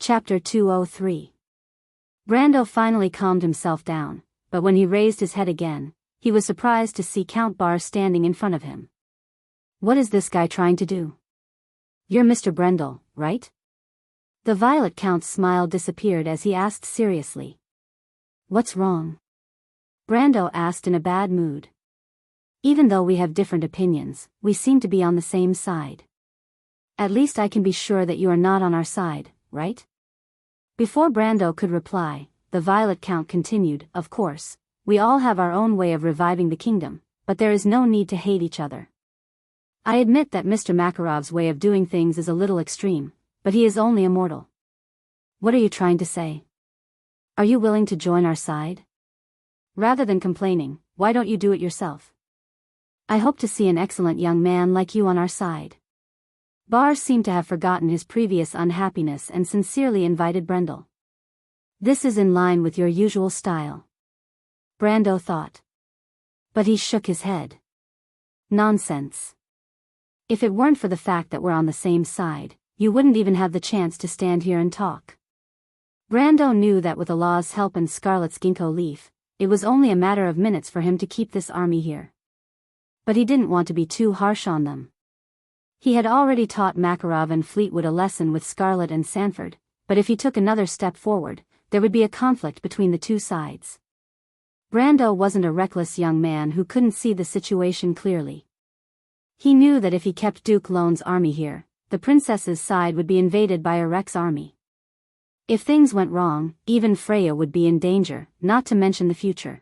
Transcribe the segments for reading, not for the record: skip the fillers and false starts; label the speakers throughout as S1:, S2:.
S1: Chapter 203. Brando finally calmed himself down, but when he raised his head again, he was surprised to see Count Bar standing in front of him. What is this guy trying to do? You're Mr. Brendel, right? The Violet Count's smile disappeared as he asked seriously. What's wrong? Brando asked in a bad mood. Even though we have different opinions, we seem to be on the same side. At least I can be sure that you are not on our side, right? Before Brando could reply, the Violet Count continued, Of course, we all have our own way of reviving the kingdom, but there is no need to hate each other. I admit that Mr. Makarov's way of doing things is a little extreme, but he is only a mortal. What are you trying to say? Are you willing to join our side? Rather than complaining, why don't you do it yourself? I hope to see an excellent young man like you on our side. Bar seemed to have forgotten his previous unhappiness and sincerely invited Brendel. This is in line with your usual style, Brando thought. But he shook his head. Nonsense. If it weren't for the fact that we're on the same side, you wouldn't even have the chance to stand here and talk. Brando knew that with Allah's help and Scarlet's ginkgo leaf, it was only a matter of minutes for him to keep this army here. But he didn't want to be too harsh on them. He had already taught Makarov and Fleetwood a lesson with Scarlet and Sanford, but if he took another step forward, there would be a conflict between the two sides. Brando wasn't a reckless young man who couldn't see the situation clearly. He knew that if he kept Duke Lone's army here, the princess's side would be invaded by Erech's army. If things went wrong, even Freya would be in danger, not to mention the future.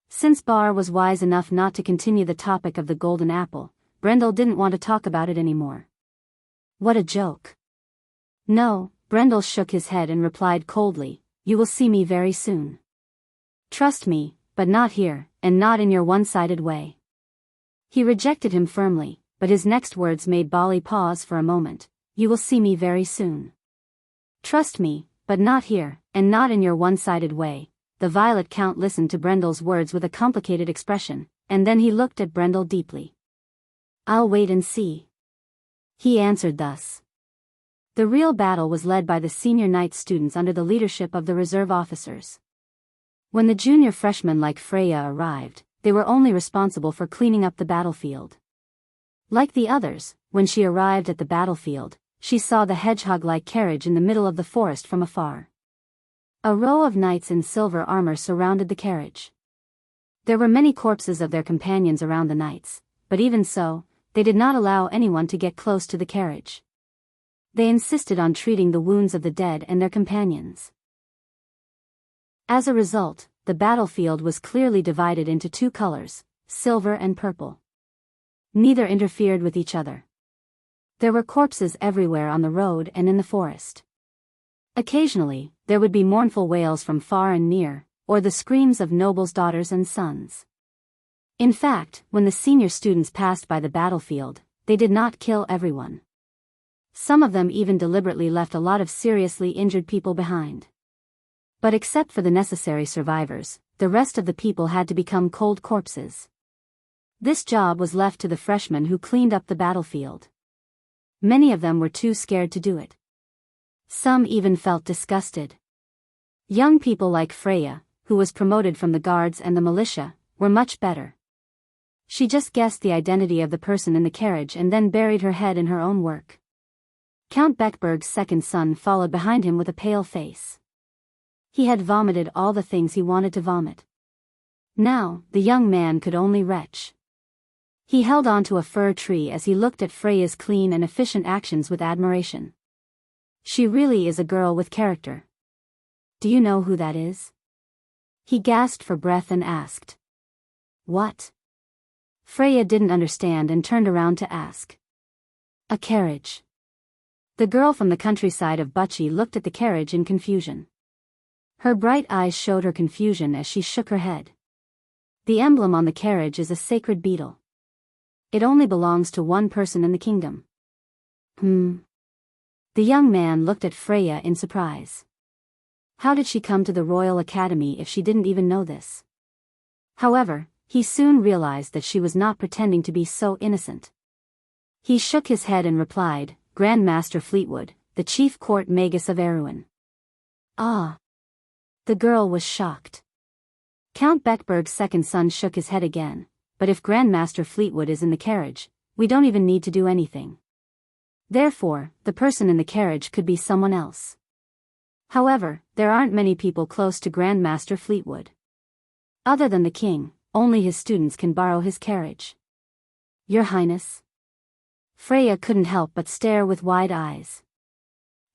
S1: Since Bar was wise enough not to continue the topic of the golden apple, Brendel didn't want to talk about it anymore. What a joke. No, Brendel shook his head and replied coldly, You will see me very soon. Trust me, but not here, and not in your one-sided way. He rejected him firmly, but his next words made Bali pause for a moment. You will see me very soon. Trust me, but not here, and not in your one-sided way. The Violet Count listened to Brendel's words with a complicated expression, and then he looked at Brendel deeply. I'll wait and see. He answered thus. The real battle was led by the senior knight students under the leadership of the reserve officers. When the junior freshmen like Freya arrived, they were only responsible for cleaning up the battlefield. Like the others, when she arrived at the battlefield, she saw the hedgehog-like carriage in the middle of the forest from afar. A row of knights in silver armor surrounded the carriage. There were many corpses of their companions around the knights, but even so, they did not allow anyone to get close to the carriage. They insisted on treating the wounds of the dead and their companions. As a result, the battlefield was clearly divided into two colors, silver and purple. Neither interfered with each other. There were corpses everywhere on the road and in the forest. Occasionally, there would be mournful wails from far and near, or the screams of nobles' daughters and sons. In fact, when the senior students passed by the battlefield, they did not kill everyone. Some of them even deliberately left a lot of seriously injured people behind. But except for the necessary survivors, the rest of the people had to become cold corpses. This job was left to the freshmen who cleaned up the battlefield. Many of them were too scared to do it. Some even felt disgusted. Young people like Freya, who was promoted from the guards and the militia, were much better. She just guessed the identity of the person in the carriage and then buried her head in her own work. Count Beckberg's second son followed behind him with a pale face. He had vomited all the things he wanted to vomit. Now, the young man could only retch. He held on to a fir tree as he looked at Freya's clean and efficient actions with admiration. She really is a girl with character. Do you know who that is? He gasped for breath and asked. What? Freya didn't understand and turned around to ask. A carriage. The girl from the countryside of Butchie looked at the carriage in confusion. Her bright eyes showed her confusion as she shook her head. The emblem on the carriage is a sacred beetle. It only belongs to one person in the kingdom. The young man looked at Freya in surprise. How did she come to the Royal Academy if she didn't even know this? However, he soon realized that she was not pretending to be so innocent. He shook his head and replied, Grand Master Fleetwood, the chief court magus of Erewhon. Ah! The girl was shocked. Count Beckberg's second son shook his head again. But if Grandmaster Fleetwood is in the carriage, we don't even need to do anything. Therefore, the person in the carriage could be someone else. However, there aren't many people close to Grandmaster Fleetwood. Other than the king, only his students can borrow his carriage. Your Highness? Freya couldn't help but stare with wide eyes.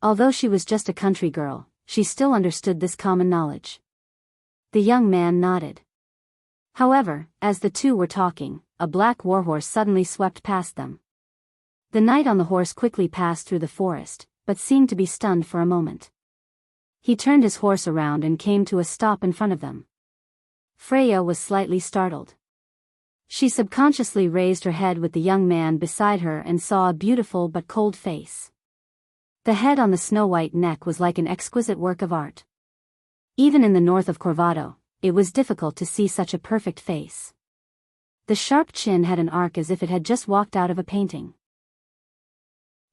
S1: Although she was just a country girl, she still understood this common knowledge. The young man nodded. However, as the two were talking, a black warhorse suddenly swept past them. The knight on the horse quickly passed through the forest, but seemed to be stunned for a moment. He turned his horse around and came to a stop in front of them. Freya was slightly startled. She subconsciously raised her head with the young man beside her and saw a beautiful but cold face. The head on the snow-white neck was like an exquisite work of art. Even in the north of Corvado, it was difficult to see such a perfect face. The sharp chin had an arc as if it had just walked out of a painting.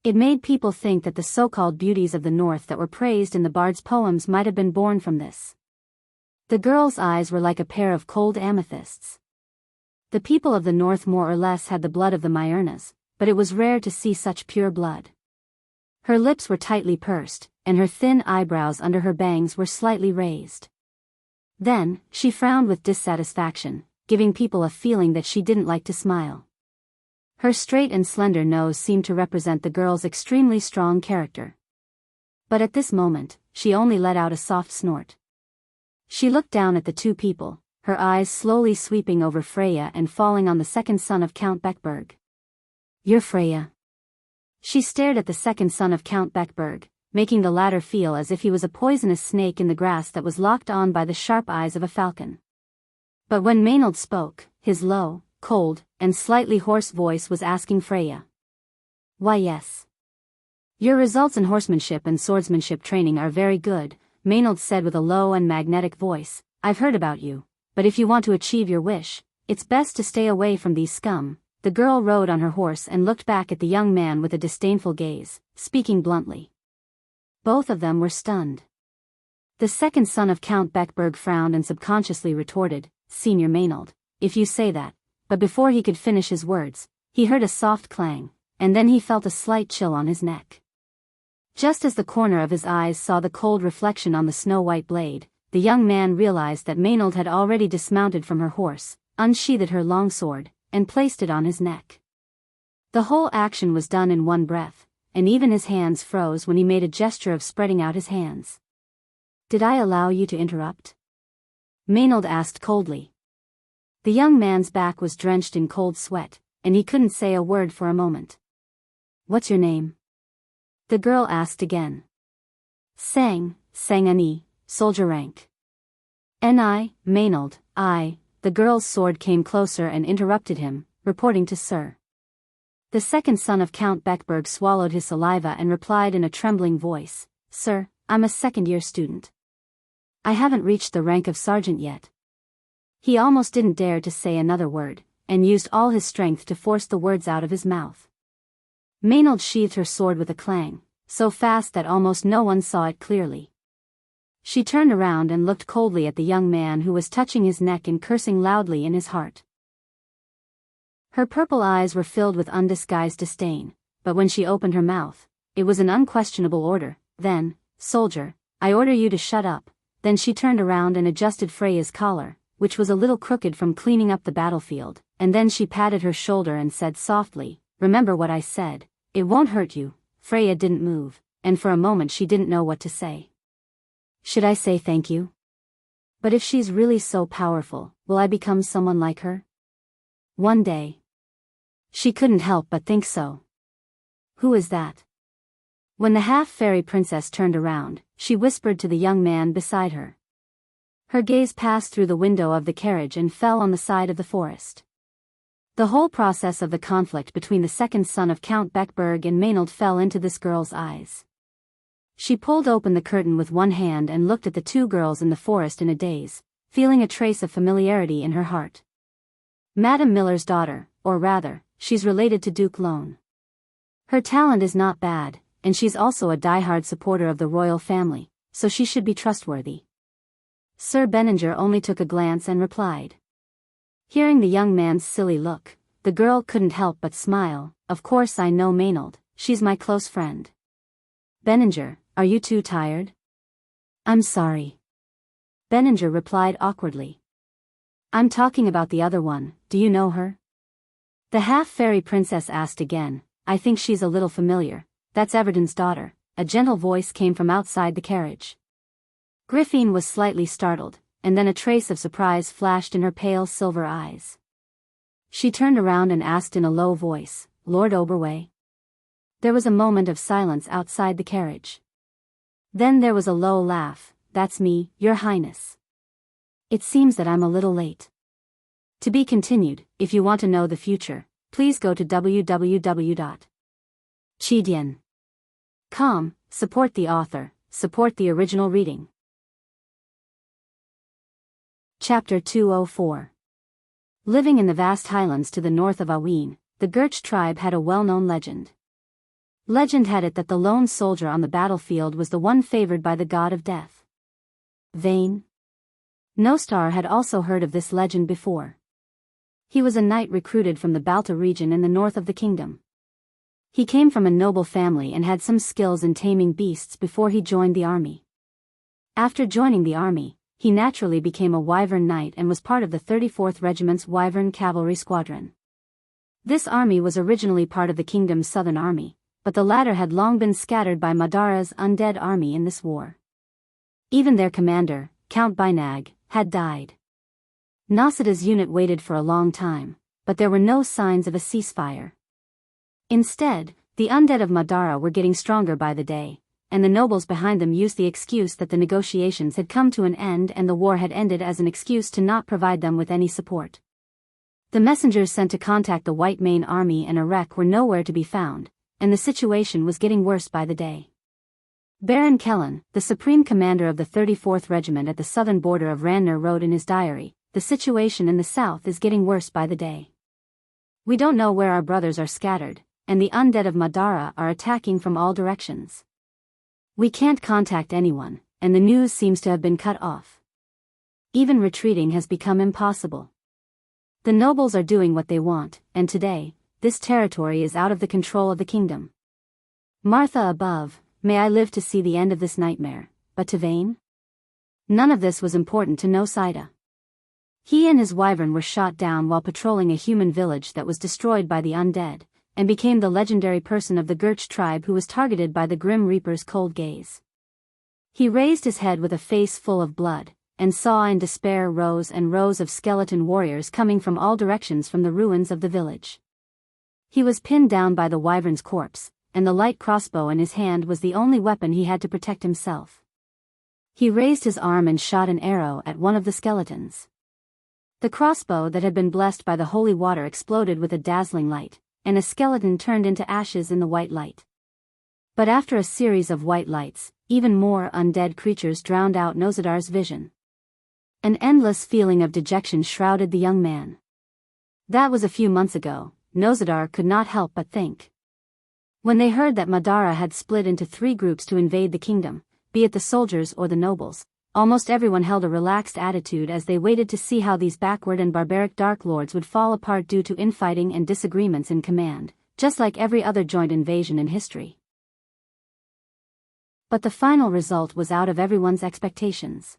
S1: It made people think that the so-called beauties of the north that were praised in the bard's poems might have been born from this. The girl's eyes were like a pair of cold amethysts. The people of the north more or less had the blood of the Myrnas, but it was rare to see such pure blood. Her lips were tightly pursed, and her thin eyebrows under her bangs were slightly raised. Then, she frowned with dissatisfaction, giving people a feeling that she didn't like to smile. Her straight and slender nose seemed to represent the girl's extremely strong character. But at this moment, she only let out a soft snort. She looked down at the two people, her eyes slowly sweeping over Freya and falling on the second son of Count Beckberg. You're Freya. She stared at the second son of Count Beckberg, making the latter feel as if he was a poisonous snake in the grass that was locked on by the sharp eyes of a falcon. But when Maynard spoke, his low, cold, and slightly hoarse voice was asking Freya. Why yes. Your results in horsemanship and swordsmanship training are very good, Maynard said with a low and magnetic voice. I've heard about you, but if you want to achieve your wish, it's best to stay away from these scum. The girl rode on her horse and looked back at the young man with a disdainful gaze, speaking bluntly. Both of them were stunned. The second son of Count Beckberg frowned and subconsciously retorted, Senior Maynard, if you say that. But before he could finish his words, he heard a soft clang, and then he felt a slight chill on his neck. Just as the corner of his eyes saw the cold reflection on the snow-white blade, the young man realized that Maynard had already dismounted from her horse, unsheathed her long sword, and placed it on his neck. The whole action was done in one breath, and even his hands froze when he made a gesture of spreading out his hands. Did I allow you to interrupt? Maynard asked coldly. The young man's back was drenched in cold sweat, and he couldn't say a word for a moment. What's your name? The girl asked again. Sang Ani, soldier rank. N.I., Maynard, I. The girl's sword came closer and interrupted him, reporting to Sir. The second son of Count Beckberg swallowed his saliva and replied in a trembling voice, Sir, I'm a second-year student. I haven't reached the rank of sergeant yet. He almost didn't dare to say another word, and used all his strength to force the words out of his mouth. Maynard sheathed her sword with a clang, so fast that almost no one saw it clearly. She turned around and looked coldly at the young man who was touching his neck and cursing loudly in his heart. Her purple eyes were filled with undisguised disdain, but when she opened her mouth, it was an unquestionable order. Then, soldier, I order you to shut up. Then she turned around and adjusted Freya's collar, which was a little crooked from cleaning up the battlefield, and then she patted her shoulder and said softly, Remember what I said, it won't hurt you. Freya didn't move, and for a moment she didn't know what to say. Should I say thank you? But if she's really so powerful, will I become someone like her? One day. She couldn't help but think so. Who is that? When the half-fairy princess turned around, she whispered to the young man beside her. Her gaze passed through the window of the carriage and fell on the side of the forest. The whole process of the conflict between the second son of Count Beckberg and Maynard fell into this girl's eyes. She pulled open the curtain with one hand and looked at the two girls in the forest in a daze, feeling a trace of familiarity in her heart. Madame Miller's daughter, or rather, she's related to Duke Lone. Her talent is not bad, and she's also a diehard supporter of the royal family, so she should be trustworthy. Sir Benninger only took a glance and replied. Hearing the young man's silly look, the girl couldn't help but smile. Of course I know Maynard, she's my close friend. Benninger, are you too tired? I'm sorry. Benninger replied awkwardly. I'm talking about the other one, do you know her? The half-fairy princess asked again. I think she's a little familiar. That's Everton's daughter. A gentle voice came from outside the carriage. Griffin was slightly startled, and then a trace of surprise flashed in her pale silver eyes. She turned around and asked in a low voice, Lord Oberway? There was a moment of silence outside the carriage. Then there was a low laugh. That's me, Your Highness. It seems that I'm a little late. To be continued. If you want to know the future, please go to www.chidian.com, support the author, support the original reading. Chapter 204. Living in the vast highlands to the north of Aween, the Gurch tribe had a well-known legend. Legend had it that the lone soldier on the battlefield was the one favored by the god of death. Vain? Nostar had also heard of this legend before. He was a knight recruited from the Balta region in the north of the kingdom. He came from a noble family and had some skills in taming beasts before he joined the army. After joining the army, he naturally became a Wyvern Knight and was part of the 34th Regiment's Wyvern Cavalry Squadron. This army was originally part of the kingdom's southern army, but the latter had long been scattered by Madara's undead army in this war. Even their commander, Count Bynag, had died. Nasida's unit waited for a long time, but there were no signs of a ceasefire. Instead, the undead of Madara were getting stronger by the day, and the nobles behind them used the excuse that the negotiations had come to an end and the war had ended as an excuse to not provide them with any support. The messengers sent to contact the White Mane army and Erech were nowhere to be found, and the situation was getting worse by the day. Baron Kellen, the supreme commander of the 34th Regiment at the southern border of Ranner, wrote in his diary, "The situation in the south is getting worse by the day. We don't know where our brothers are scattered, and the undead of Madara are attacking from all directions. We can't contact anyone, and the news seems to have been cut off. Even retreating has become impossible. The nobles are doing what they want, and today, this territory is out of the control of the kingdom. Martha above, may I live to see the end of this nightmare, but to Vane?" None of this was important to Nosida. He and his wyvern were shot down while patrolling a human village that was destroyed by the undead, and became the legendary person of the Gurch tribe who was targeted by the Grim Reaper's cold gaze. He raised his head with a face full of blood, and saw in despair rows and rows of skeleton warriors coming from all directions from the ruins of the village. He was pinned down by the wyvern's corpse, and the light crossbow in his hand was the only weapon he had to protect himself. He raised his arm and shot an arrow at one of the skeletons. The crossbow that had been blessed by the holy water exploded with a dazzling light, and a skeleton turned into ashes in the white light. But after a series of white lights, even more undead creatures drowned out Nosidar's vision. An endless feeling of dejection shrouded the young man. That was a few months ago, Nosidar could not help but think. When they heard that Madara had split into 3 groups to invade the kingdom, be it the soldiers or the nobles, almost everyone held a relaxed attitude as they waited to see how these backward and barbaric Dark Lords would fall apart due to infighting and disagreements in command, just like every other joint invasion in history. But the final result was out of everyone's expectations.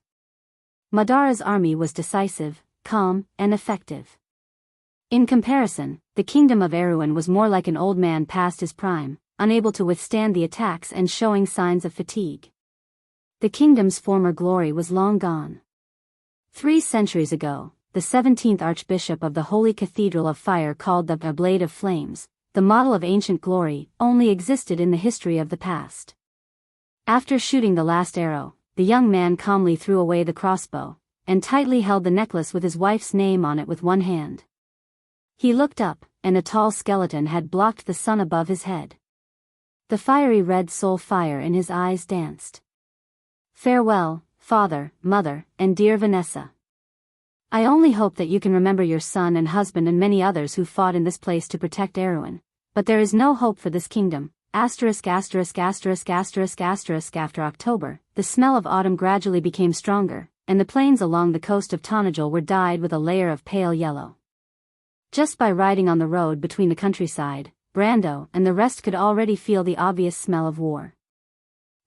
S1: Madara's army was decisive, calm, and effective. In comparison, the kingdom of Erewhon was more like an old man past his prime, unable to withstand the attacks and showing signs of fatigue. The kingdom's former glory was long gone. 3 centuries ago, the 17th Archbishop of the Holy Cathedral of Fire called the A Blade of Flames, the model of ancient glory, only existed in the history of the past. After shooting the last arrow, the young man calmly threw away the crossbow, and tightly held the necklace with his wife's name on it with one hand. He looked up, and a tall skeleton had blocked the sun above his head. The fiery red soul fire in his eyes danced. "Farewell, father, mother, and dear Vanessa. I only hope that you can remember your son and husband and many others who fought in this place to protect Erewhon, but there is no hope for this kingdom, After October, the smell of autumn gradually became stronger, and the plains along the coast of Tonajul were dyed with a layer of pale yellow. Just by riding on the road between the countryside, Brando and the rest could already feel the obvious smell of war.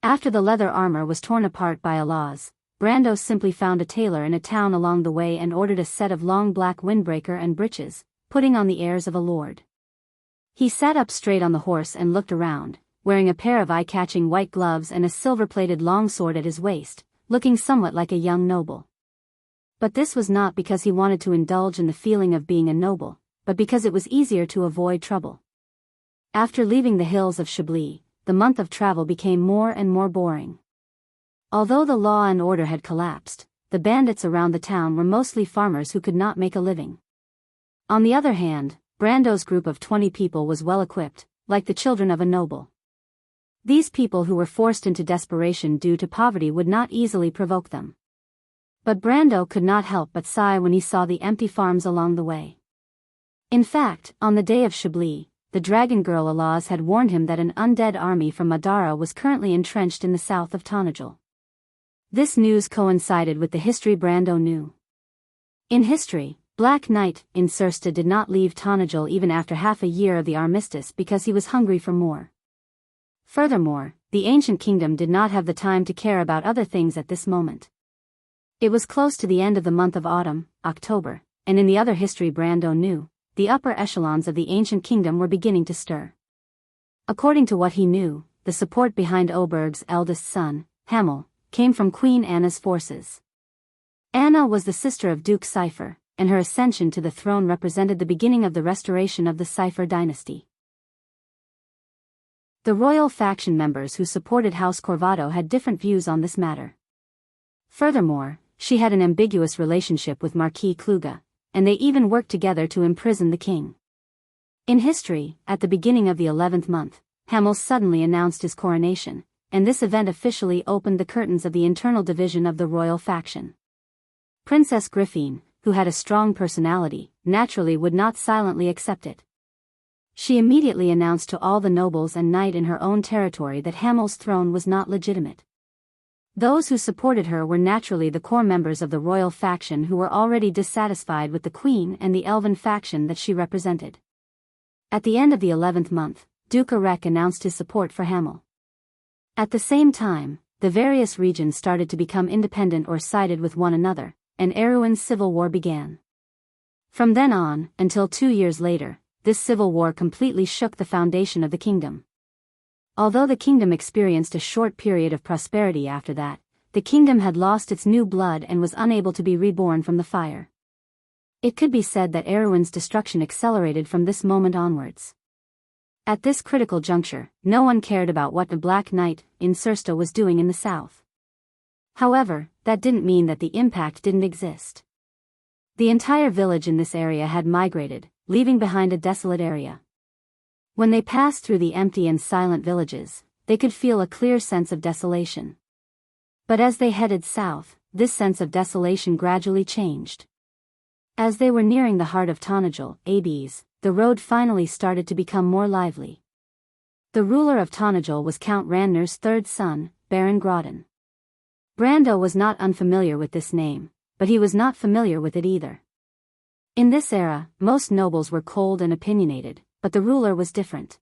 S1: After the leather armor was torn apart by Alaz, Brando simply found a tailor in a town along the way and ordered a set of long black windbreaker and breeches, putting on the airs of a lord. He sat up straight on the horse and looked around, wearing a pair of eye-catching white gloves and a silver-plated longsword at his waist, looking somewhat like a young noble. But this was not because he wanted to indulge in the feeling of being a noble, but because it was easier to avoid trouble. After leaving the hills of Chablis, the month of travel became more and more boring. Although the law and order had collapsed, the bandits around the town were mostly farmers who could not make a living. On the other hand, Brando's group of 20 people was well equipped, like the children of a noble. These people who were forced into desperation due to poverty would not easily provoke them. But Brando could not help but sigh when he saw the empty farms along the way. In fact, on the day of Chablis, the dragon girl Alaz had warned him that an undead army from Madara was currently entrenched in the south of Tonajul. This news coincided with the history Brando knew. In history, Black Knight Insursta did not leave Tonajul even after half a year of the armistice because he was hungry for more. Furthermore, the ancient kingdom did not have the time to care about other things at this moment. It was close to the end of the month of autumn, October, and in the other history Brando knew, the upper echelons of the ancient kingdom were beginning to stir. According to what he knew, the support behind Oberg's eldest son, Hamel, came from Queen Anna's forces. Anna was the sister of Duke Cypher, and her ascension to the throne represented the beginning of the restoration of the Cypher dynasty. The royal faction members who supported House Corvado had different views on this matter. Furthermore, she had an ambiguous relationship with Marquis Kluge, and they even worked together to imprison the king. In history, at the beginning of the 11th month, Hamel suddenly announced his coronation, and this event officially opened the curtains of the internal division of the royal faction. Princess Griffine, who had a strong personality, naturally would not silently accept it. She immediately announced to all the nobles and knight in her own territory that Hamel's throne was not legitimate. Those who supported her were naturally the core members of the royal faction who were already dissatisfied with the queen and the elven faction that she represented. At the end of the 11th month, Duke Erek announced his support for Hamel. At the same time, the various regions started to become independent or sided with one another, and Erewhon's civil war began. From then on, until 2 years later, this civil war completely shook the foundation of the kingdom. Although the kingdom experienced a short period of prosperity after that, the kingdom had lost its new blood and was unable to be reborn from the fire. It could be said that Erewhon's destruction accelerated from this moment onwards. At this critical juncture, no one cared about what the Black Knight Insursta was doing in the south. However, that didn't mean that the impact didn't exist. The entire village in this area had migrated, leaving behind a desolate area. When they passed through the empty and silent villages, they could feel a clear sense of desolation. But as they headed south, this sense of desolation gradually changed. As they were nearing the heart of Tonajul, Abes, the road finally started to become more lively. The ruler of Tonajul was Count Randner's third son, Baron Grodin. Brando was not unfamiliar with this name, but he was not familiar with it either. In this era, most nobles were cold and opinionated, but the ruler was different.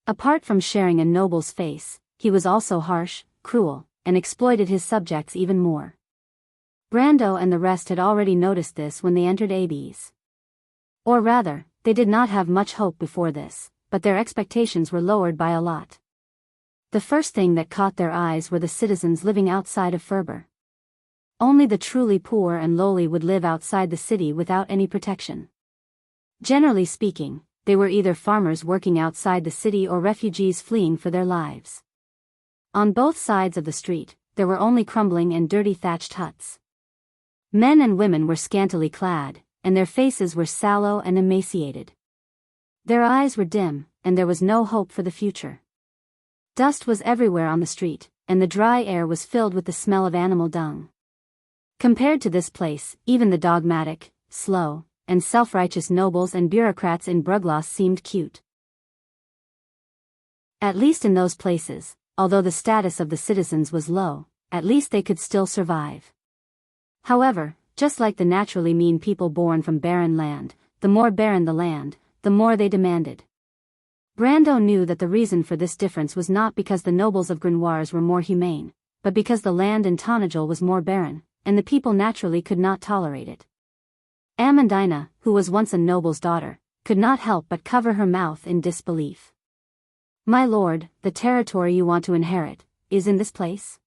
S1: Apart from sharing a noble's face, he was also harsh, cruel, and exploited his subjects even more. Brando and the rest had already noticed this when they entered Abes. Or rather, they did not have much hope before this, but their expectations were lowered by a lot. The first thing that caught their eyes were the citizens living outside of Ferber. Only the truly poor and lowly would live outside the city without any protection. Generally speaking, they were either farmers working outside the city or refugees fleeing for their lives. On both sides of the street, there were only crumbling and dirty thatched huts. Men and women were scantily clad, and their faces were sallow and emaciated. Their eyes were dim, and there was no hope for the future. Dust was everywhere on the street, and the dry air was filled with the smell of animal dung. Compared to this place, even the dogmatic, slow, and self-righteous nobles and bureaucrats in Brugloss seemed cute. At least in those places, although the status of the citizens was low, at least they could still survive. However, just like the naturally mean people born from barren land, the more barren the land, the more they demanded. Brando knew that the reason for this difference was not because the nobles of Grenoires were more humane, but because the land in Tonagel was more barren, and the people naturally could not tolerate it. Amandina, who was once a noble's daughter, could not help but cover her mouth in disbelief. "My lord, the territory you want to inherit, is in this place?"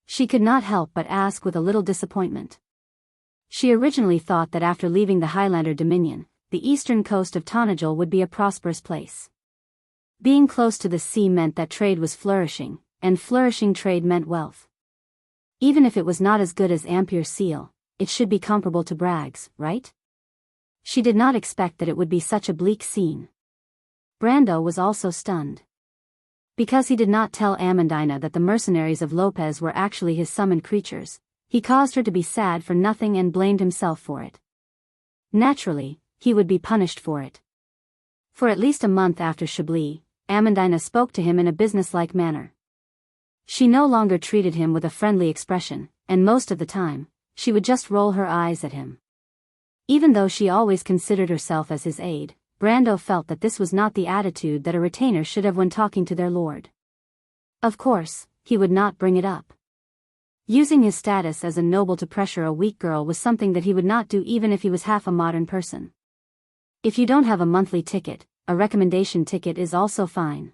S1: She could not help but ask with a little disappointment. She originally thought that after leaving the Highlander Dominion, the eastern coast of Tonagel would be a prosperous place. Being close to the sea meant that trade was flourishing, and flourishing trade meant wealth. Even if it was not as good as Ampere Seal, it should be comparable to Bragg's, right? She did not expect that it would be such a bleak scene. Brando was also stunned. Because he did not tell Amandina that the mercenaries of Lopez were actually his summoned creatures, he caused her to be sad for nothing and blamed himself for it. Naturally, he would be punished for it. For at least a month after Chablis, Amandina spoke to him in a businesslike manner. She no longer treated him with a friendly expression, and most of the time, she would just roll her eyes at him. Even though she always considered herself as his aide, Brando felt that this was not the attitude that a retainer should have when talking to their lord. Of course, he would not bring it up. Using his status as a noble to pressure a weak girl was something that he would not do even if he was half a modern person. If you don't have a monthly ticket, a recommendation ticket is also fine.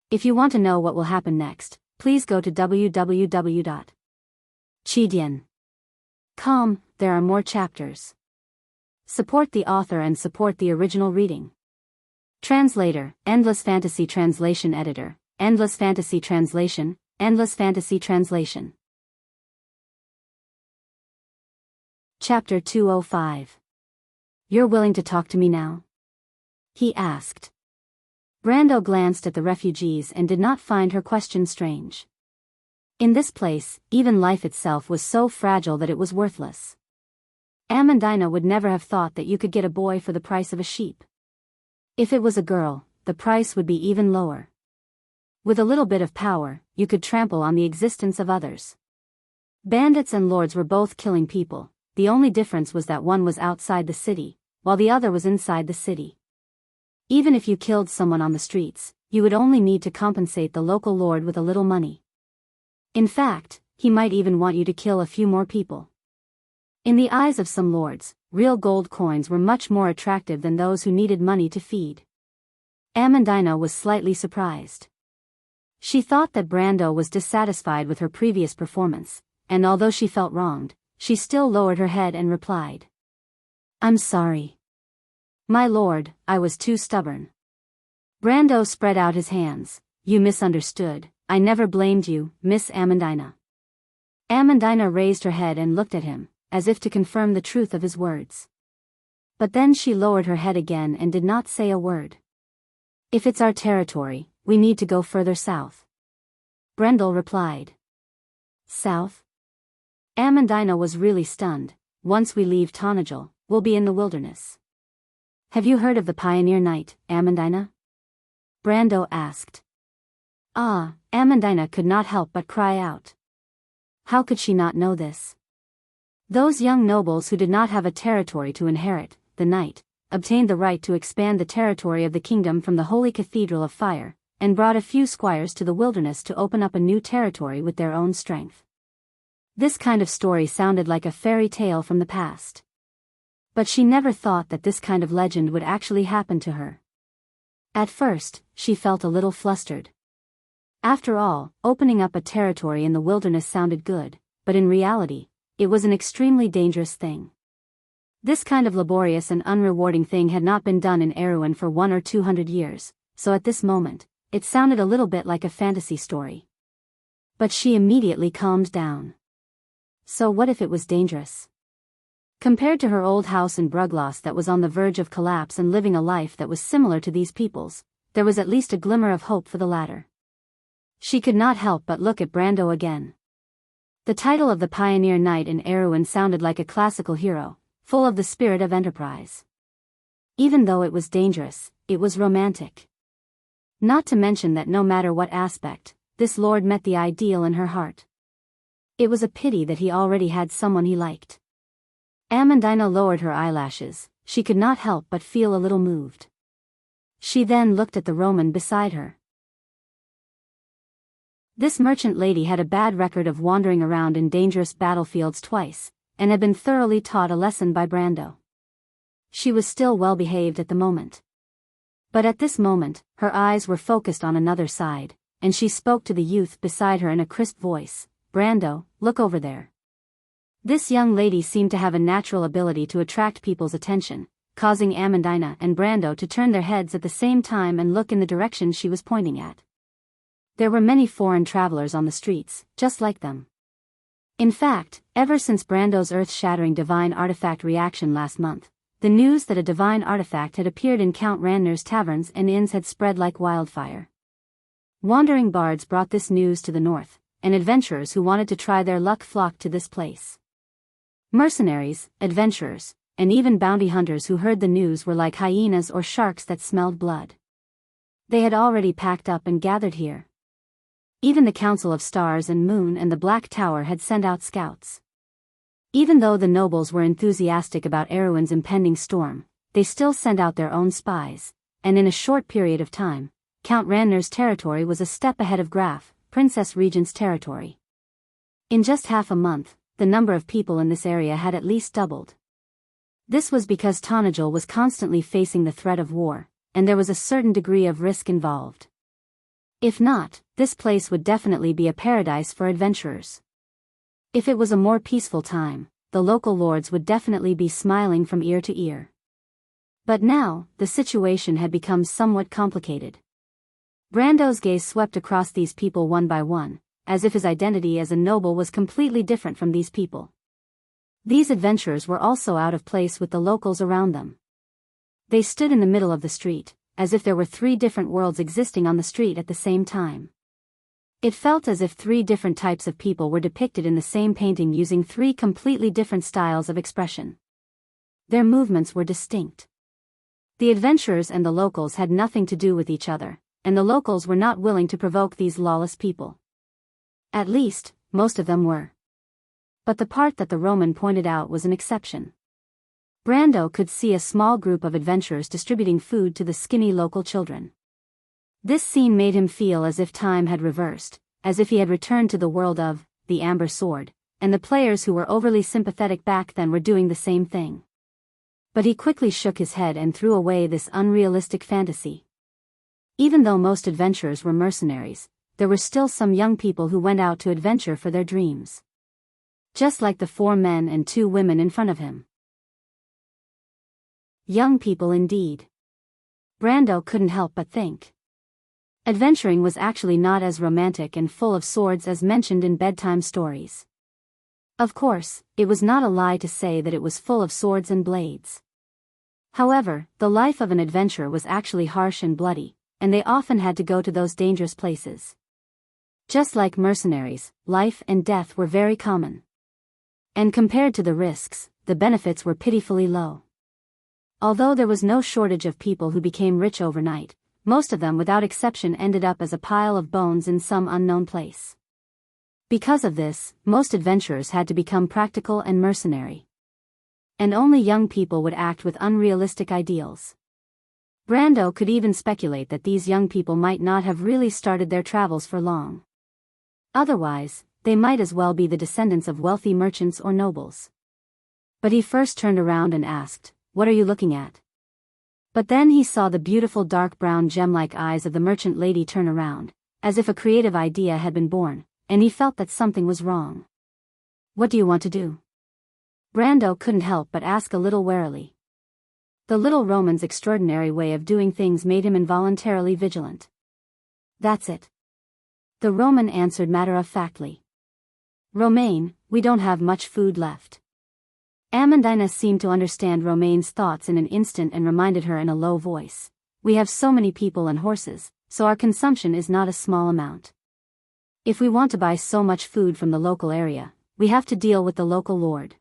S1: If you want to know what will happen next, please go to www.chidian.com. There are more chapters. Support the author and support the original reading. Translator, Endless Fantasy Translation Editor, Endless Fantasy Translation, Endless Fantasy Translation. Chapter 205. You're willing to talk to me now? He asked. Brando glanced at the refugees and did not find her question strange. In this place, even life itself was so fragile that it was worthless. Amandina would never have thought that you could get a boy for the price of a sheep. If it was a girl, the price would be even lower. With a little bit of power, you could trample on the existence of others. Bandits and lords were both killing people, the only difference was that one was outside the city, while the other was inside the city. Even if you killed someone on the streets, you would only need to compensate the local lord with a little money. In fact, he might even want you to kill a few more people. In the eyes of some lords, real gold coins were much more attractive than those who needed money to feed. Amandina was slightly surprised. She thought that Brando was dissatisfied with her previous performance, and although she felt wronged, she still lowered her head and replied. "I'm sorry. My lord, I was too stubborn." Brando spread out his hands. "You misunderstood, I never blamed you, Miss Amandina." Amandina raised her head and looked at him, as if to confirm the truth of his words. But then she lowered her head again and did not say a word. "If it's our territory, we need to go further south," Brendel replied. "South?" Amandina was really stunned. "Once we leave Tonagel, we'll be in the wilderness." "Have you heard of the Pioneer Knight, Amandina?" Brando asked. Ah, Amandina could not help but cry out. How could she not know this? Those young nobles who did not have a territory to inherit, the knight, obtained the right to expand the territory of the kingdom from the Holy Cathedral of Fire, and brought a few squires to the wilderness to open up a new territory with their own strength. This kind of story sounded like a fairy tale from the past. But she never thought that this kind of legend would actually happen to her. At first, she felt a little flustered. After all, opening up a territory in the wilderness sounded good, but in reality, it was an extremely dangerous thing. This kind of laborious and unrewarding thing had not been done in Erewhon for 100 or 200 years, so at this moment, it sounded a little bit like a fantasy story. But she immediately calmed down. So what if it was dangerous? Compared to her old house in Brugloss that was on the verge of collapse and living a life that was similar to these people's, there was at least a glimmer of hope for the latter. She could not help but look at Brando again. The title of the Pioneer Knight in Erewhon sounded like a classical hero, full of the spirit of enterprise. Even though it was dangerous, it was romantic. Not to mention that no matter what aspect, this lord met the ideal in her heart. It was a pity that he already had someone he liked. Amandina lowered her eyelashes. She could not help but feel a little moved. She then looked at the Roman beside her. This merchant lady had a bad record of wandering around in dangerous battlefields twice, and had been thoroughly taught a lesson by Brando. She was still well behaved at the moment. But at this moment, her eyes were focused on another side, and she spoke to the youth beside her in a crisp voice. "Brando, look over there." This young lady seemed to have a natural ability to attract people's attention, causing Amandina and Brando to turn their heads at the same time and look in the direction she was pointing at. There were many foreign travelers on the streets, just like them. In fact, ever since Brando's earth-shattering divine artifact reaction last month, the news that a divine artifact had appeared in Count Randner's taverns and inns had spread like wildfire. Wandering bards brought this news to the north, and adventurers who wanted to try their luck flocked to this place. Mercenaries, adventurers, and even bounty hunters who heard the news were like hyenas or sharks that smelled blood. They had already packed up and gathered here. Even the Council of Stars and Moon and the Black Tower had sent out scouts. Even though the nobles were enthusiastic about Erewhon's impending storm, they still sent out their own spies, and in a short period of time, Count Randner's territory was a step ahead of Graf, Princess Regent's territory. In just half a month, the number of people in this area had at least doubled. This was because Tonajul was constantly facing the threat of war, and there was a certain degree of risk involved. If not, this place would definitely be a paradise for adventurers. If it was a more peaceful time, the local lords would definitely be smiling from ear to ear. But now, the situation had become somewhat complicated. Brando's gaze swept across these people one by one, as if his identity as a noble was completely different from these people. These adventurers were also out of place with the locals around them. They stood in the middle of the street, as if there were three different worlds existing on the street at the same time. It felt as if three different types of people were depicted in the same painting using three completely different styles of expression. Their movements were distinct. The adventurers and the locals had nothing to do with each other, and the locals were not willing to provoke these lawless people. At least, most of them were. But the part that the Roman pointed out was an exception. Brando could see a small group of adventurers distributing food to the skinny local children. This scene made him feel as if time had reversed, as if he had returned to the world of the Amber Sword, and the players who were overly sympathetic back then were doing the same thing. But he quickly shook his head and threw away this unrealistic fantasy. Even though most adventurers were mercenaries, there were still some young people who went out to adventure for their dreams. Just like the 4 men and 2 women in front of him. Young people indeed. Brando couldn't help but think. Adventuring was actually not as romantic and full of swords as mentioned in bedtime stories. Of course, it was not a lie to say that it was full of swords and blades. However, the life of an adventurer was actually harsh and bloody, and they often had to go to those dangerous places. Just like mercenaries, life and death were very common. And compared to the risks, the benefits were pitifully low. Although there was no shortage of people who became rich overnight, most of them without exception ended up as a pile of bones in some unknown place. Because of this, most adventurers had to become practical and mercenary. And only young people would act with unrealistic ideals. Brando could even speculate that these young people might not have really started their travels for long. Otherwise, they might as well be the descendants of wealthy merchants or nobles. But he first turned around and asked, "What are you looking at?" But then he saw the beautiful dark brown gem-like eyes of the merchant lady turn around, as if a creative idea had been born, and he felt that something was wrong. "What do you want to do?" Brando couldn't help but ask a little warily. The little Roman's extraordinary way of doing things made him involuntarily vigilant. "That's it." The Roman answered matter-of-factly. "Romaine, we don't have much food left." Amandina seemed to understand Romaine's thoughts in an instant and reminded her in a low voice, "We have so many people and horses, so our consumption is not a small amount. If we want to buy so much food from the local area, we have to deal with the local lord.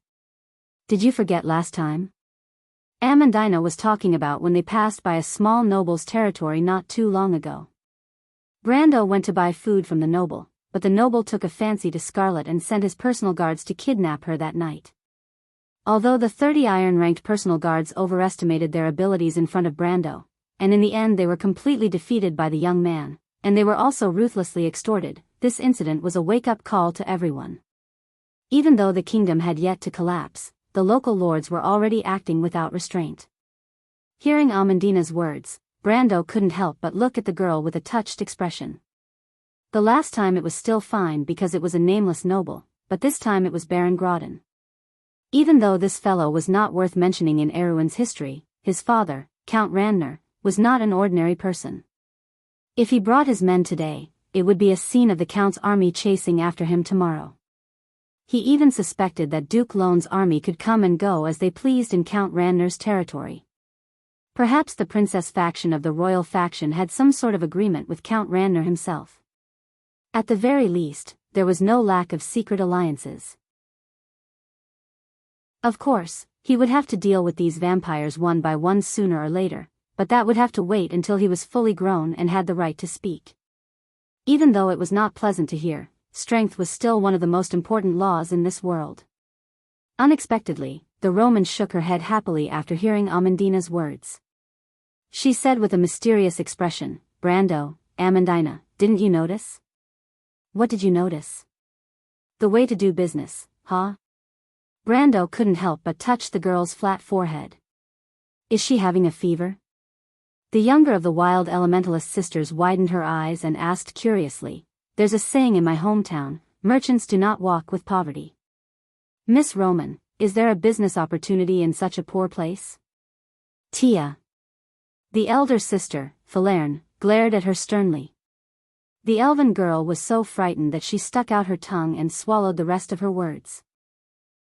S1: Did you forget last time?" Amandina was talking about when they passed by a small noble's territory not too long ago. Brando went to buy food from the noble, but the noble took a fancy to Scarlet and sent his personal guards to kidnap her that night. Although the 30 iron-ranked personal guards overestimated their abilities in front of Brando, and in the end they were completely defeated by the young man, and they were also ruthlessly extorted, this incident was a wake-up call to everyone. Even though the kingdom had yet to collapse, the local lords were already acting without restraint. Hearing Amandina's words, Brando couldn't help but look at the girl with a touched expression. The last time it was still fine because it was a nameless noble, but this time it was Baron Grodin. Even though this fellow was not worth mentioning in Erewhon's history, his father, Count Randner, was not an ordinary person. If he brought his men today, it would be a scene of the Count's army chasing after him tomorrow. He even suspected that Duke Lone's army could come and go as they pleased in Count Randner's territory. Perhaps the princess faction of the royal faction had some sort of agreement with Count Randner himself. At the very least, there was no lack of secret alliances. Of course, he would have to deal with these vampires one by one sooner or later, but that would have to wait until he was fully grown and had the right to speak. Even though it was not pleasant to hear, strength was still one of the most important laws in this world. Unexpectedly, the Roman shook her head happily after hearing Amandina's words. She said with a mysterious expression, "Brando, Amandina, didn't you notice?" "What did you notice?" "The way to do business, huh?" Brando couldn't help but touch the girl's flat forehead. "Is she having a fever?" The younger of the wild elementalist sisters widened her eyes and asked curiously, "There's a saying in my hometown, merchants do not walk with poverty. Miss Roman, is there a business opportunity in such a poor place?" Tia. The elder sister, Falerne, glared at her sternly. The elven girl was so frightened that she stuck out her tongue and swallowed the rest of her words.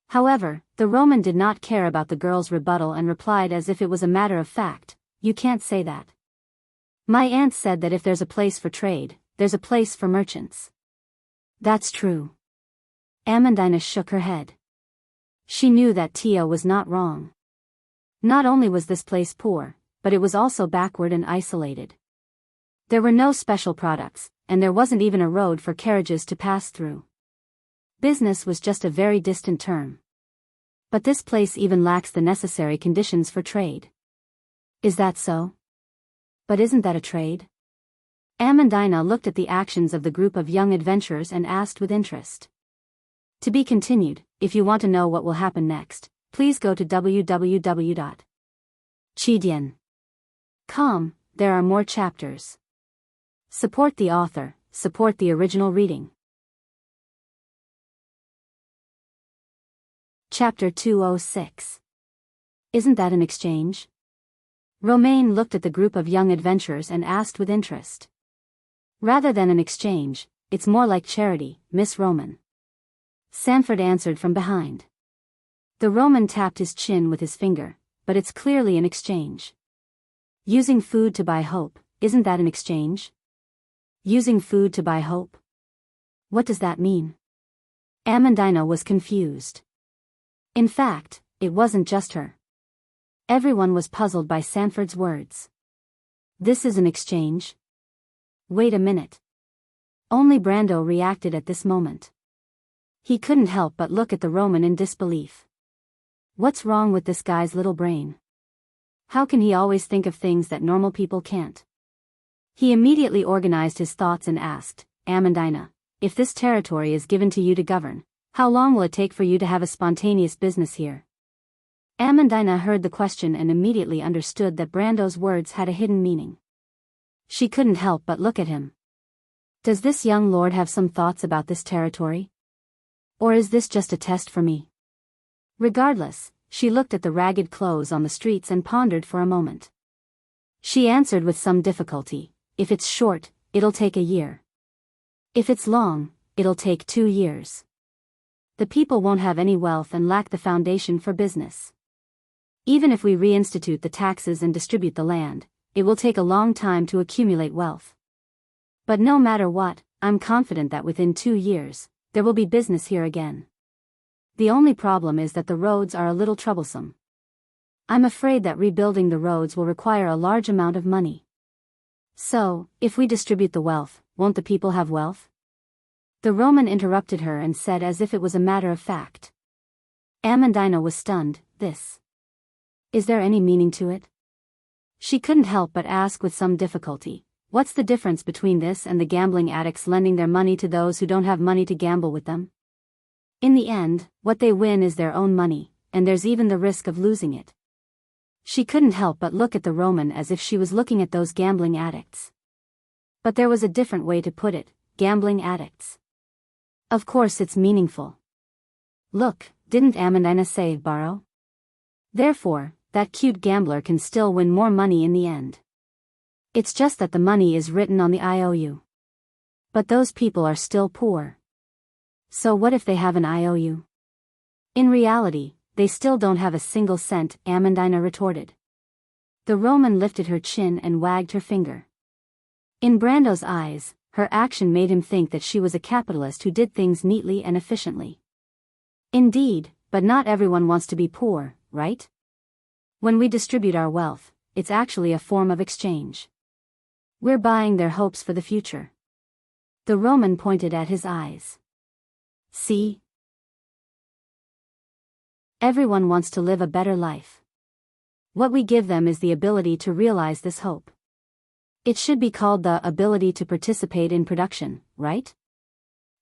S1: However, the Roman did not care about the girl's rebuttal and replied as if it was a matter of fact, "You can't say that. My aunt said that if there's a place for trade, there's a place for merchants." "That's true." Amandina shook her head. She knew that Tia was not wrong. Not only was this place poor, but it was also backward and isolated. There were no special products, and there wasn't even a road for carriages to pass through. Business was just a very distant term. But this place even lacks the necessary conditions for trade. Is that so? But isn't that a trade? Amandina looked at the actions of the group of young adventurers and asked with interest. To be continued. If you want to know what will happen next, please go to www.chidian.com. There are more chapters. Support the author, support the original reading. Chapter 206. Isn't that an exchange? Romaine looked at the group of young adventurers and asked with interest. Rather than an exchange, it's more like charity, Miss Roman. Sanford answered from behind. The Roman tapped his chin with his finger, but it's clearly an exchange. Using food to buy hope, isn't that an exchange? Using food to buy hope? What does that mean? Amandina was confused. In fact, it wasn't just her. Everyone was puzzled by Sanford's words. This is an exchange? Wait a minute. Only Brando reacted at this moment. He couldn't help but look at the Roman in disbelief. What's wrong with this guy's little brain? How can he always think of things that normal people can't? He immediately organized his thoughts and asked, "Amandina, if this territory is given to you to govern, how long will it take for you to have a spontaneous business here?" Amandina heard the question and immediately understood that Brando's words had a hidden meaning. She couldn't help but look at him. Does this young lord have some thoughts about this territory? Or is this just a test for me? Regardless, she looked at the ragged clothes on the streets and pondered for a moment. She answered with some difficulty, "If it's short, it'll take a year. If it's long, it'll take 2 years. The people won't have any wealth and lack the foundation for business. Even if we reinstitute the taxes and distribute the land, it will take a long time to accumulate wealth. But no matter what, I'm confident that within 2 years, there will be business here again. The only problem is that the roads are a little troublesome. I'm afraid that rebuilding the roads will require a large amount of money. So, if we distribute the wealth, won't the people have wealth? The Roman interrupted her and said as if it was a matter of fact. Amandina was stunned. Is there any meaning to it? She couldn't help but ask with some difficulty, what's the difference between this and the gambling addicts lending their money to those who don't have money to gamble with them? In the end, what they win is their own money, and there's even the risk of losing it. She couldn't help but look at the Roman as if she was looking at those gambling addicts. But there was a different way to put it, gambling addicts. Of course it's meaningful. Look, didn't Amandina say borrow? Therefore, that cute gambler can still win more money in the end. It's just that the money is written on the IOU. But those people are still poor. So what if they have an IOU? In reality, they still don't have a single cent, Amandina retorted. The Roman lifted her chin and wagged her finger. In Brando's eyes, her action made him think that she was a capitalist who did things neatly and efficiently. Indeed, but not everyone wants to be poor, right? When we distribute our wealth, it's actually a form of exchange. We're buying their hopes for the future. The Roman pointed at his eyes. See? Everyone wants to live a better life. What we give them is the ability to realize this hope. It should be called the ability to participate in production, right?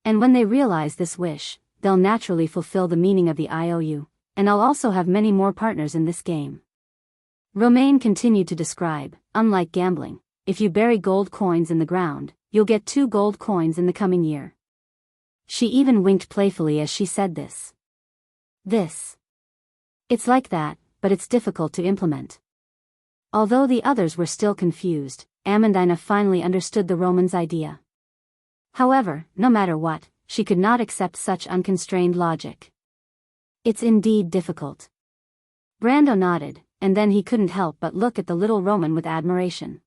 S1: And when they realize this wish, they'll naturally fulfill the meaning of the IOU, and I'll also have many more partners in this game. Romain continued to describe, unlike gambling, if you bury gold coins in the ground, you'll get 2 gold coins in the coming year. She even winked playfully as she said this. It's like that, but it's difficult to implement. Although the others were still confused, Amandina finally understood the Roman's idea. However, no matter what, she could not accept such unconstrained logic. It's indeed difficult. Brando nodded, and then he couldn't help but look at the little Roman with admiration.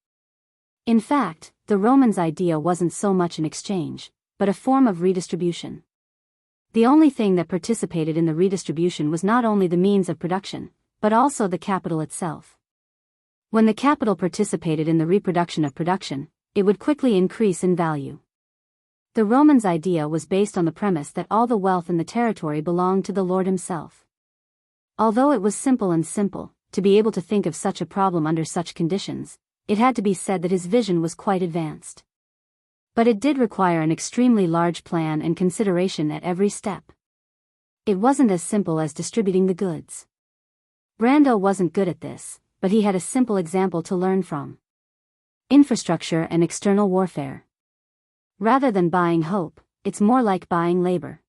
S1: In fact, the Roman's idea wasn't so much an exchange, but a form of redistribution. The only thing that participated in the redistribution was not only the means of production, but also the capital itself. When the capital participated in the reproduction of production, it would quickly increase in value. The Roman's idea was based on the premise that all the wealth in the territory belonged to the Lord himself. Although it was simple, to be able to think of such a problem under such conditions, it had to be said that his vision was quite advanced. But it did require an extremely large plan and consideration at every step. It wasn't as simple as distributing the goods. Brando wasn't good at this, but he had a simple example to learn from. Infrastructure and external warfare. Rather than buying hope, it's more like buying labor.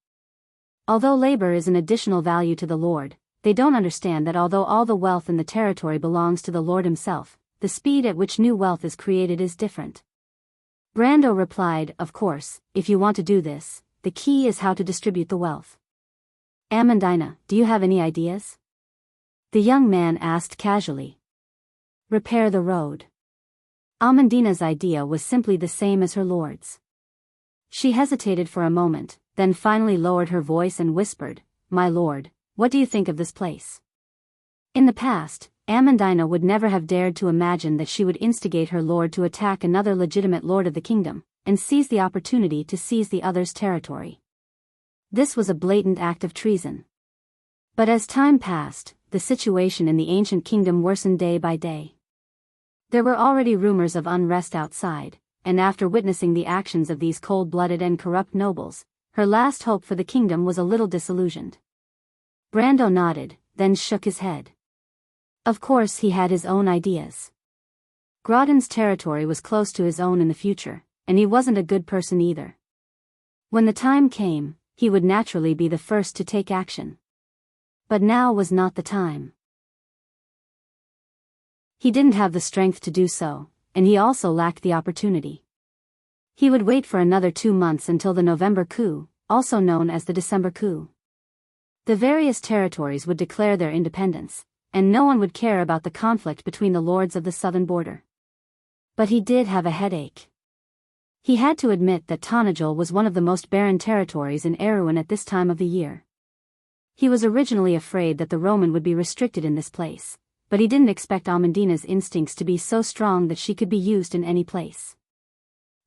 S1: Although labor is an additional value to the Lord, they don't understand that although all the wealth in the territory belongs to the Lord himself, the speed at which new wealth is created is different. Brando replied, of course, if you want to do this, the key is how to distribute the wealth. Amandina, do you have any ideas? The young man asked casually. Repair the road. Amandina's idea was simply the same as her lord's. She hesitated for a moment, then finally lowered her voice and whispered, My lord, what do you think of this place? In the past, Amandina would never have dared to imagine that she would instigate her lord to attack another legitimate lord of the kingdom, and seize the opportunity to seize the other's territory. This was a blatant act of treason. But as time passed, the situation in the ancient kingdom worsened day by day. There were already rumors of unrest outside, and after witnessing the actions of these cold-blooded and corrupt nobles, her last hope for the kingdom was a little disillusioned. Brando nodded, then shook his head. Of course he had his own ideas. Grodin's territory was close to his own in the future, and he wasn't a good person either. When the time came, he would naturally be the first to take action. But now was not the time. He didn't have the strength to do so, and he also lacked the opportunity. He would wait for another 2 months until the November coup, also known as the December coup. The various territories would declare their independence, and no one would care about the conflict between the lords of the southern border. But he did have a headache. He had to admit that Tanajul was one of the most barren territories in Erewhon at this time of the year. He was originally afraid that the Roman would be restricted in this place, but he didn't expect Amandina's instincts to be so strong that she could be used in any place.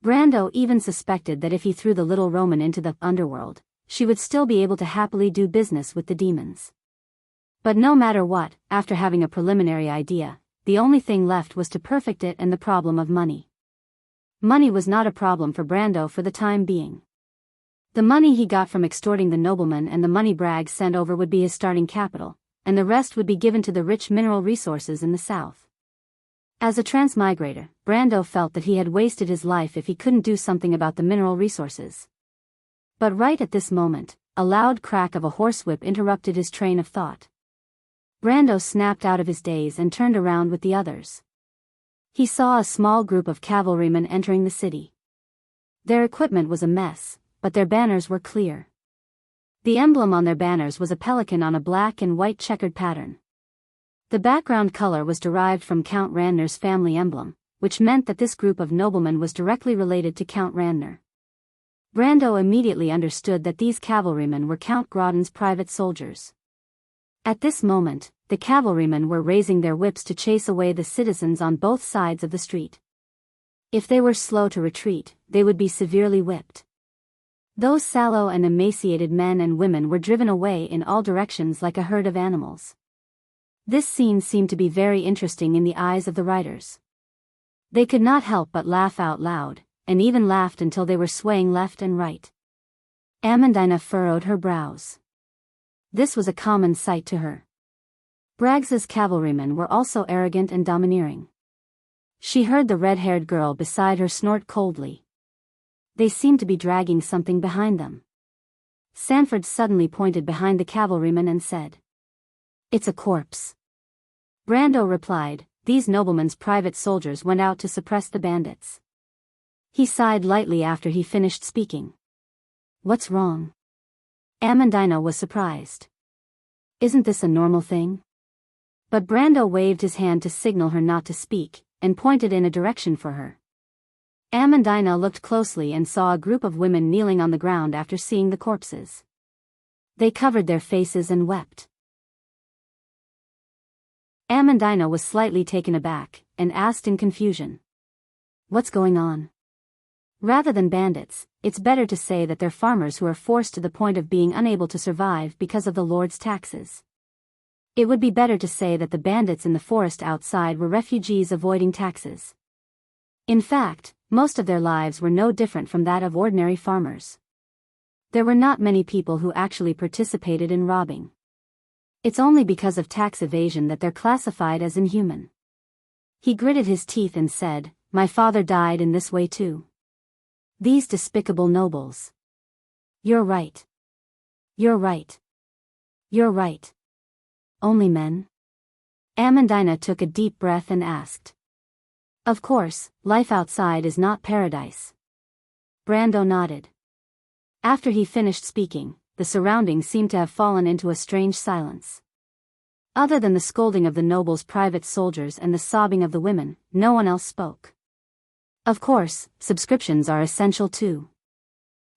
S1: Brando even suspected that if he threw the little Roman into the underworld, she would still be able to happily do business with the demons. But no matter what, after having a preliminary idea, the only thing left was to perfect it and the problem of money. Money was not a problem for Brando for the time being. The money he got from extorting the nobleman and the money Bragg sent over would be his starting capital, and the rest would be given to the rich mineral resources in the south. As a transmigrator, Brando felt that he had wasted his life if he couldn't do something about the mineral resources. But right at this moment, a loud crack of a horsewhip interrupted his train of thought. Brando snapped out of his daze and turned around with the others. He saw a small group of cavalrymen entering the city. Their equipment was a mess, but their banners were clear. The emblem on their banners was a pelican on a black and white checkered pattern. The background color was derived from Count Randner's family emblem, which meant that this group of noblemen was directly related to Count Randner. Brando immediately understood that these cavalrymen were Count Grodin's private soldiers. At this moment, the cavalrymen were raising their whips to chase away the citizens on both sides of the street. If they were slow to retreat, they would be severely whipped. Those sallow and emaciated men and women were driven away in all directions like a herd of animals. This scene seemed to be very interesting in the eyes of the writers. They could not help but laugh out loud, and even laughed until they were swaying left and right. Amandina furrowed her brows. This was a common sight to her. Braggs's cavalrymen were also arrogant and domineering. She heard the red-haired girl beside her snort coldly. They seemed to be dragging something behind them. Sanford suddenly pointed behind the cavalryman and said, "It's a corpse." Brando replied, "These noblemen's private soldiers went out to suppress the bandits." He sighed lightly after he finished speaking. "What's wrong?" Amandina was surprised. "Isn't this a normal thing?" But Brando waved his hand to signal her not to speak, and pointed in a direction for her. Amandina looked closely and saw a group of women kneeling on the ground after seeing the corpses. They covered their faces and wept. Amandina was slightly taken aback, and asked in confusion, "What's going on?" Rather than bandits, it's better to say that they're farmers who are forced to the point of being unable to survive because of the Lord's taxes. It would be better to say that the bandits in the forest outside were refugees avoiding taxes. In fact, most of their lives were no different from that of ordinary farmers. There were not many people who actually participated in robbing. It's only because of tax evasion that they're classified as inhuman. He gritted his teeth and said, "My father died in this way too. These despicable nobles." "You're right. You're right. You're right. Only men?" Amandina took a deep breath and asked. "Of course, life outside is not paradise." Brando nodded. After he finished speaking, the surroundings seemed to have fallen into a strange silence. Other than the scolding of the nobles' private soldiers and the sobbing of the women, no one else spoke. Of course, subscriptions are essential too.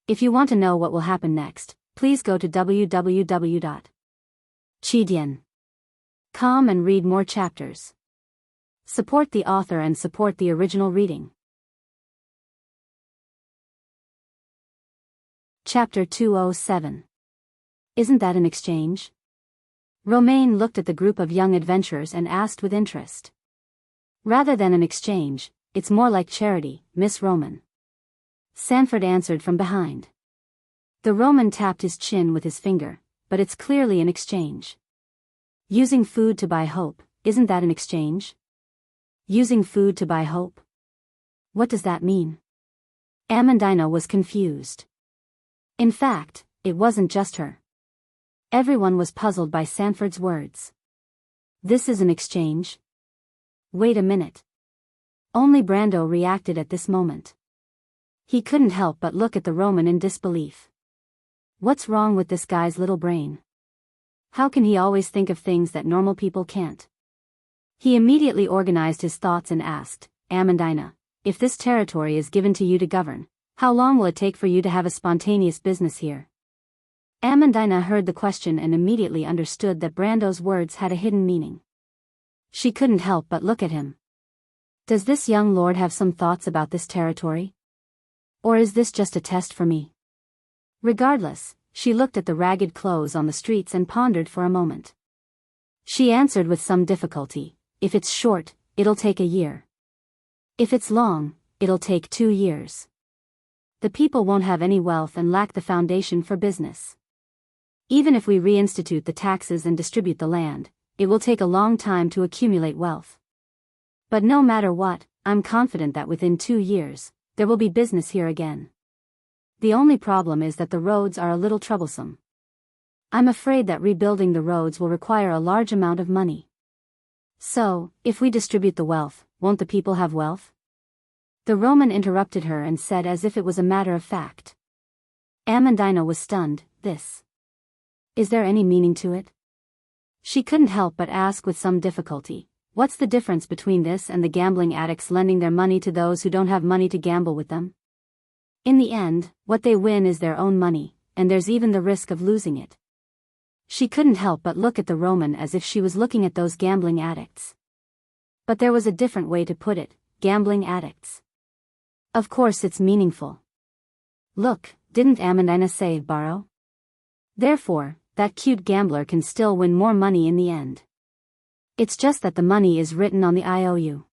S1: If you want to know what will happen next, please go to www.chidian.com and read more chapters. Support the author and support the original reading. Chapter 207. Isn't that an exchange? Romaine looked at the group of young adventurers and asked with interest. Rather than an exchange, it's more like charity, Miss Roman. Sanford answered from behind. The Roman tapped his chin with his finger, but it's clearly an exchange. Using food to buy hope, isn't that an exchange? Using food to buy hope? What does that mean? Amandina was confused. In fact, it wasn't just her. Everyone was puzzled by Sanford's words. This is an exchange? Wait a minute. Only Brando reacted at this moment. He couldn't help but look at the Roman in disbelief. What's wrong with this guy's little brain? How can he always think of things that normal people can't? He immediately organized his thoughts and asked, "Amandina, if this territory is given to you to govern, how long will it take for you to have a spontaneous business here?" Amandina heard the question and immediately understood that Brando's words had a hidden meaning. She couldn't help but look at him. Does this young lord have some thoughts about this territory? Or is this just a test for me? Regardless, she looked at the ragged clothes on the streets and pondered for a moment. She answered with some difficulty, if it's short, it'll take a year. If it's long, it'll take 2 years. The people won't have any wealth and lack the foundation for business. Even if we reinstitute the taxes and distribute the land, it will take a long time to accumulate wealth. But no matter what, I'm confident that within 2 years, there will be business here again. The only problem is that the roads are a little troublesome. I'm afraid that rebuilding the roads will require a large amount of money. So, if we distribute the wealth, won't the people have wealth? The Roman interrupted her and said as if it was a matter of fact. Amandina was stunned. This. Is there any meaning to it? She couldn't help but ask with some difficulty, what's the difference between this and the gambling addicts lending their money to those who don't have money to gamble with them? In the end, what they win is their own money, and there's even the risk of losing it. She couldn't help but look at the Roman as if she was looking at those gambling addicts. But there was a different way to put it, gambling addicts. Of course it's meaningful. Look, didn't Amandina say borrow? Therefore, that cute gambler can still win more money in the end. It's just that the money is written on the IOU.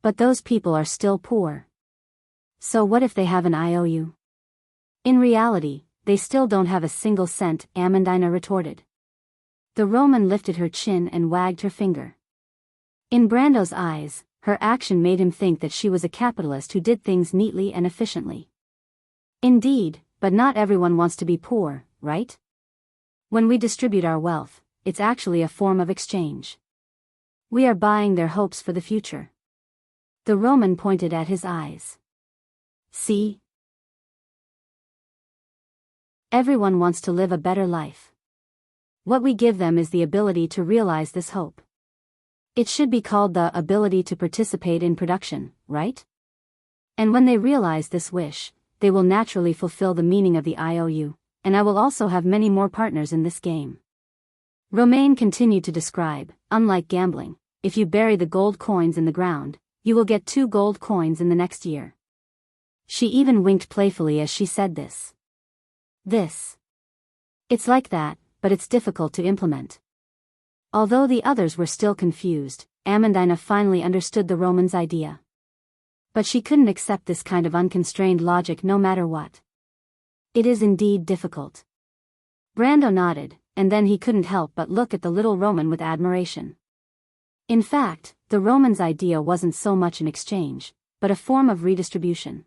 S1: But those people are still poor. So what if they have an IOU? In reality, they still don't have a single cent, Amandina retorted. The Roman lifted her chin and wagged her finger. In Brando's eyes, her action made him think that she was a capitalist who did things neatly and efficiently. Indeed, but not everyone wants to be poor, right? When we distribute our wealth, it's actually a form of exchange. We are buying their hopes for the future. The Roman pointed at his eyes. See? Everyone wants to live a better life. What we give them is the ability to realize this hope. It should be called the ability to participate in production, right? And when they realize this wish, they will naturally fulfill the meaning of the IOU, and I will also have many more partners in this game. Romain continued to describe, unlike gambling, if you bury the gold coins in the ground, you will get 2 gold coins in the next year. She even winked playfully as she said this. It's like that, but it's difficult to implement. Although the others were still confused, Amandina finally understood the Roman's idea. But she couldn't accept this kind of unconstrained logic no matter what. It is indeed difficult. Brando nodded, and then he couldn't help but look at the little Roman with admiration. In fact, the Roman's idea wasn't so much an exchange, but a form of redistribution.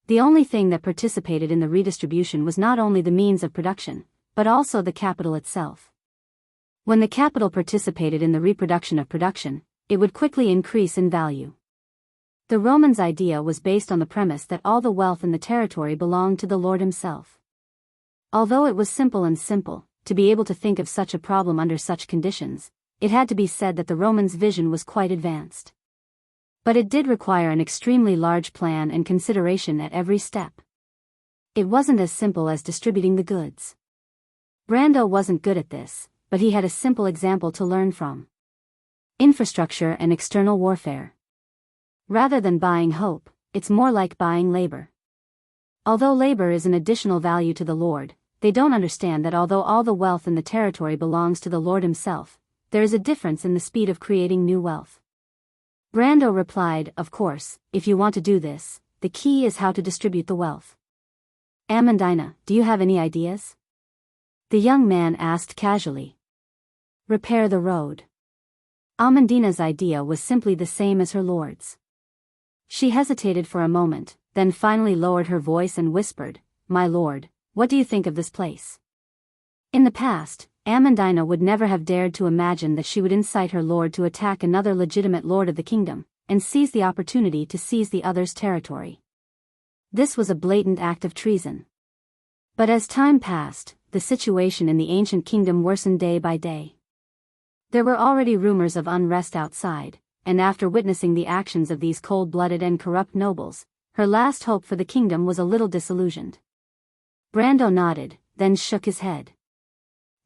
S1: The only thing that participated in the redistribution was not only the means of production, but also the capital itself. When the capital participated in the reproduction of production, it would quickly increase in value. The Romans' idea was based on the premise that all the wealth in the territory belonged to the Lord himself. Although it was simple, to be able to think of such a problem under such conditions, it had to be said that the Romans' vision was quite advanced. But it did require an extremely large plan and consideration at every step. It wasn't as simple as distributing the goods. Brando wasn't good at this, but he had a simple example to learn from. Infrastructure and external warfare. Rather than buying hope, it's more like buying labor. Although labor is an additional value to the Lord, they don't understand that although all the wealth in the territory belongs to the Lord himself, there is a difference in the speed of creating new wealth. Brando replied, of course, if you want to do this, the key is how to distribute the wealth. Amandina, do you have any ideas? The young man asked casually. Repair the road. Amandina's idea was simply the same as her lord's. She hesitated for a moment, then finally lowered her voice and whispered, My lord, what do you think of this place? In the past, Amandina would never have dared to imagine that she would incite her lord to attack another legitimate lord of the kingdom, and seize the opportunity to seize the other's territory. This was a blatant act of treason. But as time passed, the situation in the ancient kingdom worsened day by day. There were already rumors of unrest outside, and after witnessing the actions of these cold-blooded and corrupt nobles, her last hope for the kingdom was a little disillusioned. Brando nodded, then shook his head.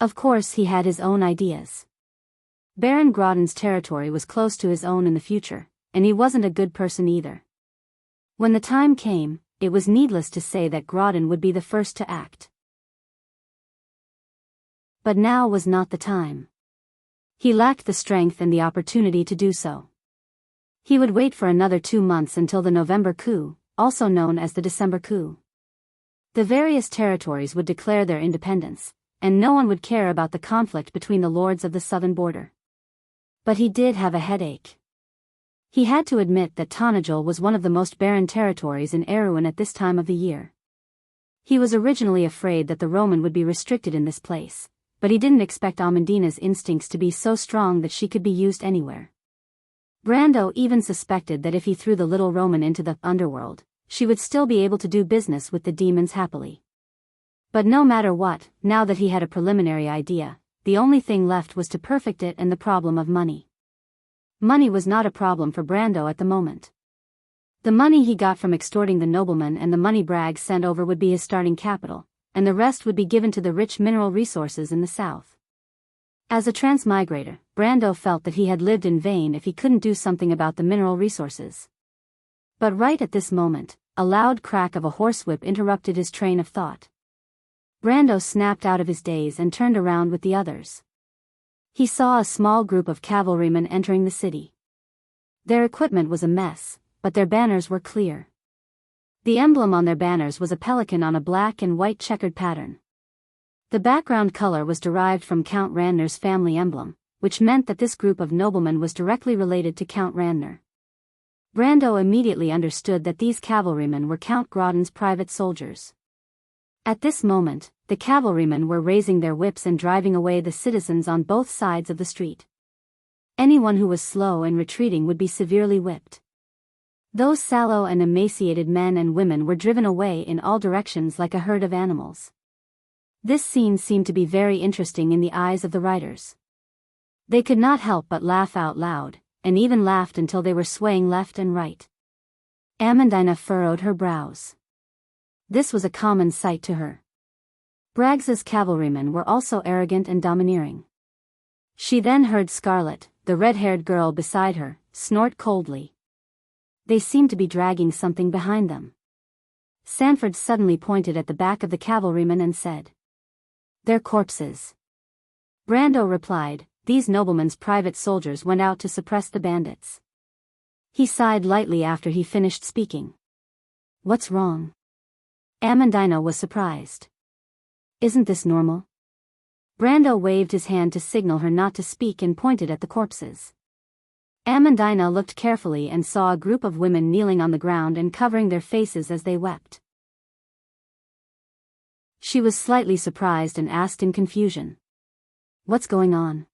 S1: Of course he had his own ideas. Baron Grodden's territory was close to his own in the future, and he wasn't a good person either. When the time came, it was needless to say that Grodin would be the first to act. But now was not the time. He lacked the strength and the opportunity to do so. He would wait for another 2 months until the November coup, also known as the December coup. The various territories would declare their independence, and no one would care about the conflict between the lords of the southern border. But he did have a headache. He had to admit that Tanajul was one of the most barren territories in Erewhon at this time of the year. He was originally afraid that the Roman would be restricted in this place, but he didn't expect Amandina's instincts to be so strong that she could be used anywhere. Brando even suspected that if he threw the little Roman into the underworld, she would still be able to do business with the demons happily. But no matter what, now that he had a preliminary idea, the only thing left was to perfect it, and the problem of money. Money was not a problem for Brando at the moment. The money he got from extorting the noblemen and the money Bragg sent over would be his starting capital, and the rest would be given to the rich mineral resources in the south. As a transmigrator, Brando felt that he had lived in vain if he couldn't do something about the mineral resources. But right at this moment, a loud crack of a horsewhip interrupted his train of thought. Brando snapped out of his daze and turned around with the others. He saw a small group of cavalrymen entering the city. Their equipment was a mess, but their banners were clear. The emblem on their banners was a pelican on a black and white checkered pattern. The background color was derived from Count Randner's family emblem, which meant that this group of noblemen was directly related to Count Randner. Brando immediately understood that these cavalrymen were Count Grodin's private soldiers. At this moment, the cavalrymen were raising their whips and driving away the citizens on both sides of the street. Anyone who was slow in retreating would be severely whipped. Those sallow and emaciated men and women were driven away in all directions like a herd of animals. This scene seemed to be very interesting in the eyes of the riders. They could not help but laugh out loud, and even laughed until they were swaying left and right. Amandina furrowed her brows. This was a common sight to her. Braggs's cavalrymen were also arrogant and domineering. She then heard Scarlet, the red-haired girl beside her, snort coldly. They seemed to be dragging something behind them. Sanford suddenly pointed at the back of the cavalrymen and said, "They're corpses." Brando replied, "These noblemen's private soldiers went out to suppress the bandits." He sighed lightly after he finished speaking. "What's wrong?" Amandina was surprised. "Isn't this normal?" Brando waved his hand to signal her not to speak and pointed at the corpses. Amandina looked carefully and saw a group of women kneeling on the ground and covering their faces as they wept. She was slightly surprised and asked in confusion, "What's going on?"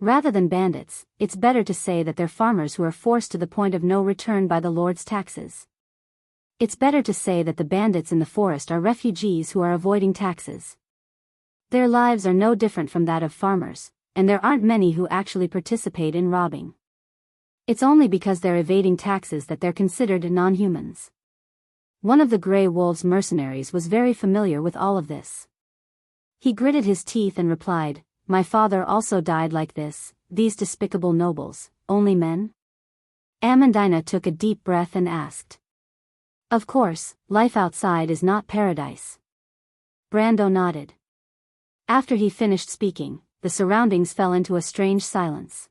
S1: Rather than bandits, it's better to say that they're farmers who are forced to the point of no return by the Lord's taxes. It's better to say that the bandits in the forest are refugees who are avoiding taxes. Their lives are no different from that of farmers, and there aren't many who actually participate in robbing. It's only because they're evading taxes that they're considered non-humans. One of the Grey Wolves mercenaries was very familiar with all of this. He gritted his teeth and replied, "My father also died like this, these despicable nobles, only men?" Amandina took a deep breath and asked, "Of course, life outside is not paradise." Brando nodded. After he finished speaking, the surroundings fell into a strange silence.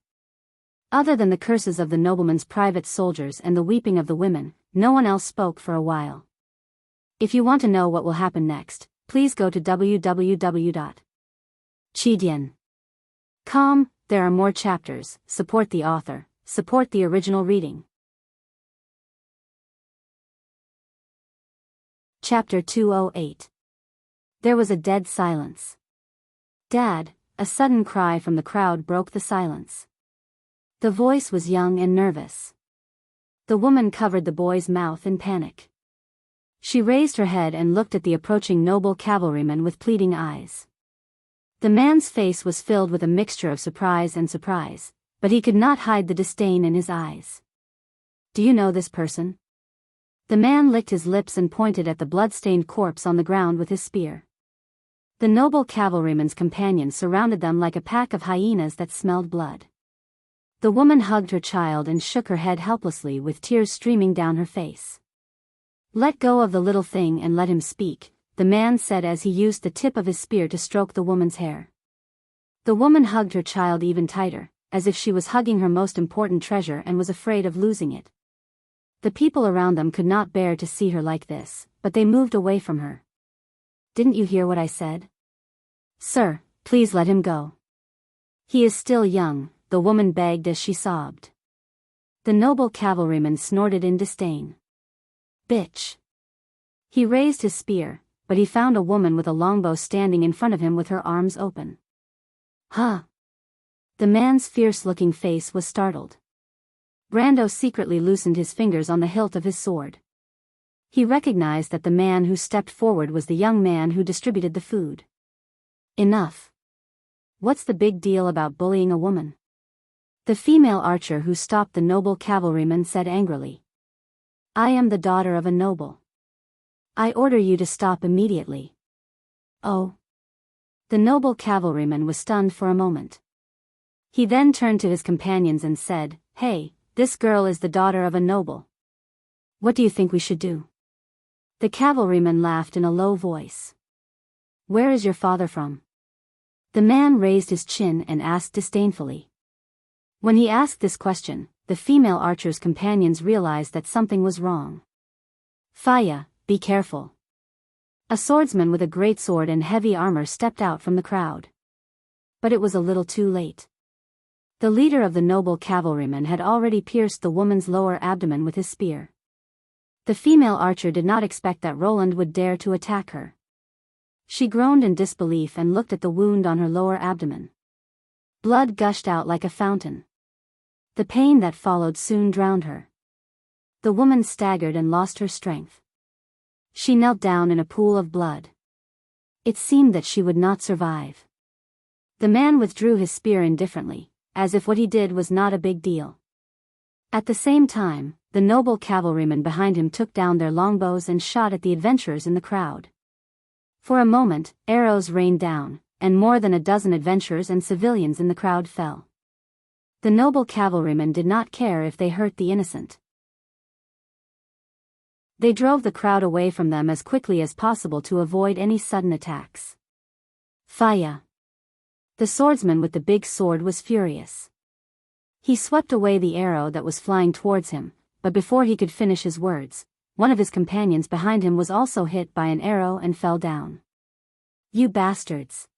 S1: Other than the curses of the nobleman's private soldiers and the weeping of the women, no one else spoke for a while. If you want to know what will happen next, please go to www.chidian.com. There are more chapters. Support the author, support the original reading. Chapter 208. There was a dead silence. "Dad," a sudden cry from the crowd broke the silence. The voice was young and nervous. The woman covered the boy's mouth in panic. She raised her head and looked at the approaching noble cavalryman with pleading eyes. The man's face was filled with a mixture of surprise, but he could not hide the disdain in his eyes. "Do you know this person?" The man licked his lips and pointed at the blood-stained corpse on the ground with his spear. The noble cavalryman's companions surrounded them like a pack of hyenas that smelled blood. The woman hugged her child and shook her head helplessly with tears streaming down her face. "Let go of the little thing and let him speak," the man said as he used the tip of his spear to stroke the woman's hair. The woman hugged her child even tighter, as if she was hugging her most important treasure and was afraid of losing it. The people around them could not bear to see her like this, but they moved away from her. "Didn't you hear what I said? Sir, please let him go. He is still young," the woman begged as she sobbed. The noble cavalryman snorted in disdain. "Bitch." He raised his spear, but he found a woman with a longbow standing in front of him with her arms open. "Huh?" The man's fierce-looking face was startled. Brando secretly loosened his fingers on the hilt of his sword. He recognized that the man who stepped forward was the young man who distributed the food. "Enough. What's the big deal about bullying a woman?" The female archer who stopped the noble cavalryman said angrily. "I am the daughter of a noble. I order you to stop immediately." "Oh." The noble cavalryman was stunned for a moment. He then turned to his companions and said, "Hey, this girl is the daughter of a noble. What do you think we should do?" The cavalryman laughed in a low voice. "Where is your father from?" The man raised his chin and asked disdainfully. When he asked this question, the female archer's companions realized that something was wrong. "Faya, be careful." A swordsman with a great sword and heavy armor stepped out from the crowd. But it was a little too late. The leader of the noble cavalrymen had already pierced the woman's lower abdomen with his spear. The female archer did not expect that Roland would dare to attack her. She groaned in disbelief and looked at the wound on her lower abdomen. Blood gushed out like a fountain. The pain that followed soon drowned her. The woman staggered and lost her strength. She knelt down in a pool of blood. It seemed that she would not survive. The man withdrew his spear indifferently, as if what he did was not a big deal. At the same time, the noble cavalrymen behind him took down their longbows and shot at the adventurers in the crowd. For a moment, arrows rained down, and more than a dozen adventurers and civilians in the crowd fell. The noble cavalrymen did not care if they hurt the innocent. They drove the crowd away from them as quickly as possible to avoid any sudden attacks. "Faya." The swordsman with the big sword was furious. He swept away the arrow that was flying towards him, but before he could finish his words, one of his companions behind him was also hit by an arrow and fell down. "You bastards!"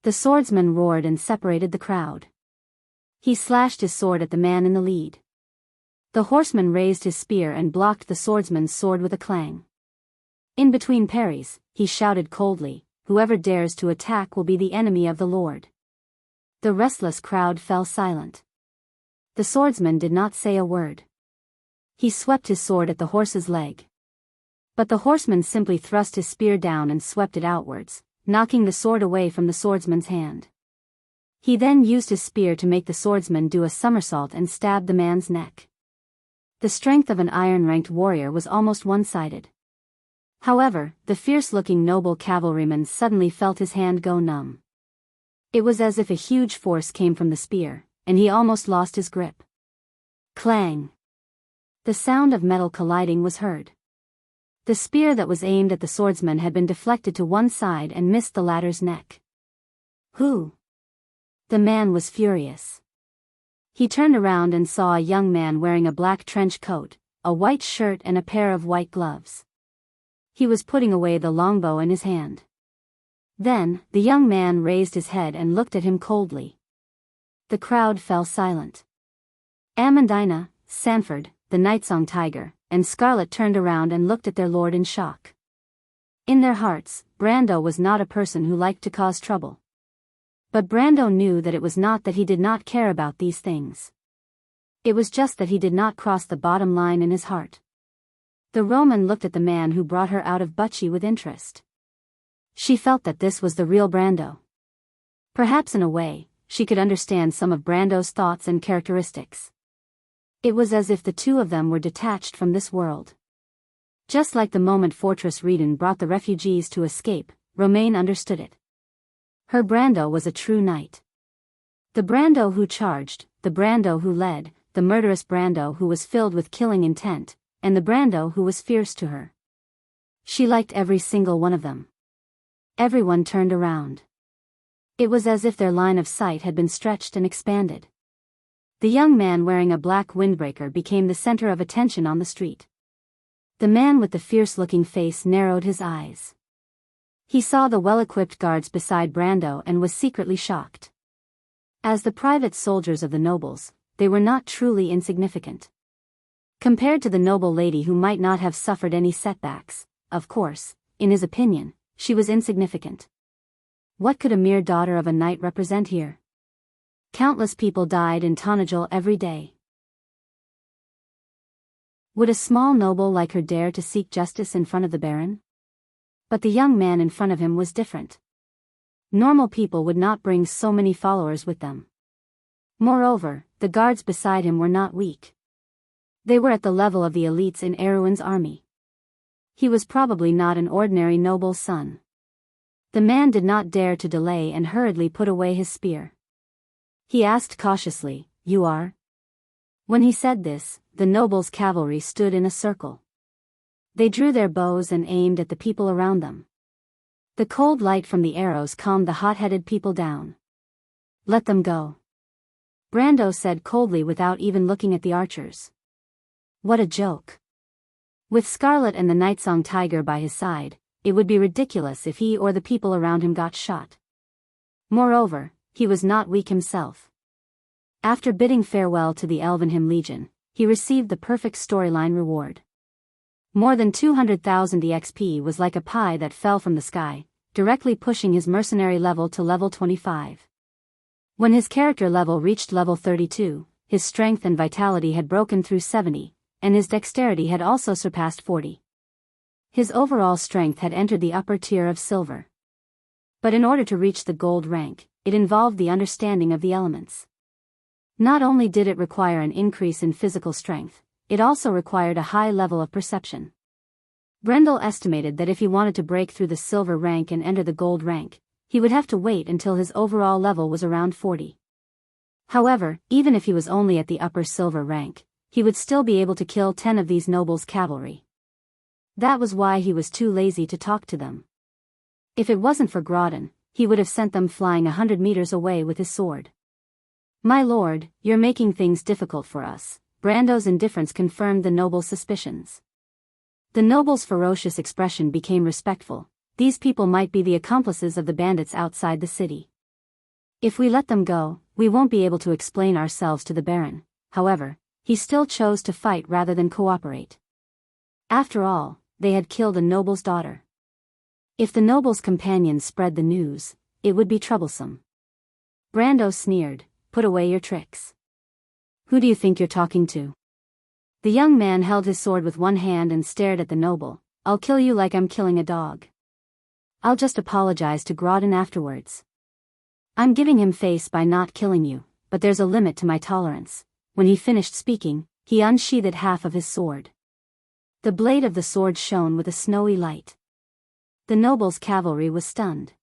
S1: The swordsman roared and separated the crowd. He slashed his sword at the man in the lead. The horseman raised his spear and blocked the swordsman's sword with a clang. In between parries, he shouted coldly, "Whoever dares to attack will be the enemy of the Lord." The restless crowd fell silent. The swordsman did not say a word. He swept his sword at the horse's leg. But the horseman simply thrust his spear down and swept it outwards, knocking the sword away from the swordsman's hand. He then used his spear to make the swordsman do a somersault and stab the man's neck. The strength of an iron-ranked warrior was almost one-sided. However, the fierce-looking noble cavalryman suddenly felt his hand go numb. It was as if a huge force came from the spear, and he almost lost his grip. Clang! The sound of metal colliding was heard. The spear that was aimed at the swordsman had been deflected to one side and missed the latter's neck. "Who?" The man was furious. He turned around and saw a young man wearing a black trench coat, a white shirt and a pair of white gloves. He was putting away the longbow in his hand. Then, the young man raised his head and looked at him coldly. The crowd fell silent. Amandina, Sanford, the Nightsong Tiger, and Scarlet turned around and looked at their lord in shock. In their hearts, Brando was not a person who liked to cause trouble. But Brando knew that it was not that he did not care about these things. It was just that he did not cross the bottom line in his heart. The Roman looked at the man who brought her out of Butchie with interest. She felt that this was the real Brando. Perhaps in a way, she could understand some of Brando's thoughts and characteristics. It was as if the two of them were detached from this world. Just like the moment Fortress Reden brought the refugees to escape, Romaine understood it. Her Brando was a true knight. The Brando who charged, the Brando who led, the murderous Brando who was filled with killing intent, and the Brando who was fierce to her. She liked every single one of them. Everyone turned around. It was as if their line of sight had been stretched and expanded. The young man wearing a black windbreaker became the center of attention on the street. The man with the fierce-looking face narrowed his eyes. He saw the well-equipped guards beside Brando and was secretly shocked. As the private soldiers of the nobles, they were not truly insignificant. Compared to the noble lady who might not have suffered any setbacks, of course, in his opinion, she was insignificant. What could a mere daughter of a knight represent here? Countless people died in Tanajul every day. Would a small noble like her dare to seek justice in front of the Baron? But the young man in front of him was different. Normal people would not bring so many followers with them. Moreover, the guards beside him were not weak. They were at the level of the elites in Erwin's army. He was probably not an ordinary noble's son. The man did not dare to delay and hurriedly put away his spear. He asked cautiously, "You are?" When he said this, the noble's cavalry stood in a circle. They drew their bows and aimed at the people around them. The cold light from the arrows calmed the hot-headed people down. "Let them go," Brando said coldly without even looking at the archers. What a joke. With Scarlet and the Nightsong Tiger by his side, it would be ridiculous if he or the people around him got shot. Moreover, he was not weak himself. After bidding farewell to the Elvenham Legion, he received the perfect storyline reward. More than 200,000 EXP was like a pie that fell from the sky, directly pushing his mercenary level to level 25. When his character level reached level 32, his strength and vitality had broken through 70, and his dexterity had also surpassed 40. His overall strength had entered the upper tier of silver. But in order to reach the gold rank, it involved the understanding of the elements. Not only did it require an increase in physical strength, it also required a high level of perception. Brendel estimated that if he wanted to break through the silver rank and enter the gold rank, he would have to wait until his overall level was around 40. However, even if he was only at the upper silver rank, he would still be able to kill 10 of these nobles' cavalry. That was why he was too lazy to talk to them. If it wasn't for Grodin, he would have sent them flying 100 meters away with his sword. "My lord, you're making things difficult for us," Brando's indifference confirmed the noble's suspicions. The noble's ferocious expression became respectful. These people might be the accomplices of the bandits outside the city. If we let them go, we won't be able to explain ourselves to the Baron. However, he still chose to fight rather than cooperate. After all, they had killed a noble's daughter. If the noble's companions spread the news, it would be troublesome. Brando sneered, "Put away your tricks. Who do you think you're talking to?" The young man held his sword with one hand and stared at the noble. "I'll kill you like I'm killing a dog. I'll just apologize to Grodin afterwards. I'm giving him face by not killing you, but there's a limit to my tolerance." When he finished speaking, he unsheathed half of his sword. The blade of the sword shone with a snowy light. The noble's cavalry was stunned.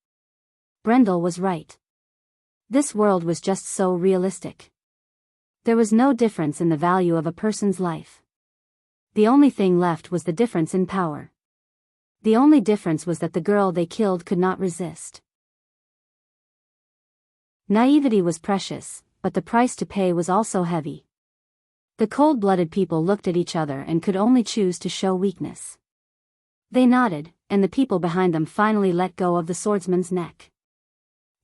S1: Brendel was right. This world was just so realistic. There was no difference in the value of a person's life. The only thing left was the difference in power. The only difference was that the girl they killed could not resist. Naivety was precious, but the price to pay was also heavy. The cold-blooded people looked at each other and could only choose to show weakness. They nodded, and the people behind them finally let go of the swordsman's neck.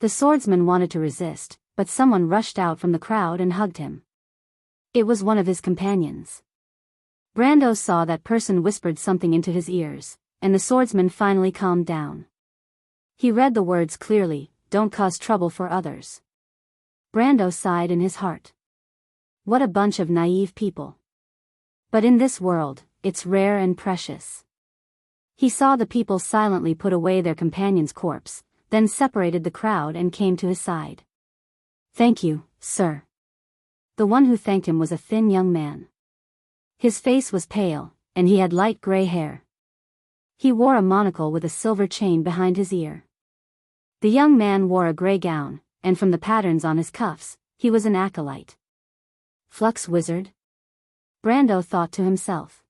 S1: The swordsman wanted to resist, but someone rushed out from the crowd and hugged him. It was one of his companions. Brando saw that person whispered something into his ears, and the swordsman finally calmed down. He read the words clearly, "Don't cause trouble for others." Brando sighed in his heart. What a bunch of naive people. But in this world, it's rare and precious. He saw the people silently put away their companion's corpse, then separated the crowd and came to his side. "Thank you, sir." The one who thanked him was a thin young man. His face was pale, and he had light gray hair. He wore a monocle with a silver chain behind his ear. The young man wore a gray gown, and from the patterns on his cuffs, he was an acolyte. Flux wizard? Brando thought to himself.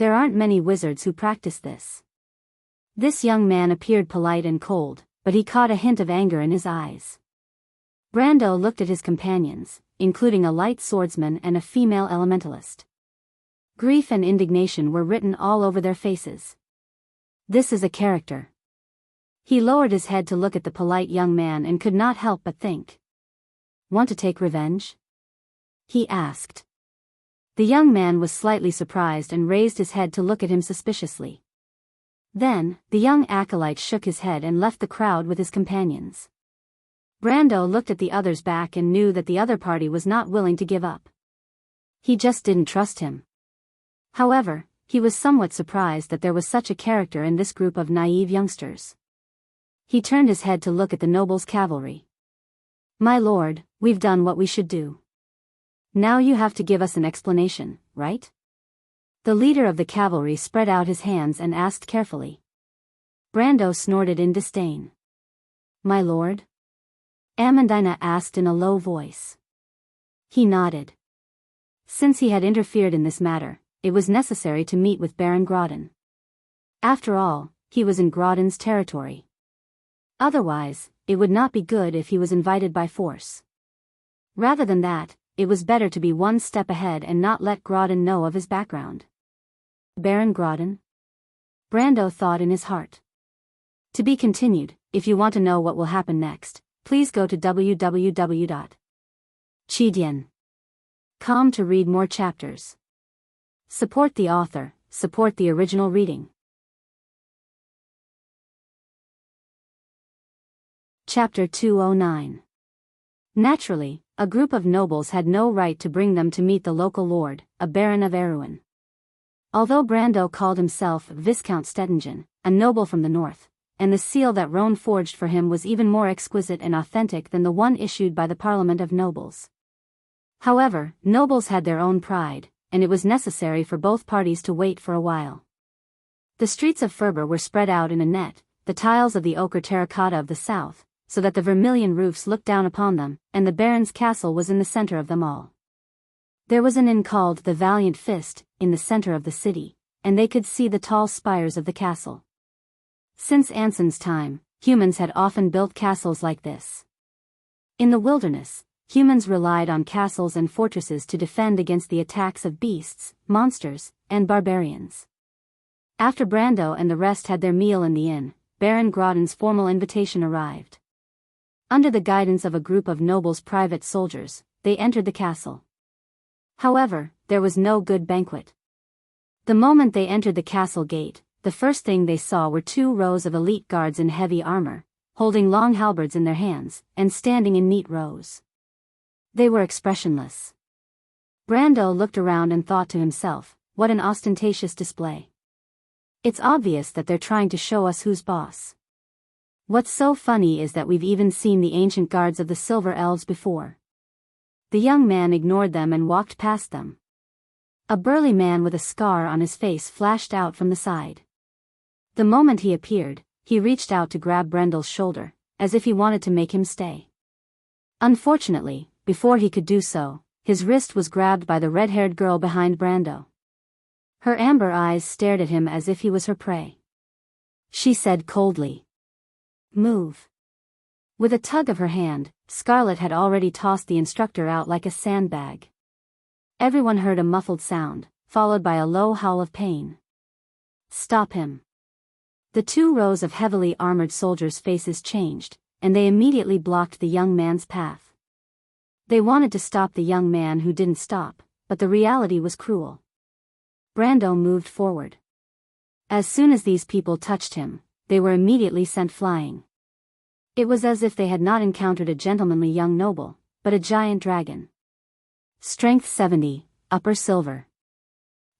S1: There aren't many wizards who practice this. This young man appeared polite and cold, but he caught a hint of anger in his eyes. Brando looked at his companions, including a light swordsman and a female elementalist. Grief and indignation were written all over their faces. This is a character. He lowered his head to look at the polite young man and could not help but think. Want to take revenge? He asked. The young man was slightly surprised and raised his head to look at him suspiciously. Then, the young acolyte shook his head and left the crowd with his companions. Brando looked at the others back and knew that the other party was not willing to give up. He just didn't trust him. However, he was somewhat surprised that there was such a character in this group of naive youngsters. He turned his head to look at the noble's cavalry. My lord, we've done what we should do. Now you have to give us an explanation, right? The leader of the cavalry spread out his hands and asked carefully. Brando snorted in disdain. My lord? Amandina asked in a low voice. He nodded. Since he had interfered in this matter, it was necessary to meet with Baron Grodin. After all, he was in Grodin's territory. Otherwise, it would not be good if he was invited by force. Rather than that, it was better to be one step ahead and not let Grodin know of his background. Baron Grodin? Brando thought in his heart. To be continued. If you want to know what will happen next, please go to www.chidian.com to read more chapters. Support the author, support the original reading. Chapter 209. Naturally, a group of nobles had no right to bring them to meet the local lord, a baron of Erewhon. Although Brando called himself Viscount Stettingen, a noble from the north, and the seal that Roan forged for him was even more exquisite and authentic than the one issued by the Parliament of Nobles. However, nobles had their own pride, and it was necessary for both parties to wait for a while. The streets of Ferber were spread out in a net, the tiles of the ochre terracotta of the south, so that the vermilion roofs looked down upon them, and the Baron's castle was in the center of them all. There was an inn called the Valiant Fist, in the center of the city, and they could see the tall spires of the castle. Since Anson's time, humans had often built castles like this. In the wilderness, humans relied on castles and fortresses to defend against the attacks of beasts, monsters, and barbarians. After Brando and the rest had their meal in the inn, Baron Grodin's formal invitation arrived. Under the guidance of a group of nobles' private soldiers, they entered the castle. However, there was no good banquet. The moment they entered the castle gate, the first thing they saw were 2 rows of elite guards in heavy armor, holding long halberds in their hands, and standing in neat rows. They were expressionless. Brando looked around and thought to himself, what an ostentatious display. It's obvious that they're trying to show us who's boss. What's so funny is that we've even seen the ancient guards of the Silver Elves before. The young man ignored them and walked past them. A burly man with a scar on his face flashed out from the side. The moment he appeared, he reached out to grab Brendel's shoulder, as if he wanted to make him stay. Unfortunately, before he could do so, his wrist was grabbed by the red-haired girl behind Brando. Her amber eyes stared at him as if he was her prey. She said coldly, "Move." With a tug of her hand, Scarlet had already tossed the instructor out like a sandbag. Everyone heard a muffled sound, followed by a low howl of pain. Stop him. The 2 rows of heavily armored soldiers' faces changed, and they immediately blocked the young man's path. They wanted to stop the young man who didn't stop, but the reality was cruel. Brando moved forward. As soon as these people touched him, they were immediately sent flying. It was as if they had not encountered a gentlemanly young noble, but a giant dragon. Strength 70, upper silver.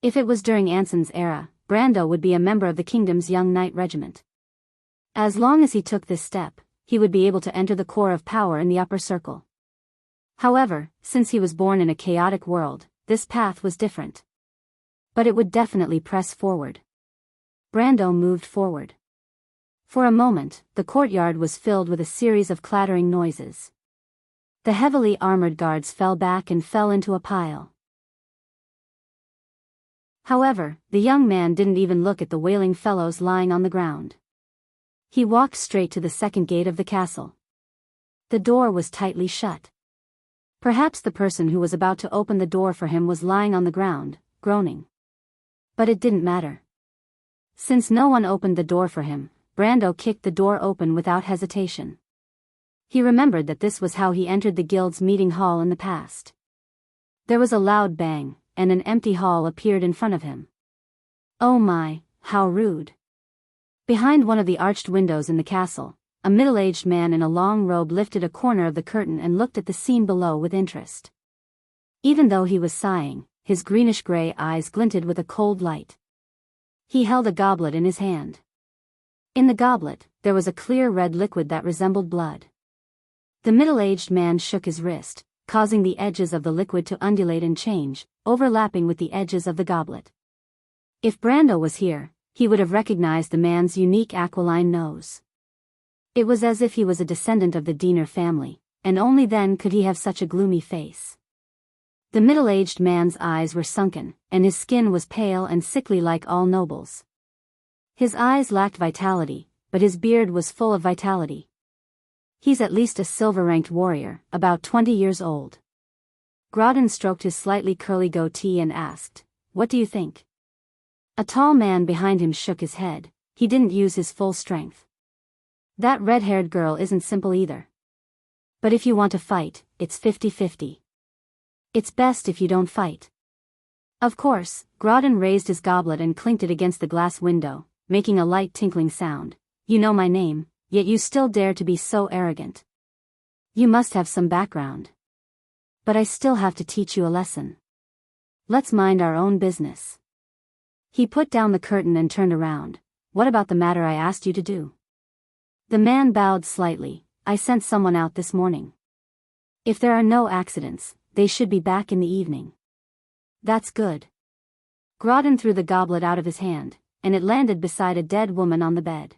S1: If it was during Anson's era, Brando would be a member of the kingdom's young knight regiment. As long as he took this step, he would be able to enter the core of power in the upper circle. However, since he was born in a chaotic world, this path was different. But it would definitely press forward. Brando moved forward. For a moment, the courtyard was filled with a series of clattering noises. The heavily armored guards fell back and fell into a pile. However, the young man didn't even look at the wailing fellows lying on the ground. He walked straight to the second gate of the castle. The door was tightly shut. Perhaps the person who was about to open the door for him was lying on the ground, groaning. But it didn't matter. Since no one opened the door for him, Brando kicked the door open without hesitation. He remembered that this was how he entered the guild's meeting hall in the past. There was a loud bang, and an empty hall appeared in front of him. Oh my, how rude. Behind one of the arched windows in the castle, a middle-aged man in a long robe lifted a corner of the curtain and looked at the scene below with interest. Even though he was sighing, his greenish-gray eyes glinted with a cold light. He held a goblet in his hand. In the goblet, there was a clear red liquid that resembled blood. The middle-aged man shook his wrist, causing the edges of the liquid to undulate and change, overlapping with the edges of the goblet. If Brando was here, he would have recognized the man's unique aquiline nose. It was as if he was a descendant of the Diener family, and only then could he have such a gloomy face. The middle-aged man's eyes were sunken, and his skin was pale and sickly like all nobles. His eyes lacked vitality, but his beard was full of vitality. He's at least a silver-ranked warrior, about 20 years old. Grodin stroked his slightly curly goatee and asked, "What do you think?" A tall man behind him shook his head. He didn't use his full strength. That red-haired girl isn't simple either. But if you want to fight, it's 50-50. It's best if you don't fight. Of course, Grodin raised his goblet and clinked it against the glass window, making a light tinkling sound. You know my name, yet you still dare to be so arrogant. You must have some background. But I still have to teach you a lesson. Let's mind our own business. He put down the curtain and turned around. What about the matter I asked you to do? The man bowed slightly. I sent someone out this morning. If there are no accidents, they should be back in the evening. That's good. Grodin threw the goblet out of his hand, and it landed beside a dead woman on the bed.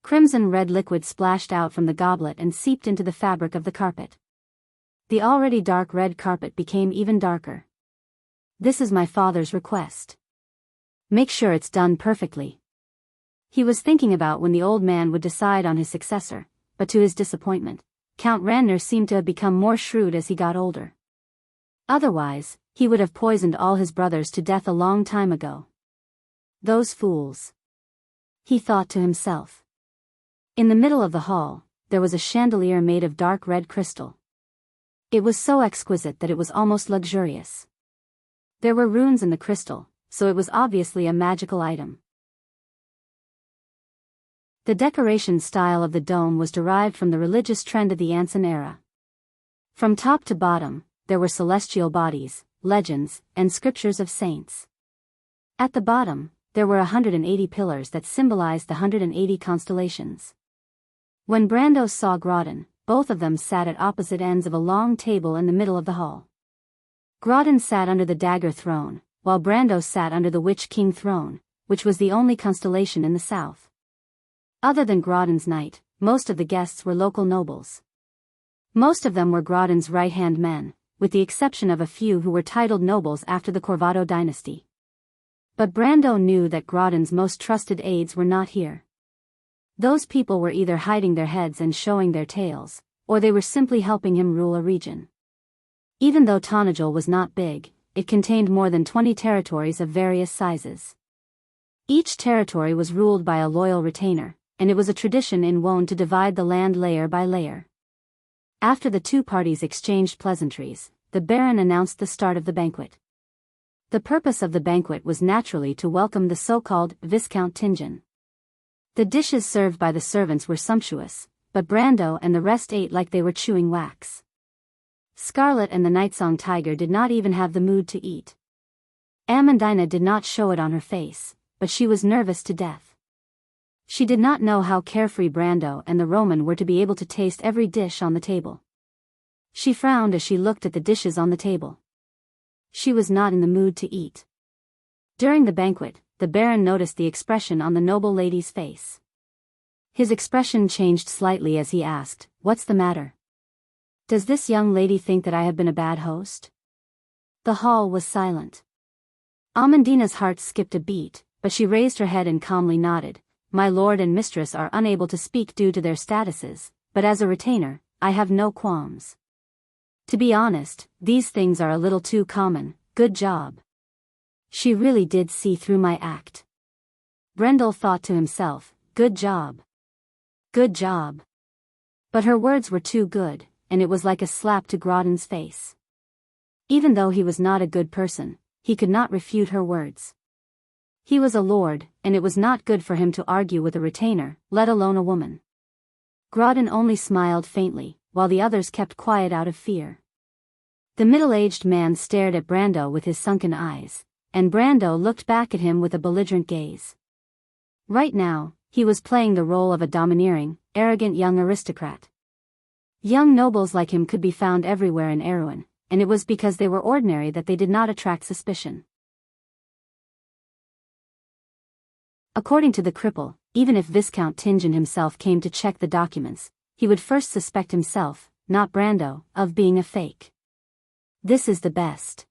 S1: Crimson red liquid splashed out from the goblet and seeped into the fabric of the carpet. The already dark red carpet became even darker. This is my father's request. Make sure it's done perfectly. He was thinking about when the old man would decide on his successor, but to his disappointment, Count Randner seemed to have become more shrewd as he got older. Otherwise, he would have poisoned all his brothers to death a long time ago. Those fools. He thought to himself. In the middle of the hall, there was a chandelier made of dark red crystal. It was so exquisite that it was almost luxurious. There were runes in the crystal, so it was obviously a magical item. The decoration style of the dome was derived from the religious trend of the Anson era. From top to bottom, there were celestial bodies, legends, and scriptures of saints. At the bottom, there were 180 pillars that symbolized the 180 constellations. When Brando saw Grodin, both of them sat at opposite ends of a long table in the middle of the hall. Grodin sat under the dagger throne, while Brando sat under the Witch King throne, which was the only constellation in the south. Other than Grodin's knight, most of the guests were local nobles. Most of them were Grodin's right-hand men, with the exception of a few who were titled nobles after the Corvado dynasty. But Brando knew that Grodin's most trusted aides were not here. Those people were either hiding their heads and showing their tails, or they were simply helping him rule a region. Even though Tonajol was not big, it contained more than 20 territories of various sizes. Each territory was ruled by a loyal retainer, and it was a tradition in Wone to divide the land layer by layer. After the two parties exchanged pleasantries, the Baron announced the start of the banquet. The purpose of the banquet was naturally to welcome the so-called Viscount Tingen. The dishes served by the servants were sumptuous, but Brando and the rest ate like they were chewing wax. Scarlet and the Nightsong Tiger did not even have the mood to eat. Amandina did not show it on her face, but she was nervous to death. She did not know how carefree Brando and the Roman were to be able to taste every dish on the table. She frowned as she looked at the dishes on the table. She was not in the mood to eat. During the banquet, the Baron noticed the expression on the noble lady's face. His expression changed slightly as he asked, "What's the matter? Does this young lady think that I have been a bad host?" The hall was silent. Amandina's heart skipped a beat, but she raised her head and calmly nodded. My lord and mistress are unable to speak due to their statuses, but as a retainer, I have no qualms. To be honest, these things are a little too common. Good job. She really did see through my act. Brendel thought to himself, good job. Good job. But her words were too good, and it was like a slap to Grodden's face. Even though he was not a good person, he could not refute her words. He was a lord, and it was not good for him to argue with a retainer, let alone a woman. Grodden only smiled faintly, while the others kept quiet out of fear. The middle-aged man stared at Brando with his sunken eyes, and Brando looked back at him with a belligerent gaze. Right now, he was playing the role of a domineering, arrogant young aristocrat. Young nobles like him could be found everywhere in Erewhon, and it was because they were ordinary that they did not attract suspicion. According to the cripple, even if Viscount Tingen himself came to check the documents, he would first suspect himself, not Brando, of being a fake. This is the best.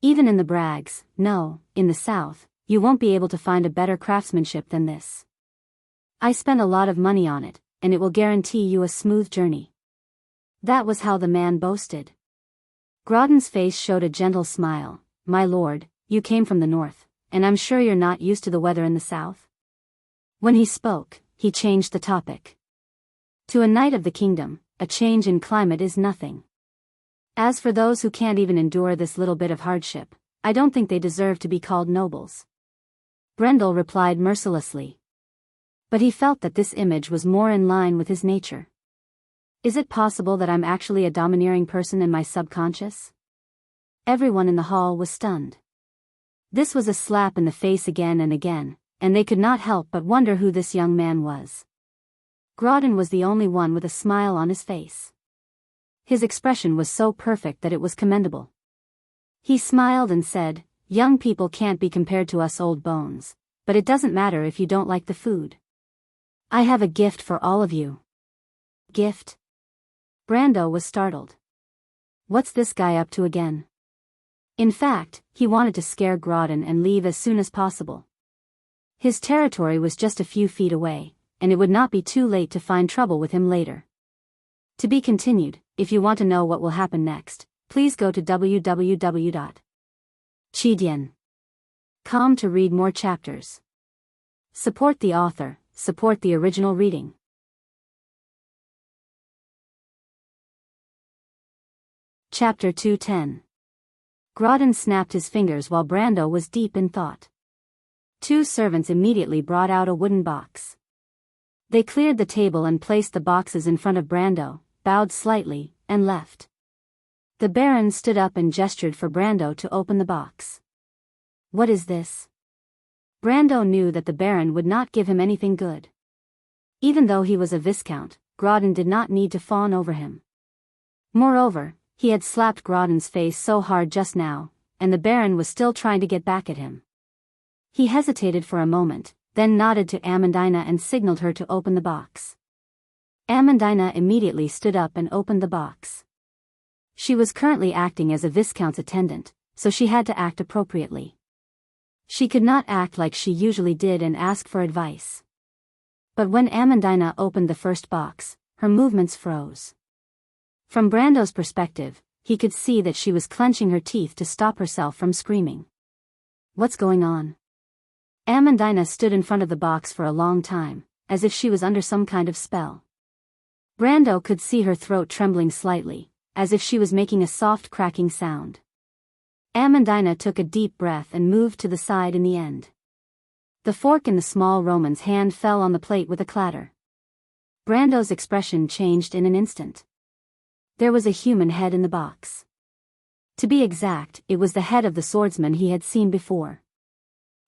S1: Even in the Braggs, no, in the South, you won't be able to find a better craftsmanship than this. I spent a lot of money on it, and it will guarantee you a smooth journey. That was how the man boasted. Grodden's face showed a gentle smile. My lord, you came from the north, and I'm sure you're not used to the weather in the south. When he spoke, he changed the topic. To a knight of the kingdom, a change in climate is nothing. As for those who can't even endure this little bit of hardship, I don't think they deserve to be called nobles. Brendel replied mercilessly. But he felt that this image was more in line with his nature. Is it possible that I'm actually a domineering person in my subconscious? Everyone in the hall was stunned. This was a slap in the face again and again, and they could not help but wonder who this young man was. Grodden was the only one with a smile on his face. His expression was so perfect that it was commendable. He smiled and said, young people can't be compared to us old bones, but it doesn't matter if you don't like the food. I have a gift for all of you. Gift? Brando was startled. What's this guy up to again? In fact, he wanted to scare Grodden and leave as soon as possible. His territory was just a few feet away, and it would not be too late to find trouble with him later. To be continued. If you want to know what will happen next, please go to www.chidian.com to read more chapters. Support the author, support the original reading. Chapter 210. Grodden snapped his fingers while Brando was deep in thought. Two servants immediately brought out a wooden box. They cleared the table and placed the boxes in front of Brando, bowed slightly, and left. The Baron stood up and gestured for Brando to open the box. What is this? Brando knew that the Baron would not give him anything good. Even though he was a viscount, Grodden did not need to fawn over him. Moreover, he had slapped Grodden's face so hard just now, and the Baron was still trying to get back at him. He hesitated for a moment, then nodded to Amandina and signaled her to open the box. Amandina immediately stood up and opened the box. She was currently acting as a viscount's attendant, so she had to act appropriately. She could not act like she usually did and ask for advice. But when Amandina opened the first box, her movements froze. From Brando's perspective, he could see that she was clenching her teeth to stop herself from screaming. What's going on? Amandina stood in front of the box for a long time, as if she was under some kind of spell. Brando could see her throat trembling slightly, as if she was making a soft cracking sound. Amandina took a deep breath and moved to the side in the end. The fork in the small Roman's hand fell on the plate with a clatter. Brando's expression changed in an instant. There was a human head in the box. To be exact, it was the head of the swordsman he had seen before.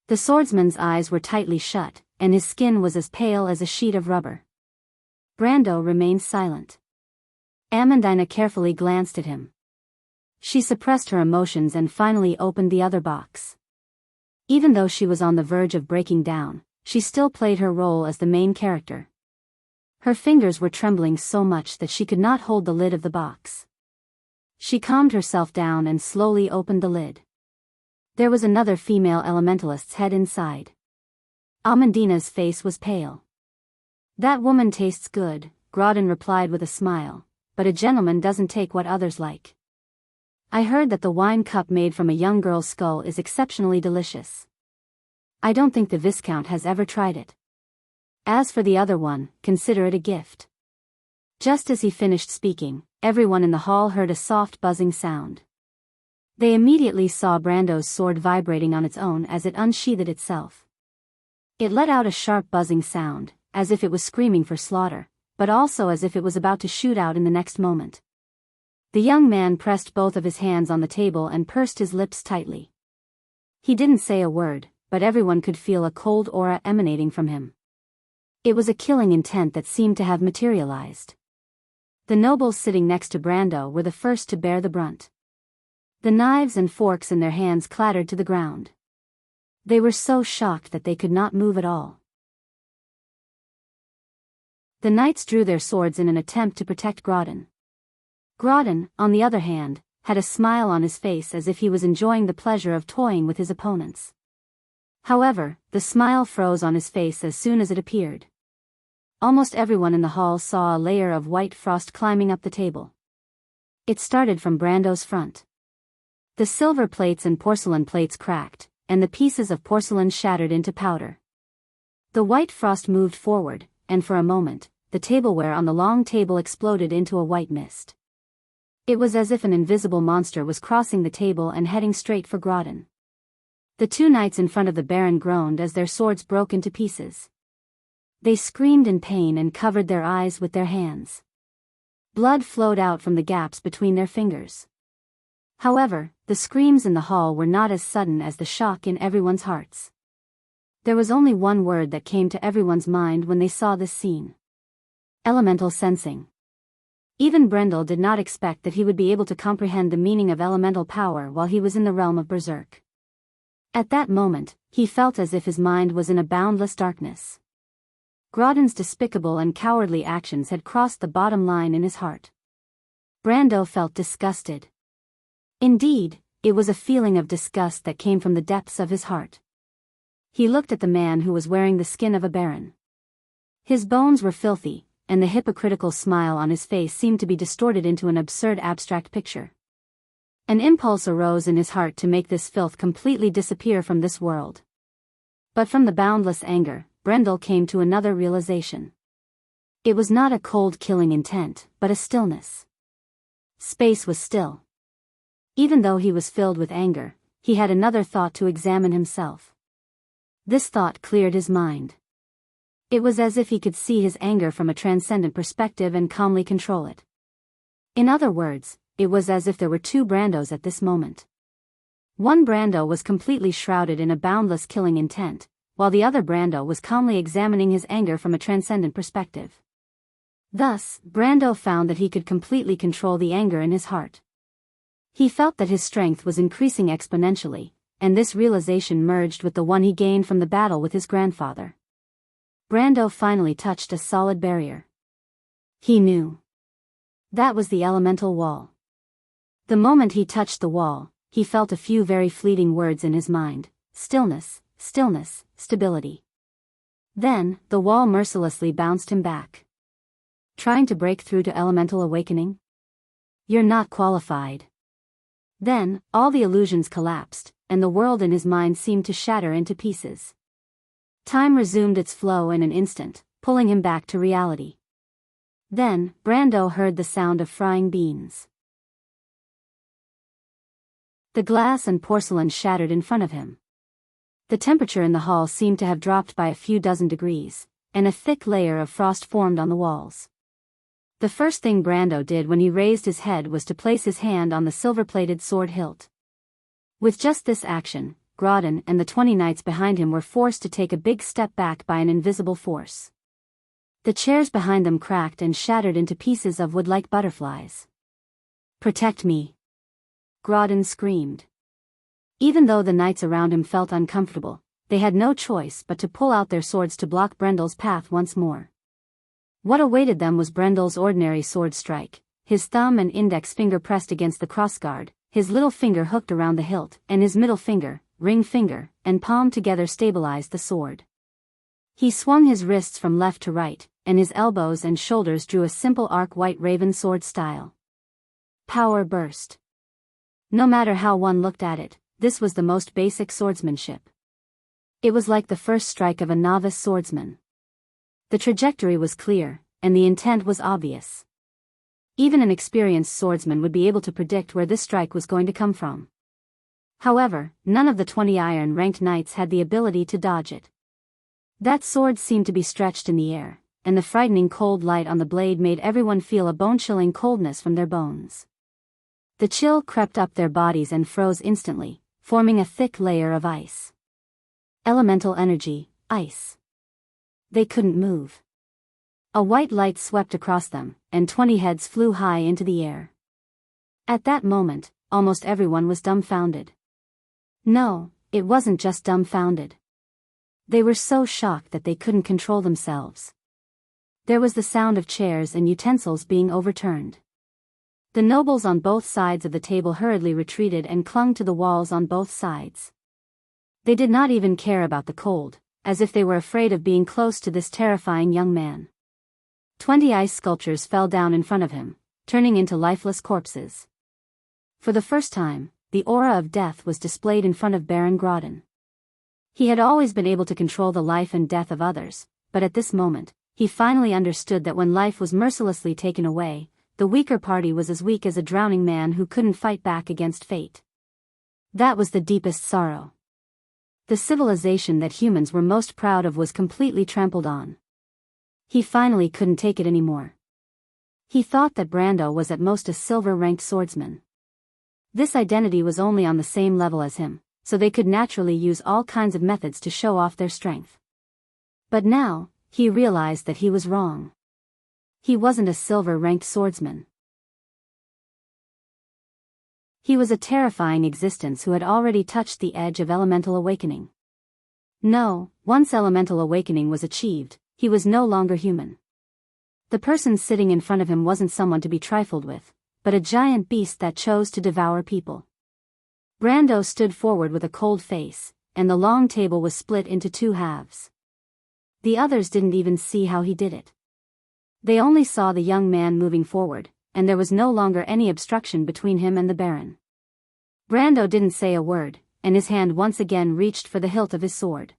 S1: The swordsman's eyes were tightly shut, and his skin was as pale as a sheet of rubber. Brando remained silent. Amandina carefully glanced at him. She suppressed her emotions and finally opened the other box. Even though she was on the verge of breaking down, she still played her role as the main character. Her fingers were trembling so much that she could not hold the lid of the box. She calmed herself down and slowly opened the lid. There was another female elementalist's head inside. Amandina's face was pale. "That woman tastes good," Grodin replied with a smile, "but a gentleman doesn't take what others like. I heard that the wine cup made from a young girl's skull is exceptionally delicious. I don't think the Viscount has ever tried it. As for the other one, consider it a gift." Just as he finished speaking, everyone in the hall heard a soft buzzing sound. They immediately saw Brando's sword vibrating on its own as it unsheathed itself. It let out a sharp buzzing sound, as if it was screaming for slaughter, but also as if it was about to shoot out in the next moment. The young man pressed both of his hands on the table and pursed his lips tightly. He didn't say a word, but everyone could feel a cold aura emanating from him. It was a killing intent that seemed to have materialized. The nobles sitting next to Brando were the first to bear the brunt. The knives and forks in their hands clattered to the ground. They were so shocked that they could not move at all. The knights drew their swords in an attempt to protect Grodin. Grodin, on the other hand, had a smile on his face as if he was enjoying the pleasure of toying with his opponents. However, the smile froze on his face as soon as it appeared. Almost everyone in the hall saw a layer of white frost climbing up the table. It started from Brando's front. The silver plates and porcelain plates cracked, and the pieces of porcelain shattered into powder. The white frost moved forward, and for a moment, the tableware on the long table exploded into a white mist. It was as if an invisible monster was crossing the table and heading straight for Grodin. The two knights in front of the Baron groaned as their swords broke into pieces. They screamed in pain and covered their eyes with their hands. Blood flowed out from the gaps between their fingers. However, the screams in the hall were not as sudden as the shock in everyone's hearts. There was only one word that came to everyone's mind when they saw this scene. Elemental sensing. Even Brendel did not expect that he would be able to comprehend the meaning of elemental power while he was in the realm of Berserk. At that moment, he felt as if his mind was in a boundless darkness. Grodin's despicable and cowardly actions had crossed the bottom line in his heart. Brando felt disgusted. Indeed, it was a feeling of disgust that came from the depths of his heart. He looked at the man who was wearing the skin of a baron. His bones were filthy, and the hypocritical smile on his face seemed to be distorted into an absurd abstract picture. An impulse arose in his heart to make this filth completely disappear from this world. But from the boundless anger, Brendel came to another realization. It was not a cold killing intent, but a stillness. Space was still. Even though he was filled with anger, he had another thought to examine himself. This thought cleared his mind. It was as if he could see his anger from a transcendent perspective and calmly control it. In other words, it was as if there were two Brandos at this moment. One Brando was completely shrouded in a boundless killing intent, while the other Brando was calmly examining his anger from a transcendent perspective. Thus, Brando found that he could completely control the anger in his heart. He felt that his strength was increasing exponentially, and this realization merged with the one he gained from the battle with his grandfather. Brando finally touched a solid barrier. He knew. That was the elemental wall. The moment he touched the wall, he felt a few very fleeting words in his mind: stillness, stillness, stability. Then, the wall mercilessly bounced him back. Trying to break through to elemental awakening? You're not qualified. Then, all the illusions collapsed, and the world in his mind seemed to shatter into pieces. Time resumed its flow in an instant, pulling him back to reality. Then, Brando heard the sound of frying beans. The glass and porcelain shattered in front of him. The temperature in the hall seemed to have dropped by a few dozen degrees, and a thick layer of frost formed on the walls. The first thing Brando did when he raised his head was to place his hand on the silver-plated sword hilt. With just this action, Grodin and the 20 knights behind him were forced to take a big step back by an invisible force. The chairs behind them cracked and shattered into pieces of wood like butterflies. "Protect me!" Grodin screamed. Even though the knights around him felt uncomfortable, they had no choice but to pull out their swords to block Brendel's path once more. What awaited them was Brendel's ordinary sword strike, his thumb and index finger pressed against the crossguard, his little finger hooked around the hilt, and his middle finger, ring finger, and palm together stabilized the sword. He swung his wrists from left to right, and his elbows and shoulders drew a simple arc white raven sword style. Power burst. No matter how one looked at it, this was the most basic swordsmanship. It was like the first strike of a novice swordsman. The trajectory was clear, and the intent was obvious. Even an experienced swordsman would be able to predict where this strike was going to come from. However, none of the 20 iron-ranked knights had the ability to dodge it. That sword seemed to be stretched in the air, and the frightening cold light on the blade made everyone feel a bone-chilling coldness from their bones. The chill crept up their bodies and froze instantly, forming a thick layer of ice. Elemental energy, ice. They couldn't move. A white light swept across them, and 20 heads flew high into the air. At that moment, almost everyone was dumbfounded. No, it wasn't just dumbfounded. They were so shocked that they couldn't control themselves. There was the sound of chairs and utensils being overturned. The nobles on both sides of the table hurriedly retreated and clung to the walls on both sides. They did not even care about the cold, as if they were afraid of being close to this terrifying young man. 20 ice sculptures fell down in front of him, turning into lifeless corpses. For the first time, the aura of death was displayed in front of Baron Grodin. He had always been able to control the life and death of others, but at this moment, he finally understood that when life was mercilessly taken away, the weaker party was as weak as a drowning man who couldn't fight back against fate. That was the deepest sorrow. The civilization that humans were most proud of was completely trampled on. He finally couldn't take it anymore. He thought that Brando was at most a silver-ranked swordsman. This identity was only on the same level as him, so they could naturally use all kinds of methods to show off their strength. But now, he realized that he was wrong. He wasn't a silver-ranked swordsman. He was a terrifying existence who had already touched the edge of elemental awakening. No, once elemental awakening was achieved, he was no longer human. The person sitting in front of him wasn't someone to be trifled with, but a giant beast that chose to devour people. Brando stood forward with a cold face, and the long table was split into two halves. The others didn't even see how he did it. They only saw the young man moving forward, and there was no longer any obstruction between him and the Baron. Brando didn't say a word, and his hand once again reached for the hilt of his sword.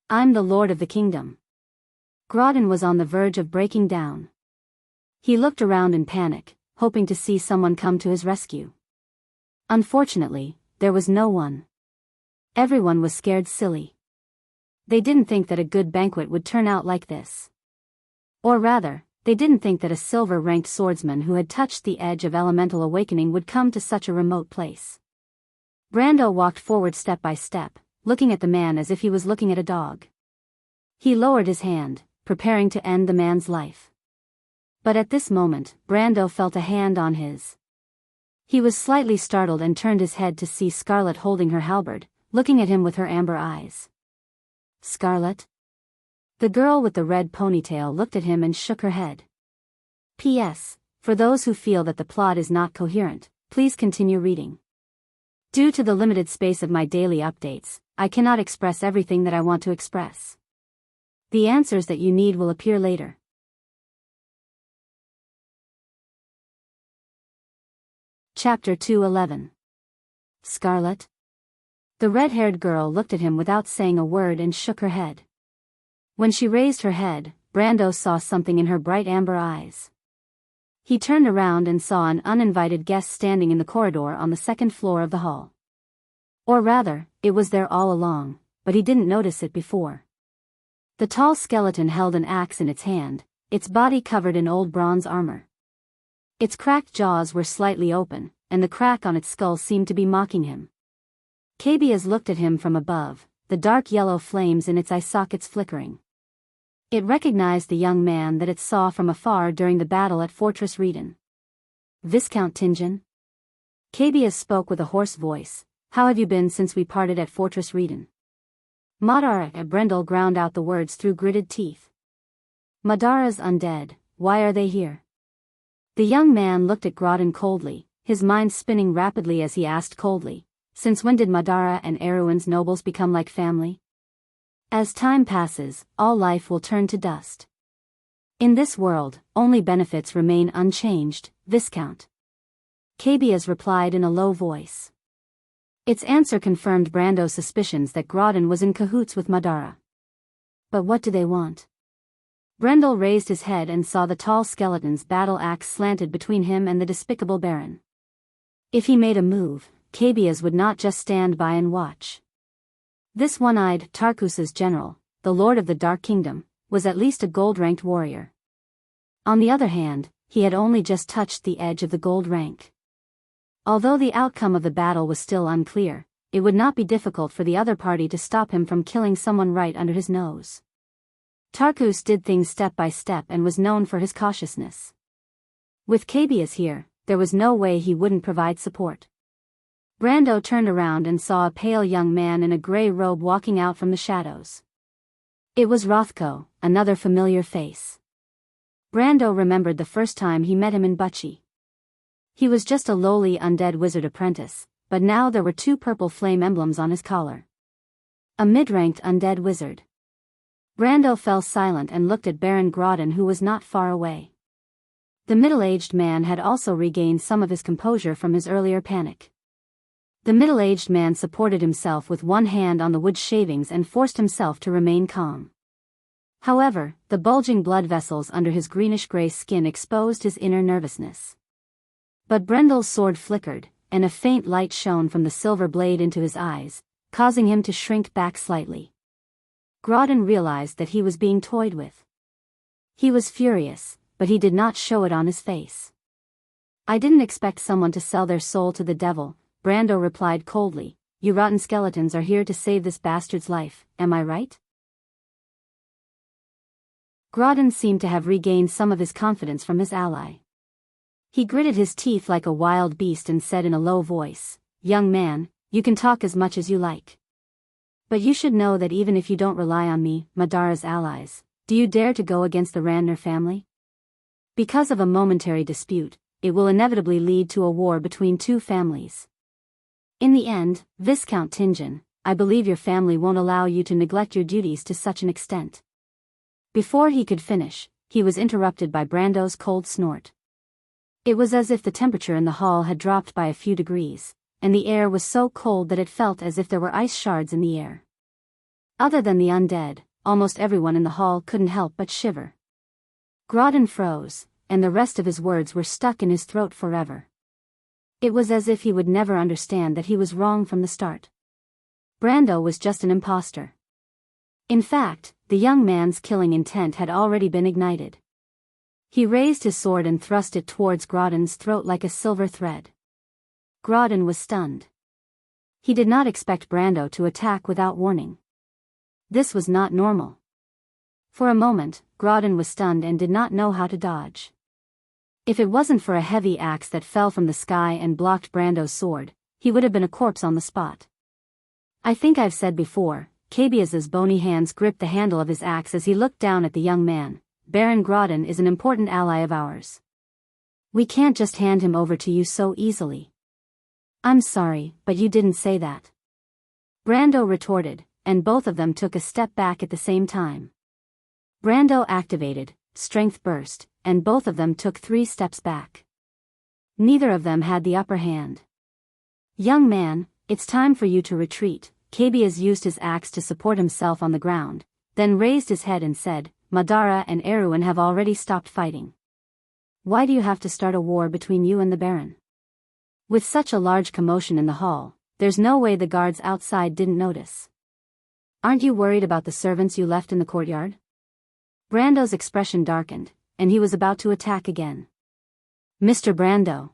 S1: "I'm the Lord of the Kingdom." Grodin was on the verge of breaking down. He looked around in panic, hoping to see someone come to his rescue. Unfortunately, there was no one. Everyone was scared silly. They didn't think that a good banquet would turn out like this. Or rather, they didn't think that a silver-ranked swordsman who had touched the edge of elemental awakening would come to such a remote place. Brando walked forward step by step, looking at the man as if he was looking at a dog. He lowered his hand, preparing to end the man's life. But at this moment, Brando felt a hand on his. He was slightly startled and turned his head to see Scarlet holding her halberd, looking at him with her amber eyes. "Scarlet?" The girl with the red ponytail looked at him and shook her head. P.S. For those who feel that the plot is not coherent, please continue reading. Due to the limited space of my daily updates, I cannot express everything that I want to express. The answers that you need will appear later. Chapter 211. Scarlet? The red-haired girl looked at him without saying a word and shook her head. When she raised her head, Brando saw something in her bright amber eyes. He turned around and saw an uninvited guest standing in the corridor on the second floor of the hall. Or rather, it was there all along, but he didn't notice it before. The tall skeleton held an axe in its hand, its body covered in old bronze armor. Its cracked jaws were slightly open, and the crack on its skull seemed to be mocking him. Cabias looked at him from above, the dark yellow flames in its eye sockets flickering. It recognized the young man that it saw from afar during the battle at Fortress Reden. "Viscount Tingen?" Cabias spoke with a hoarse voice. "How have you been since we parted at Fortress Reden?" Madara. Brendel ground out the words through gritted teeth. "Madara's undead, why are they here?" The young man looked at Grodin coldly, his mind spinning rapidly as he asked coldly, Since when did Madara and Erewhon's nobles become like family? As time passes, all life will turn to dust. In this world, only benefits remain unchanged, Viscount. Cabias replied in a low voice. Its answer confirmed Brando's suspicions that Groudon was in cahoots with Madara. But what do they want? Brendel raised his head and saw the tall skeleton's battle axe slanted between him and the despicable Baron. If he made a move, Cabias would not just stand by and watch. This one-eyed Tarkus's general, the Lord of the Dark Kingdom, was at least a gold-ranked warrior. On the other hand, he had only just touched the edge of the gold rank. Although the outcome of the battle was still unclear, it would not be difficult for the other party to stop him from killing someone right under his nose. Tarkus did things step by step and was known for his cautiousness. With Cabias here, there was no way he wouldn't provide support. Brando turned around and saw a pale young man in a gray robe walking out from the shadows. It was Rothko, another familiar face. Brando remembered the first time he met him in Butchie. He was just a lowly undead wizard apprentice, but now there were 2 purple flame emblems on his collar. A mid-ranked undead wizard. Brando fell silent and looked at Baron Groudon, who was not far away. The middle-aged man had also regained some of his composure from his earlier panic. The middle-aged man supported himself with one hand on the wood shavings and forced himself to remain calm. However, the bulging blood vessels under his greenish-gray skin exposed his inner nervousness. But Brendel's sword flickered, and a faint light shone from the silver blade into his eyes, causing him to shrink back slightly. Groudon realized that he was being toyed with. He was furious, but he did not show it on his face. "I didn't expect someone to sell their soul to the devil," Brando replied coldly. "You rotten skeletons are here to save this bastard's life, am I right?" Groudon seemed to have regained some of his confidence from his ally. He gritted his teeth like a wild beast and said in a low voice, "Young man, you can talk as much as you like. But you should know that even if you don't rely on me, Madara's allies, do you dare to go against the Randner family? Because of a momentary dispute, it will inevitably lead to a war between 2 families. In the end, Viscount Tingen, I believe your family won't allow you to neglect your duties to such an extent." Before he could finish, he was interrupted by Brando's cold snort. It was as if the temperature in the hall had dropped by a few degrees, and the air was so cold that it felt as if there were ice shards in the air. Other than the undead, almost everyone in the hall couldn't help but shiver. Groudon froze, and the rest of his words were stuck in his throat forever. It was as if he would never understand that he was wrong from the start. Brando was just an imposter. In fact, the young man's killing intent had already been ignited. He raised his sword and thrust it towards Groudon's throat like a silver thread. Groudon was stunned. He did not expect Brando to attack without warning. This was not normal. For a moment, Groudon was stunned and did not know how to dodge. If it wasn't for a heavy axe that fell from the sky and blocked Brando's sword, he would have been a corpse on the spot. I think I've said before, Cabias's bony hands gripped the handle of his axe as he looked down at the young man. Baron Groudon is an important ally of ours. We can't just hand him over to you so easily. I'm sorry, but you didn't say that. Brando retorted, and both of them took a step back at the same time. Brando activated, strength burst, and both of them took 3 steps back. Neither of them had the upper hand. Young man, it's time for you to retreat. Cabias used his axe to support himself on the ground, then raised his head and said, Madara and Erewhon have already stopped fighting. Why do you have to start a war between you and the Baron? With such a large commotion in the hall, there's no way the guards outside didn't notice. Aren't you worried about the servants you left in the courtyard? Brando's expression darkened, and he was about to attack again. Mr. Brando.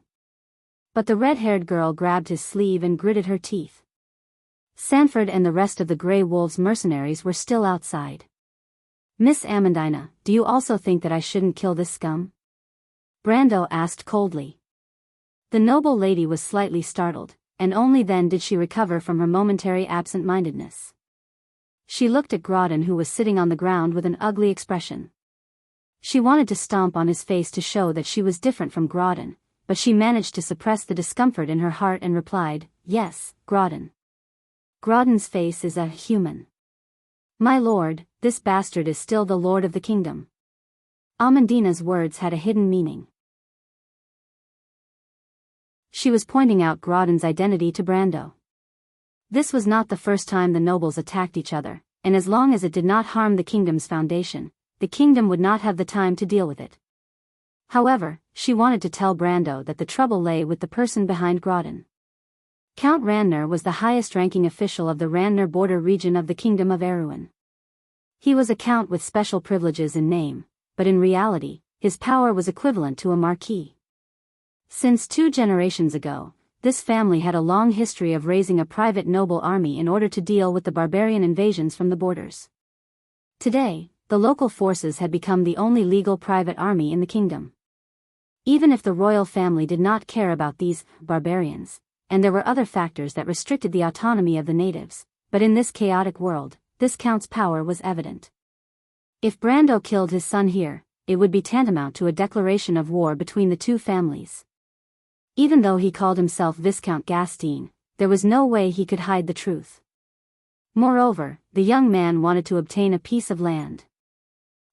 S1: But the red-haired girl grabbed his sleeve and gritted her teeth. Sanford and the rest of the Grey Wolves mercenaries were still outside. Miss Amandina, do you also think that I shouldn't kill this scum? Brando asked coldly. The noble lady was slightly startled, and only then did she recover from her momentary absent-mindedness. She looked at Groudon, who was sitting on the ground with an ugly expression. She wanted to stomp on his face to show that she was different from Groudon, but she managed to suppress the discomfort in her heart and replied, Yes, Grodin. Grodin's face is a human. My lord, this bastard is still the lord of the kingdom. Amandina's words had a hidden meaning. She was pointing out Grodin's identity to Brando. This was not the first time the nobles attacked each other, and as long as it did not harm the kingdom's foundation, the kingdom would not have the time to deal with it. However, she wanted to tell Brando that the trouble lay with the person behind Grodin. Count Randner was the highest-ranking official of the Randner border region of the Kingdom of Erewhon. He was a count with special privileges in name, but in reality, his power was equivalent to a marquis. Since 2 generations ago, this family had a long history of raising a private noble army in order to deal with the barbarian invasions from the borders. Today, the local forces had become the only legal private army in the kingdom. Even if the royal family did not care about these barbarians, and there were other factors that restricted the autonomy of the natives, but in this chaotic world, this count's power was evident. If Brando killed his son here, it would be tantamount to a declaration of war between the 2 families. Even though he called himself Viscount Gastine, there was no way he could hide the truth. Moreover, the young man wanted to obtain a piece of land.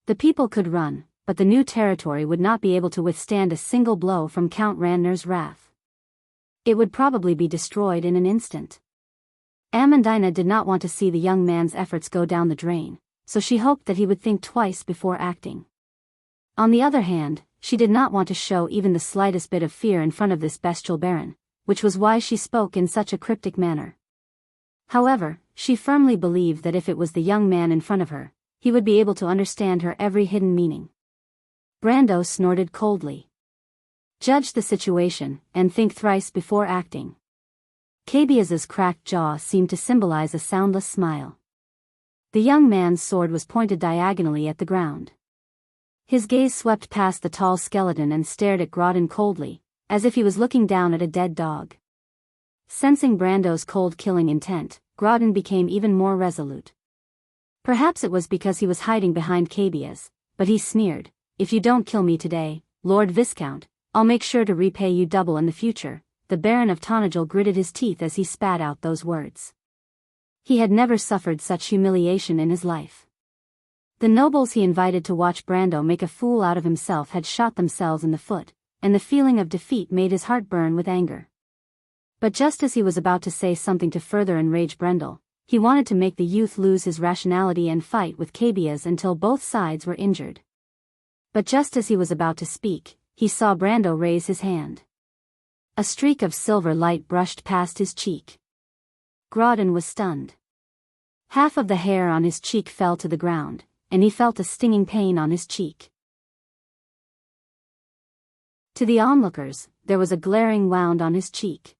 S1: The people could run, but the new territory would not be able to withstand a single blow from Count Randner's wrath. It would probably be destroyed in an instant. Amandina did not want to see the young man's efforts go down the drain, so she hoped that he would think twice before acting. On the other hand, she did not want to show even the slightest bit of fear in front of this bestial baron, which was why she spoke in such a cryptic manner. However, she firmly believed that if it was the young man in front of her, he would be able to understand her every hidden meaning. Brando snorted coldly. Judge the situation, and think thrice before acting. Cabiaz's cracked jaw seemed to symbolize a soundless smile. The young man's sword was pointed diagonally at the ground. His gaze swept past the tall skeleton and stared at Grodin coldly, as if he was looking down at a dead dog. Sensing Brando's cold killing intent, Grodin became even more resolute. Perhaps it was because he was hiding behind Cabiaz, but he sneered, "If you don't kill me today, Lord Viscount, I'll make sure to repay you double in the future." The Baron of Tonagel gritted his teeth as he spat out those words. He had never suffered such humiliation in his life. The nobles he invited to watch Brando make a fool out of himself had shot themselves in the foot, and the feeling of defeat made his heart burn with anger. But just as he was about to say something to further enrage Brendel, he wanted to make the youth lose his rationality and fight with Cabiaz until both sides were injured. But just as he was about to speak, he saw Brando raise his hand. A streak of silver light brushed past his cheek. Grodin was stunned. Half of the hair on his cheek fell to the ground, and he felt a stinging pain on his cheek. To the onlookers, there was a glaring wound on his cheek.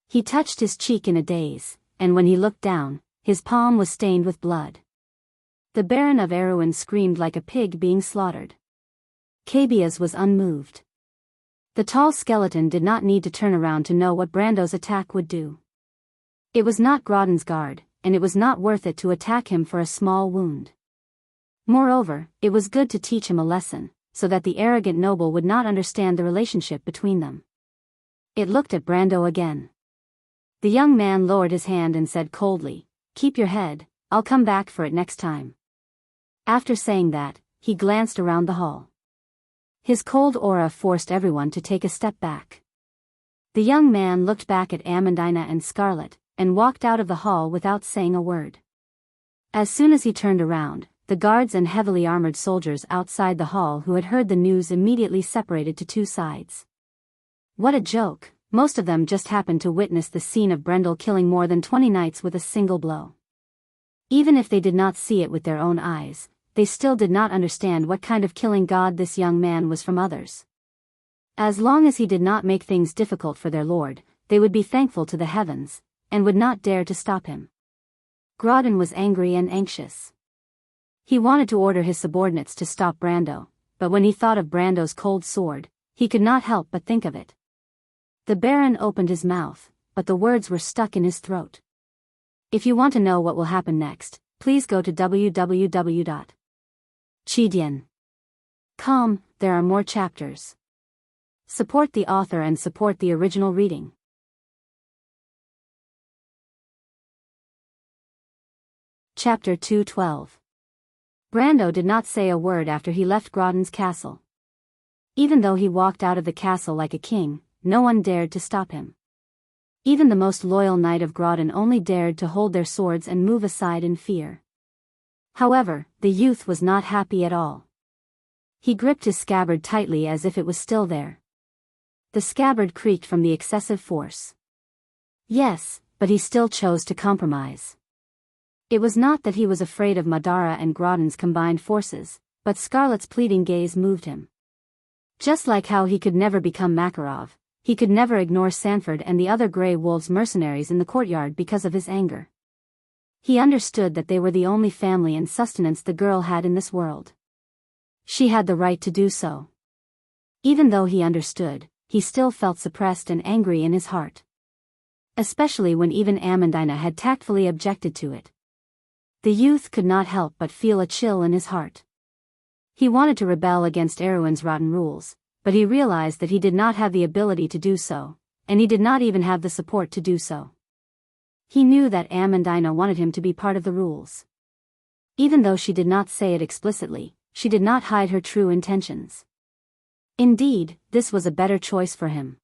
S1: He touched his cheek in a daze, and when he looked down, his palm was stained with blood. The Baron of Erewhon screamed like a pig being slaughtered. Cabiaz was unmoved. The tall skeleton did not need to turn around to know what Brando's attack would do. It was not Grodin's guard, and it was not worth it to attack him for a small wound. Moreover, it was good to teach him a lesson, so that the arrogant noble would not understand the relationship between them. It looked at Brando again. The young man lowered his hand and said coldly, "Keep your head, I'll come back for it next time." After saying that, he glanced around the hall. His cold aura forced everyone to take a step back. The young man looked back at Amandina and Scarlet, and walked out of the hall without saying a word. As soon as he turned around, the guards and heavily armored soldiers outside the hall who had heard the news immediately separated to 2 sides. What a joke! Most of them just happened to witness the scene of Brendel killing more than 20 knights with a single blow. Even if they did not see it with their own eyes, they still did not understand what kind of killing god this young man was from others. As long as he did not make things difficult for their lord, they would be thankful to the heavens, and would not dare to stop him. Grodin was angry and anxious. He wanted to order his subordinates to stop Brando, but when he thought of Brando's cold sword, he could not help but think of it. The Baron opened his mouth, but the words were stuck in his throat. If you want to know what will happen next, please go to www.chidian.com. There are more chapters. Support the author and support the original reading. Chapter 212. Brando did not say a word after he left Grodden's castle. Even though he walked out of the castle like a king, no one dared to stop him. Even the most loyal knight of Grodden only dared to hold their swords and move aside in fear. However, the youth was not happy at all. He gripped his scabbard tightly as if it was still there. The scabbard creaked from the excessive force. Yes, but he still chose to compromise. It was not that he was afraid of Madara and Grodden's combined forces, but Scarlet's pleading gaze moved him. Just like how he could never become Makarov, he could never ignore Sanford and the other Grey Wolves mercenaries in the courtyard because of his anger. He understood that they were the only family and sustenance the girl had in this world. She had the right to do so. Even though he understood, he still felt suppressed and angry in his heart. Especially when even Amandina had tactfully objected to it. The youth could not help but feel a chill in his heart. He wanted to rebel against Erwin's rotten rules, but he realized that he did not have the ability to do so, and he did not even have the support to do so. He knew that Amandina wanted him to be part of the rules. Even though she did not say it explicitly, she did not hide her true intentions. Indeed, this was a better choice for him.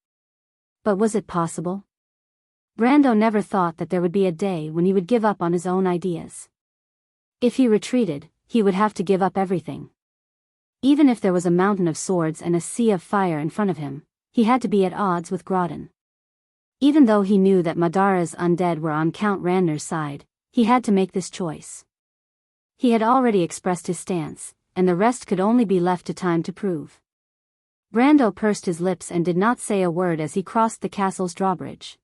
S1: But was it possible? Brando never thought that there would be a day when he would give up on his own ideas. If he retreated, he would have to give up everything. Even if there was a mountain of swords and a sea of fire in front of him, he had to be at odds with Grodden. Even though he knew that Madara's undead were on Count Randner's side, he had to make this choice. He had already expressed his stance, and the rest could only be left to time to prove. Brando pursed his lips and did not say a word as he crossed the castle's drawbridge.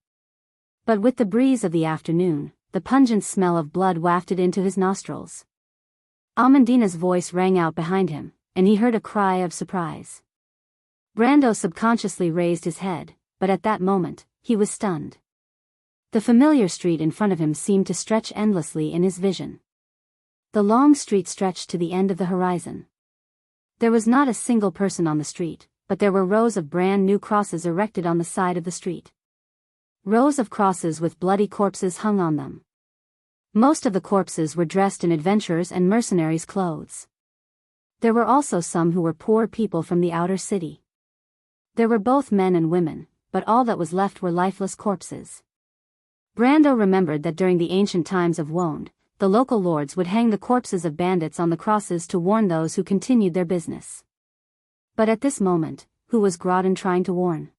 S1: But with the breeze of the afternoon, the pungent smell of blood wafted into his nostrils. Amandina's voice rang out behind him, and he heard a cry of surprise. Brando subconsciously raised his head, but at that moment, he was stunned. The familiar street in front of him seemed to stretch endlessly in his vision. The long street stretched to the end of the horizon. There was not a single person on the street, but there were rows of brand new crosses erected on the side of the street. Rows of crosses with bloody corpses hung on them. Most of the corpses were dressed in adventurers' and mercenaries' clothes. There were also some who were poor people from the outer city. There were both men and women, but all that was left were lifeless corpses. Brando remembered that during the ancient times of Wonde, the local lords would hang the corpses of bandits on the crosses to warn those who continued their business. But at this moment, who was Grodden trying to warn?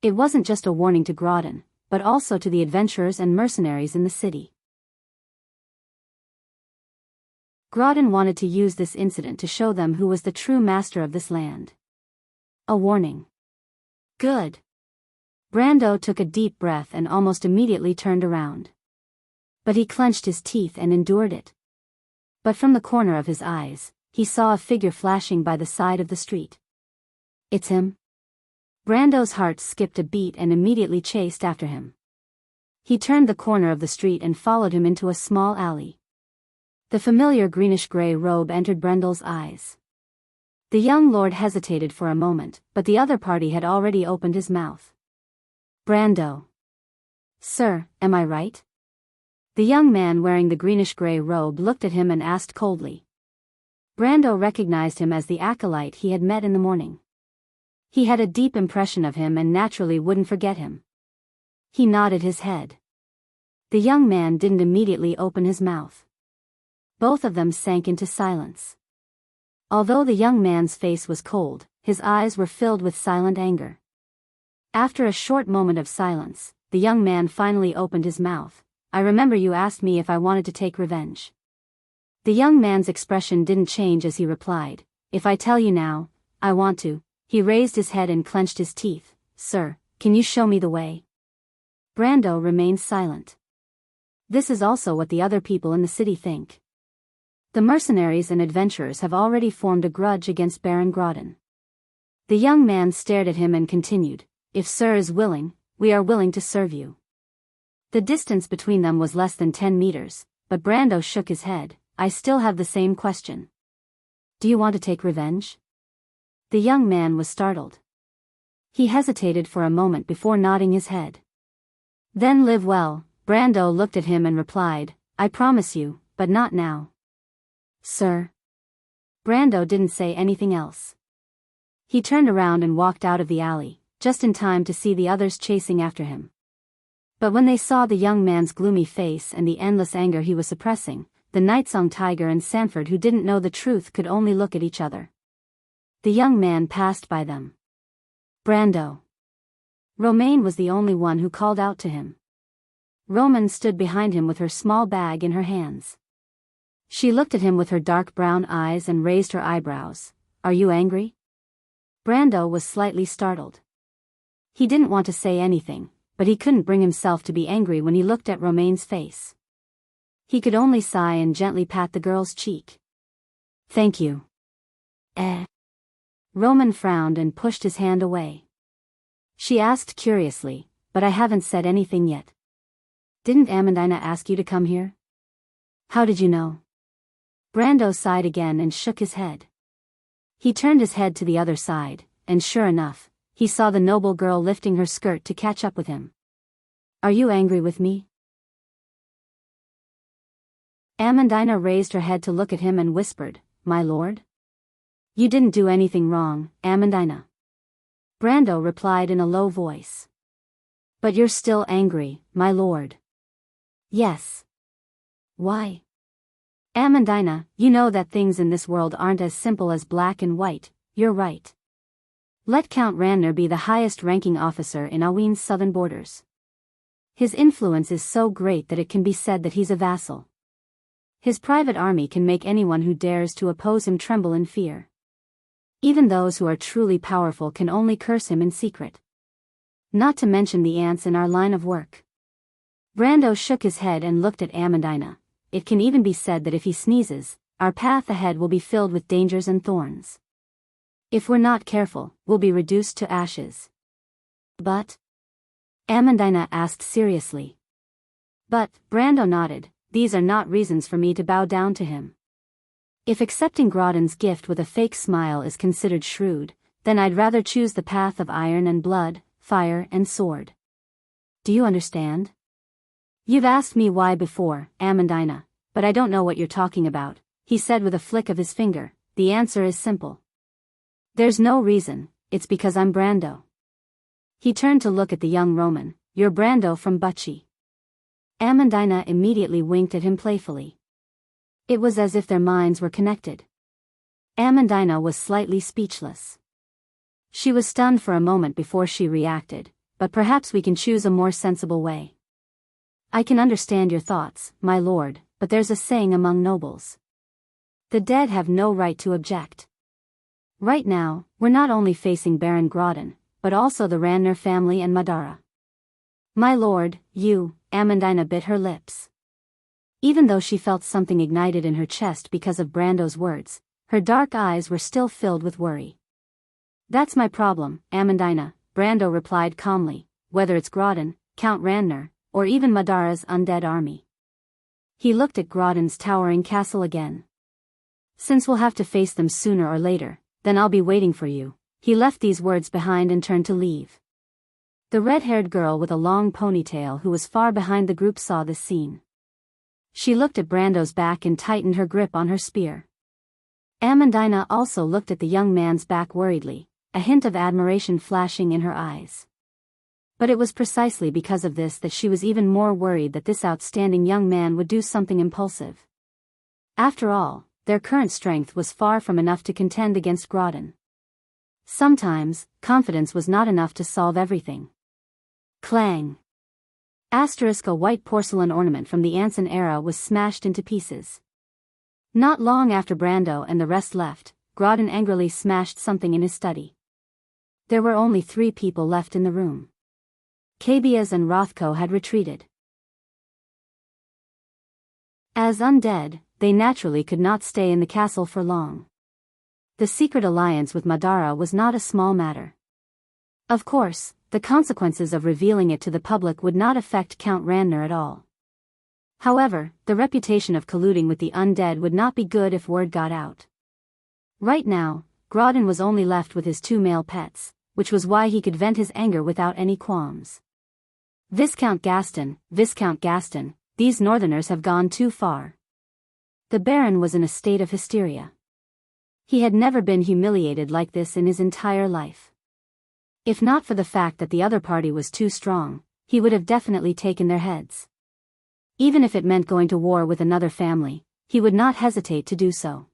S1: It wasn't just a warning to Grodden, but also to the adventurers and mercenaries in the city. Grodden wanted to use this incident to show them who was the true master of this land. A warning. Good. Brando took a deep breath and almost immediately turned around. But he clenched his teeth and endured it. But from the corner of his eyes, he saw a figure flashing by the side of the street. It's him. Brando's heart skipped a beat and immediately chased after him. He turned the corner of the street and followed him into a small alley. The familiar greenish-gray robe entered Brendel's eyes. The young lord hesitated for a moment, but the other party had already opened his mouth. Brando. Sir, am I right? The young man wearing the greenish-gray robe looked at him and asked coldly. Brando recognized him as the acolyte he had met in the morning. He had a deep impression of him and naturally wouldn't forget him. He nodded his head. The young man didn't immediately open his mouth. Both of them sank into silence. Although the young man's face was cold, his eyes were filled with silent anger. After a short moment of silence, the young man finally opened his mouth. I remember you asked me if I wanted to take revenge. The young man's expression didn't change as he replied, if I tell you now, I want to. He raised his head and clenched his teeth. Sir, can you show me the way? Brando remained silent. This is also what the other people in the city think. The mercenaries and adventurers have already formed a grudge against Baron Grodden. The young man stared at him and continued, if Sir is willing, we are willing to serve you. The distance between them was less than 10 meters, but Brando shook his head. I still have the same question. Do you want to take revenge? The young man was startled. He hesitated for a moment before nodding his head. Then live well. Brando looked at him and replied, I promise you, but not now. Sir? Brando didn't say anything else. He turned around and walked out of the alley, just in time to see the others chasing after him. But when they saw the young man's gloomy face and the endless anger he was suppressing, the Nightsong Tiger and Sanford, who didn't know the truth, could only look at each other. The young man passed by them. Brando. Romaine was the only one who called out to him. Roman stood behind him with her small bag in her hands. She looked at him with her dark brown eyes and raised her eyebrows. Are you angry? Brando was slightly startled. He didn't want to say anything, but he couldn't bring himself to be angry when he looked at Romaine's face. He could only sigh and gently pat the girl's cheek. Thank you. Roman frowned and pushed his hand away. She asked curiously, but I haven't said anything yet. Didn't Amandina ask you to come here? How did you know? Brando sighed again and shook his head. He turned his head to the other side, and sure enough, he saw the noble girl lifting her skirt to catch up with him. Are you angry with me? Amandina raised her head to look at him and whispered, My lord? You didn't do anything wrong, Amandina. Brando replied in a low voice. But you're still angry, my lord. Yes. Why? Amandina, you know that things in this world aren't as simple as black and white. You're right. Let Count Ranner be the highest-ranking officer in Aween's southern borders. His influence is so great that it can be said that he's a vassal. His private army can make anyone who dares to oppose him tremble in fear. Even those who are truly powerful can only curse him in secret. Not to mention the ants in our line of work. Brando shook his head and looked at Amandina. It can even be said that if he sneezes, our path ahead will be filled with dangers and thorns. If we're not careful, we'll be reduced to ashes. But? Amandina asked seriously. But, Brando nodded, these are not reasons for me to bow down to him. If accepting Grodin's gift with a fake smile is considered shrewd, then I'd rather choose the path of iron and blood, fire and sword. Do you understand? You've asked me why before, Amandina, but I don't know what you're talking about, he said with a flick of his finger. The answer is simple. There's no reason, it's because I'm Brando. He turned to look at the young Roman. You're Brando from Bucci. Amandina immediately winked at him playfully. It was as if their minds were connected. Amandina was slightly speechless. She was stunned for a moment before she reacted, but perhaps we can choose a more sensible way. I can understand your thoughts, my lord, but there's a saying among nobles. The dead have no right to object. Right now, we're not only facing Baron Grodin, but also the Ranner family and Madara. My lord, Amandina bit her lips. Even though she felt something ignited in her chest because of Brando's words, her dark eyes were still filled with worry. That's my problem, Amandina, Brando replied calmly, whether it's Grodin, Count Ranner, or even Madara's undead army. He looked at Grodin's towering castle again. Since we'll have to face them sooner or later, then I'll be waiting for you. He left these words behind and turned to leave. The red-haired girl with a long ponytail who was far behind the group saw this scene. She looked at Brando's back and tightened her grip on her spear. Amandina also looked at the young man's back worriedly, a hint of admiration flashing in her eyes. But it was precisely because of this that she was even more worried that this outstanding young man would do something impulsive. After all, their current strength was far from enough to contend against Grodin. Sometimes, confidence was not enough to solve everything. Clang! A white porcelain ornament from the Anson era was smashed into pieces. Not long after Brando and the rest left, Grodin angrily smashed something in his study. There were only 3 people left in the room. Kabias and Rothko had retreated. As undead, they naturally could not stay in the castle for long. The secret alliance with Madara was not a small matter. Of course, the consequences of revealing it to the public would not affect Count Ranner at all. However, the reputation of colluding with the undead would not be good if word got out. Right now, Grodin was only left with his 2 male pets, which was why he could vent his anger without any qualms. Viscount Gaston, these northerners have gone too far. The Baron was in a state of hysteria. He had never been humiliated like this in his entire life. If not for the fact that the other party was too strong, he would have definitely taken their heads. Even if it meant going to war with another family, he would not hesitate to do so.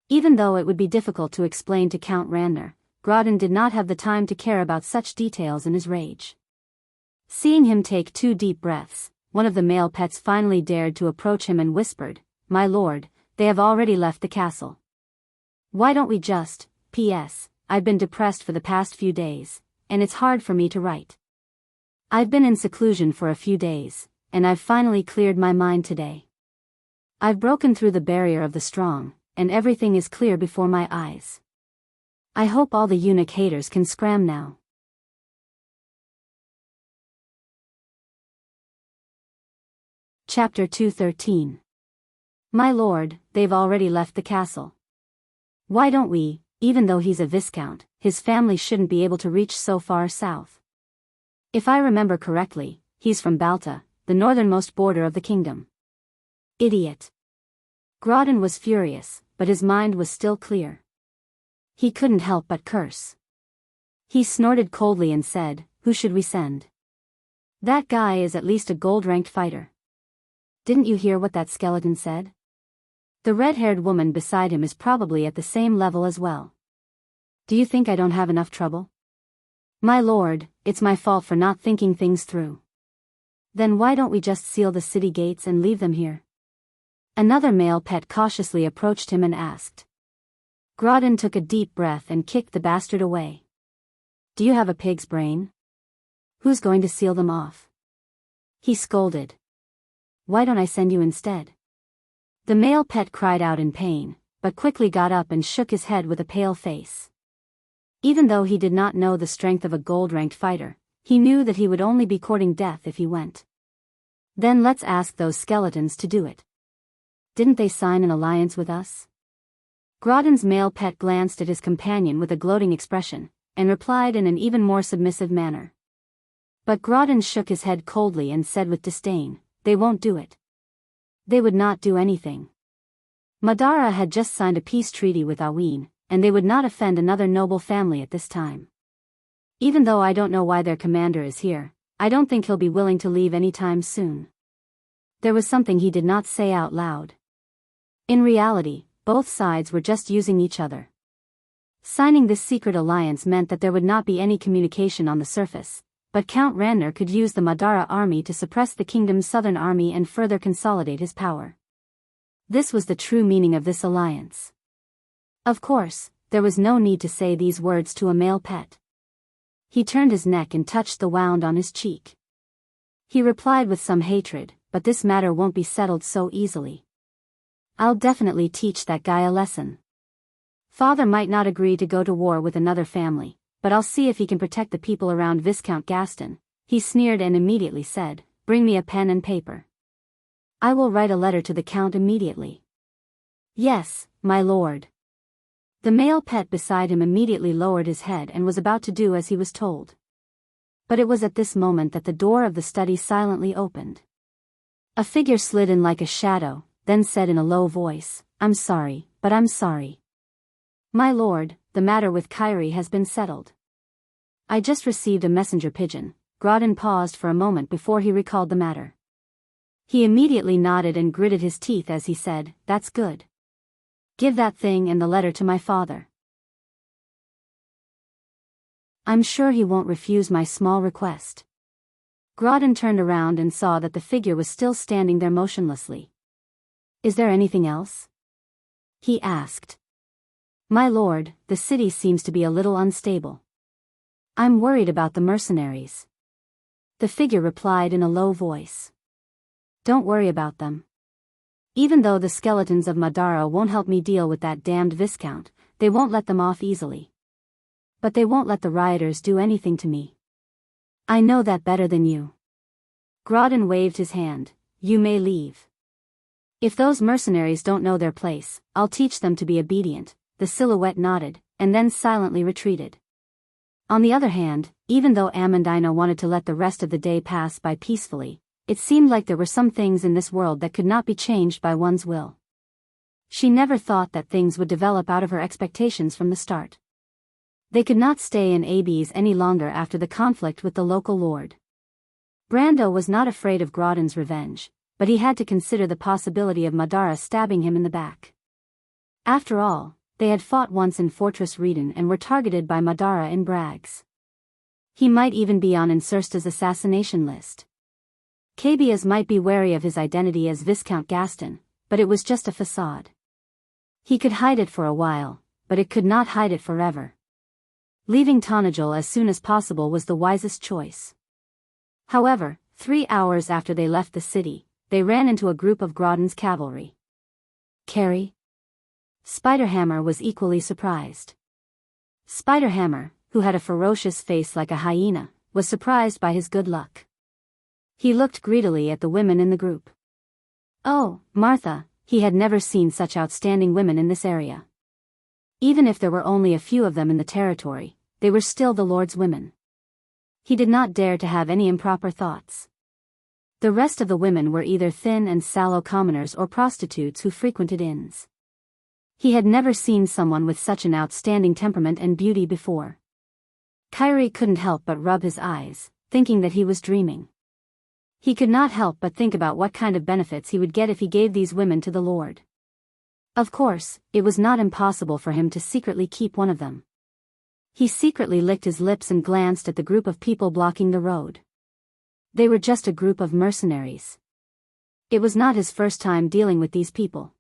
S1: Even though it would be difficult to explain to Count Randner, Grodin did not have the time to care about such details in his rage. Seeing him take 2 deep breaths, one of the male pets finally dared to approach him and whispered, "My lord, they have already left the castle. Why don't we just, P.S. I've been depressed for the past few days, and it's hard for me to write. I've been in seclusion for a few days, and I've finally cleared my mind today. I've broken through the barrier of the strong, and everything is clear before my eyes. I hope all the eunuch haters can scram now." Chapter 213. My lord, they've already left the castle. Why don't we, even though he's a viscount, his family shouldn't be able to reach so far south. If I remember correctly, he's from Balta, the northernmost border of the kingdom. Idiot. Grodin was furious, but his mind was still clear. He couldn't help but curse. He snorted coldly and said, "Who should we send? That guy is at least a gold-ranked fighter. Didn't you hear what that skeleton said? The red-haired woman beside him is probably at the same level as well. Do you think I don't have enough trouble? My lord, it's my fault for not thinking things through. Then why don't we just seal the city gates and leave them here?" Another male pet cautiously approached him and asked. Grodin took a deep breath and kicked the bastard away. "Do you have a pig's brain? Who's going to seal them off?" He scolded. "Why don't I send you instead?" The male pet cried out in pain, but quickly got up and shook his head with a pale face. Even though he did not know the strength of a gold-ranked fighter, he knew that he would only be courting death if he went. "Then let's ask those skeletons to do it. Didn't they sign an alliance with us?" Grodin's male pet glanced at his companion with a gloating expression, and replied in an even more submissive manner. But Grodin shook his head coldly and said with disdain, "They won't do it. They would not do anything. Madara had just signed a peace treaty with Awin, and they would not offend another noble family at this time. Even though I don't know why their commander is here, I don't think he'll be willing to leave anytime soon." There was something he did not say out loud. In reality, both sides were just using each other. Signing this secret alliance meant that there would not be any communication on the surface, but Count Randner could use the Madara army to suppress the kingdom's southern army and further consolidate his power. This was the true meaning of this alliance. Of course, there was no need to say these words to a male pet. He turned his neck and touched the wound on his cheek. He replied with some hatred, "But this matter won't be settled so easily. I'll definitely teach that guy a lesson. Father might not agree to go to war with another family, but I'll see if he can protect the people around Viscount Gaston." He sneered and immediately said, "Bring me a pen and paper. I will write a letter to the Count immediately." "Yes, my lord." The male pet beside him immediately lowered his head and was about to do as he was told. But it was at this moment that the door of the study silently opened. A figure slid in like a shadow, then said in a low voice, "I'm sorry, but I'm sorry. My lord, the matter with Kyrie has been settled. I just received a messenger pigeon." Grodin paused for a moment before he recalled the matter. He immediately nodded and gritted his teeth as he said, "That's good. Give that thing and the letter to my father. I'm sure he won't refuse my small request." Grodin turned around and saw that the figure was still standing there motionlessly. "Is there anything else?" he asked. "My lord, the city seems to be a little unstable. I'm worried about the mercenaries." The figure replied in a low voice. "Don't worry about them. Even though the skeletons of Madara won't help me deal with that damned Viscount, they won't let them off easily. But they won't let the rioters do anything to me. I know that better than you." Grodin waved his hand. "You may leave. If those mercenaries don't know their place, I'll teach them to be obedient." The silhouette nodded, and then silently retreated. On the other hand, even though Amandina wanted to let the rest of the day pass by peacefully, it seemed like there were some things in this world that could not be changed by one's will. She never thought that things would develop out of her expectations from the start. They could not stay in Abbey's any longer after the conflict with the local lord. Brando was not afraid of Grawdon's revenge, but he had to consider the possibility of Madara stabbing him in the back. After all, they had fought once in Fortress Reden and were targeted by Madara in Brags. He might even be on Insursta's assassination list. Cabias might be wary of his identity as Viscount Gaston, but it was just a facade. He could hide it for a while, but it could not hide it forever. Leaving Tonajol as soon as possible was the wisest choice. However, 3 hours after they left the city, they ran into a group of Grawdon's cavalry. Carrie? Spiderhammer was equally surprised. Spiderhammer, who had a ferocious face like a hyena, was surprised by his good luck. He looked greedily at the women in the group. Oh, Martha, he had never seen such outstanding women in this area. Even if there were only a few of them in the territory, they were still the Lord's women. He did not dare to have any improper thoughts. The rest of the women were either thin and sallow commoners or prostitutes who frequented inns. He had never seen someone with such an outstanding temperament and beauty before. Kyrie couldn't help but rub his eyes, thinking that he was dreaming. He could not help but think about what kind of benefits he would get if he gave these women to the Lord. Of course, it was not impossible for him to secretly keep one of them. He secretly licked his lips and glanced at the group of people blocking the road. They were just a group of mercenaries. It was not his first time dealing with these people.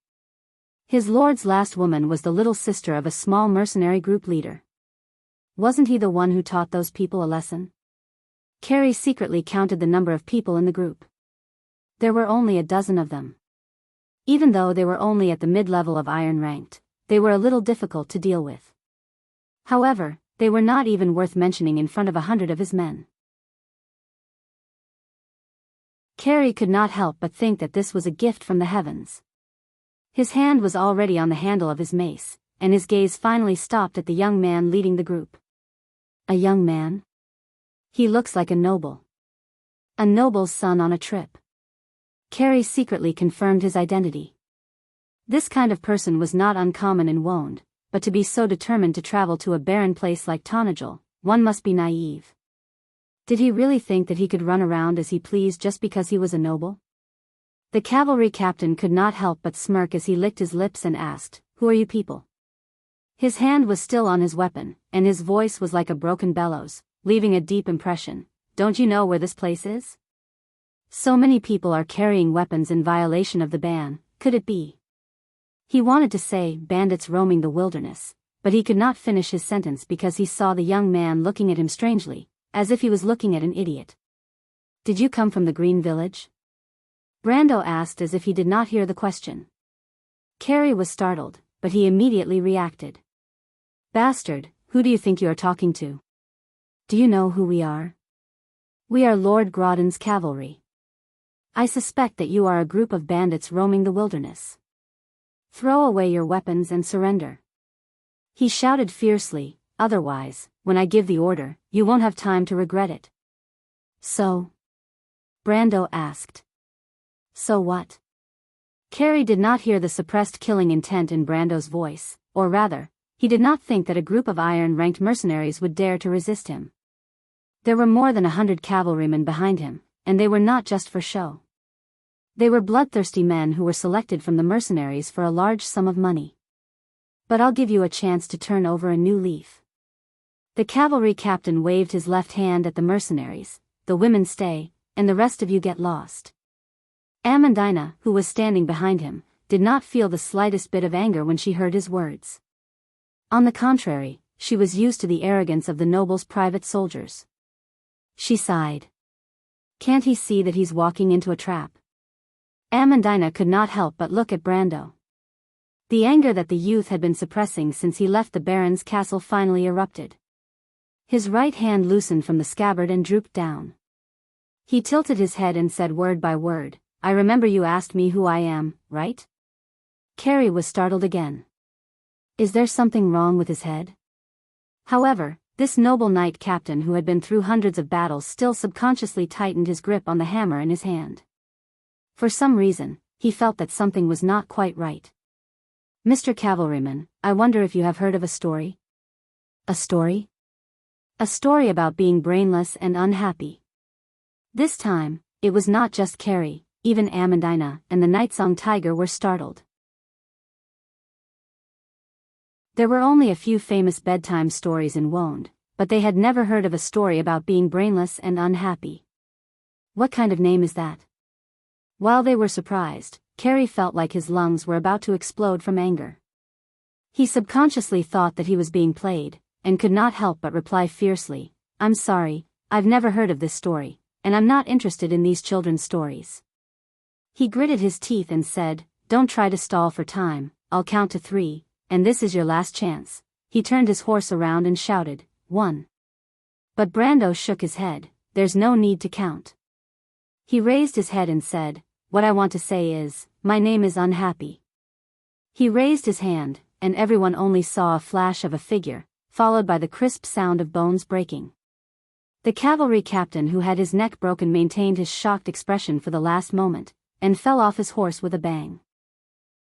S1: His lord's last woman was the little sister of a small mercenary group leader. Wasn't he the one who taught those people a lesson? Carrie secretly counted the number of people in the group. There were only a dozen of them. Even though they were only at the mid-level of iron ranked, they were a little difficult to deal with. However, they were not even worth mentioning in front of 100 of his men. Carrie could not help but think that this was a gift from the heavens. His hand was already on the handle of his mace, and his gaze finally stopped at the young man leading the group. A young man? He looks like a noble. A noble's son on a trip. Carrie secretly confirmed his identity. This kind of person was not uncommon in Wonde, but to be so determined to travel to a barren place like Tonajol, one must be naive. Did he really think that he could run around as he pleased just because he was a noble? The cavalry captain could not help but smirk as he licked his lips and asked, "Who are you people?" His hand was still on his weapon, and his voice was like a broken bellows, leaving a deep impression. "Don't you know where this place is? So many people are carrying weapons in violation of the ban, could it be?" He wanted to say, "bandits roaming the wilderness," but he could not finish his sentence because he saw the young man looking at him strangely, as if he was looking at an idiot. "Did you come from the Green Village?" Brando asked as if he did not hear the question. Carrie was startled, but he immediately reacted. "Bastard, who do you think you are talking to? Do you know who we are? We are Lord Grawdon's cavalry. I suspect that you are a group of bandits roaming the wilderness. Throw away your weapons and surrender." He shouted fiercely, "Otherwise, when I give the order, you won't have time to regret it." "So?" Brando asked. "So what?" Carrie did not hear the suppressed killing intent in Brando's voice, or rather, he did not think that a group of iron-ranked mercenaries would dare to resist him. There were more than 100 cavalrymen behind him, and they were not just for show. They were bloodthirsty men who were selected from the mercenaries for a large sum of money. "But I'll give you a chance to turn over a new leaf." The cavalry captain waved his left hand at the mercenaries. "The women stay, and the rest of you get lost." Amandina, who was standing behind him, did not feel the slightest bit of anger when she heard his words. On the contrary, she was used to the arrogance of the noble's private soldiers. She sighed. "Can't he see that he's walking into a trap?" Amandina could not help but look at Brando. The anger that the youth had been suppressing since he left the Baron's castle finally erupted. His right hand loosened from the scabbard and drooped down. He tilted his head and said word by word, "I remember you asked me who I am, right?" Carrie was startled again. Is there something wrong with his head? However, this noble knight captain who had been through hundreds of battles still subconsciously tightened his grip on the hammer in his hand. For some reason, he felt that something was not quite right. Mr. Cavalryman, I wonder if you have heard of a story? A story? A story about being brainless and unhappy. This time, it was not just Carrie, even Amandina and the Nightsong Tiger were startled. There were only a few famous bedtime stories in Wonde, but they had never heard of a story about being brainless and unhappy. What kind of name is that? While they were surprised, Carrie felt like his lungs were about to explode from anger. He subconsciously thought that he was being played, and could not help but reply fiercely, "I'm sorry, I've never heard of this story, and I'm not interested in these children's stories." He gritted his teeth and said, "Don't try to stall for time, I'll count to 3, and this is your last chance." He turned his horse around and shouted, "1." But Brando shook his head, "There's no need to count." He raised his head and said, "What I want to say is, my name is Unhappy." He raised his hand, and everyone only saw a flash of a figure, followed by the crisp sound of bones breaking. The cavalry captain who had his neck broken maintained his shocked expression for the last moment, and fell off his horse with a bang.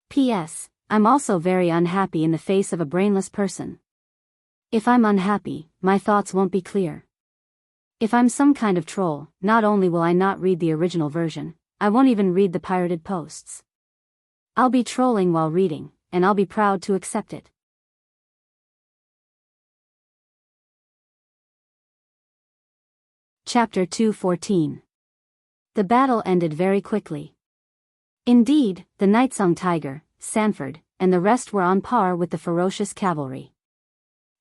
S1: P.S. I'm also very unhappy in the face of a brainless person. If I'm unhappy, my thoughts won't be clear. If I'm some kind of troll, not only will I not read the original version, I won't even read the pirated posts. I'll be trolling while reading, and I'll be proud to accept it. Chapter 2:14. The battle ended very quickly. Indeed, the Nightsong Tiger, Sanford, and the rest were on par with the ferocious cavalry.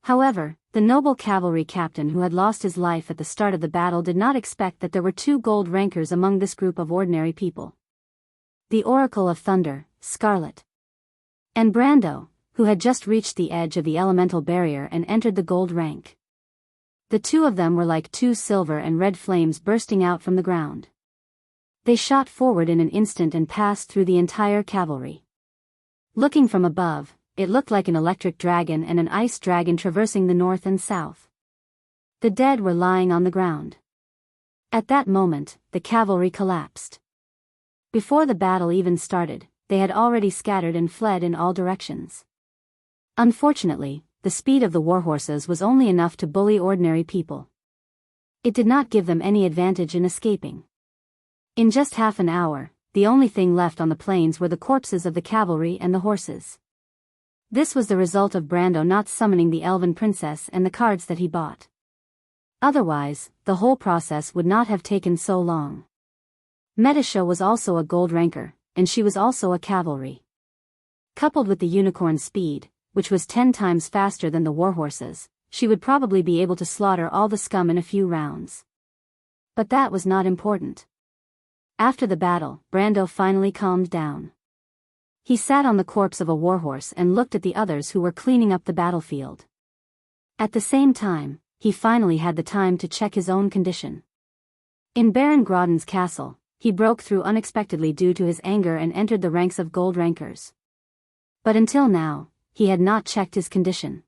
S1: However, the noble cavalry captain who had lost his life at the start of the battle did not expect that there were 2 gold rankers among this group of ordinary people. The Oracle of Thunder, Scarlet, and Brando, who had just reached the edge of the elemental barrier and entered the gold rank. The 2 of them were like 2 silver and red flames bursting out from the ground. They shot forward in an instant and passed through the entire cavalry. Looking from above, it looked like an electric dragon and an ice dragon traversing the north and south. The dead were lying on the ground. At that moment, the cavalry collapsed. Before the battle even started, they had already scattered and fled in all directions. Unfortunately, the speed of the warhorses was only enough to bully ordinary people. It did not give them any advantage in escaping. In just half an hour, the only thing left on the plains were the corpses of the cavalry and the horses. This was the result of Brando not summoning the elven princess and the cards that he bought. Otherwise, the whole process would not have taken so long. Metasha was also a gold ranker, and she was also a cavalry. Coupled with the unicorn speed, which was 10 times faster than the warhorses, she would probably be able to slaughter all the scum in a few rounds. But that was not important. After the battle, Brando finally calmed down. He sat on the corpse of a warhorse and looked at the others who were cleaning up the battlefield. At the same time, he finally had the time to check his own condition. In Baron Grodden's castle, he broke through unexpectedly due to his anger and entered the ranks of gold rankers. But until now, he had not checked his condition.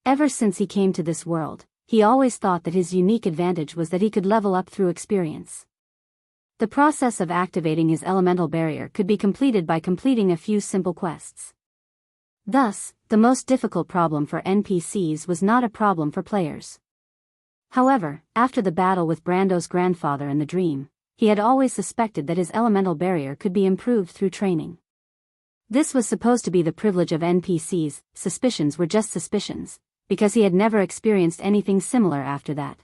S1: Ever since he came to this world, he always thought that his unique advantage was that he could level up through experience. The process of activating his elemental barrier could be completed by completing a few simple quests. Thus, the most difficult problem for NPCs was not a problem for players. However, after the battle with Brando's grandfather in the dream, he had always suspected that his elemental barrier could be improved through training. This was supposed to be the privilege of NPCs. Suspicions were just suspicions, because he had never experienced anything similar after that.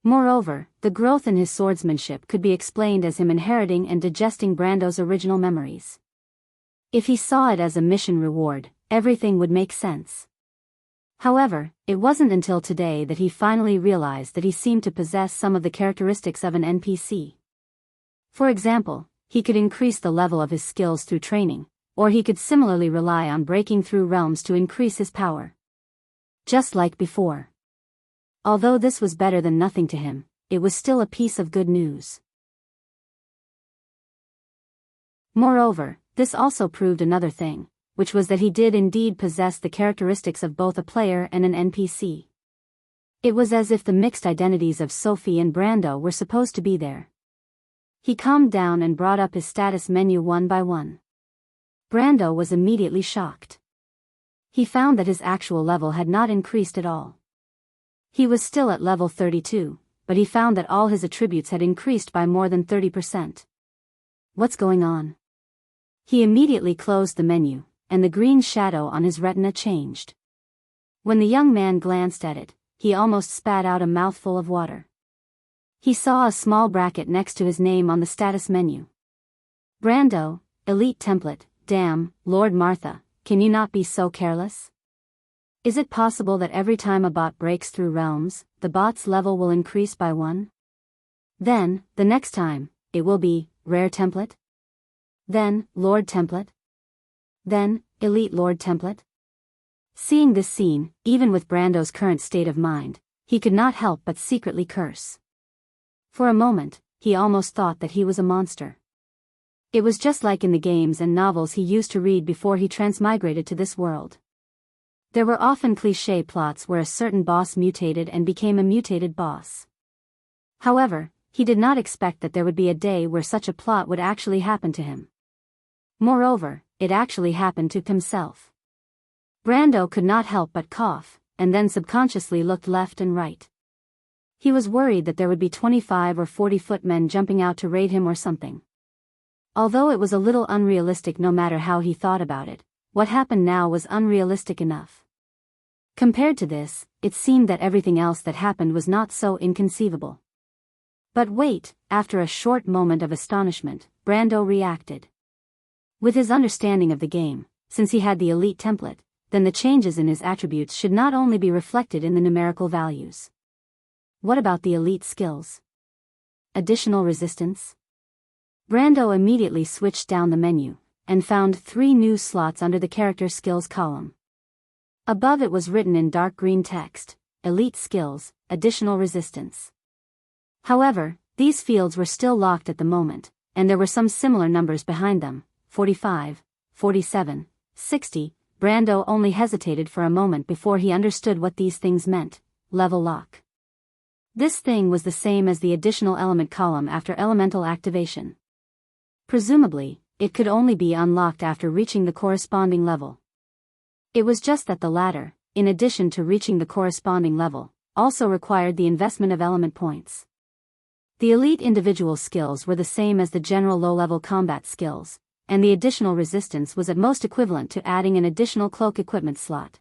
S1: Moreover, the growth in his swordsmanship could be explained as him inheriting and digesting Brando's original memories. If he saw it as a mission reward, everything would make sense. However, it wasn't until today that he finally realized that he seemed to possess some of the characteristics of an NPC. For example, he could increase the level of his skills through training, or he could similarly rely on breaking through realms to increase his power. Just like before. Although this was better than nothing to him, it was still a piece of good news. Moreover, this also proved another thing, which was that he did indeed possess the characteristics of both a player and an NPC. It was as if the mixed identities of Sophie and Brando were supposed to be there. He calmed down and brought up his status menu one by one. Brando was immediately shocked. He found that his actual level had not increased at all. He was still at level 32, but he found that all his attributes had increased by more than 30%. What's going on? He immediately closed the menu, and the green shadow on his retina changed. When the young man glanced at it, he almost spat out a mouthful of water. He saw a small bracket next to his name on the status menu. Brando, Elite Template. Damn, Lord Martha, can you not be so careless? Is it possible that every time a bot breaks through realms, the bot's level will increase by 1? Then, the next time, it will be Rare Template? Then, Lord Template? Then, Elite Lord Template? Seeing this scene, even with Brando's current state of mind, he could not help but secretly curse. For a moment, he almost thought that he was a monster. It was just like in the games and novels he used to read before he transmigrated to this world. There were often cliché plots where a certain boss mutated and became a mutated boss. However, he did not expect that there would be a day where such a plot would actually happen to him. Moreover, it actually happened to himself. Brando could not help but cough, and then subconsciously looked left and right. He was worried that there would be 25 or 40 footmen jumping out to raid him or something. Although it was a little unrealistic no matter how he thought about it, what happened now was unrealistic enough. Compared to this, it seemed that everything else that happened was not so inconceivable. But wait, after a short moment of astonishment, Brando reacted. With his understanding of the game, since he had the elite template, then the changes in his attributes should not only be reflected in the numerical values. What about the elite skills? Additional resistance? Brando immediately switched down the menu, and found 3 new slots under the character skills column. Above it was written in dark green text, Elite Skills, Additional Resistance. However, these fields were still locked at the moment, and there were some similar numbers behind them, 45, 47, 60. Brando only hesitated for a moment before he understood what these things meant. Level lock. This thing was the same as the additional element column after elemental activation. Presumably, it could only be unlocked after reaching the corresponding level. It was just that the latter, in addition to reaching the corresponding level, also required the investment of element points. The elite individual skills were the same as the general low-level combat skills, and the additional resistance was at most equivalent to adding an additional cloak equipment slot.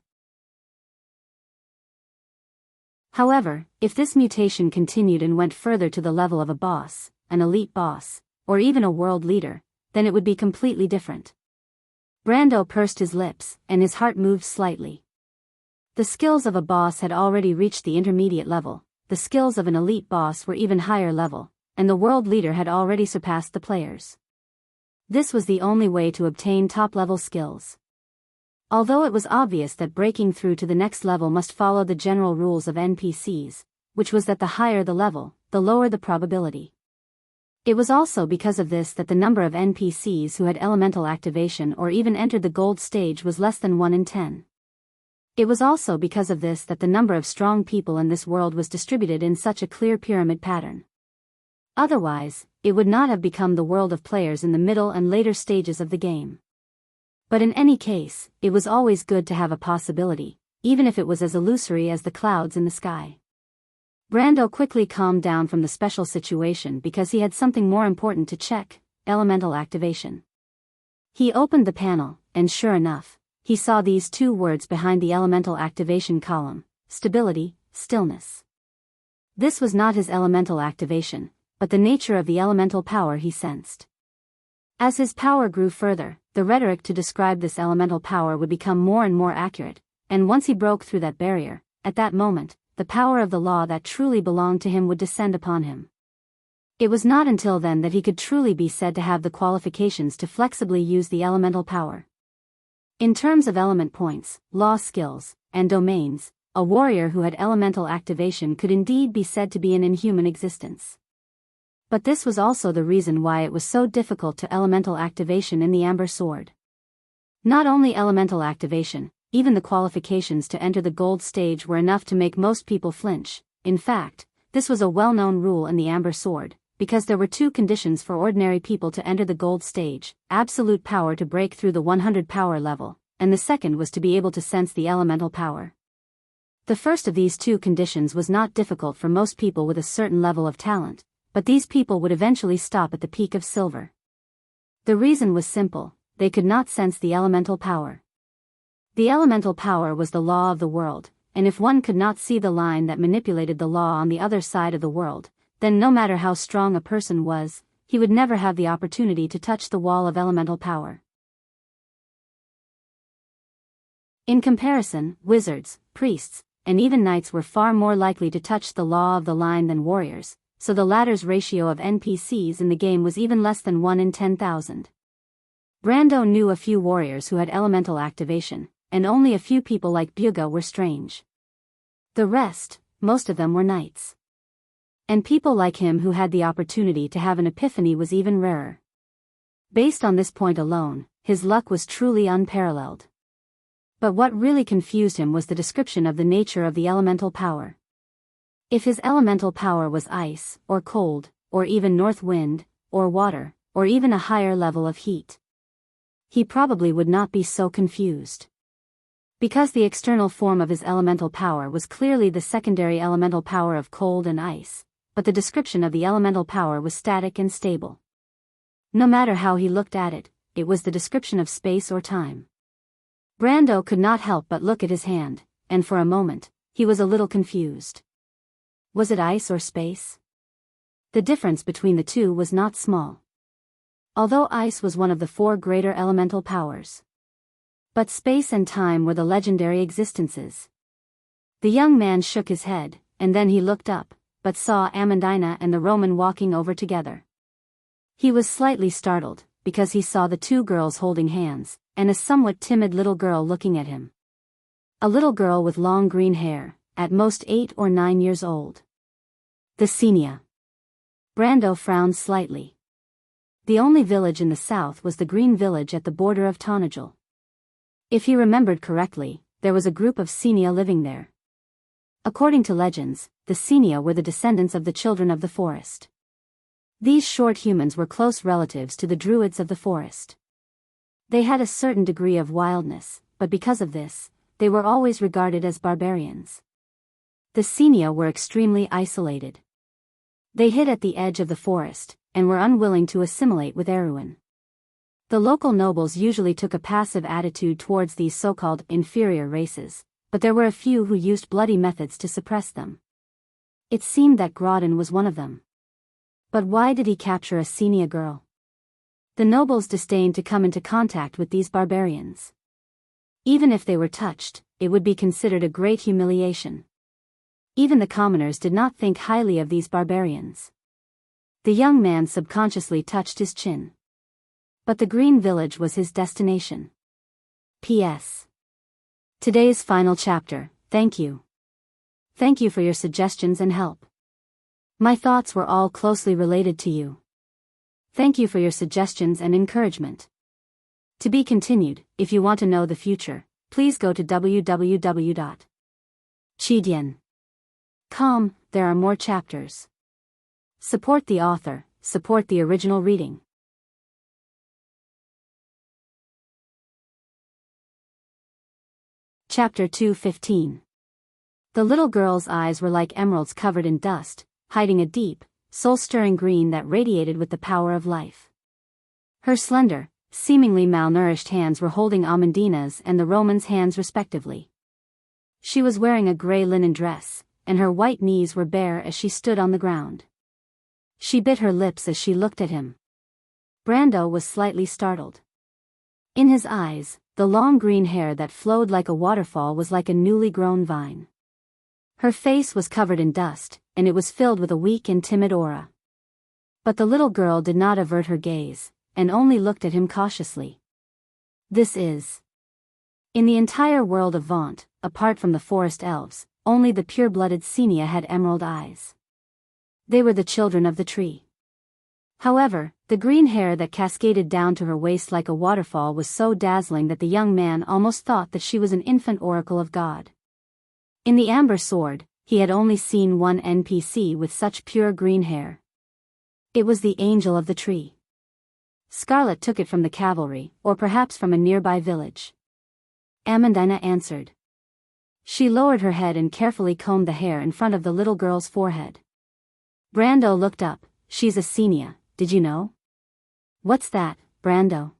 S1: However, if this mutation continued and went further to the level of a boss, an elite boss, or even a world leader, then it would be completely different. Brando pursed his lips, and his heart moved slightly. The skills of a boss had already reached the intermediate level, the skills of an elite boss were even higher level, and the world leader had already surpassed the players. This was the only way to obtain top-level skills. Although it was obvious that breaking through to the next level must follow the general rules of NPCs, which was that the higher the level, the lower the probability. It was also because of this that the number of NPCs who had elemental activation or even entered the gold stage was less than 1 in 10. It was also because of this that the number of strong people in this world was distributed in such a clear pyramid pattern. Otherwise, it would not have become the world of players in the middle and later stages of the game. But in any case, it was always good to have a possibility, even if it was as illusory as the clouds in the sky. Brando quickly calmed down from the special situation because he had something more important to check, elemental activation. He opened the panel, and sure enough, he saw these 2 words behind the elemental activation column, stability, stillness. This was not his elemental activation, but the nature of the elemental power he sensed. As his power grew further, the rhetoric to describe this elemental power would become more and more accurate, and once he broke through that barrier, at that moment, the power of the law that truly belonged to him would descend upon him. It was not until then that he could truly be said to have the qualifications to flexibly use the elemental power. In terms of element points, law skills, and domains, a warrior who had elemental activation could indeed be said to be an inhuman existence. But this was also the reason why it was so difficult to elemental activation in the Amber Sword. Not only elemental activation, even the qualifications to enter the gold stage were enough to make most people flinch. In fact, this was a well-known rule in the Amber Sword, because there were two conditions for ordinary people to enter the gold stage: absolute power to break through the 100 power level, and the second was to be able to sense the elemental power. The first of these two conditions was not difficult for most people with a certain level of talent, but these people would eventually stop at the peak of silver. The reason was simple: they could not sense the elemental power. The elemental power was the law of the world, and if one could not see the line that manipulated the law on the other side of the world, then no matter how strong a person was, he would never have the opportunity to touch the wall of elemental power. In comparison, wizards, priests, and even knights were far more likely to touch the law of the line than warriors, so the latter's ratio of NPCs in the game was even less than 1 in 10,000. Brando knew a few warriors who had elemental activation, and only a few people like Bugha were strange. The rest, most of them were knights. And people like him who had the opportunity to have an epiphany was even rarer. Based on this point alone, his luck was truly unparalleled. But what really confused him was the description of the nature of the elemental power. If his elemental power was ice, or cold, or even north wind, or water, or even a higher level of heat, he probably would not be so confused. Because the external form of his elemental power was clearly the secondary elemental power of cold and ice, but the description of the elemental power was static and stable. No matter how he looked at it, it was the description of space or time. Brando could not help but look at his hand, and for a moment, he was a little confused. Was it ice or space? The difference between the two was not small. Although ice was one of the 4 greater elemental powers. But space and time were the legendary existences. The young man shook his head, and then he looked up, but saw Amandina and the Roman walking over together. He was slightly startled, because he saw the 2 girls holding hands, and a somewhat timid little girl looking at him. A little girl with long green hair, at most 8 or 9 years old. The Senia. Brando frowned slightly. The only village in the south was the green village at the border of Tonajal. If he remembered correctly, there was a group of Senia living there. According to legends, the Senia were the descendants of the children of the forest. These short humans were close relatives to the druids of the forest. They had a certain degree of wildness, but because of this, they were always regarded as barbarians. The Senia were extremely isolated. They hid at the edge of the forest, and were unwilling to assimilate with Erewhon. The local nobles usually took a passive attitude towards these so-called inferior races, but there were a few who used bloody methods to suppress them. It seemed that Grodin was one of them. But why did he capture a Senia girl? The nobles disdained to come into contact with these barbarians. Even if they were touched, it would be considered a great humiliation. Even the commoners did not think highly of these barbarians. The young man subconsciously touched his chin. But the green village was his destination. P.S. Today's final chapter, thank you. Thank you for your suggestions and help. My thoughts were all closely related to you. Thank you for your suggestions and encouragement. To be continued. If you want to know the future, please go to www.chidian.com. There are more chapters. Support the author, support the original reading. Chapter 2:15. The little girl's eyes were like emeralds covered in dust, hiding a deep, soul-stirring green that radiated with the power of life. Her slender, seemingly malnourished hands were holding Amandina's and the Roman's hands respectively. She was wearing a gray linen dress, and her white knees were bare as she stood on the ground. She bit her lips as she looked at him. Brando was slightly startled. In his eyes, the long green hair that flowed like a waterfall was like a newly grown vine. Her face was covered in dust, and it was filled with a weak and timid aura. But the little girl did not avert her gaze, and only looked at him cautiously. This is. In the entire world of Vaunt, apart from the forest elves, only the pure-blooded Senia had emerald eyes. They were the children of the tree. However, the green hair that cascaded down to her waist like a waterfall was so dazzling that the young man almost thought that she was an infant oracle of God. In the Amber Sword, he had only seen one NPC with such pure green hair. It was the angel of the tree. Scarlet took it from the cavalry, or perhaps from a nearby village. Amandina answered. She lowered her head and carefully combed the hair in front of the little girl's forehead. Brando looked up. She's a Xenia, did you know? What's that, Brando?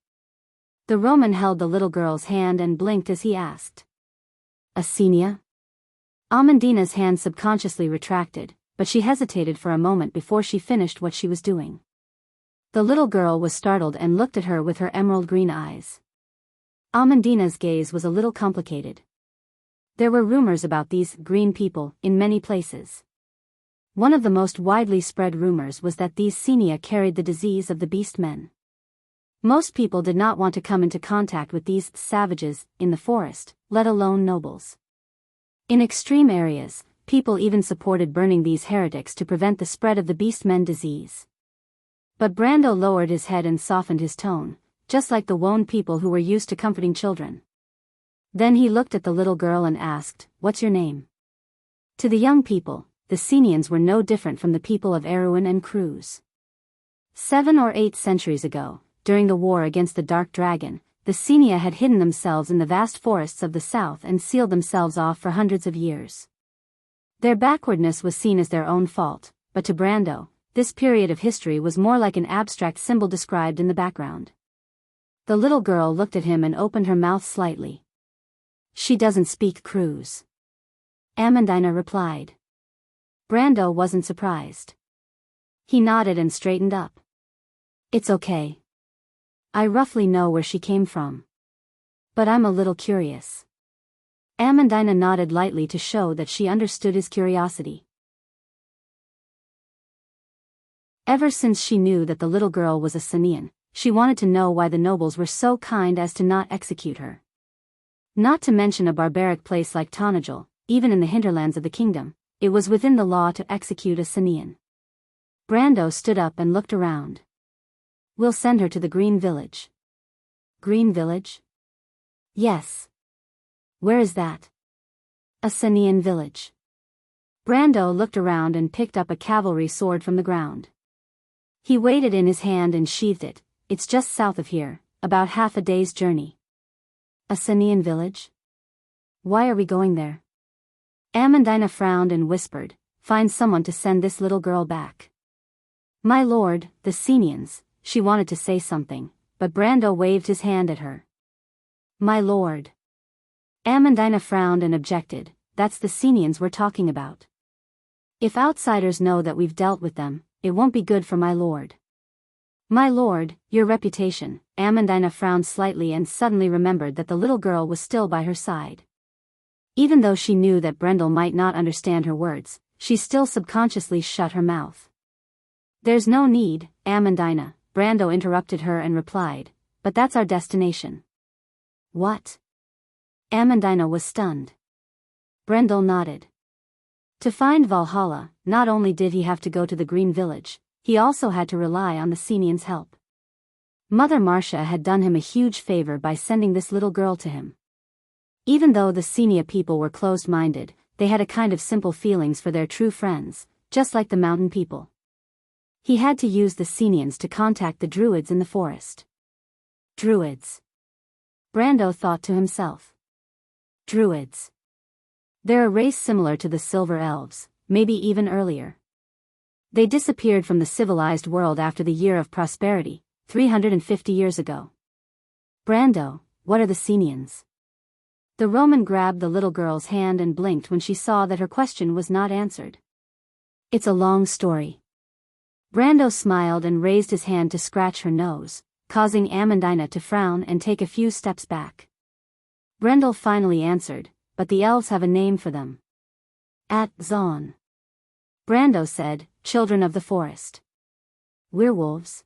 S1: The Roman held the little girl's hand and blinked as he asked. A Xenia? Amandina's hand subconsciously retracted, but she hesitated for a moment before she finished what she was doing. The little girl was startled and looked at her with her emerald green eyes. Amandina's gaze was a little complicated. There were rumors about these green people in many places. One of the most widely spread rumors was that these Xenia carried the disease of the beast men. Most people did not want to come into contact with these savages in the forest, let alone nobles. In extreme areas, people even supported burning these heretics to prevent the spread of the beast men disease. But Brando lowered his head and softened his tone, just like the Wone people who were used to comforting children. Then he looked at the little girl and asked, "What's your name?" To the young people, the Xenians were no different from the people of Erewhon and Cruz. 7 or 8 centuries ago, during the war against the Dark Dragon, the Xenia had hidden themselves in the vast forests of the south and sealed themselves off for hundreds of years. Their backwardness was seen as their own fault, but to Brando, this period of history was more like an abstract symbol described in the background. The little girl looked at him and opened her mouth slightly. She doesn't speak Cruz. Amandina replied. Brando wasn't surprised. He nodded and straightened up. It's okay. I roughly know where she came from. But I'm a little curious. Amandina nodded lightly to show that she understood his curiosity. Ever since she knew that the little girl was a Xenian, she wanted to know why the nobles were so kind as to not execute her. Not to mention a barbaric place like Tanajul, even in the hinterlands of the kingdom, it was within the law to execute a Xenian. Brando stood up and looked around. We'll send her to the Green Village. Green Village? Yes. Where is that? A Xenian village. Brando looked around and picked up a cavalry sword from the ground. He weighed it in his hand and sheathed it. It's just south of here, about half a day's journey. A Xenian village? Why are we going there? Amandina frowned and whispered, find someone to send this little girl back. My lord, the Xenians, she wanted to say something, but Brando waved his hand at her. My lord. Amandina frowned and objected, that's the Xenians we're talking about. If outsiders know that we've dealt with them, it won't be good for my lord. My lord, your reputation. Amandina frowned slightly and suddenly remembered that the little girl was still by her side. Even though she knew that Brendel might not understand her words, she still subconsciously shut her mouth. There's no need, Amandina, Brando interrupted her and replied, but that's our destination. What? Amandina was stunned. Brendel nodded. To find Valhalla, not only did he have to go to the Green Village, he also had to rely on the Xenians' help. Mother Marcia had done him a huge favor by sending this little girl to him. Even though the Xenia people were closed-minded, they had a kind of simple feelings for their true friends, just like the mountain people. He had to use the Xenians to contact the Druids in the forest. Druids. Brando thought to himself. Druids. They're a race similar to the Silver Elves, maybe even earlier. They disappeared from the civilized world after the Year of Prosperity, 350 years ago. Brando, what are the Xenians? The Roman grabbed the little girl's hand and blinked when she saw that her question was not answered. It's a long story. Brando smiled and raised his hand to scratch her nose, causing Amandina to frown and take a few steps back. Brendel finally answered, but the elves have a name for them. At Zon. Brando said, children of the forest. Werewolves?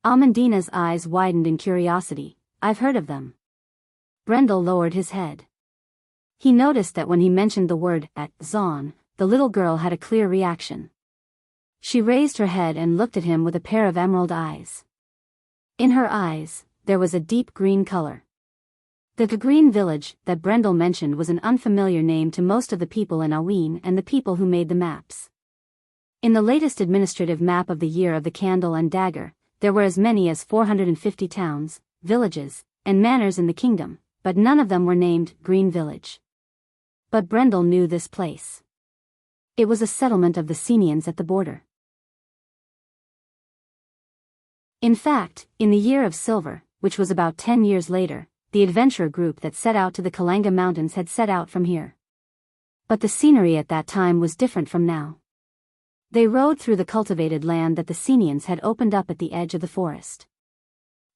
S1: Amandina's eyes widened in curiosity. I've heard of them. Brendel lowered his head. He noticed that when he mentioned the word at Zon, the little girl had a clear reaction. She raised her head and looked at him with a pair of emerald eyes. In her eyes, there was a deep green color. The Green Village that Brendel mentioned was an unfamiliar name to most of the people in Aween and the people who made the maps. In the latest administrative map of the Year of the Candle and Dagger, there were as many as 450 towns, villages, and manors in the kingdom, but none of them were named Green Village. But Brendel knew this place. It was a settlement of the Senians at the border. In fact, in the Year of Silver, which was about 10 years later, the adventurer group that set out to the Kalanga Mountains had set out from here. But the scenery at that time was different from now. They rode through the cultivated land that the Senians had opened up at the edge of the forest.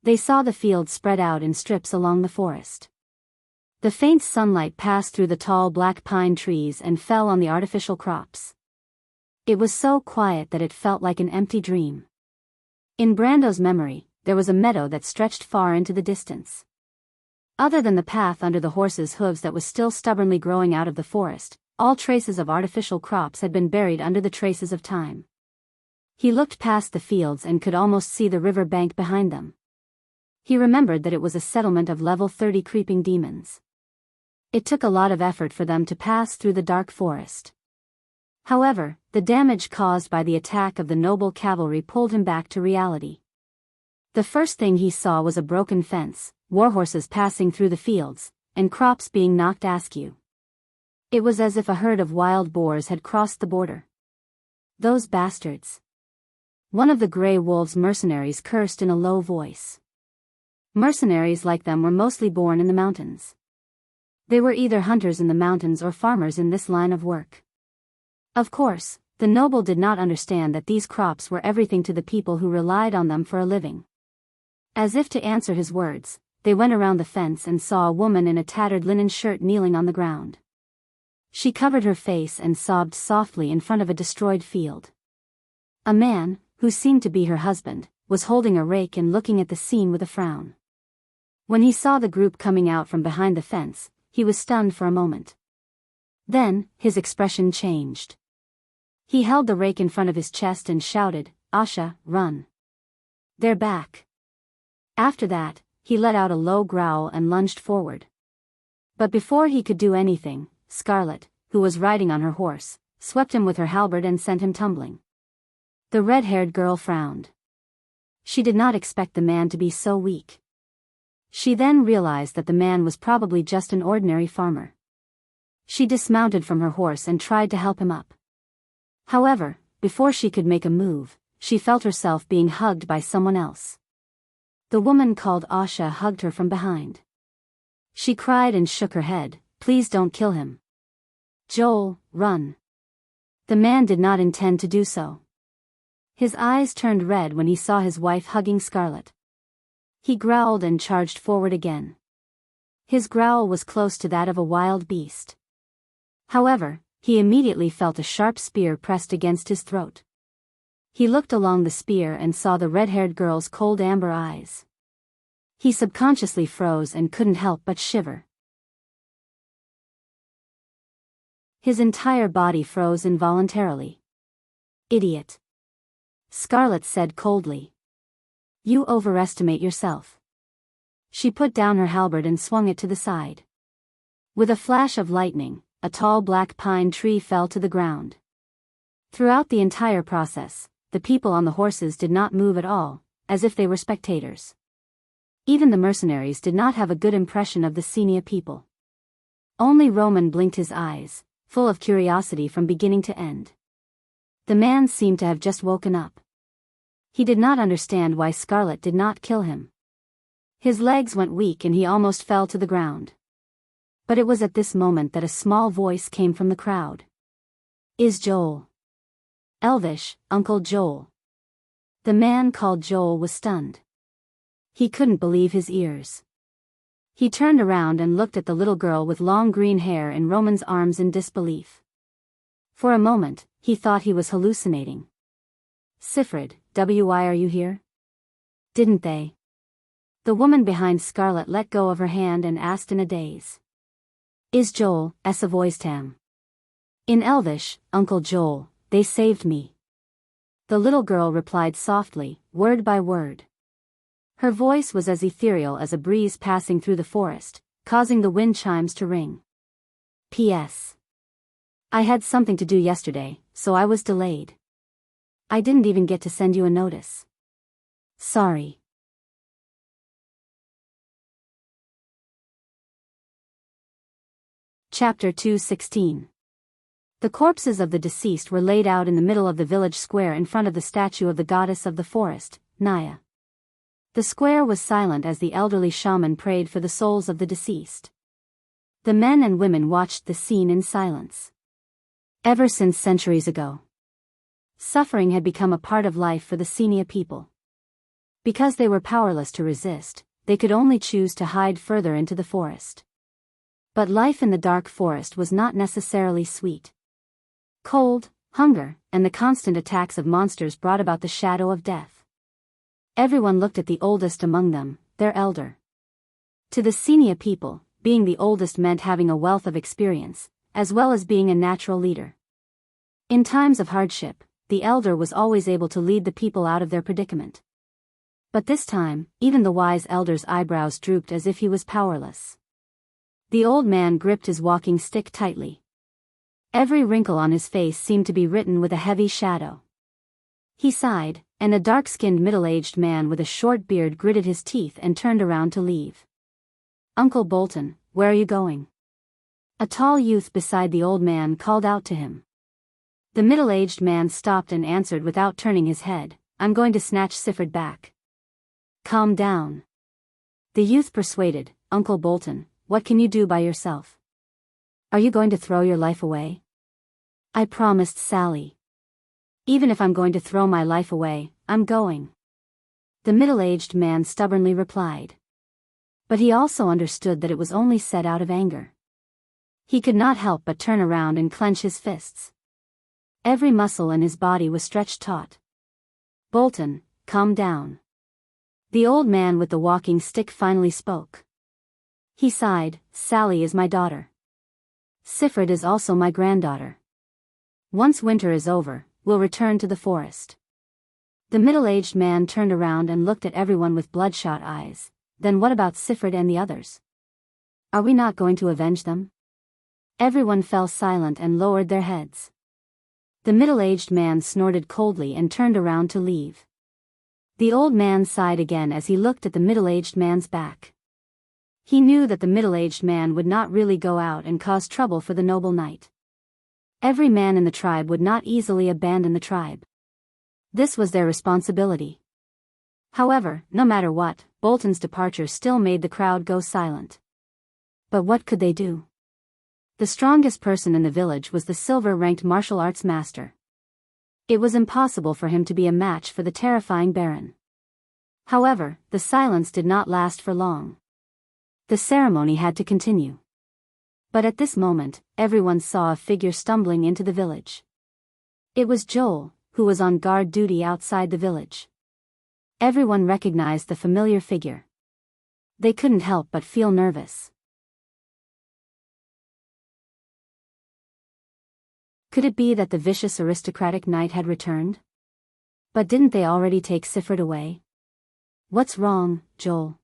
S1: They saw the fields spread out in strips along the forest. The faint sunlight passed through the tall black pine trees and fell on the artificial crops. It was so quiet that it felt like an empty dream. In Brando's memory, there was a meadow that stretched far into the distance. Other than the path under the horses' hooves that was still stubbornly growing out of the forest, all traces of artificial crops had been buried under the traces of time. He looked past the fields and could almost see the river bank behind them. He remembered that it was a settlement of level 30 creeping demons. It took a lot of effort for them to pass through the dark forest. However, the damage caused by the attack of the noble cavalry pulled him back to reality. The first thing he saw was a broken fence, warhorses passing through the fields, and crops being knocked askew. It was as if a herd of wild boars had crossed the border. Those bastards. One of the Grey Wolves' mercenaries cursed in a low voice. Mercenaries like them were mostly born in the mountains. They were either hunters in the mountains or farmers in this line of work. Of course, the noble did not understand that these crops were everything to the people who relied on them for a living. As if to answer his words, they went around the fence and saw a woman in a tattered linen shirt kneeling on the ground. She covered her face and sobbed softly in front of a destroyed field. A man, who seemed to be her husband, was holding a rake and looking at the scene with a frown. When he saw the group coming out from behind the fence, he was stunned for a moment. Then, his expression changed. He held the rake in front of his chest and shouted, "Asha, run. They're back." After that, he let out a low growl and lunged forward. But before he could do anything, Scarlet, who was riding on her horse, swept him with her halberd and sent him tumbling. The red-haired girl frowned. She did not expect the man to be so weak. She then realized that the man was probably just an ordinary farmer. She dismounted from her horse and tried to help him up. However, before she could make a move, she felt herself being hugged by someone else. The woman called Asha hugged her from behind. She cried and shook her head, "Please don't kill him. Joel, run." The man did not intend to do so. His eyes turned red when he saw his wife hugging Scarlet. He growled and charged forward again. His growl was close to that of a wild beast. However, he immediately felt a sharp spear pressed against his throat. He looked along the spear and saw the red-haired girl's cold amber eyes. He subconsciously froze and couldn't help but shiver. His entire body froze involuntarily. "Idiot," Scarlet said coldly. "You overestimate yourself." She put down her halberd and swung it to the side. With a flash of lightning, a tall black pine tree fell to the ground. Throughout the entire process, the people on the horses did not move at all, as if they were spectators. Even the mercenaries did not have a good impression of the Senia people. Only Roman blinked his eyes, full of curiosity from beginning to end. The man seemed to have just woken up. He did not understand why Scarlet did not kill him. His legs went weak and he almost fell to the ground. But it was at this moment that a small voice came from the crowd. "Is Joel?" Elvish, Uncle Joel. The man called Joel was stunned. He couldn't believe his ears. He turned around and looked at the little girl with long green hair in Roman's arms in disbelief. For a moment, he thought he was hallucinating. "Sifrid, why are you here? Didn't they?" The woman behind Scarlet let go of her hand and asked in a daze. "Is Joel, Essa voiced him. In Elvish, Uncle Joel, they saved me." The little girl replied softly, word by word. Her voice was as ethereal as a breeze passing through the forest, causing the wind chimes to ring. "P.S. I had something to do yesterday, so I was delayed. I didn't even get to send you a notice. Sorry. Chapter 2:16. The corpses of the deceased were laid out in the middle of the village square in front of the statue of the goddess of the forest, Naya. The square was silent as the elderly shaman prayed for the souls of the deceased. The men and women watched the scene in silence. Ever since centuries ago, suffering had become a part of life for the Senia people. Because they were powerless to resist, they could only choose to hide further into the forest. But life in the dark forest was not necessarily sweet. Cold, hunger, and the constant attacks of monsters brought about the shadow of death. Everyone looked at the oldest among them, their elder. To the Senia people, being the oldest meant having a wealth of experience, as well as being a natural leader. In times of hardship, the elder was always able to lead the people out of their predicament. But this time, even the wise elder's eyebrows drooped as if he was powerless. The old man gripped his walking stick tightly. Every wrinkle on his face seemed to be written with a heavy shadow. He sighed, and a dark-skinned middle-aged man with a short beard gritted his teeth and turned around to leave. "Uncle Bolton, where are you going?" A tall youth beside the old man called out to him. The middle-aged man stopped and answered without turning his head, "I'm going to snatch Siffred back." "Calm down." The youth persuaded, "Uncle Bolton, what can you do by yourself? Are you going to throw your life away?" "I promised Sally. Even if I'm going to throw my life away, I'm going," the middle-aged man stubbornly replied. But he also understood that it was only said out of anger. He could not help but turn around and clench his fists. Every muscle in his body was stretched taut. "Bolton, calm down." The old man with the walking stick finally spoke. He sighed, "Sally is my daughter. Siffred is also my granddaughter. Once winter is over, we'll return to the forest." The middle-aged man turned around and looked at everyone with bloodshot eyes. "Then what about Siffred and the others? Are we not going to avenge them?" Everyone fell silent and lowered their heads. The middle-aged man snorted coldly and turned around to leave. The old man sighed again as he looked at the middle-aged man's back. He knew that the middle-aged man would not really go out and cause trouble for the noble knight. Every man in the tribe would not easily abandon the tribe. This was their responsibility. However, no matter what, Bolton's departure still made the crowd go silent. But what could they do? The strongest person in the village was the silver-ranked martial arts master. It was impossible for him to be a match for the terrifying Baron. However, the silence did not last for long. The ceremony had to continue. But at this moment, everyone saw a figure stumbling into the village. It was Joel, who was on guard duty outside the village. Everyone recognized the familiar figure. They couldn't help but feel nervous. Could it be that the vicious aristocratic knight had returned? But didn't they already take Siffred away? "What's wrong, Joel?"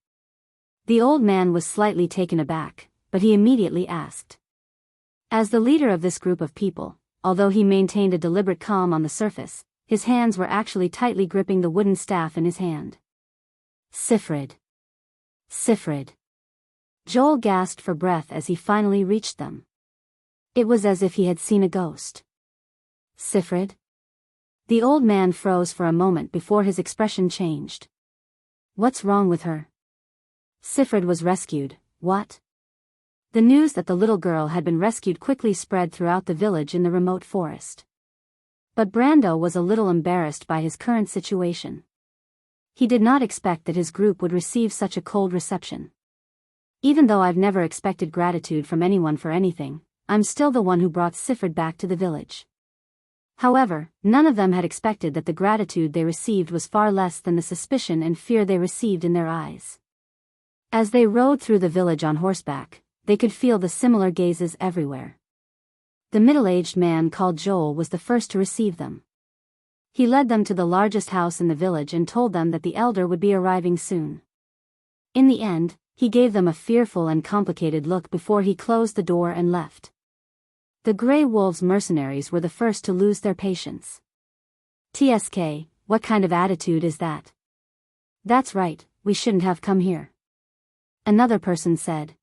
S1: The old man was slightly taken aback, but he immediately asked. As the leader of this group of people, although he maintained a deliberate calm on the surface, his hands were actually tightly gripping the wooden staff in his hand. "Siffred. Siffred." Joel gasped for breath as he finally reached them. It was as if he had seen a ghost. "Siffred?" The old man froze for a moment before his expression changed. "What's wrong with her?" "Siffred was rescued." "What?" The news that the little girl had been rescued quickly spread throughout the village in the remote forest. But Brando was a little embarrassed by his current situation. He did not expect that his group would receive such a cold reception. "Even though I've never expected gratitude from anyone for anything, I'm still the one who brought Siffred back to the village." However, none of them had expected that the gratitude they received was far less than the suspicion and fear they received in their eyes. As they rode through the village on horseback, they could feel the similar gazes everywhere. The middle-aged man called Joel was the first to receive them. He led them to the largest house in the village and told them that the elder would be arriving soon. In the end, he gave them a fearful and complicated look before he closed the door and left. The Grey Wolves mercenaries were the first to lose their patience. TSK, what kind of attitude is that? That's right, we shouldn't have come here. Another person said.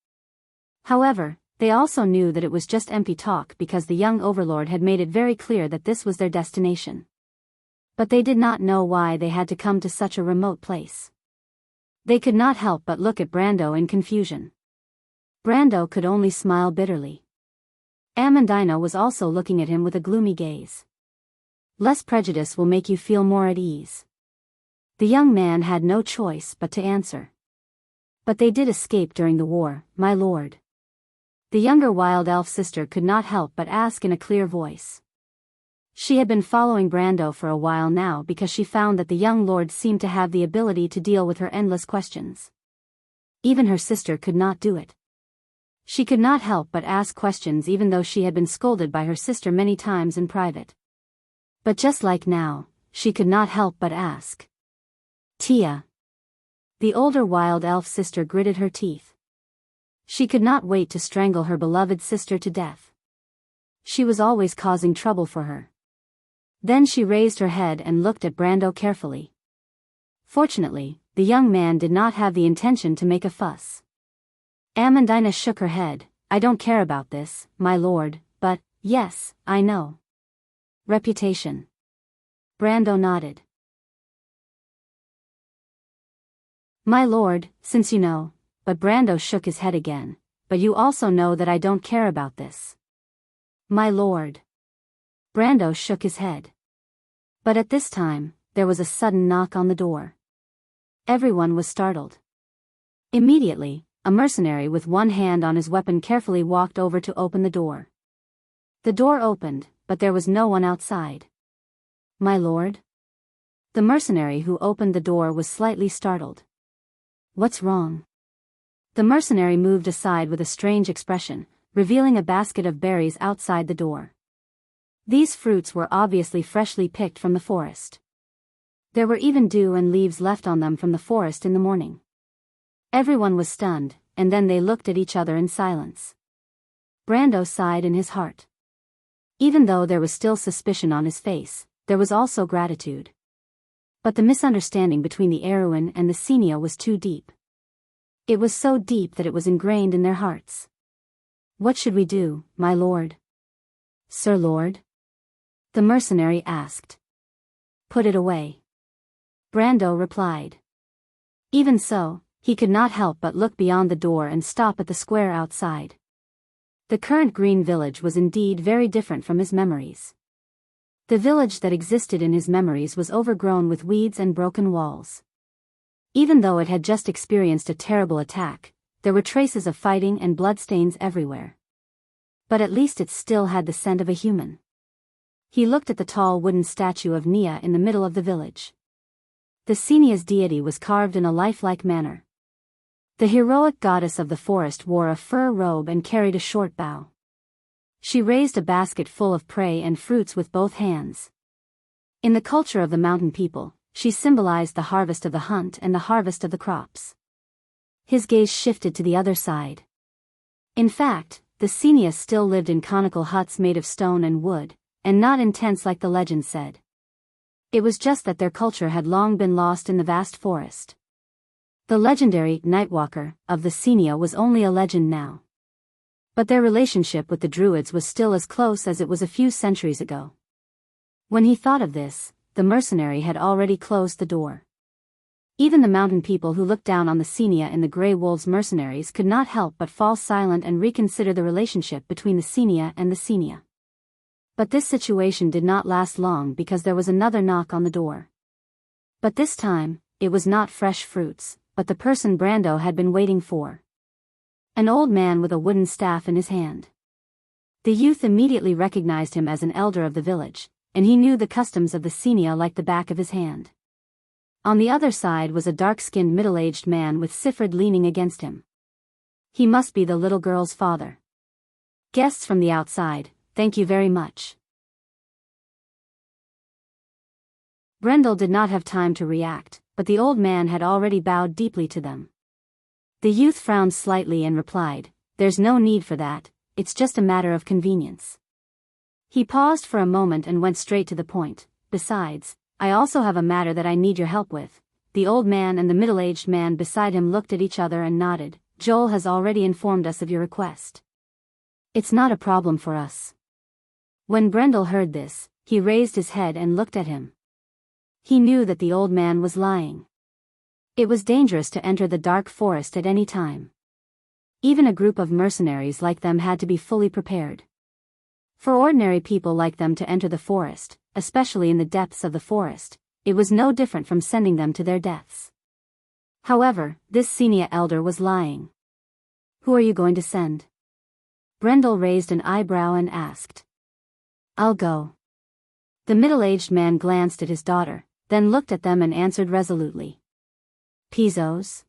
S1: However, they also knew that it was just empty talk because the young overlord had made it very clear that this was their destination. But they did not know why they had to come to such a remote place. They could not help but look at Brando in confusion. Brando could only smile bitterly. Amandina was also looking at him with a gloomy gaze. Less prejudice will make you feel more at ease. The young man had no choice but to answer. But they did escape during the war, my lord. The younger wild elf sister could not help but ask in a clear voice. She had been following Brando for a while now because she found that the young lord seemed to have the ability to deal with her endless questions. Even her sister could not do it. She could not help but ask questions even though she had been scolded by her sister many times in private. But just like now, she could not help but ask. Tia. The older wild elf sister gritted her teeth. She could not wait to strangle her beloved sister to death. She was always causing trouble for her. Then she raised her head and looked at Brando carefully. Fortunately, the young man did not have the intention to make a fuss. Amandina shook her head. I don't care about this, my lord, but, yes, I know. Reputation. Brando nodded. My lord, since you know, but Brando shook his head again, but you also know that I don't care about this. My lord. Brando shook his head. But at this time, there was a sudden knock on the door. Everyone was startled. Immediately, a mercenary with one hand on his weapon carefully walked over to open the door. The door opened, but there was no one outside. My lord? The mercenary who opened the door was slightly startled. What's wrong? The mercenary moved aside with a strange expression, revealing a basket of berries outside the door. These fruits were obviously freshly picked from the forest. There were even dew and leaves left on them from the forest in the morning. Everyone was stunned, and then they looked at each other in silence. Brando sighed in his heart. Even though there was still suspicion on his face, there was also gratitude. But the misunderstanding between the Erewhon and the Senia was too deep. It was so deep that it was ingrained in their hearts. What should we do, my lord? Sir Lord? The mercenary asked. Put it away. Brando replied. Even so, he could not help but look beyond the door and stop at the square outside. The current green village was indeed very different from his memories. The village that existed in his memories was overgrown with weeds and broken walls. Even though it had just experienced a terrible attack, there were traces of fighting and bloodstains everywhere. But at least it still had the scent of a human. He looked at the tall wooden statue of Nia in the middle of the village. The Senia's deity was carved in a lifelike manner. The heroic goddess of the forest wore a fur robe and carried a short bow. She raised a basket full of prey and fruits with both hands. In the culture of the mountain people, she symbolized the harvest of the hunt and the harvest of the crops. His gaze shifted to the other side. In fact, the Senias still lived in conical huts made of stone and wood, and not in tents like the legend said. It was just that their culture had long been lost in the vast forest. The legendary Nightwalker of the Senia was only a legend now. But their relationship with the Druids was still as close as it was a few centuries ago. When he thought of this, the mercenary had already closed the door. Even the mountain people who looked down on the Senia and the Grey Wolves mercenaries could not help but fall silent and reconsider the relationship between the Senia and the Senia. But this situation did not last long because there was another knock on the door. But this time, it was not fresh fruits, but the person Brando had been waiting for. An old man with a wooden staff in his hand. The youth immediately recognized him as an elder of the village, and he knew the customs of the Senia like the back of his hand. On the other side was a dark-skinned middle-aged man with Sifrid leaning against him. He must be the little girl's father. Guests from the outside, thank you very much. Brendel did not have time to react, but the old man had already bowed deeply to them. The youth frowned slightly and replied, "There's no need for that, it's just a matter of convenience." He paused for a moment and went straight to the point. Besides, I also have a matter that I need your help with." The old man and the middle-aged man beside him looked at each other and nodded. "Joel has already informed us of your request. It's not a problem for us." When Brendel heard this, he raised his head and looked at him. He knew that the old man was lying. It was dangerous to enter the dark forest at any time. Even a group of mercenaries like them had to be fully prepared. For ordinary people like them to enter the forest, especially in the depths of the forest, it was no different from sending them to their deaths. However, this senior elder was lying. "Who are you going to send?" Brendel raised an eyebrow and asked. "I'll go." The middle-aged man glanced at his daughter, then looked at them and answered resolutely. "Pizos?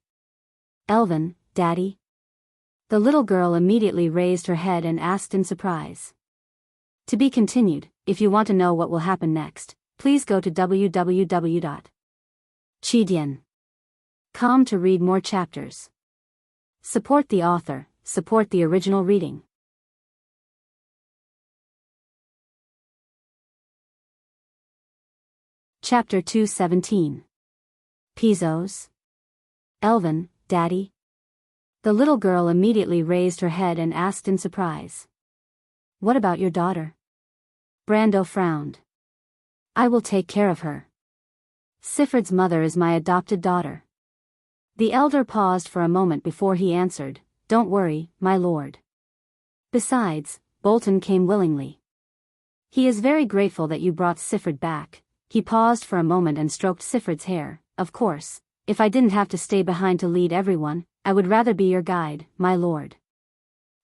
S1: Elvin, Daddy?" The little girl immediately raised her head and asked in surprise. To be continued. If you want to know what will happen next, please go to www.chidian.com to read more chapters. Support the author, support the original reading. Chapter 217. Pizos? Elvin, Daddy? The little girl immediately raised her head and asked in surprise. "What about your daughter?" Brando frowned. "I will take care of her. Sifford's mother is my adopted daughter." The elder paused for a moment before he answered, "Don't worry, my lord. Besides, Bolton came willingly. He is very grateful that you brought Sifford back." He paused for a moment and stroked Sifford's hair. "Of course, if I didn't have to stay behind to lead everyone, I would rather be your guide, my lord.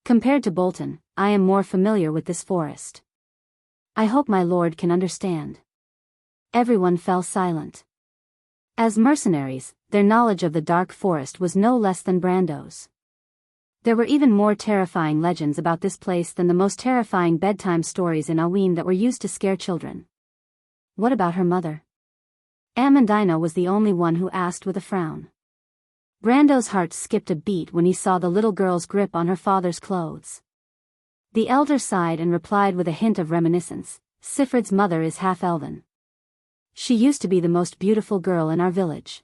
S1: Compared to Bolton, I am more familiar with this forest. I hope my lord can understand." Everyone fell silent. As mercenaries, their knowledge of the dark forest was no less than Brando's. There were even more terrifying legends about this place than the most terrifying bedtime stories in Aween that were used to scare children. What about her mother? Amandina was the only one who asked with a frown. Brando's heart skipped a beat when he saw the little girl's grip on her father's clothes. The elder sighed and replied with a hint of reminiscence, "Sifford's mother is half elven. She used to be the most beautiful girl in our village.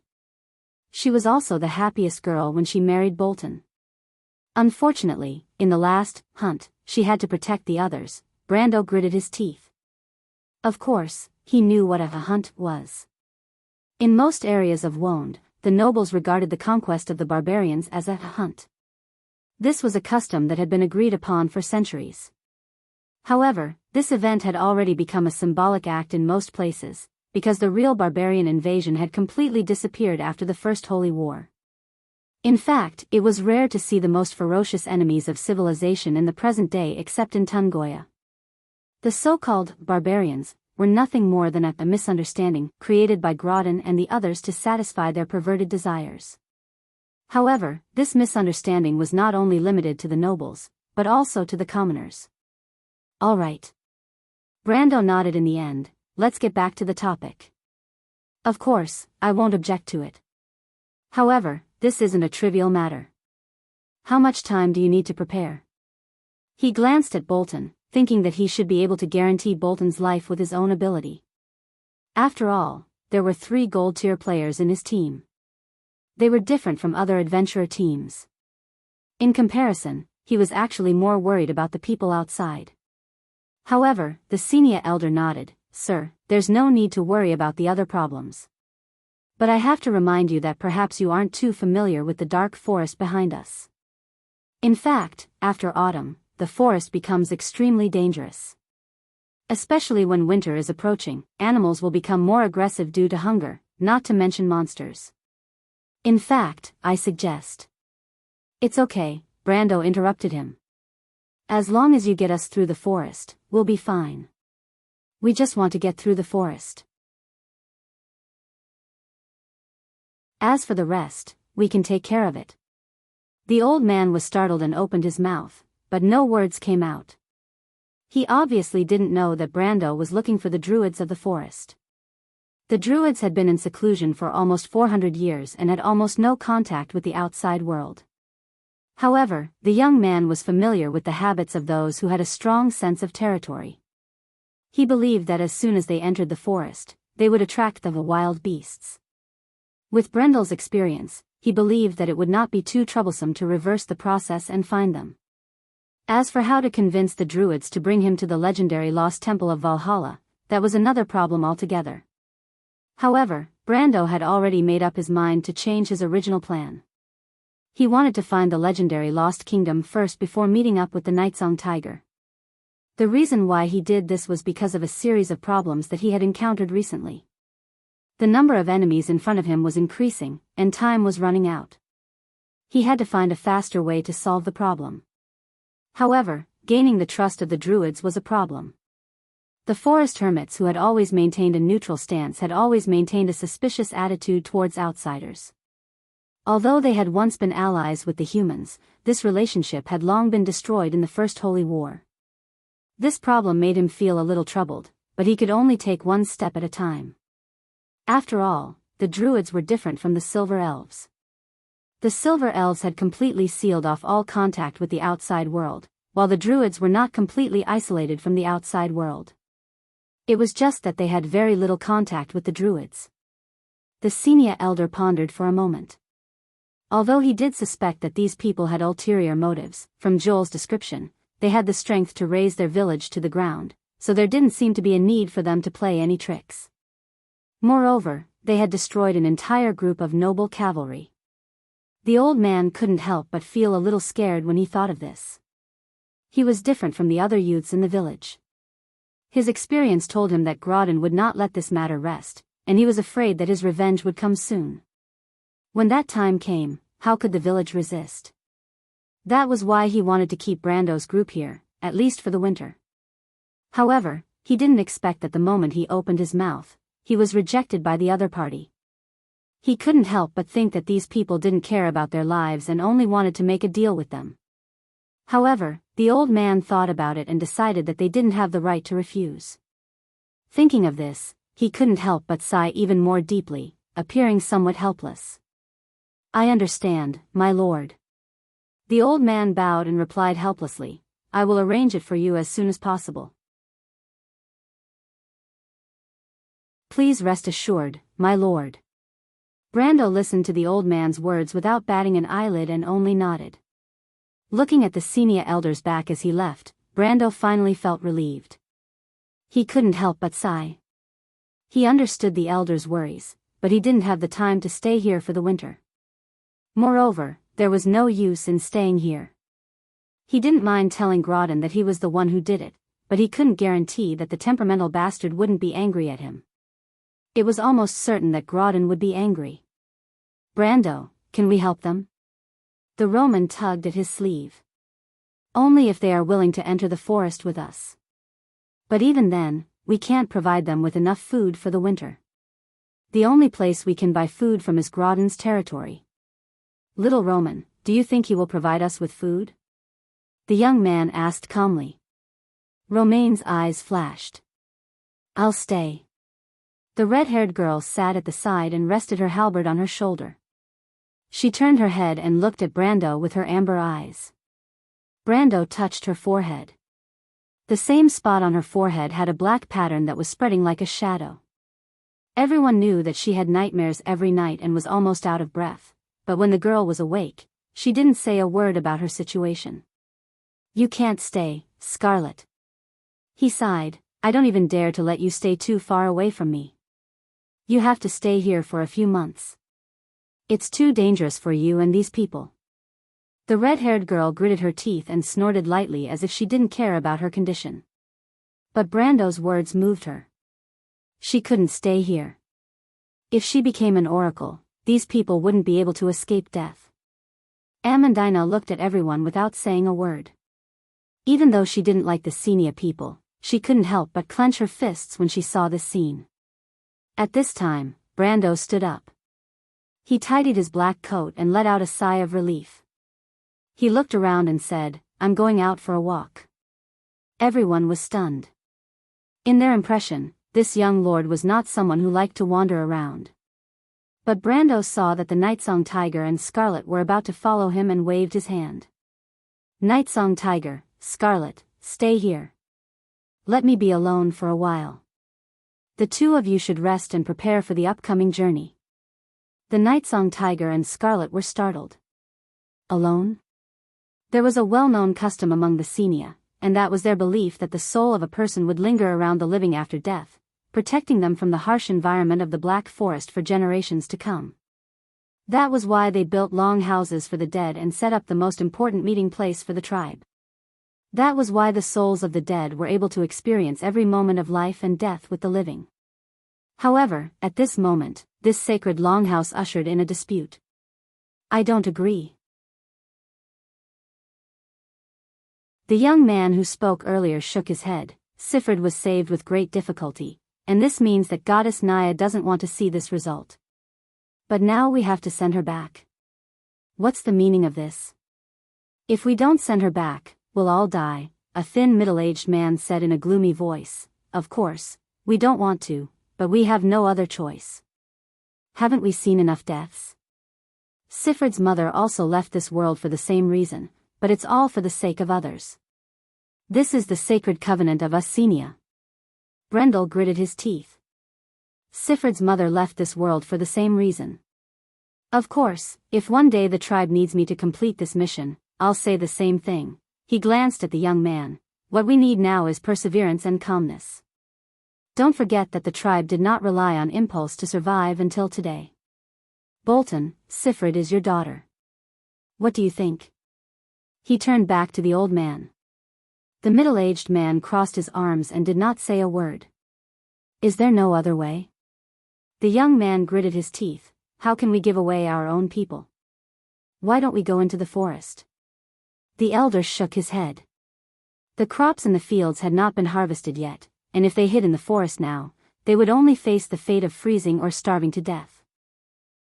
S1: She was also the happiest girl when she married Bolton. Unfortunately, in the last hunt, she had to protect the others." Brando gritted his teeth. Of course, he knew what a hunt was. In most areas of Wonde, the nobles regarded the conquest of the barbarians as a hunt. This was a custom that had been agreed upon for centuries. However, this event had already become a symbolic act in most places, because the real barbarian invasion had completely disappeared after the First Holy War. In fact, it was rare to see the most ferocious enemies of civilization in the present day except in Tungoya. The so-called barbarians were nothing more than a misunderstanding created by Grodin and the others to satisfy their perverted desires. However, this misunderstanding was not only limited to the nobles, but also to the commoners. "All right." Brando nodded in the end. "Let's get back to the topic. Of course, I won't object to it. However, this isn't a trivial matter. How much time do you need to prepare?" He glanced at Bolton, thinking that he should be able to guarantee Bolton's life with his own ability. After all, there were 3 gold-tier players in his team. They were different from other adventurer teams. In comparison, he was actually more worried about the people outside. However, the senior elder nodded. "Sir, there's no need to worry about the other problems. But I have to remind you that perhaps you aren't too familiar with the dark forest behind us. In fact, after autumn, the forest becomes extremely dangerous. Especially when winter is approaching, animals will become more aggressive due to hunger, not to mention monsters. In fact, I suggest..." "It's okay," Brando interrupted him. "As long as you get us through the forest, we'll be fine. We just want to get through the forest. As for the rest, we can take care of it." The old man was startled and opened his mouth, but no words came out. He obviously didn't know that Brando was looking for the druids of the forest. The druids had been in seclusion for almost 400 years and had almost no contact with the outside world. However, the young man was familiar with the habits of those who had a strong sense of territory. He believed that as soon as they entered the forest, they would attract the wild beasts. With Brendel's experience, he believed that it would not be too troublesome to reverse the process and find them. As for how to convince the druids to bring him to the legendary lost temple of Valhalla, that was another problem altogether. However, Brando had already made up his mind to change his original plan. He wanted to find the legendary lost kingdom first before meeting up with the Nightsong Tiger. The reason why he did this was because of a series of problems that he had encountered recently. The number of enemies in front of him was increasing, and time was running out. He had to find a faster way to solve the problem. However, gaining the trust of the druids was a problem. The forest hermits who had always maintained a neutral stance had always maintained a suspicious attitude towards outsiders. Although they had once been allies with the humans, this relationship had long been destroyed in the First Holy War. This problem made him feel a little troubled, but he could only take one step at a time. After all, the druids were different from the Silver Elves. The Silver Elves had completely sealed off all contact with the outside world, while the druids were not completely isolated from the outside world. It was just that they had very little contact with the druids. The senior elder pondered for a moment. Although he did suspect that these people had ulterior motives, from Joel's description, they had the strength to raise their village to the ground, so there didn't seem to be a need for them to play any tricks. Moreover, they had destroyed an entire group of noble cavalry. The old man couldn't help but feel a little scared when he thought of this. He was different from the other youths in the village. His experience told him that Grodin would not let this matter rest, and he was afraid that his revenge would come soon. When that time came, how could the village resist? That was why he wanted to keep Brando's group here, at least for the winter. However, he didn't expect that the moment he opened his mouth, he was rejected by the other party. He couldn't help but think that these people didn't care about their lives and only wanted to make a deal with them. However, the old man thought about it and decided that they didn't have the right to refuse. Thinking of this, he couldn't help but sigh even more deeply, appearing somewhat helpless. "I understand, my lord." The old man bowed and replied helplessly, "I will arrange it for you as soon as possible. Please rest assured, my lord." Brando listened to the old man's words without batting an eyelid and only nodded. Looking at the senior elder's back as he left, Brando finally felt relieved. He couldn't help but sigh. He understood the elder's worries, but he didn't have the time to stay here for the winter. Moreover, there was no use in staying here. He didn't mind telling Grodin that he was the one who did it, but he couldn't guarantee that the temperamental bastard wouldn't be angry at him. It was almost certain that Grodin would be angry. "Brando, can we help them?" The Roman tugged at his sleeve. "Only if they are willing to enter the forest with us. But even then, we can't provide them with enough food for the winter. The only place we can buy food from is Grodin's territory." "Little Roman, do you think he will provide us with food?" the young man asked calmly. Romain's eyes flashed. "I'll stay." The red-haired girl sat at the side and rested her halberd on her shoulder. She turned her head and looked at Brando with her amber eyes. Brando touched her forehead. The same spot on her forehead had a black pattern that was spreading like a shadow. Everyone knew that she had nightmares every night and was almost out of breath, but when the girl was awake, she didn't say a word about her situation. "You can't stay, Scarlet." He sighed, "I don't even dare to let you stay too far away from me. You have to stay here for a few months. It's too dangerous for you and these people." The red-haired girl gritted her teeth and snorted lightly as if she didn't care about her condition. But Brando's words moved her. She couldn't stay here. If she became an oracle, these people wouldn't be able to escape death. Amandina looked at everyone without saying a word. Even though she didn't like the Senia people, she couldn't help but clench her fists when she saw this scene. At this time, Brando stood up. He tidied his black coat and let out a sigh of relief. He looked around and said, "I'm going out for a walk." Everyone was stunned. In their impression, this young lord was not someone who liked to wander around. But Brando saw that the Nightsong Tiger and Scarlet were about to follow him and waved his hand. "Nightsong Tiger, Scarlet, stay here. Let me be alone for a while." The two of you should rest and prepare for the upcoming journey. The Nightsong Tiger and Scarlet were startled. Alone? There was a well-known custom among the Senia, and that was their belief that the soul of a person would linger around the living after death, protecting them from the harsh environment of the Black Forest for generations to come. That was why they built long houses for the dead and set up the most important meeting place for the tribe. That was why the souls of the dead were able to experience every moment of life and death with the living. However, at this moment, this sacred longhouse ushered in a dispute. I don't agree. The young man who spoke earlier shook his head. Sifred was saved with great difficulty, and this means that Goddess Naya doesn't want to see this result. But now we have to send her back. What's the meaning of this? If we don't send her back, we'll all die, a thin middle-aged man said in a gloomy voice. Of course, we don't want to, but we have no other choice. Haven't we seen enough deaths? Sifred's mother also left this world for the same reason, but it's all for the sake of others. This is the sacred covenant of us Senia. Brendel gritted his teeth. Sifred's mother left this world for the same reason. Of course, if one day the tribe needs me to complete this mission, I'll say the same thing. He glanced at the young man. What we need now is perseverance and calmness. Don't forget that the tribe did not rely on impulse to survive until today. Bolton, Sifred is your daughter. What do you think? He turned back to the old man. The middle-aged man crossed his arms and did not say a word. Is there no other way? The young man gritted his teeth. How can we give away our own people? Why don't we go into the forest? The elder shook his head. The crops in the fields had not been harvested yet, and if they hid in the forest now, they would only face the fate of freezing or starving to death.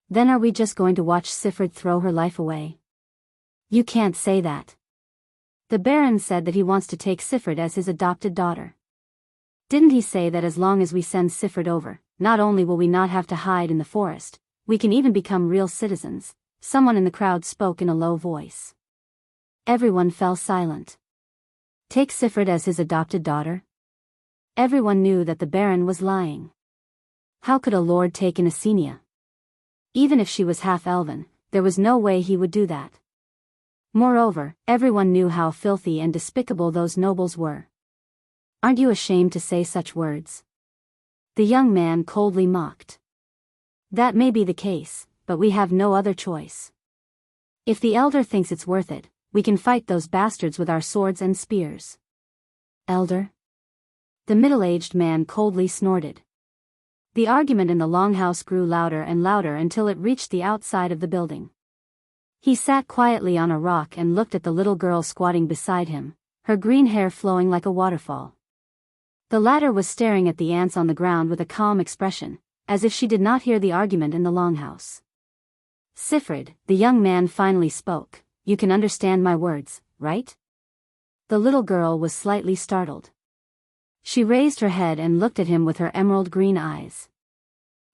S1: Then are we just going to watch Sifred throw her life away? You can't say that. The Baron said that he wants to take Sifred as his adopted daughter. Didn't he say that as long as we send Sifred over, not only will we not have to hide in the forest, we can even become real citizens? Someone in the crowd spoke in a low voice. Everyone fell silent. Take Sifred as his adopted daughter? Everyone knew that the Baron was lying. How could a lord take in a Senia? Even if she was half-elven, there was no way he would do that. Moreover, everyone knew how filthy and despicable those nobles were. Aren't you ashamed to say such words? The young man coldly mocked. That may be the case, but we have no other choice. If the elder thinks it's worth it, we can fight those bastards with our swords and spears. Elder? The middle-aged man coldly snorted. The argument in the longhouse grew louder and louder until it reached the outside of the building. He sat quietly on a rock and looked at the little girl squatting beside him, her green hair flowing like a waterfall. The latter was staring at the ants on the ground with a calm expression, as if she did not hear the argument in the longhouse. Sifred, the young man finally spoke. You can understand my words, right? The little girl was slightly startled. She raised her head and looked at him with her emerald green eyes.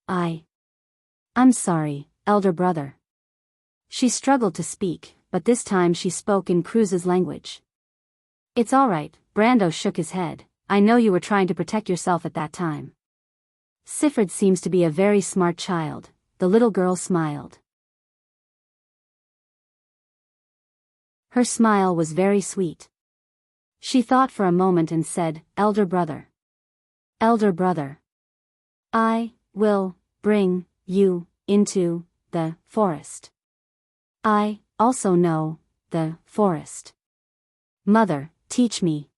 S1: I'm sorry, elder brother. She struggled to speak, but this time she spoke in Cruz's language. It's all right, Brando shook his head. I know you were trying to protect yourself at that time. Sifred seems to be a very smart child. The little girl smiled. Her smile was very sweet. She thought for a moment and said, Elder brother. Elder brother. I will bring you into the forest. I also know the forest. Mother, teach me.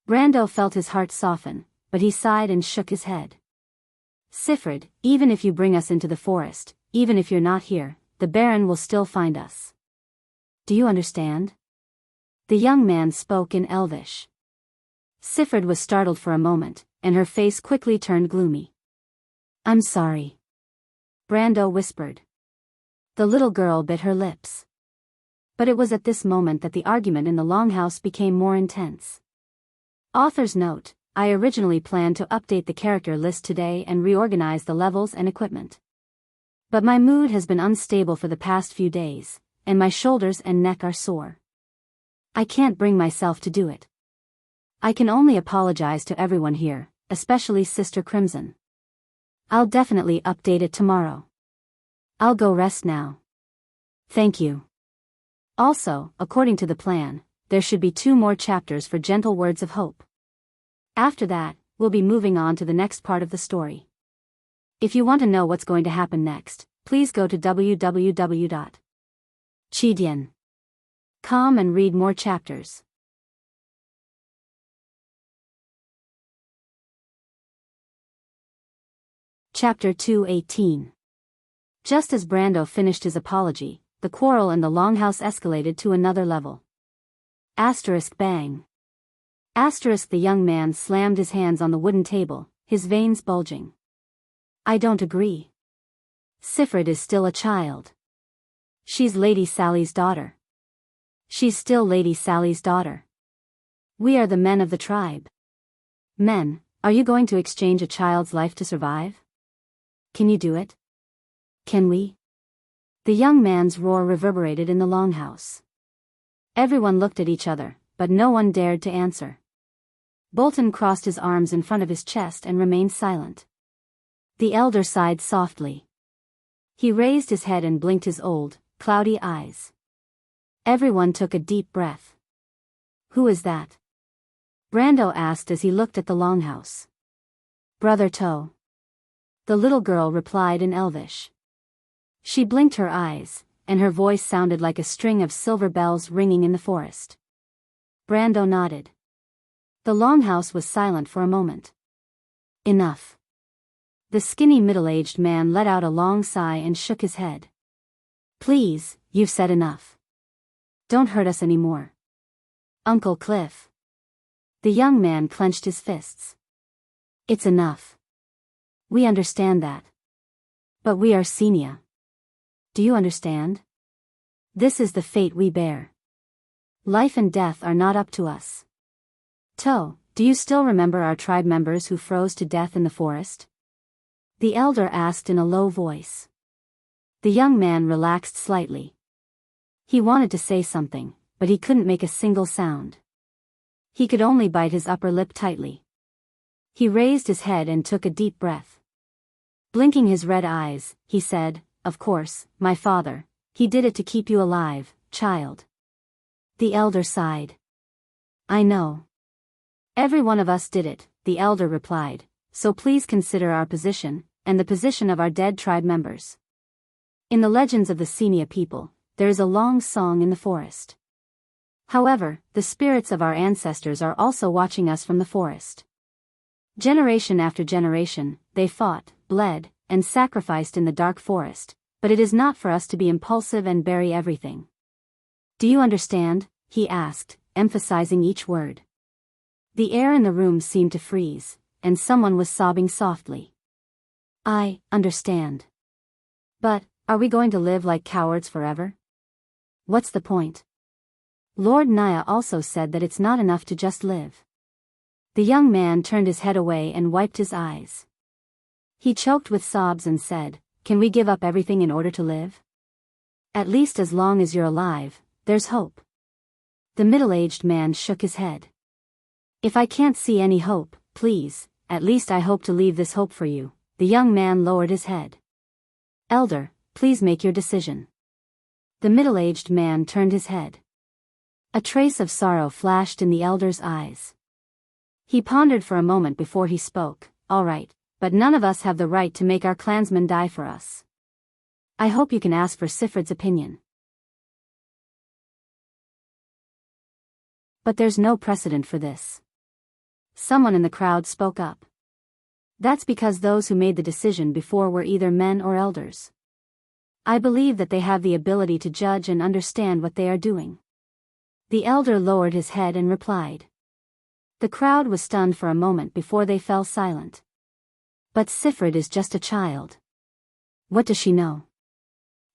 S1: Brando felt his heart soften, but he sighed and shook his head. Sifred, even if you bring us into the forest, even if you're not here, the Baron will still find us. Do you understand? The young man spoke in Elvish. Sifred was startled for a moment, and her face quickly turned gloomy. I'm sorry. Brando whispered. The little girl bit her lips. But it was at this moment that the argument in the longhouse became more intense. Author's note: I originally planned to update the character list today and reorganize the levels and equipment. But my mood has been unstable for the past few days, and my shoulders and neck are sore. I can't bring myself to do it. I can only apologize to everyone here, especially Sister Crimson. I'll definitely update it tomorrow. I'll go rest now. Thank you. Also, according to the plan, there should be 2 more chapters for Gentle Words of Hope. After that, we'll be moving on to the next part of the story. If you want to know what's going to happen next, please go to www.chidian.com and read more chapters. Chapter 218. Just as Brando finished his apology, the quarrel in the longhouse escalated to another level. Bang. The young man slammed his hands on the wooden table, his veins bulging. I don't agree. Sifrid is still a child. She's Lady Sally's daughter. She's still Lady Sally's daughter. We are the men of the tribe. Men, are you going to exchange a child's life to survive? Can you do it? Can we? The young man's roar reverberated in the longhouse. Everyone looked at each other, but no one dared to answer. Bolton crossed his arms in front of his chest and remained silent. The elder sighed softly. He raised his head and blinked his old, cloudy eyes. Everyone took a deep breath. Who is that? Brando asked as he looked at the longhouse. Brother Toe. The little girl replied in Elvish. She blinked her eyes, and her voice sounded like a string of silver bells ringing in the forest. Brando nodded. The longhouse was silent for a moment. Enough. The skinny middle-aged man let out a long sigh and shook his head. Please, you've said enough. Don't hurt us anymore. Uncle Cliff. The young man clenched his fists. It's enough. We understand that. But we are Senia. Do you understand? This is the fate we bear. Life and death are not up to us. Toe, do you still remember our tribe members who froze to death in the forest? The elder asked in a low voice. The young man relaxed slightly. He wanted to say something, but he couldn't make a single sound. He could only bite his upper lip tightly. He raised his head and took a deep breath. Blinking his red eyes, he said, Of course, my father, he did it to keep you alive, child. The elder sighed. I know. Every one of us did it, the elder replied, so please consider our position, and the position of our dead tribe members. In the legends of the Senia people, there is a long song in the forest. However, the spirits of our ancestors are also watching us from the forest. Generation after generation, they fought, bled, and sacrificed in the dark forest, but it is not for us to be impulsive and bury everything. Do you understand? He asked, emphasizing each word. The air in the room seemed to freeze, and someone was sobbing softly. I understand. But, are we going to live like cowards forever? What's the point? Lord Naya also said that it's not enough to just live. The young man turned his head away and wiped his eyes. He choked with sobs and said, Can we give up everything in order to live? At least as long as you're alive, there's hope. The middle-aged man shook his head. If I can't see any hope, please, at least I hope to leave this hope for you. The young man lowered his head. Elder, please make your decision. The middle-aged man turned his head. A trace of sorrow flashed in the elder's eyes. He pondered for a moment before he spoke. All right, but none of us have the right to make our clansmen die for us. I hope you can ask for Sifrid's opinion. But there's no precedent for this. Someone in the crowd spoke up. That's because those who made the decision before were either men or elders. I believe that they have the ability to judge and understand what they are doing. The elder lowered his head and replied. The crowd was stunned for a moment before they fell silent. But Sifrid is just a child. What does she know?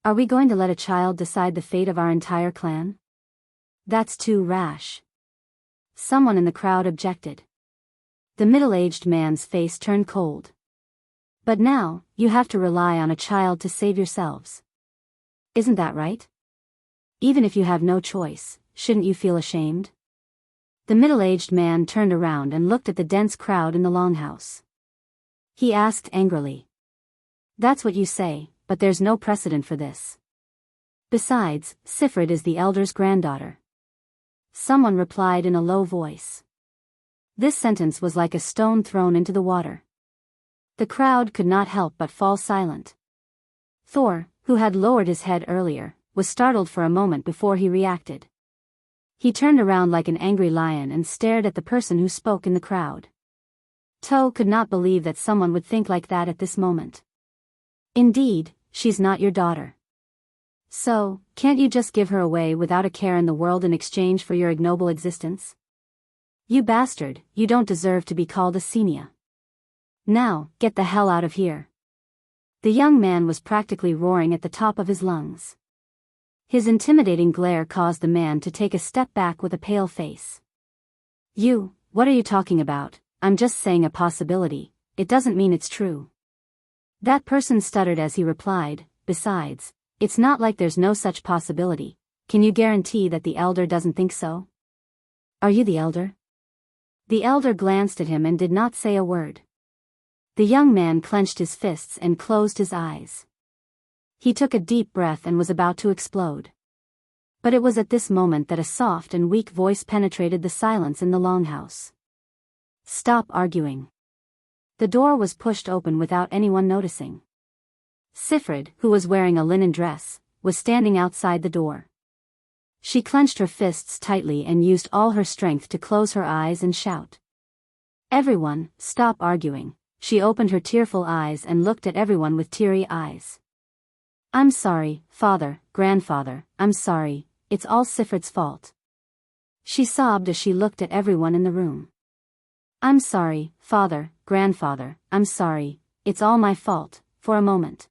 S1: Are we going to let a child decide the fate of our entire clan? That's too rash. Someone in the crowd objected. The middle-aged man's face turned cold. But now, you have to rely on a child to save yourselves. Isn't that right? Even if you have no choice, shouldn't you feel ashamed? The middle-aged man turned around and looked at the dense crowd in the longhouse. He asked angrily. That's what you say, but there's no precedent for this. Besides, Sifrid is the elder's granddaughter. Someone replied in a low voice. This sentence was like a stone thrown into the water. The crowd could not help but fall silent. Thor, who had lowered his head earlier, was startled for a moment before he reacted. He turned around like an angry lion and stared at the person who spoke in the crowd. Toe could not believe that someone would think like that at this moment. Indeed, she's not your daughter. So, can't you just give her away without a care in the world in exchange for your ignoble existence? You bastard, you don't deserve to be called a senior. Now, get the hell out of here. The young man was practically roaring at the top of his lungs. His intimidating glare caused the man to take a step back with a pale face. You, what are you talking about? I'm just saying a possibility, it doesn't mean it's true. That person stuttered as he replied, besides, it's not like there's no such possibility. Can you guarantee that the elder doesn't think so? Are you the elder? The elder glanced at him and did not say a word. The young man clenched his fists and closed his eyes. He took a deep breath and was about to explode. But it was at this moment that a soft and weak voice penetrated the silence in the longhouse. Stop arguing. The door was pushed open without anyone noticing. Sifrid, who was wearing a linen dress, was standing outside the door. She clenched her fists tightly and used all her strength to close her eyes and shout. Everyone, stop arguing. She opened her tearful eyes and looked at everyone with teary eyes. I'm sorry, father, grandfather, I'm sorry, it's all Sifrid's fault. She sobbed as she looked at everyone in the room. I'm sorry, father, grandfather, I'm sorry, it's all my fault. For a moment,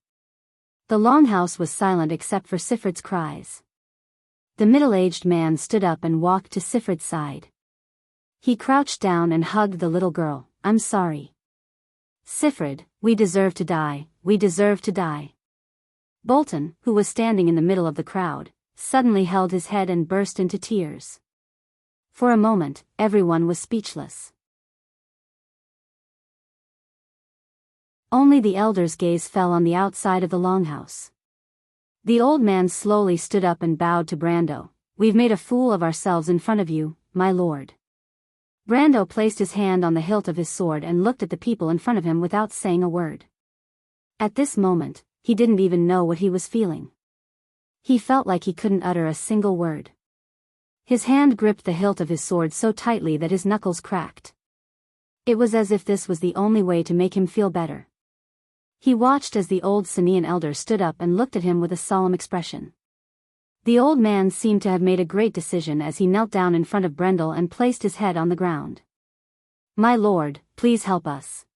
S1: the longhouse was silent except for Sifrid's cries. The middle-aged man stood up and walked to Sifrid's side. He crouched down and hugged the little girl. I'm sorry. Sifrid, we deserve to die, we deserve to die. Bolton, who was standing in the middle of the crowd, suddenly held his head and burst into tears. For a moment, everyone was speechless. Only the elder's gaze fell on the outside of the longhouse. The old man slowly stood up and bowed to Brando. We've made a fool of ourselves in front of you, my lord. Brando placed his hand on the hilt of his sword and looked at the people in front of him without saying a word. At this moment, he didn't even know what he was feeling. He felt like he couldn't utter a single word. His hand gripped the hilt of his sword so tightly that his knuckles cracked. It was as if this was the only way to make him feel better. He watched as the old Senian elder stood up and looked at him with a solemn expression. The old man seemed to have made a great decision as he knelt down in front of Brendel and placed his head on the ground. My lord, please help us.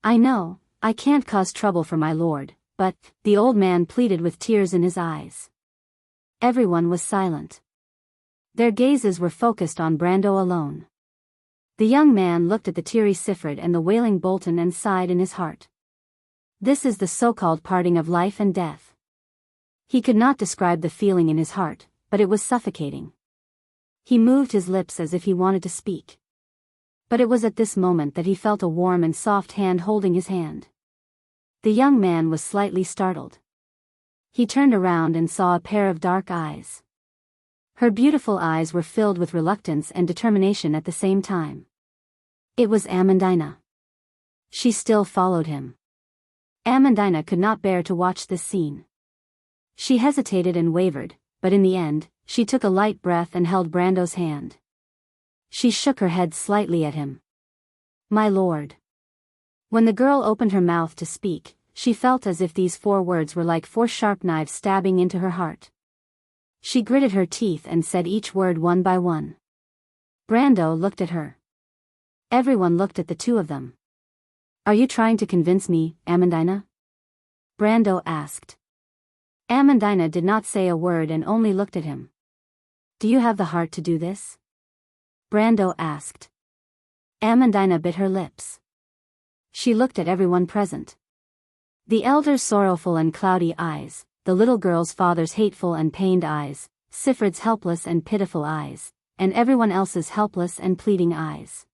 S1: I know, I can't cause trouble for my lord, but, the old man pleaded with tears in his eyes. Everyone was silent. Their gazes were focused on Brando alone. The young man looked at the teary Sifrid and the wailing Bolton and sighed in his heart. This is the so-called parting of life and death. He could not describe the feeling in his heart, but it was suffocating. He moved his lips as if he wanted to speak. But it was at this moment that he felt a warm and soft hand holding his hand. The young man was slightly startled. He turned around and saw a pair of dark eyes. Her beautiful eyes were filled with reluctance and determination at the same time. It was Amandina. She still followed him. Amandina could not bear to watch this scene. She hesitated and wavered, but in the end, she took a light breath and held Brando's hand. She shook her head slightly at him. My lord. When the girl opened her mouth to speak, she felt as if these 4 words were like 4 sharp knives stabbing into her heart. She gritted her teeth and said each word one by one. Brando looked at her. Everyone looked at the two of them. Are you trying to convince me, Amandina? Brando asked. Amandina did not say a word and only looked at him. Do you have the heart to do this? Brando asked. Amandina bit her lips. She looked at everyone present. The elder's sorrowful and cloudy eyes, the little girl's father's hateful and pained eyes, Sifrid's helpless and pitiful eyes, and everyone else's helpless and pleading eyes.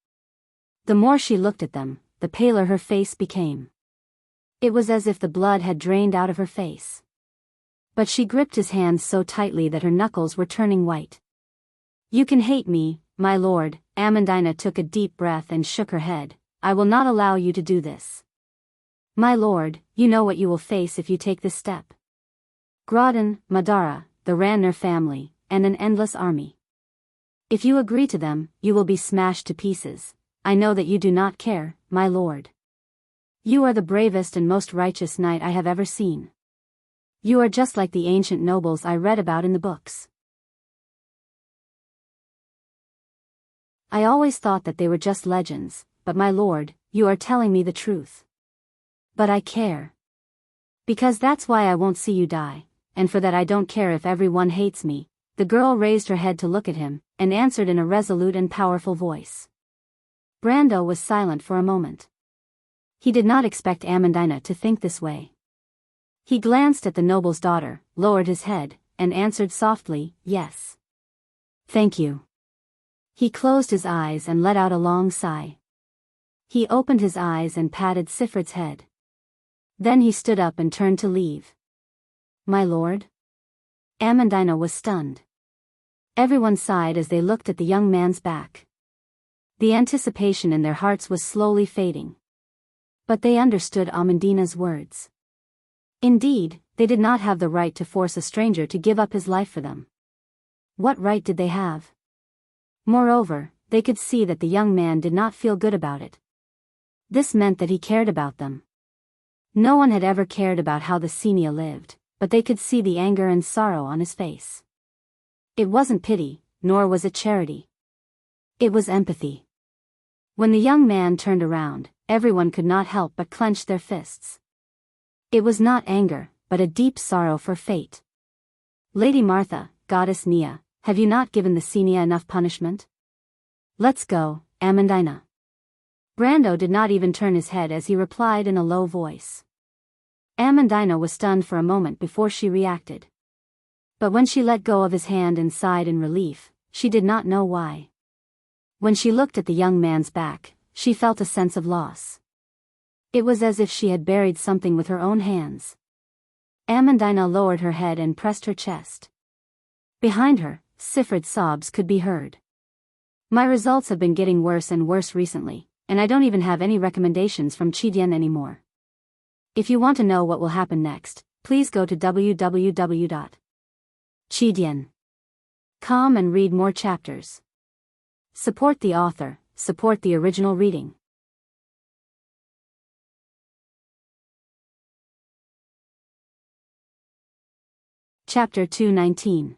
S1: The more she looked at them, the paler her face became. It was as if the blood had drained out of her face. But she gripped his hands so tightly that her knuckles were turning white. "You can hate me, my lord." Amandina took a deep breath and shook her head. "I will not allow you to do this. My lord, you know what you will face if you take this step. Grodin, Madara, the Ranner family, and an endless army. If you agree to them, you will be smashed to pieces. I know that you do not care, my lord. You are the bravest and most righteous knight I have ever seen. You are just like the ancient nobles I read about in the books. I always thought that they were just legends, but my lord, you are telling me the truth. But I care. Because that's why I won't see you die, and for that I don't care if everyone hates me." The girl raised her head to look at him, and answered in a resolute and powerful voice. Brando was silent for a moment. He did not expect Amandina to think this way. He glanced at the noble's daughter, lowered his head, and answered softly, "Yes. Thank you." He closed his eyes and let out a long sigh. He opened his eyes and patted Sifrid's head. Then he stood up and turned to leave. "My lord?" Amandina was stunned. Everyone sighed as they looked at the young man's back. The anticipation in their hearts was slowly fading. But they understood Amandina's words. Indeed, they did not have the right to force a stranger to give up his life for them. What right did they have? Moreover, they could see that the young man did not feel good about it. This meant that he cared about them. No one had ever cared about how the Senia lived, but they could see the anger and sorrow on his face. It wasn't pity, nor was it charity. It was empathy. When the young man turned around, everyone could not help but clench their fists. It was not anger, but a deep sorrow for fate. "Lady Martha, Goddess Nia, have you not given the Senia enough punishment? Let's go, Amandina." Brando did not even turn his head as he replied in a low voice. Amandina was stunned for a moment before she reacted. But when she let go of his hand and sighed in relief, she did not know why. When she looked at the young man's back, she felt a sense of loss. It was as if she had buried something with her own hands. Amandina lowered her head and pressed her chest. Behind her, Sifrid's sobs could be heard. "My results have been getting worse and worse recently, and I don't even have any recommendations from Chidian anymore. If you want to know what will happen next, please go to www.chidian.com and read more chapters. Support the author, support the original reading." Chapter 219.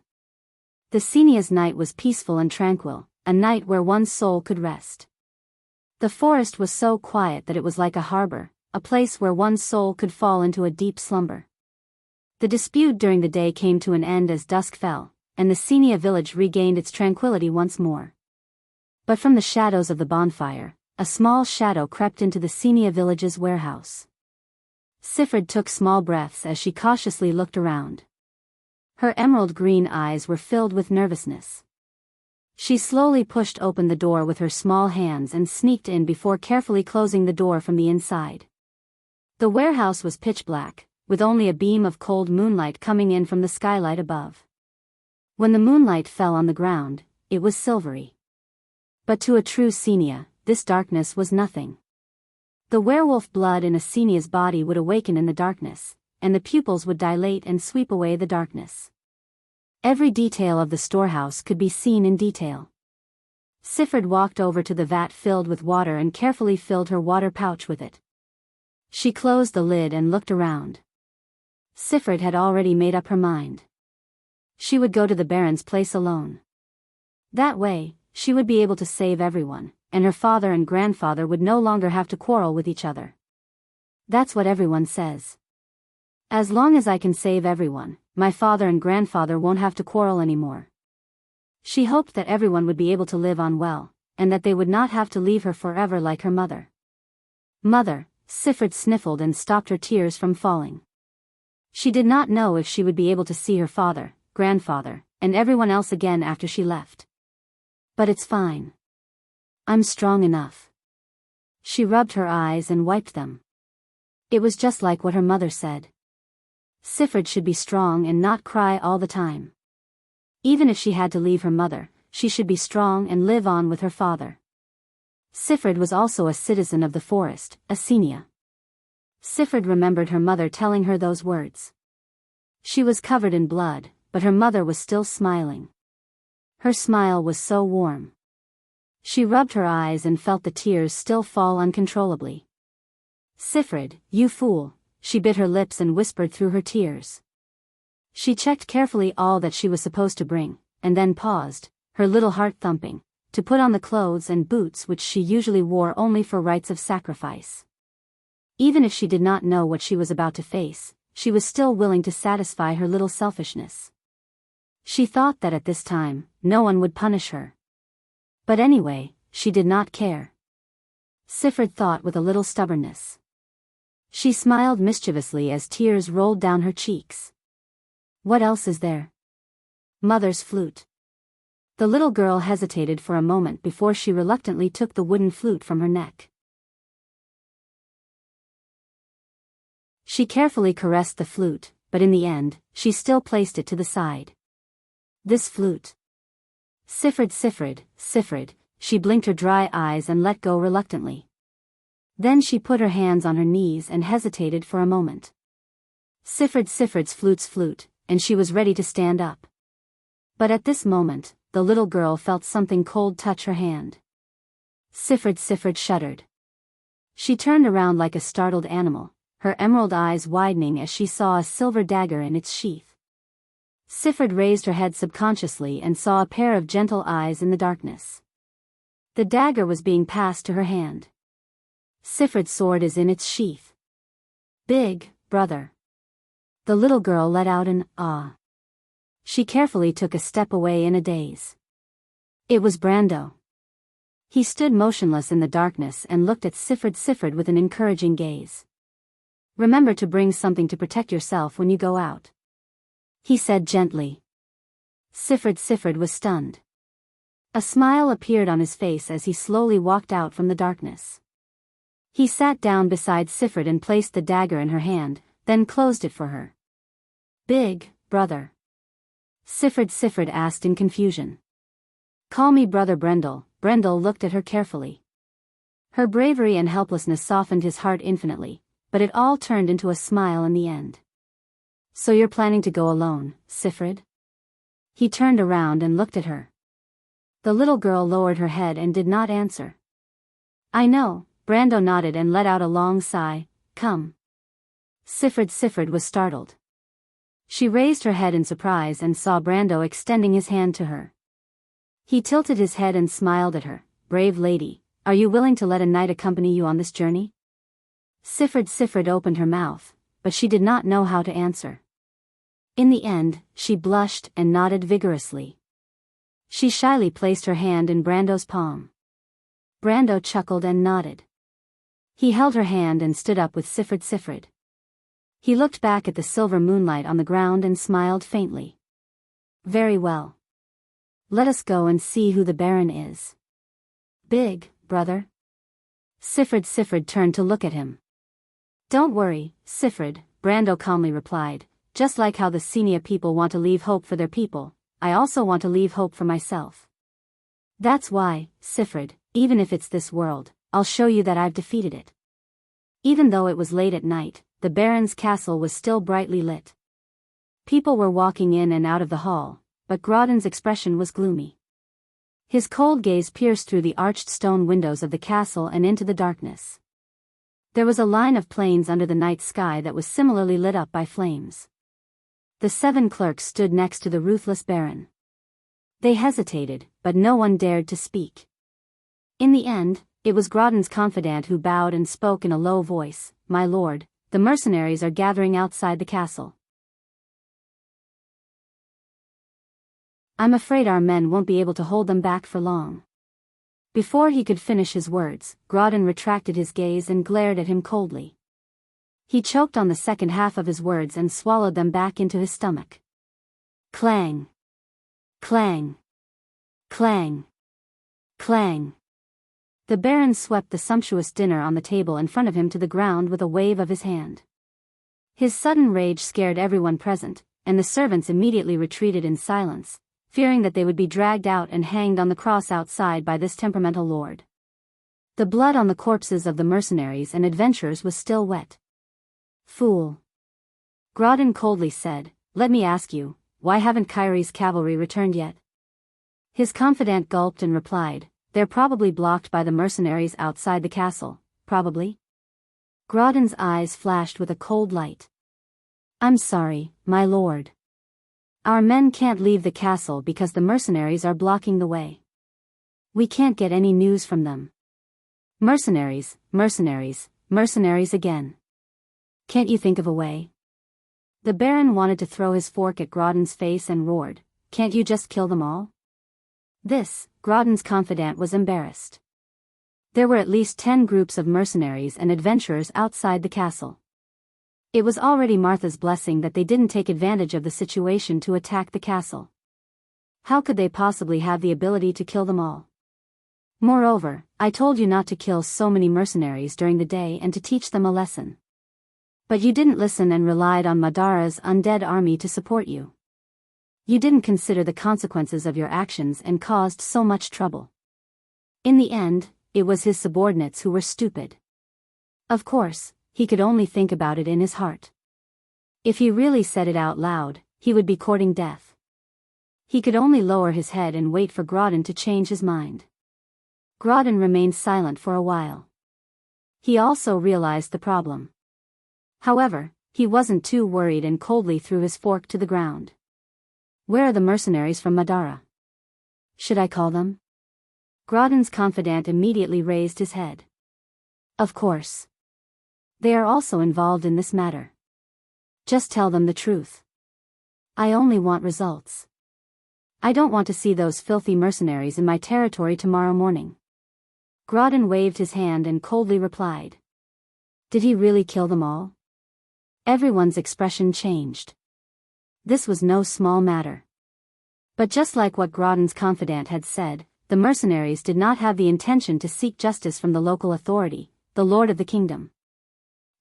S1: The Senia's night was peaceful and tranquil, a night where one's soul could rest. The forest was so quiet that it was like a harbor, a place where one's soul could fall into a deep slumber. The dispute during the day came to an end as dusk fell, and the Senia village regained its tranquility once more. But from the shadows of the bonfire, a small shadow crept into the Senia village's warehouse. Sifrid took small breaths as she cautiously looked around. Her emerald green eyes were filled with nervousness. She slowly pushed open the door with her small hands and sneaked in before carefully closing the door from the inside. The warehouse was pitch black, with only a beam of cold moonlight coming in from the skylight above. When the moonlight fell on the ground, it was silvery. But to a true Senia, this darkness was nothing. The werewolf blood in a Senia's body would awaken in the darkness, and the pupils would dilate and sweep away the darkness. Every detail of the storehouse could be seen in detail. Sifrid walked over to the vat filled with water and carefully filled her water pouch with it. She closed the lid and looked around. Sifrid had already made up her mind. She would go to the Baron's place alone. That way, she would be able to save everyone, and her father and grandfather would no longer have to quarrel with each other. That's what everyone says. As long as I can save everyone, my father and grandfather won't have to quarrel anymore. She hoped that everyone would be able to live on well, and that they would not have to leave her forever like her mother. "Mother," Sifrid sniffled and stopped her tears from falling. She did not know if she would be able to see her father, grandfather, and everyone else again after she left. But it's fine. I'm strong enough. She rubbed her eyes and wiped them. It was just like what her mother said. Sifrid should be strong and not cry all the time. Even if she had to leave her mother, she should be strong and live on with her father. Sifrid was also a citizen of the forest, a Senia. Sifrid remembered her mother telling her those words. She was covered in blood, but her mother was still smiling. Her smile was so warm. She rubbed her eyes and felt the tears still fall uncontrollably. Sifrid, you fool, she bit her lips and whispered through her tears. She checked carefully all that she was supposed to bring, and then paused, her little heart thumping, to put on the clothes and boots which she usually wore only for rites of sacrifice. Even if she did not know what she was about to face, she was still willing to satisfy her little selfishness. She thought that at this time, no one would punish her. But anyway, she did not care. Sifrid thought with a little stubbornness. She smiled mischievously as tears rolled down her cheeks. What else is there? Mother's flute. The little girl hesitated for a moment before she reluctantly took the wooden flute from her neck. She carefully caressed the flute, but in the end, she still placed it to the side. This flute. Sifrid, Sifrid, Sifrid, she blinked her dry eyes and let go reluctantly. Then she put her hands on her knees and hesitated for a moment. Sifrid, Sifrid's flute's flute, and she was ready to stand up. But at this moment, the little girl felt something cold touch her hand. Sifrid, Sifrid shuddered. She turned around like a startled animal, her emerald eyes widening as she saw a silver dagger in its sheath. Sifrid raised her head subconsciously and saw a pair of gentle eyes in the darkness. The dagger was being passed to her hand. Sifrid's sword is in its sheath. Big, brother. The little girl let out an ah. She carefully took a step away in a daze. It was Brando. He stood motionless in the darkness and looked at Sifrid with an encouraging gaze. Remember to bring something to protect yourself when you go out, he said gently. Sifrid was stunned. A smile appeared on his face as he slowly walked out from the darkness. He sat down beside Sifrid and placed the dagger in her hand, then closed it for her. Big, brother? Sifrid asked in confusion. Call me Brother Brendel. Brendel looked at her carefully. Her bravery and helplessness softened his heart infinitely, but it all turned into a smile in the end. So you're planning to go alone, Sifrid? He turned around and looked at her. The little girl lowered her head and did not answer. I know, Brando nodded and let out a long sigh. Come. Sifrid was startled. She raised her head in surprise and saw Brando extending his hand to her. He tilted his head and smiled at her. Brave lady, are you willing to let a knight accompany you on this journey? Sifrid opened her mouth, but she did not know how to answer. In the end, she blushed and nodded vigorously. She shyly placed her hand in Brando's palm. Brando chuckled and nodded. He held her hand and stood up with Sifrid. He looked back at the silver moonlight on the ground and smiled faintly. Very well. Let us go and see who the Baron is. Big, brother? Sifrid turned to look at him. Don't worry, Sifrid, Brando calmly replied, just like how the Senia people want to leave hope for their people, I also want to leave hope for myself. That's why, Sifrid, even if it's this world, I'll show you that I've defeated it. Even though it was late at night, the Baron's castle was still brightly lit. People were walking in and out of the hall, but Grodin's expression was gloomy. His cold gaze pierced through the arched stone windows of the castle and into the darkness. There was a line of planes under the night sky that was similarly lit up by flames. The 7 clerks stood next to the ruthless Baron. They hesitated, but no one dared to speak. In the end, it was Grodin's confidant who bowed and spoke in a low voice, My lord, the mercenaries are gathering outside the castle. I'm afraid our men won't be able to hold them back for long. Before he could finish his words, Grodin retracted his gaze and glared at him coldly. He choked on the second half of his words and swallowed them back into his stomach. Clang! Clang! Clang! Clang! The Baron swept the sumptuous dinner on the table in front of him to the ground with a wave of his hand. His sudden rage scared everyone present, and the servants immediately retreated in silence, fearing that they would be dragged out and hanged on the cross outside by this temperamental lord. The blood on the corpses of the mercenaries and adventurers was still wet. Fool! Grodin coldly said, "Let me ask you, why haven't Kyrie's cavalry returned yet?" His confidant gulped and replied, "They're probably blocked by the mercenaries outside the castle, probably." Grodin's eyes flashed with a cold light. "I'm sorry, my lord. Our men can't leave the castle because the mercenaries are blocking the way. We can't get any news from them. Mercenaries, mercenaries, mercenaries again. Can't you think of a way?" The Baron wanted to throw his fork at Grodin's face and roared, "Can't you just kill them all?" Grodin's confidant was embarrassed. There were at least 10 groups of mercenaries and adventurers outside the castle. It was already Martha's blessing that they didn't take advantage of the situation to attack the castle. How could they possibly have the ability to kill them all? Moreover, I told you not to kill so many mercenaries during the day and to teach them a lesson. But you didn't listen and relied on Madara's undead army to support you. You didn't consider the consequences of your actions and caused so much trouble. In the end, it was his subordinates who were stupid. Of course, he could only think about it in his heart. If he really said it out loud, he would be courting death. He could only lower his head and wait for Grodin to change his mind. Grodin remained silent for a while. He also realized the problem. However, he wasn't too worried and coldly threw his fork to the ground. "Where are the mercenaries from Madara? Should I call them?" Grodin's confidant immediately raised his head. "Of course. They are also involved in this matter. Just tell them the truth. I only want results. I don't want to see those filthy mercenaries in my territory tomorrow morning." Grodin waved his hand and coldly replied. Did he really kill them all? Everyone's expression changed. This was no small matter. But just like what Grodin's confidant had said, the mercenaries did not have the intention to seek justice from the local authority, the lord of the kingdom.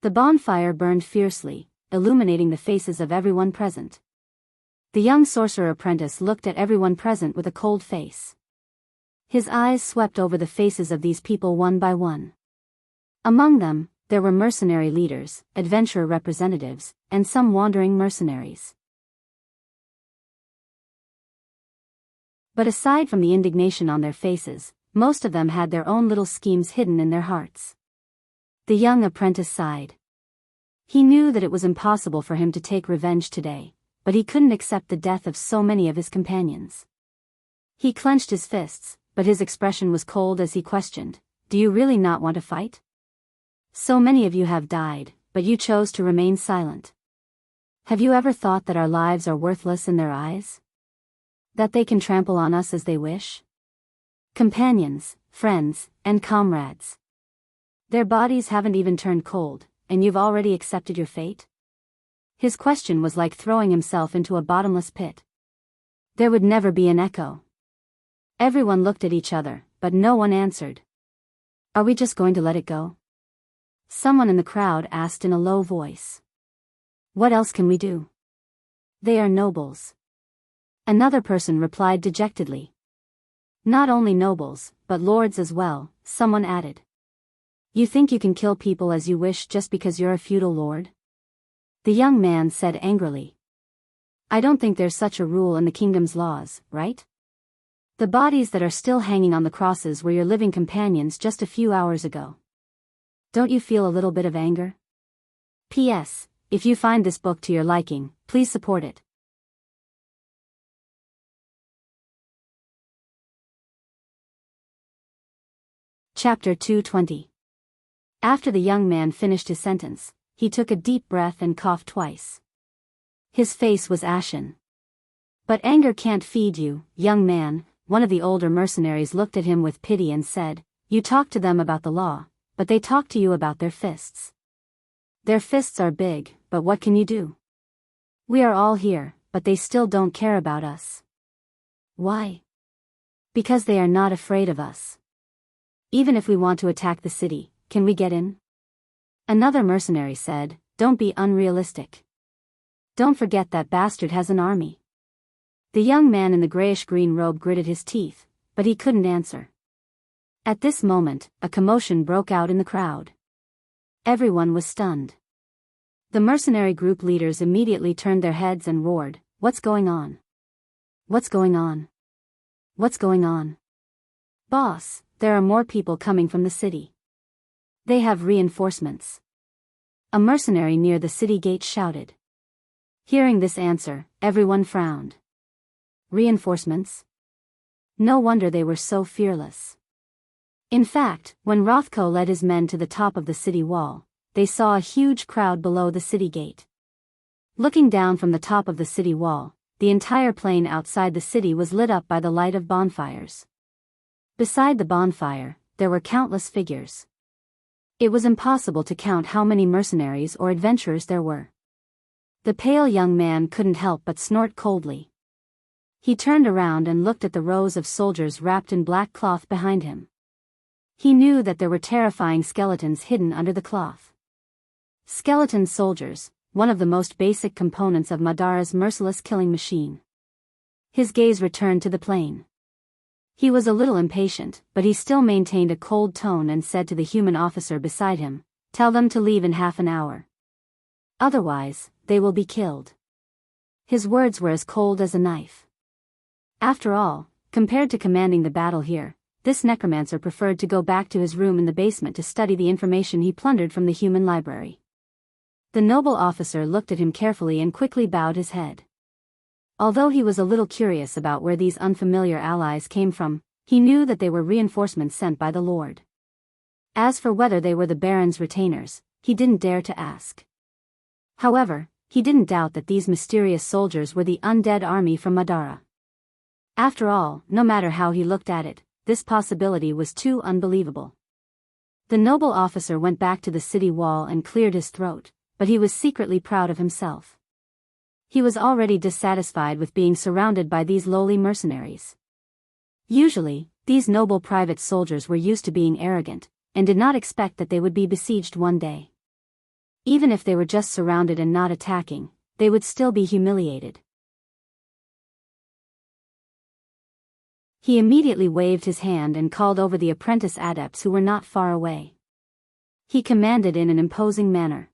S1: The bonfire burned fiercely, illuminating the faces of everyone present. The young sorcerer apprentice looked at everyone present with a cold face. His eyes swept over the faces of these people one by one. Among them, there were mercenary leaders, adventurer representatives, and some wandering mercenaries. But aside from the indignation on their faces, most of them had their own little schemes hidden in their hearts. The young apprentice sighed. He knew that it was impossible for him to take revenge today, but he couldn't accept the death of so many of his companions. He clenched his fists, but his expression was cold as he questioned, "Do you really not want to fight? So many of you have died, but you chose to remain silent. Have you ever thought that our lives are worthless in their eyes? That they can trample on us as they wish? Companions, friends, and comrades. Their bodies haven't even turned cold, and you've already accepted your fate?" His question was like throwing himself into a bottomless pit. There would never be an echo. Everyone looked at each other, but no one answered. "Are we just going to let it go?" Someone in the crowd asked in a low voice. "What else can we do? They are nobles." Another person replied dejectedly. "Not only nobles, but lords as well," someone added. "You think you can kill people as you wish just because you're a feudal lord?" The young man said angrily. "I don't think there's such a rule in the kingdom's laws, right? The bodies that are still hanging on the crosses were your living companions just a few hours ago. Don't you feel a little bit of anger? P.S. If you find this book to your liking, please support it. Chapter 220. After the young man finished his sentence, he took a deep breath and coughed twice. His face was ashen. "But anger can't feed you, young man," one of the older mercenaries looked at him with pity and said, "You talk to them about the law, but they talk to you about their fists. Their fists are big, but what can you do? We are all here, but they still don't care about us. Why? Because they are not afraid of us. Even if we want to attack the city, can we get in? Another mercenary said, don't be unrealistic. Don't forget that bastard has an army. The young man in the grayish-green robe gritted his teeth, but he couldn't answer. At this moment, a commotion broke out in the crowd. Everyone was stunned. The mercenary group leaders immediately turned their heads and roared, "What's going on? What's going on? What's going on? Boss, there are more people coming from the city. They have reinforcements." A mercenary near the city gate shouted. Hearing this answer, everyone frowned. Reinforcements? No wonder they were so fearless. In fact, when Rothko led his men to the top of the city wall, they saw a huge crowd below the city gate. Looking down from the top of the city wall, the entire plain outside the city was lit up by the light of bonfires. Beside the bonfire, there were countless figures. It was impossible to count how many mercenaries or adventurers there were. The pale young man couldn't help but snort coldly. He turned around and looked at the rows of soldiers wrapped in black cloth behind him. He knew that there were terrifying skeletons hidden under the cloth. Skeleton soldiers, one of the most basic components of Madara's merciless killing machine. His gaze returned to the plain. He was a little impatient, but he still maintained a cold tone and said to the human officer beside him, "Tell them to leave in half an hour. Otherwise, they will be killed." His words were as cold as a knife. After all, compared to commanding the battle here, this necromancer preferred to go back to his room in the basement to study the information he plundered from the human library. The noble officer looked at him carefully and quickly bowed his head. Although he was a little curious about where these unfamiliar allies came from, he knew that they were reinforcements sent by the Lord. As for whether they were the Baron's retainers, he didn't dare to ask. However, he didn't doubt that these mysterious soldiers were the undead army from Madara. After all, no matter how he looked at it, this possibility was too unbelievable. The noble officer went back to the city wall and cleared his throat, but he was secretly proud of himself. He was already dissatisfied with being surrounded by these lowly mercenaries. Usually, these noble private soldiers were used to being arrogant, and did not expect that they would be besieged one day. Even if they were just surrounded and not attacking, they would still be humiliated. He immediately waved his hand and called over the apprentice adepts who were not far away. He commanded in an imposing manner.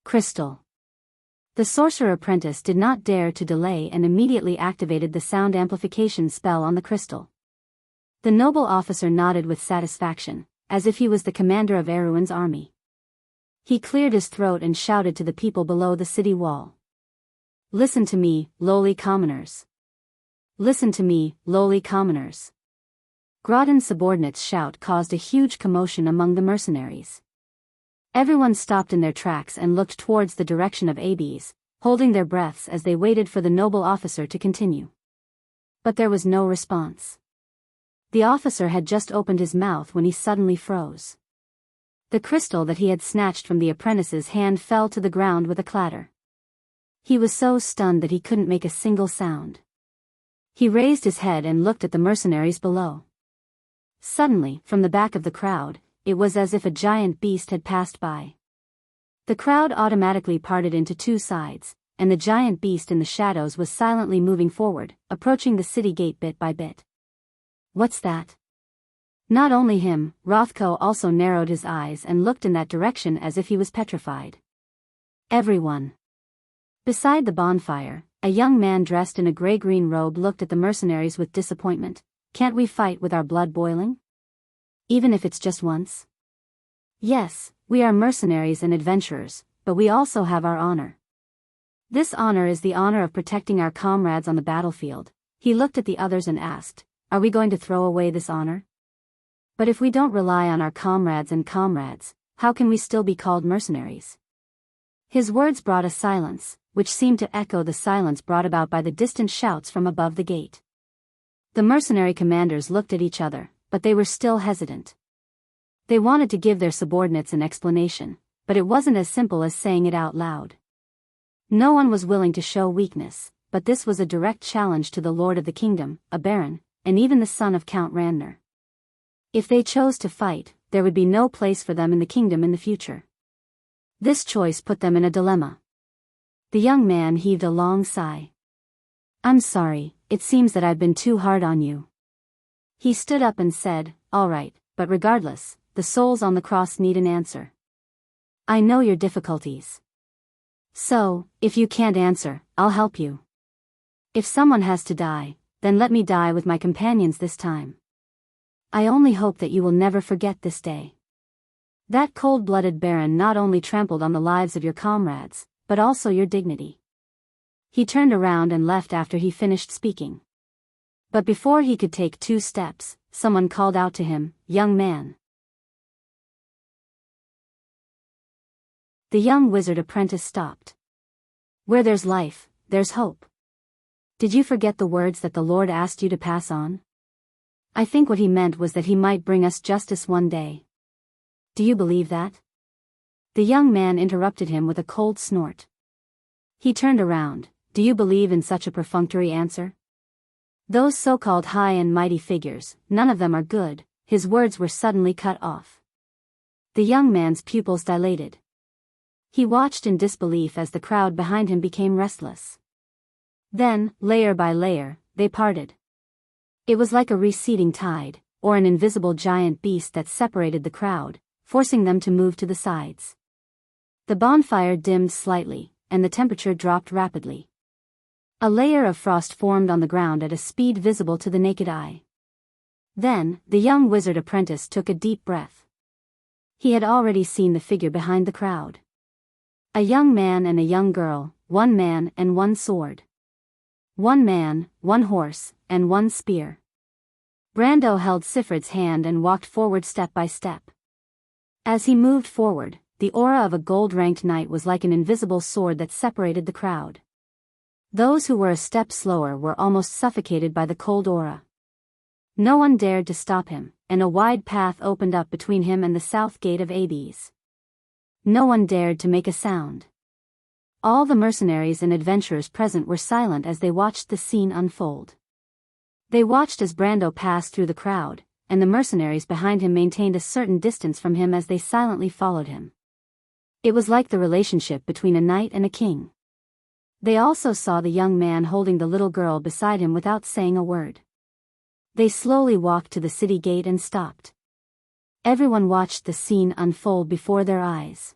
S1: "Crystal." The sorcerer apprentice did not dare to delay and immediately activated the sound amplification spell on the crystal. The noble officer nodded with satisfaction, as if he was the commander of Erwin's army. He cleared his throat and shouted to the people below the city wall. "Listen to me, lowly commoners. Listen to me, lowly commoners." Groton's subordinate's shout caused a huge commotion among the mercenaries. Everyone stopped in their tracks and looked towards the direction of Abes, holding their breaths as they waited for the noble officer to continue. But there was no response. The officer had just opened his mouth when he suddenly froze. The crystal that he had snatched from the apprentice's hand fell to the ground with a clatter. He was so stunned that he couldn't make a single sound. He raised his head and looked at the mercenaries below. Suddenly, from the back of the crowd, it was as if a giant beast had passed by. The crowd automatically parted into two sides, and the giant beast in the shadows was silently moving forward, approaching the city gate bit by bit. "What's that?" Not only him, Rothko also narrowed his eyes and looked in that direction as if he was petrified. Everyone. Beside the bonfire, a young man dressed in a gray-green robe looked at the mercenaries with disappointment. "Can't we fight with our blood boiling? Even if it's just once?" "Yes, we are mercenaries and adventurers, but we also have our honor. This honor is the honor of protecting our comrades on the battlefield." He looked at the others and asked, "Are we going to throw away this honor? But if we don't rely on our comrades, how can we still be called mercenaries?" His words brought a silence, which seemed to echo the silence brought about by the distant shouts from above the gate. The mercenary commanders looked at each other, but they were still hesitant. They wanted to give their subordinates an explanation, but it wasn't as simple as saying it out loud. No one was willing to show weakness, but this was a direct challenge to the Lord of the Kingdom, a baron, and even the son of Count Randner. If they chose to fight, there would be no place for them in the kingdom in the future. This choice put them in a dilemma. The young man heaved a long sigh. "I'm sorry, it seems that I've been too hard on you." He stood up and said, "All right, but regardless, the souls on the cross need an answer. I know your difficulties. So, if you can't answer, I'll help you. If someone has to die, then let me die with my companions this time. I only hope that you will never forget this day. That cold-blooded baron not only trampled on the lives of your comrades, but also your dignity." He turned around and left after he finished speaking. But before he could take 2 steps, someone called out to him, "Young man." The young wizard apprentice stopped. "Where there's life, there's hope. Did you forget the words that the Lord asked you to pass on? I think what he meant was that he might bring us justice one day. Do you believe that?" The young man interrupted him with a cold snort. He turned around. "Do you believe in such a perfunctory answer? Those so-called high and mighty figures, none of them are good." His words were suddenly cut off. The young man's pupils dilated. He watched in disbelief as the crowd behind him became restless. Then, layer by layer, they parted. It was like a receding tide, or an invisible giant beast that separated the crowd, forcing them to move to the sides. The bonfire dimmed slightly, and the temperature dropped rapidly. A layer of frost formed on the ground at a speed visible to the naked eye. Then, the young wizard apprentice took a deep breath. He had already seen the figure behind the crowd. A young man and a young girl, 1 man and 1 sword. 1 man, 1 horse, and 1 spear. Brando held Sifrid's hand and walked forward step by step. As he moved forward, the aura of a gold-ranked knight was like an invisible sword that separated the crowd. Those who were a step slower were almost suffocated by the cold aura. No one dared to stop him, and a wide path opened up between him and the south gate of Abes. No one dared to make a sound. All the mercenaries and adventurers present were silent as they watched the scene unfold. They watched as Brando passed through the crowd, and the mercenaries behind him maintained a certain distance from him as they silently followed him. It was like the relationship between a knight and a king. They also saw the young man holding the little girl beside him without saying a word. They slowly walked to the city gate and stopped. Everyone watched the scene unfold before their eyes.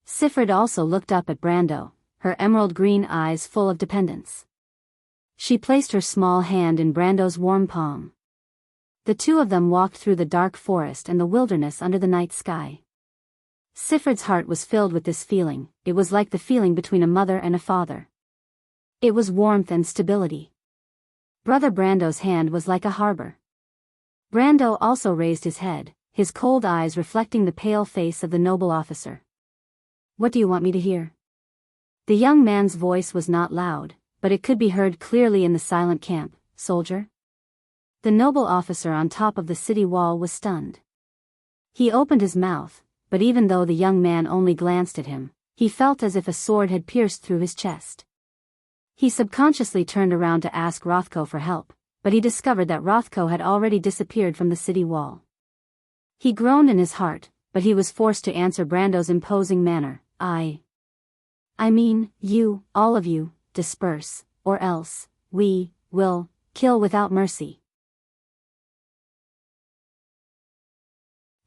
S1: Sifrid also looked up at Brando, her emerald green eyes full of dependence. She placed her small hand in Brando's warm palm. The two of them walked through the dark forest and the wilderness under the night sky. Sifrid's heart was filled with this feeling. It was like the feeling between a mother and a father. It was warmth and stability. Brother Brando's hand was like a harbor. Brando also raised his head, his cold eyes reflecting the pale face of the noble officer. "What do you want me to hear?" The young man's voice was not loud, but it could be heard clearly in the silent camp. "Soldier?" The noble officer on top of the city wall was stunned. He opened his mouth, but even though the young man only glanced at him, he felt as if a sword had pierced through his chest. He subconsciously turned around to ask Rothko for help, but he discovered that Rothko had already disappeared from the city wall. He groaned in his heart, but he was forced to answer Brando's imposing manner. I mean, you, all of you, disperse, or else, we will kill without mercy."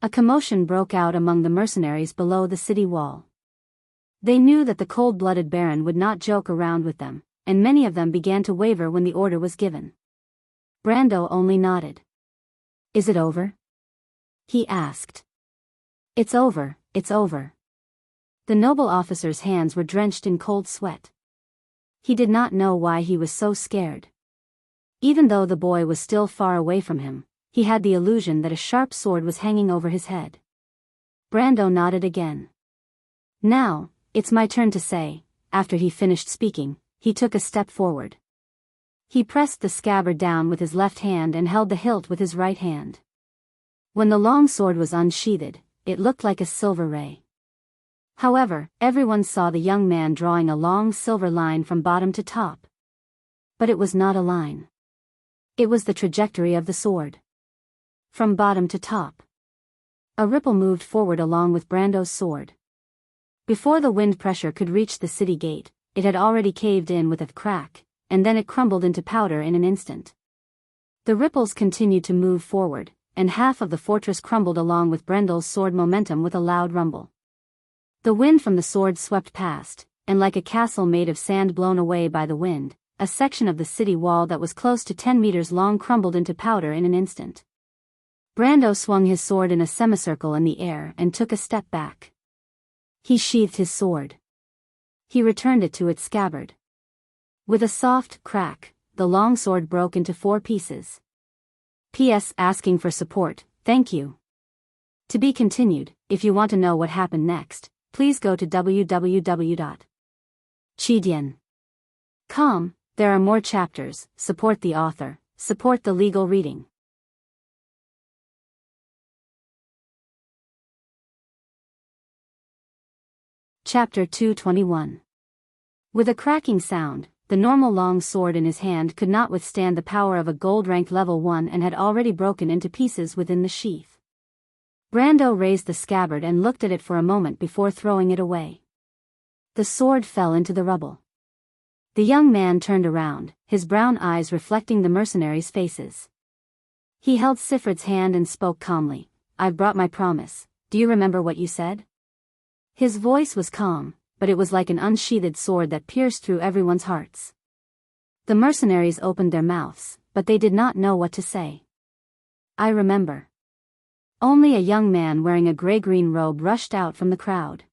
S1: A commotion broke out among the mercenaries below the city wall. They knew that the cold-blooded baron would not joke around with them, and many of them began to waver when the order was given. Brando only nodded. "Is it over?" he asked. It's over." The noble officer's hands were drenched in cold sweat. He did not know why he was so scared. Even though the boy was still far away from him, he had the illusion that a sharp sword was hanging over his head. Brando nodded again. "Now, it's my turn to say." After he finished speaking, he took a step forward. He pressed the scabbard down with his left hand and held the hilt with his right hand. When the long sword was unsheathed, it looked like a silver ray. However, everyone saw the young man drawing a long silver line from bottom to top. But it was not a line. It was the trajectory of the sword. From bottom to top. A ripple moved forward along with Brando's sword. Before the wind pressure could reach the city gate, it had already caved in with a crack, and then it crumbled into powder in an instant. The ripples continued to move forward, and half of the fortress crumbled along with Brando's sword momentum with a loud rumble. The wind from the sword swept past, and like a castle made of sand blown away by the wind, a section of the city wall that was close to 10 meters long crumbled into powder in an instant. Brando swung his sword in a semicircle in the air and took a step back. He sheathed his sword. He returned it to its scabbard. With a soft crack, the long sword broke into 4 pieces. P.S. Asking for support, thank you. To be continued. If you want to know what happened next, please go to www.chidian.com. There are more chapters. Support the author, support the legal reading. Chapter 221. With a cracking sound, the normal long sword in his hand could not withstand the power of a gold-ranked level 1 and had already broken into pieces within the sheath. Brando raised the scabbard and looked at it for a moment before throwing it away. The sword fell into the rubble. The young man turned around, his brown eyes reflecting the mercenaries' faces. He held Sifrid's hand and spoke calmly. I've brought my promise. Do you remember what you said? His voice was calm, but it was like an unsheathed sword that pierced through everyone's hearts. The mercenaries opened their mouths, but they did not know what to say. I remember. Only a young man wearing a gray-green robe rushed out from the crowd.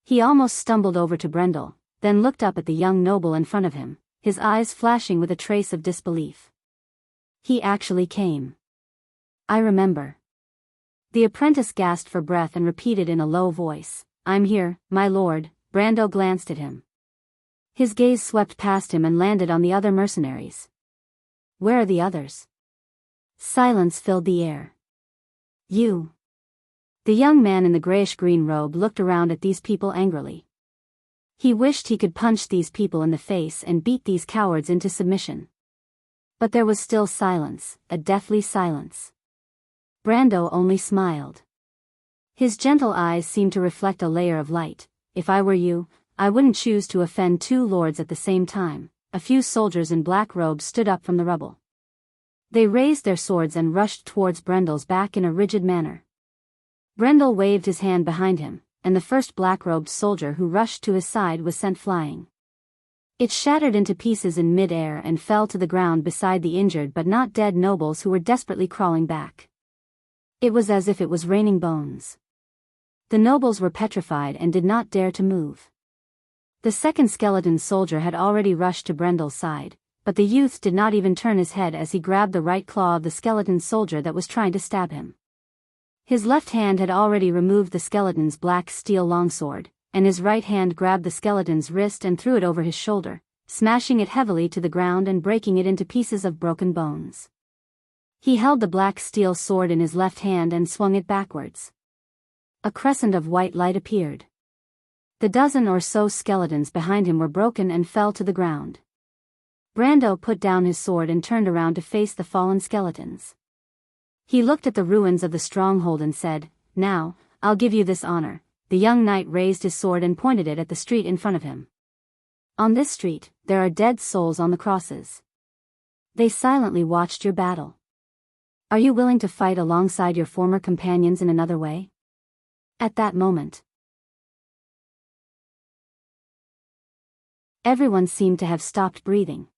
S1: He almost stumbled over to Brendel, then looked up at the young noble in front of him, his eyes flashing with a trace of disbelief. He actually came. I remember. The apprentice gasped for breath and repeated in a low voice, I'm here, my lord. Brando glanced at him. His gaze swept past him and landed on the other mercenaries. Where are the others? Silence filled the air. You. The young man in the grayish-green robe looked around at these people angrily. He wished he could punch these people in the face and beat these cowards into submission. But there was still silence, a deathly silence. Brando only smiled. His gentle eyes seemed to reflect a layer of light. If I were you, I wouldn't choose to offend 2 lords at the same time. A few soldiers in black robes stood up from the rubble. They raised their swords and rushed towards Brendel's back in a rigid manner. Brendel waved his hand behind him, and the first black-robed soldier who rushed to his side was sent flying. It shattered into pieces in mid-air and fell to the ground beside the injured but not dead nobles who were desperately crawling back. It was as if it was raining bones. The nobles were petrified and did not dare to move. The second skeleton soldier had already rushed to Brendel's side, but the youth did not even turn his head as he grabbed the right claw of the skeleton soldier that was trying to stab him. His left hand had already removed the skeleton's black steel longsword, and his right hand grabbed the skeleton's wrist and threw it over his shoulder, smashing it heavily to the ground and breaking it into pieces of broken bones. He held the black steel sword in his left hand and swung it backwards. A crescent of white light appeared. The dozen or so skeletons behind him were broken and fell to the ground. Brando put down his sword and turned around to face the fallen skeletons. He looked at the ruins of the stronghold and said, Now, I'll give you this honor. The young knight raised his sword and pointed it at the street in front of him. On this street, there are dead souls on the crosses. They silently watched your battle. Are you willing to fight alongside your former companions in another way? At that moment, everyone seemed to have stopped breathing.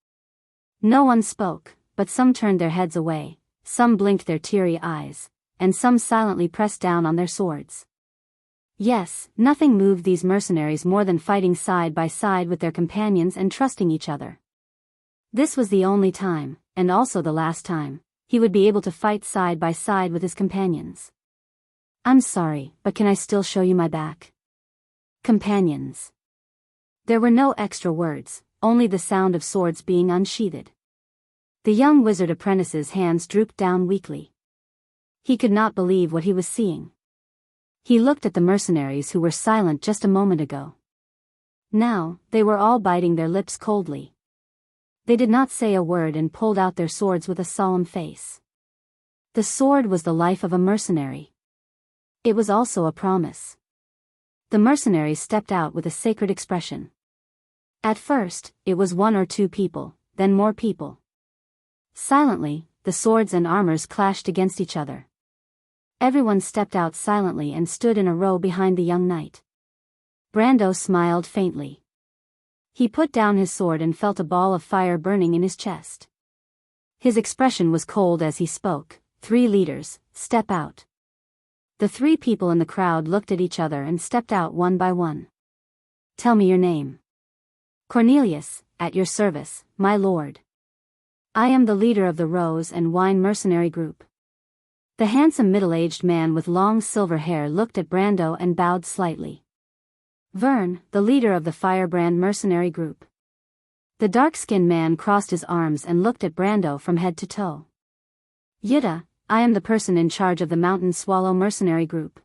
S1: No one spoke, but some turned their heads away, some blinked their teary eyes, and some silently pressed down on their swords. Yes, nothing moved these mercenaries more than fighting side by side with their companions and trusting each other. This was the only time, and also the last time, he would be able to fight side by side with his companions. I'm sorry, but can I still show you my back? Companions. There were no extra words, only the sound of swords being unsheathed. The young wizard apprentice's hands drooped down weakly. He could not believe what he was seeing. He looked at the mercenaries who were silent just a moment ago. Now, they were all biting their lips coldly. They did not say a word and pulled out their swords with a solemn face. The sword was the life of a mercenary. It was also a promise. The mercenaries stepped out with a sacred expression. At first, it was 1 or 2 people, then more people. Silently, the swords and armors clashed against each other. Everyone stepped out silently and stood in a row behind the young knight. Brando smiled faintly. He put down his sword and felt a ball of fire burning in his chest. His expression was cold as he spoke. 3 leaders, step out. The 3 people in the crowd looked at each other and stepped out one by one. Tell me your name. Cornelius, at your service, my lord. I am the leader of the Rose and Wine mercenary group. The handsome middle-aged man with long silver hair looked at Brando and bowed slightly. Vern, the leader of the Firebrand mercenary group. The dark-skinned man crossed his arms and looked at Brando from head to toe. Yida, I am the person in charge of the Mountain Swallow mercenary group.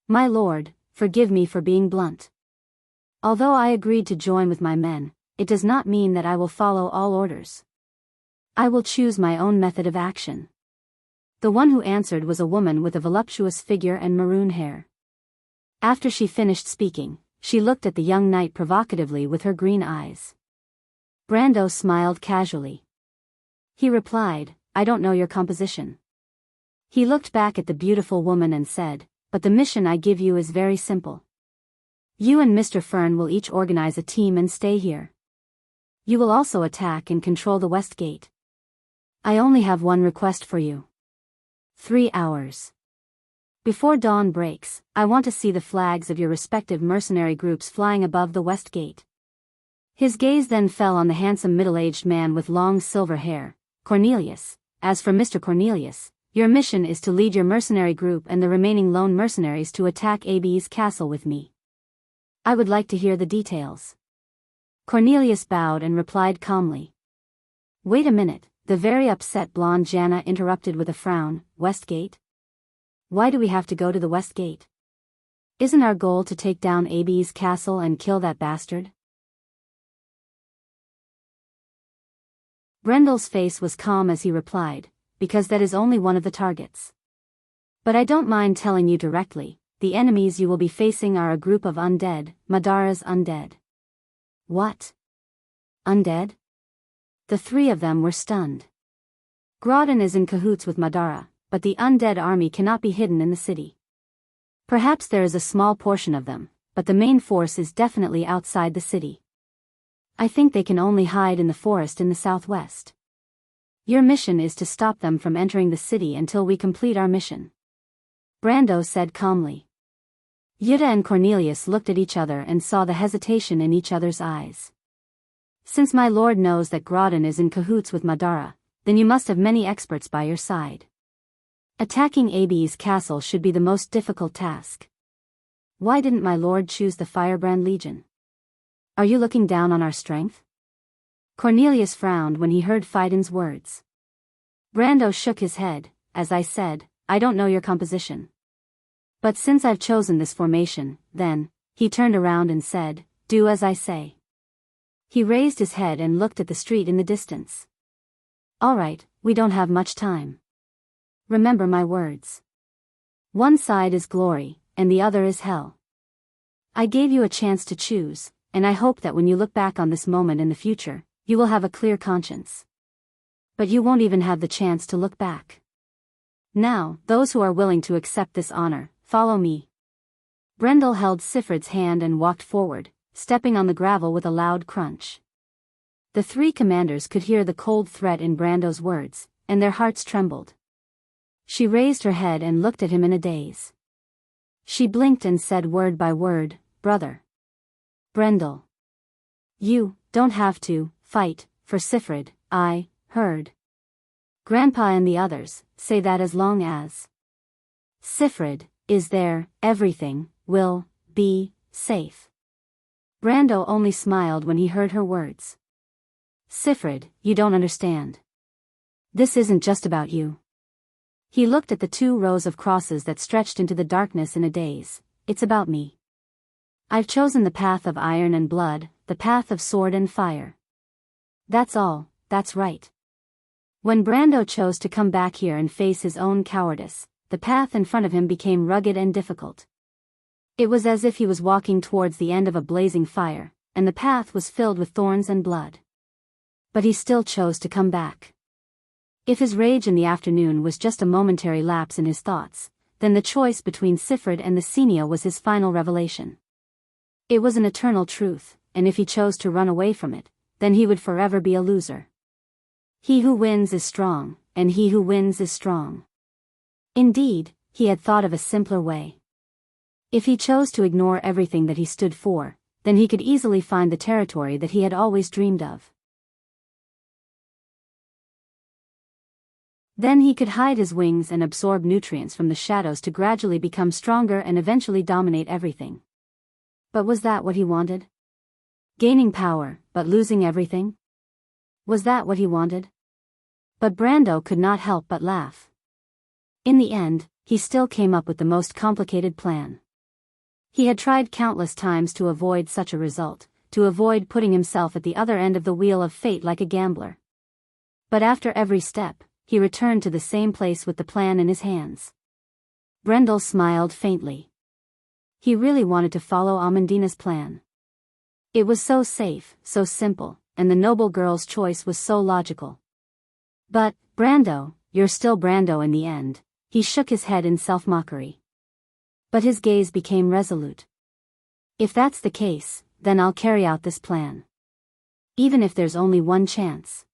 S1: My lord, forgive me for being blunt. Although I agreed to join with my men, it does not mean that I will follow all orders. I will choose my own method of action. The one who answered was a woman with a voluptuous figure and maroon hair. After she finished speaking, she looked at the young knight provocatively with her green eyes. Brando smiled casually. He replied, I don't know your composition. He looked back at the beautiful woman and said, but the mission I give you is very simple. You and Mr. Fern will each organize a team and stay here. You will also attack and control the West Gate. I only have one request for you. 3 hours. Before dawn breaks, I want to see the flags of your respective mercenary groups flying above the West Gate. His gaze then fell on the handsome middle-aged man with long silver hair, Cornelius. As for Mr. Cornelius, your mission is to lead your mercenary group and the remaining lone mercenaries to attack AB's castle with me. I would like to hear the details. Cornelius bowed and replied calmly. Wait a minute, the very upset blonde Jana interrupted with a frown. West Gate? Why do we have to go to the West Gate? Isn't our goal to take down AB's castle and kill that bastard? Brendel's face was calm as he replied, because that is only one of the targets. But I don't mind telling you directly, the enemies you will be facing are a group of undead, Madara's undead. What? Undead? The 3 of them were stunned. Groudon is in cahoots with Madara, but the undead army cannot be hidden in the city. Perhaps there is a small portion of them, but the main force is definitely outside the city. I think they can only hide in the forest in the southwest. Your mission is to stop them from entering the city until we complete our mission. Brando said calmly. Yida and Cornelius looked at each other and saw the hesitation in each other's eyes. Since my lord knows that Groudon is in cahoots with Madara, then you must have many experts by your side. Attacking AB's castle should be the most difficult task. Why didn't my lord choose the Firebrand Legion? Are you looking down on our strength? Cornelius frowned when he heard Fiden's words. Brando shook his head. As I said, I don't know your composition. But since I've chosen this formation, then, he turned around and said, do as I say. He raised his head and looked at the street in the distance. All right, we don't have much time. Remember my words. One side is glory, and the other is hell. I gave you a chance to choose, and I hope that when you look back on this moment in the future, you will have a clear conscience. But you won't even have the chance to look back. Now, those who are willing to accept this honor, follow me. Brendel held Sifrid's hand and walked forward, stepping on the gravel with a loud crunch. The 3 commanders could hear the cold threat in Brando's words, and their hearts trembled. She raised her head and looked at him in a daze. She blinked and said word by word, brother. Brendel. You don't have to fight for Sifrid, I heard. Grandpa and the others say that as long as Sifrid is there, everything will be safe. Brando only smiled when he heard her words. Sifrid, you don't understand. This isn't just about you. He looked at the 2 rows of crosses that stretched into the darkness in a daze. It's about me. I've chosen the path of iron and blood, the path of sword and fire. That's all, that's right. When Brando chose to come back here and face his own cowardice, the path in front of him became rugged and difficult. It was as if he was walking towards the end of a blazing fire, and the path was filled with thorns and blood. But he still chose to come back. If his rage in the afternoon was just a momentary lapse in his thoughts, then the choice between Sifrid and the Senia was his final revelation. It was an eternal truth, and if he chose to run away from it, then he would forever be a loser. He who wins is strong, and he who wins is strong. Indeed, he had thought of a simpler way. If he chose to ignore everything that he stood for, then he could easily find the territory that he had always dreamed of. Then he could hide his wings and absorb nutrients from the shadows to gradually become stronger and eventually dominate everything. But was that what he wanted? Gaining power, but losing everything? Was that what he wanted? But Brando could not help but laugh. In the end, he still came up with the most complicated plan. He had tried countless times to avoid such a result, to avoid putting himself at the other end of the wheel of fate like a gambler. But after every step, he returned to the same place with the plan in his hands. Brendel smiled faintly. He really wanted to follow Amandina's plan. It was so safe, so simple, and the noble girl's choice was so logical. But, Brando, you're still Brando in the end, he shook his head in self-mockery. But his gaze became resolute. If that's the case, then I'll carry out this plan. Even if there's only one chance.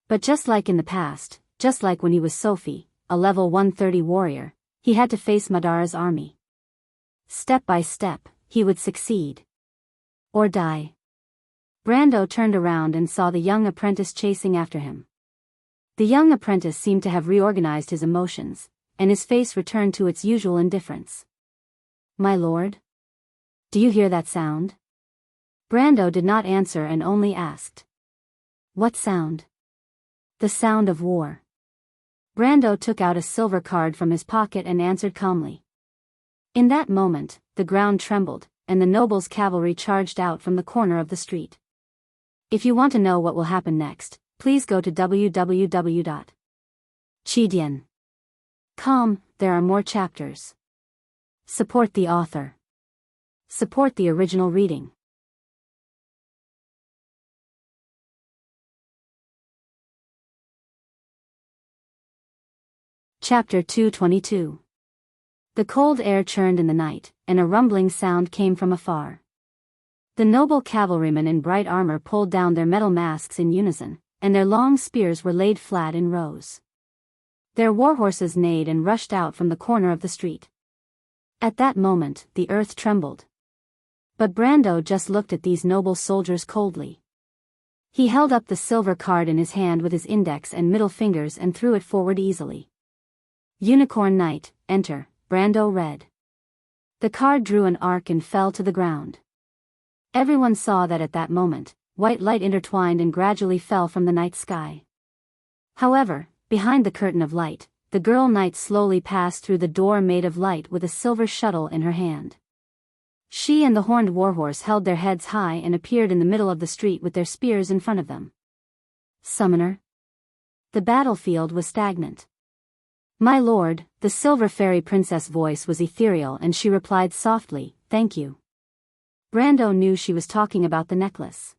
S1: But just like in the past, just like when he was Sophie, a level 130 warrior, he had to face Madara's army. Step by step, he would succeed. Or die. Brando turned around and saw the young apprentice chasing after him. The young apprentice seemed to have reorganized his emotions, and his face returned to its usual indifference. My lord? Do you hear that sound? Brando did not answer and only asked. What sound? The sound of war. Brando took out a silver card from his pocket and answered calmly. In that moment, the ground trembled, and the nobles' cavalry charged out from the corner of the street. If you want to know what will happen next, please go to www.chidian.com. There are more chapters. Support the author. Support the original reading. Chapter 222. The cold air churned in the night, and a rumbling sound came from afar. The noble cavalrymen in bright armor pulled down their metal masks in unison, and their long spears were laid flat in rows. Their warhorses neighed and rushed out from the corner of the street. At that moment, the earth trembled. But Brando just looked at these noble soldiers coldly. He held up the silver card in his hand with his index and middle fingers and threw it forward easily. Unicorn Knight, enter, Brando read. The card drew an arc and fell to the ground. Everyone saw that at that moment, white light intertwined and gradually fell from the night sky. However, behind the curtain of light, the girl knight slowly passed through the door made of light with a silver shuttle in her hand. She and the horned warhorse held their heads high and appeared in the middle of the street with their spears in front of them. Summoner? The battlefield was stagnant. My lord, the silver fairy princess voice was ethereal and she replied softly, thank you. Brando knew she was talking about the necklace.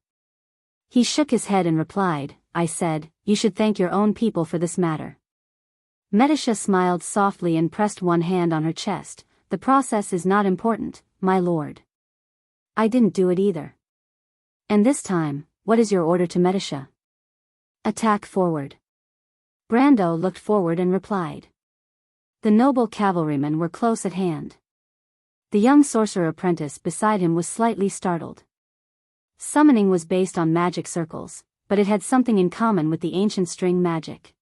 S1: He shook his head and replied, I said, you should thank your own people for this matter. Medisha smiled softly and pressed one hand on her chest. The process is not important, my lord. I didn't do it either. And this time, what is your order to Medisha? Attack forward. Brando looked forward and replied. The noble cavalrymen were close at hand. The young sorcerer apprentice beside him was slightly startled. Summoning was based on magic circles, but it had something in common with the ancient string magic.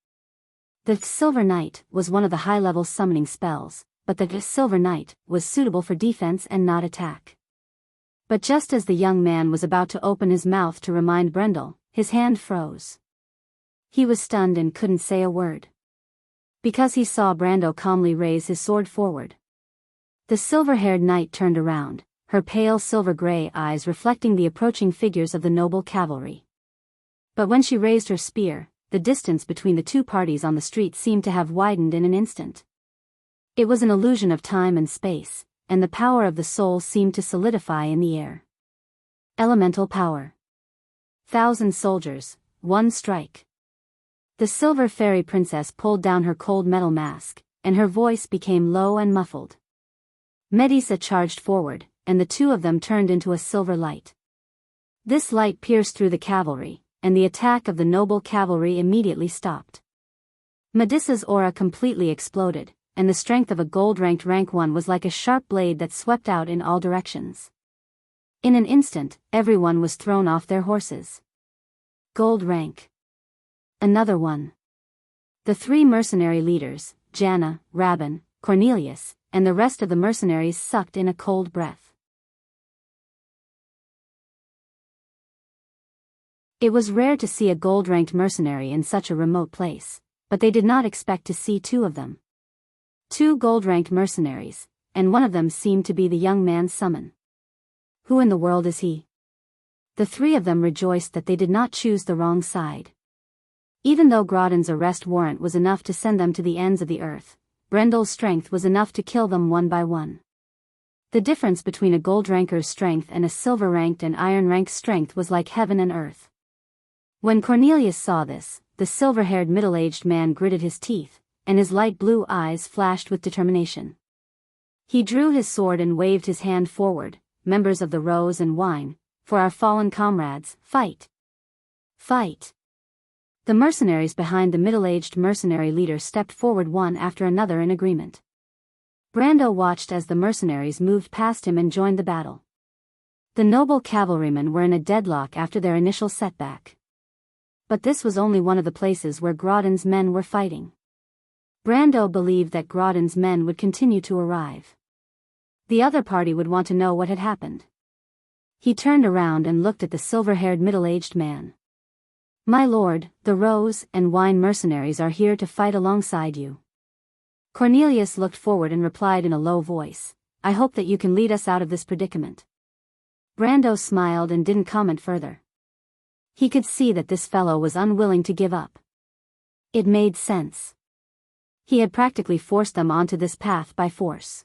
S1: The Silver Knight was one of the high-level summoning spells, but the Silver Knight was suitable for defense and not attack. But just as the young man was about to open his mouth to remind Brendel, his hand froze. He was stunned and couldn't say a word. Because he saw Brando calmly raise his sword forward. The silver-haired knight turned around, her pale silver-gray eyes reflecting the approaching figures of the noble cavalry. But when she raised her spear, the distance between the two parties on the street seemed to have widened in an instant. It was an illusion of time and space, and the power of the soul seemed to solidify in the air. Elemental power. 1,000 soldiers, one strike. The silver fairy princess pulled down her cold metal mask, and her voice became low and muffled. Medusa charged forward, and the two of them turned into a silver light. This light pierced through the cavalry, and the attack of the noble cavalry immediately stopped. Medusa's aura completely exploded, and the strength of a gold-ranked rank 1 was like a sharp blade that swept out in all directions. In an instant, everyone was thrown off their horses. Gold rank. Another one. The 3 mercenary leaders, Janna, Rabban, Cornelius, and the rest of the mercenaries sucked in a cold breath. It was rare to see a gold-ranked mercenary in such a remote place, but they did not expect to see 2 of them. 2 gold-ranked mercenaries, and one of them seemed to be the young man Summon. Who in the world is he? The 3 of them rejoiced that they did not choose the wrong side. Even though Grodin's arrest warrant was enough to send them to the ends of the earth, Brendel's strength was enough to kill them one by one. The difference between a gold-ranker's strength and a silver-ranked and iron-ranked strength was like heaven and earth. When Cornelius saw this, the silver-haired middle-aged man gritted his teeth, and his light blue eyes flashed with determination. He drew his sword and waved his hand forward. Members of the Rose and Wine, for our fallen comrades, fight! Fight! The mercenaries behind the middle-aged mercenary leader stepped forward one after another in agreement. Brando watched as the mercenaries moved past him and joined the battle. The noble cavalrymen were in a deadlock after their initial setback. But this was only one of the places where Grodin's men were fighting. Brando believed that Grodin's men would continue to arrive. The other party would want to know what had happened. He turned around and looked at the silver-haired middle-aged man. "My lord, the Rose and Wine mercenaries are here to fight alongside you." Cornelius looked forward and replied in a low voice, "I hope that you can lead us out of this predicament." Brando smiled and didn't comment further. He could see that this fellow was unwilling to give up. It made sense. He had practically forced them onto this path by force.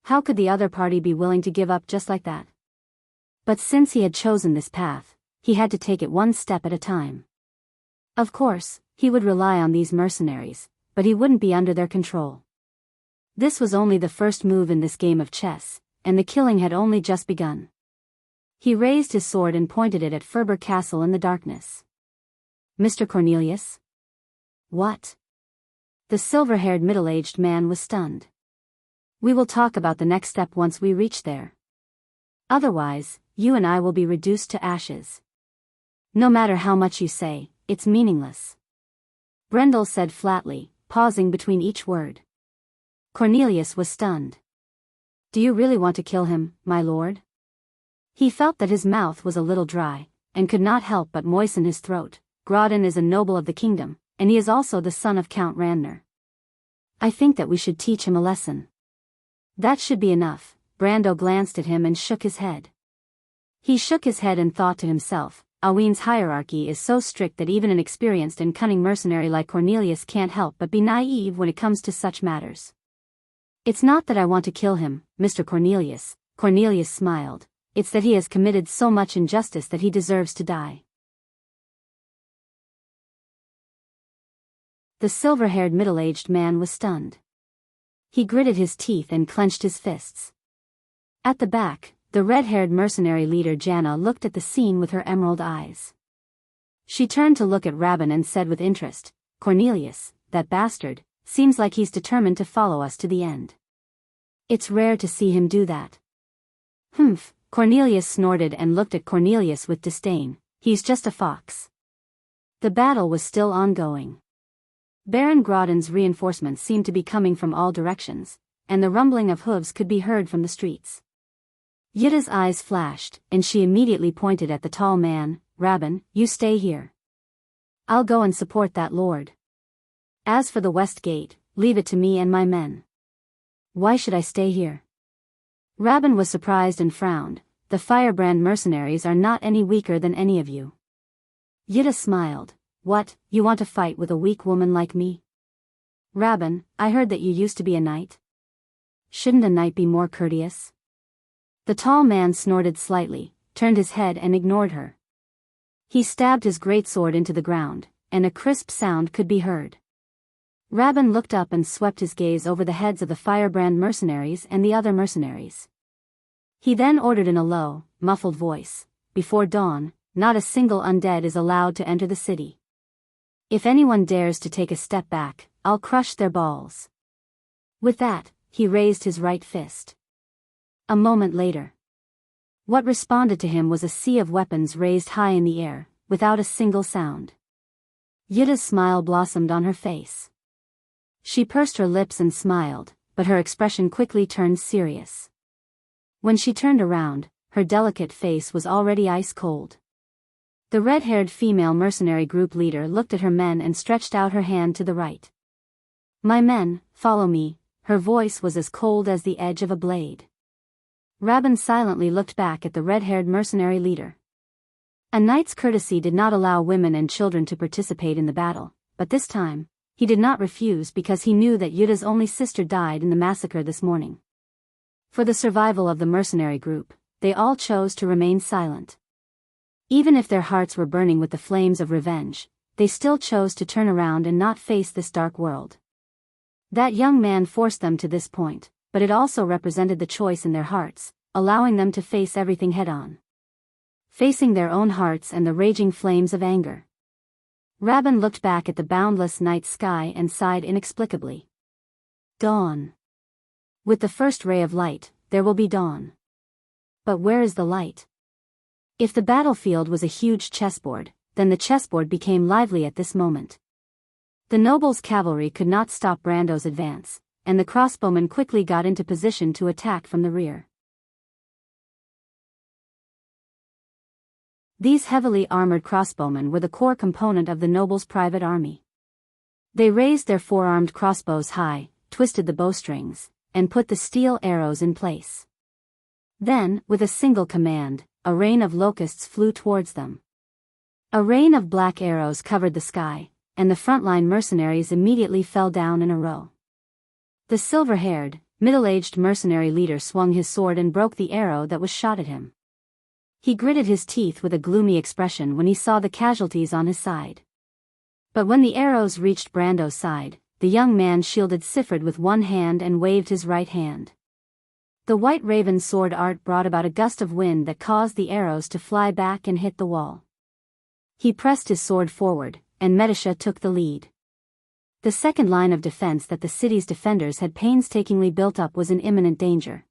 S1: How could the other party be willing to give up just like that? But since he had chosen this path, he had to take it one step at a time. Of course, he would rely on these mercenaries, but he wouldn't be under their control. This was only the first move in this game of chess, and the killing had only just begun. He raised his sword and pointed it at Ferber Castle in the darkness. "Mr. Cornelius?" "What?" The silver-haired middle-aged man was stunned. "We will talk about the next step once we reach there. Otherwise, you and I will be reduced to ashes. No matter how much you say, it's meaningless," Brendel said flatly, pausing between each word. Cornelius was stunned. "Do you really want to kill him, my lord?" He felt that his mouth was a little dry, and could not help but moisten his throat. "Grodin is a noble of the kingdom, and he is also the son of Count Randner. I think that we should teach him a lesson." "That should be enough." Brando glanced at him and shook his head. He shook his head and thought to himself, Aween's hierarchy is so strict that even an experienced and cunning mercenary like Cornelius can't help but be naive when it comes to such matters. "It's not that I want to kill him, Mr. Cornelius," Cornelius smiled. "It's that he has committed so much injustice that he deserves to die." The silver-haired middle-aged man was stunned. He gritted his teeth and clenched his fists. At the back, the red-haired mercenary leader Janna looked at the scene with her emerald eyes. She turned to look at Rabban and said with interest, "Cornelius, that bastard, seems like he's determined to follow us to the end. It's rare to see him do that." "Humph," Cornelius snorted and looked at Cornelius with disdain. "He's just a fox." The battle was still ongoing. Baron Grodin's reinforcements seemed to be coming from all directions, and the rumbling of hooves could be heard from the streets. Yitta's eyes flashed, and she immediately pointed at the tall man. "Rabban, you stay here. I'll go and support that lord. As for the west gate, leave it to me and my men." "Why should I stay here?" Rabban was surprised and frowned. "The firebrand mercenaries are not any weaker than any of you. Yida smiled. What, you want to fight with a weak woman like me? Rabban, I heard that you used to be a knight. Shouldn't a knight be more courteous? The tall man snorted slightly, turned his head and ignored her. He stabbed his greatsword into the ground, and a crisp sound could be heard. Rabban looked up and swept his gaze over the heads of the firebrand mercenaries and the other mercenaries. He then ordered in a low, muffled voice, "Before dawn, not a single undead is allowed to enter the city. If anyone dares to take a step back, I'll crush their balls." With that, he raised his right fist. A moment later, what responded to him was a sea of weapons raised high in the air, without a single sound. Yida's smile blossomed on her face. She pursed her lips and smiled, but her expression quickly turned serious. When she turned around, her delicate face was already ice cold. The red-haired female mercenary group leader looked at her men and stretched out her hand to the right. "My men, follow me," her voice was as cold as the edge of a blade. Rabban silently looked back at the red-haired mercenary leader. A knight's courtesy did not allow women and children to participate in the battle, but this time, he did not refuse because he knew that Yuda's only sister died in the massacre this morning. For the survival of the mercenary group, they all chose to remain silent. Even if their hearts were burning with the flames of revenge, they still chose to turn around and not face this dark world. That young man forced them to this point, but it also represented the choice in their hearts, allowing them to face everything head-on. Facing their own hearts and the raging flames of anger. Rabban looked back at the boundless night sky and sighed inexplicably. Dawn. With the first ray of light, there will be dawn. But where is the light? If the battlefield was a huge chessboard, then the chessboard became lively at this moment. The nobles' cavalry could not stop Brando's advance, and the crossbowmen quickly got into position to attack from the rear. These heavily armored crossbowmen were the core component of the nobles' private army. They raised their four-armed crossbows high, twisted the bowstrings, and put the steel arrows in place. Then, with a single command, a rain of locusts flew towards them. A rain of black arrows covered the sky, and the frontline mercenaries immediately fell down in a row. The silver-haired, middle-aged mercenary leader swung his sword and broke the arrow that was shot at him. He gritted his teeth with a gloomy expression when he saw the casualties on his side. But when the arrows reached Brando's side, the young man shielded Sifred with one hand and waved his right hand. The white raven sword art brought about a gust of wind that caused the arrows to fly back and hit the wall. He pressed his sword forward, and Medisha took the lead. The second line of defense that the city's defenders had painstakingly built up was in imminent danger.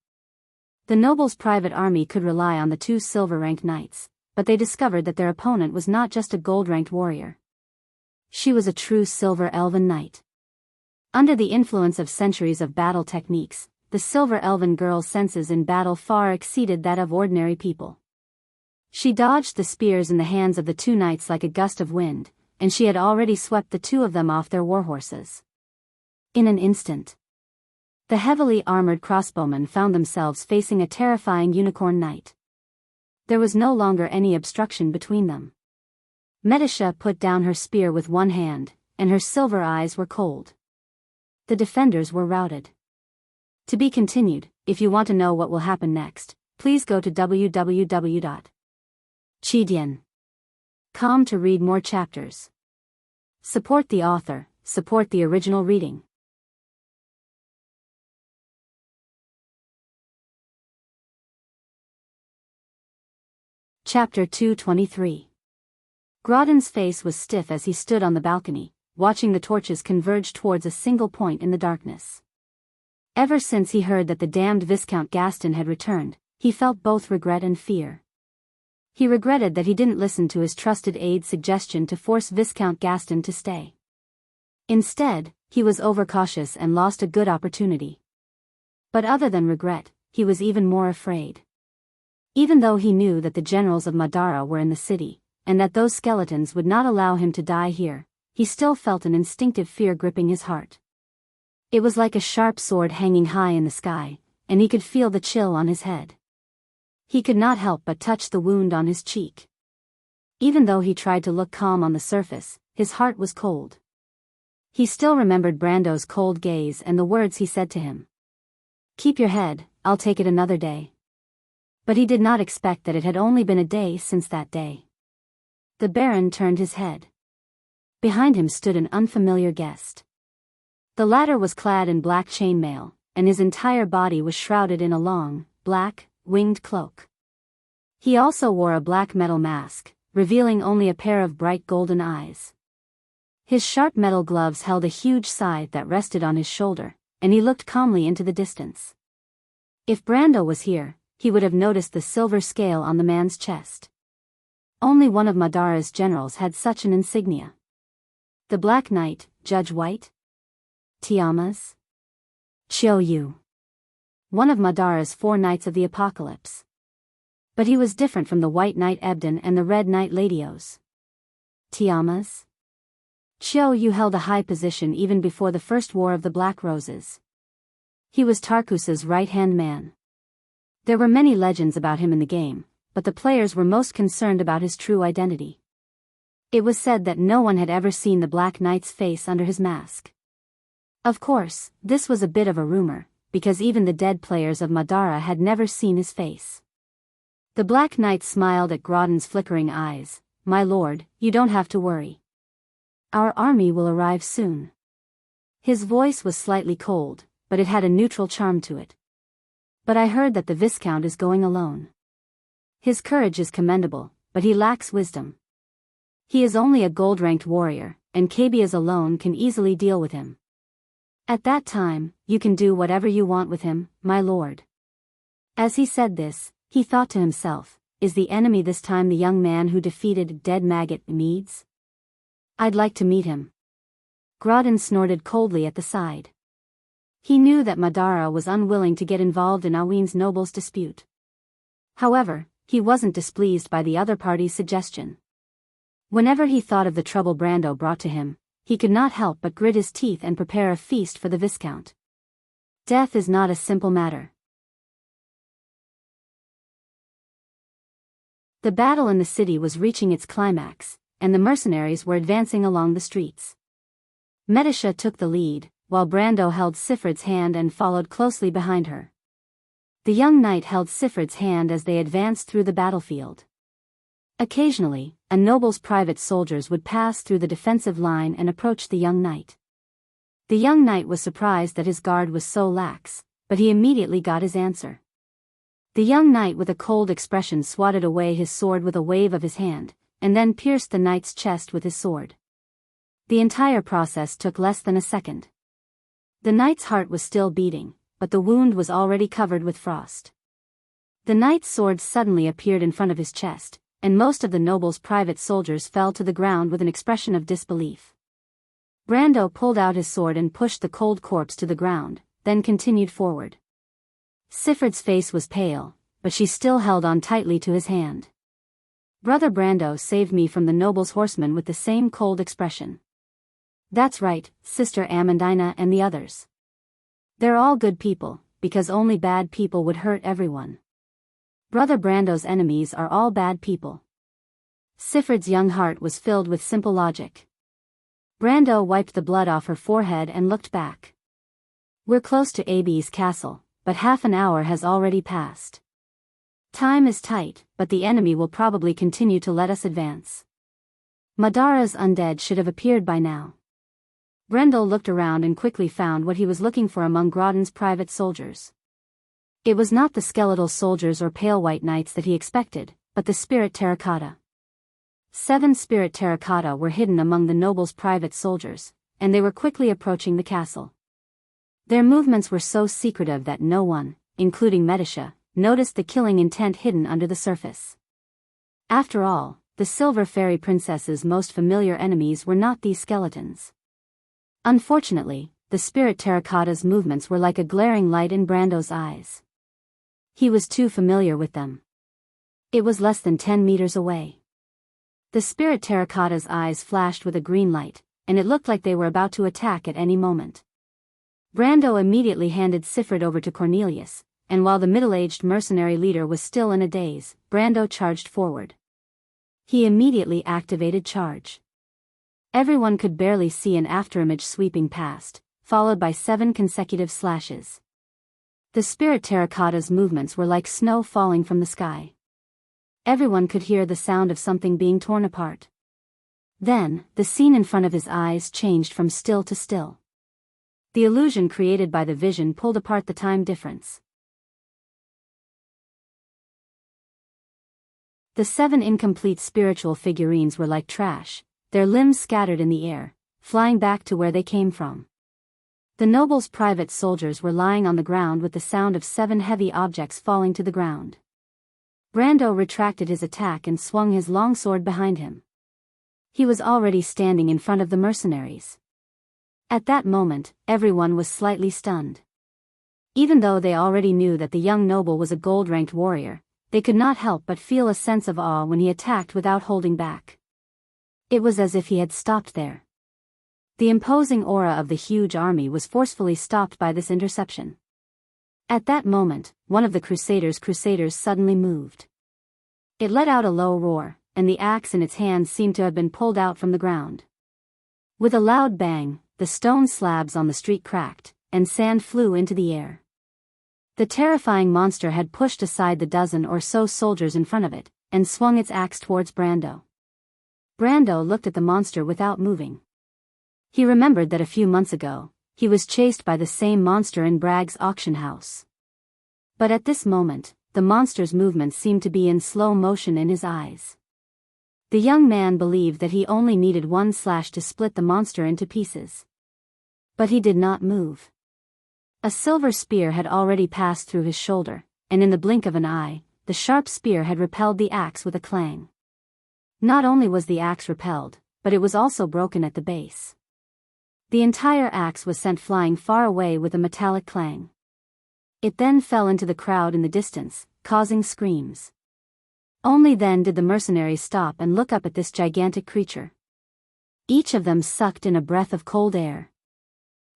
S1: The nobles' private army could rely on the two silver-ranked knights, but they discovered that their opponent was not just a gold-ranked warrior. She was a true silver elven knight. Under the influence of centuries of battle techniques, the silver elven girl's senses in battle far exceeded that of ordinary people. She dodged the spears in the hands of the two knights like a gust of wind, and she had already swept the two of them off their warhorses. In an instant, the heavily armored crossbowmen found themselves facing a terrifying unicorn knight. There was no longer any obstruction between them. Medisha put down her spear with one hand, and her silver eyes were cold. The defenders were routed. To be continued. If you want to know what will happen next, please go to www.chidian.com to read more chapters. Support the author, support the original reading. Chapter 223. Grodden's face was stiff as he stood on the balcony, watching the torches converge towards a single point in the darkness. Ever since he heard that the damned Viscount Gaston had returned, he felt both regret and fear. He regretted that he didn't listen to his trusted aide's suggestion to force Viscount Gaston to stay. Instead, he was overcautious and lost a good opportunity. But other than regret, he was even more afraid. Even though he knew that the generals of Madara were in the city, and that those skeletons would not allow him to die here, he still felt an instinctive fear gripping his heart. It was like a sharp sword hanging high in the sky, and he could feel the chill on his head. He could not help but touch the wound on his cheek. Even though he tried to look calm on the surface, his heart was cold. He still remembered Brando's cold gaze and the words he said to him. "Keep your head, I'll take it another day." But he did not expect that it had only been a day since that day. The Baron turned his head. Behind him stood an unfamiliar guest. The latter was clad in black chainmail, and his entire body was shrouded in a long, black, winged cloak. He also wore a black metal mask, revealing only a pair of bright golden eyes. His sharp metal gloves held a huge scythe that rested on his shoulder, and he looked calmly into the distance. If Brando was here, he would have noticed the silver scale on the man's chest. Only one of Madara's generals had such an insignia. The Black Knight, Judge White? Tiama's? Chiao Yu. One of Madara's 4 Knights of the Apocalypse. But he was different from the White Knight Ebden and the Red Knight Ladios. Tiama's? Chiao Yu held a high position even before the First War of the Black Roses. He was Tarkus's right-hand man. There were many legends about him in the game, but the players were most concerned about his true identity. It was said that no one had ever seen the Black Knight's face under his mask. Of course, this was a bit of a rumor, because even the dead players of Madara had never seen his face. The Black Knight smiled at Grodden's flickering eyes. "My lord, you don't have to worry. Our army will arrive soon." His voice was slightly cold, but it had a neutral charm to it. "But I heard that the Viscount is going alone. His courage is commendable, but he lacks wisdom. He is only a gold-ranked warrior, and Cabias alone can easily deal with him. At that time, you can do whatever you want with him, my lord." As he said this, he thought to himself, "Is the enemy this time the young man who defeated Dead Maggot Meads? I'd like to meet him." Grodden snorted coldly at the side. He knew that Madara was unwilling to get involved in Awin's nobles' dispute. However, he wasn't displeased by the other party's suggestion. Whenever he thought of the trouble Brando brought to him, he could not help but grit his teeth and prepare a feast for the Viscount. Death is not a simple matter. The battle in the city was reaching its climax, and the mercenaries were advancing along the streets. Medisha took the lead, while Brando held Sifrid's hand and followed closely behind her. The young knight held Sifrid's hand as they advanced through the battlefield. Occasionally, a noble's private soldiers would pass through the defensive line and approach the young knight. The young knight was surprised that his guard was so lax, but he immediately got his answer. The young knight with a cold expression swatted away his sword with a wave of his hand, and then pierced the knight's chest with his sword. The entire process took less than a second. The knight's heart was still beating, but the wound was already covered with frost. The knight's sword suddenly appeared in front of his chest, and most of the noble's private soldiers fell to the ground with an expression of disbelief. Brando pulled out his sword and pushed the cold corpse to the ground, then continued forward. Sifrid's face was pale, but she still held on tightly to his hand. "Brother Brando saved me from the noble's horsemen," with the same cold expression. "That's right, Sister Amandina and the others. They're all good people, because only bad people would hurt everyone. Brother Brando's enemies are all bad people." Sifrid's young heart was filled with simple logic. Brando wiped the blood off her forehead and looked back. "We're close to Abi's castle, but half an hour has already passed. Time is tight, but the enemy will probably continue to let us advance. Madara's undead should have appeared by now." Brendel looked around and quickly found what he was looking for among Grodden's private soldiers. It was not the skeletal soldiers or pale white knights that he expected, but the spirit terracotta. 7 spirit terracotta were hidden among the noble's private soldiers, and they were quickly approaching the castle. Their movements were so secretive that no one, including Medisha, noticed the killing intent hidden under the surface. After all, the Silver Fairy Princess's most familiar enemies were not these skeletons. Unfortunately, the spirit terracotta's movements were like a glaring light in Brando's eyes. He was too familiar with them. It was less than 10 meters away. The spirit terracotta's eyes flashed with a green light, and it looked like they were about to attack at any moment. Brando immediately handed Sifrid over to Cornelius, and while the middle-aged mercenary leader was still in a daze, Brando charged forward. He immediately activated charge. Everyone could barely see an afterimage sweeping past, followed by 7 consecutive slashes. The spirit terracotta's movements were like snow falling from the sky. Everyone could hear the sound of something being torn apart. Then, the scene in front of his eyes changed from still to still. The illusion created by the vision pulled apart the time difference. The 7 incomplete spiritual figurines were like trash, their limbs scattered in the air, flying back to where they came from. The noble's private soldiers were lying on the ground with the sound of 7 heavy objects falling to the ground. Brando retracted his attack and swung his long sword behind him. He was already standing in front of the mercenaries. At that moment, everyone was slightly stunned. Even though they already knew that the young noble was a gold-ranked warrior, they could not help but feel a sense of awe when he attacked without holding back. It was as if he had stopped there. The imposing aura of the huge army was forcefully stopped by this interception. At that moment, one of the crusaders suddenly moved. It let out a low roar, and the axe in its hand seemed to have been pulled out from the ground. With a loud bang, the stone slabs on the street cracked, and sand flew into the air. The terrifying monster had pushed aside the dozen or so soldiers in front of it, and swung its axe towards Brando. Brando looked at the monster without moving. He remembered that a few months ago, he was chased by the same monster in Bragg's auction house. But at this moment, the monster's movements seemed to be in slow motion in his eyes. The young man believed that he only needed one slash to split the monster into pieces. But he did not move. A silver spear had already passed through his shoulder, and in the blink of an eye, the sharp spear had repelled the axe with a clang. Not only was the axe repelled, but it was also broken at the base. The entire axe was sent flying far away with a metallic clang. It then fell into the crowd in the distance, causing screams. Only then did the mercenaries stop and look up at this gigantic creature. Each of them sucked in a breath of cold air.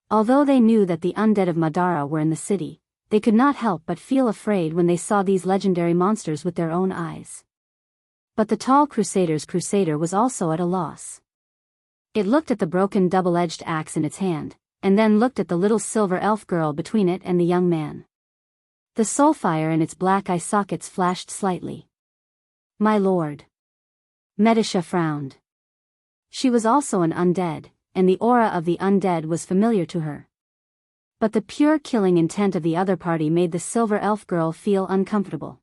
S1: Although they knew that the undead of Madara were in the city, they could not help but feel afraid when they saw these legendary monsters with their own eyes. But the tall crusader was also at a loss. It looked at the broken double-edged axe in its hand, and then looked at the little silver elf girl between it and the young man. The soulfire in its black eye sockets flashed slightly. "My lord." Medisha frowned. She was also an undead, and the aura of the undead was familiar to her. But the pure killing intent of the other party made the silver elf girl feel uncomfortable.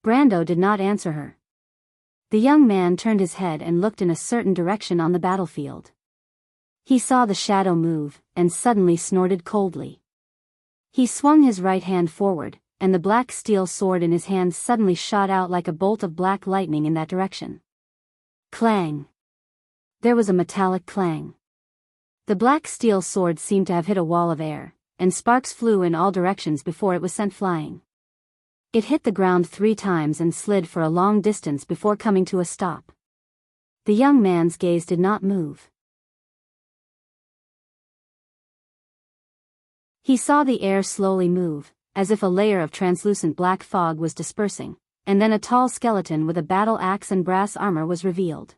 S1: Brando did not answer her. The young man turned his head and looked in a certain direction on the battlefield. He saw the shadow move, and suddenly snorted coldly. He swung his right hand forward, and the black steel sword in his hand suddenly shot out like a bolt of black lightning in that direction. Clang! There was a metallic clang. The black steel sword seemed to have hit a wall of air, and sparks flew in all directions before it was sent flying. It hit the ground 3 times and slid for a long distance before coming to a stop. The young man's gaze did not move. He saw the air slowly move, as if a layer of translucent black fog was dispersing, and then a tall skeleton with a battle axe and brass armor was revealed.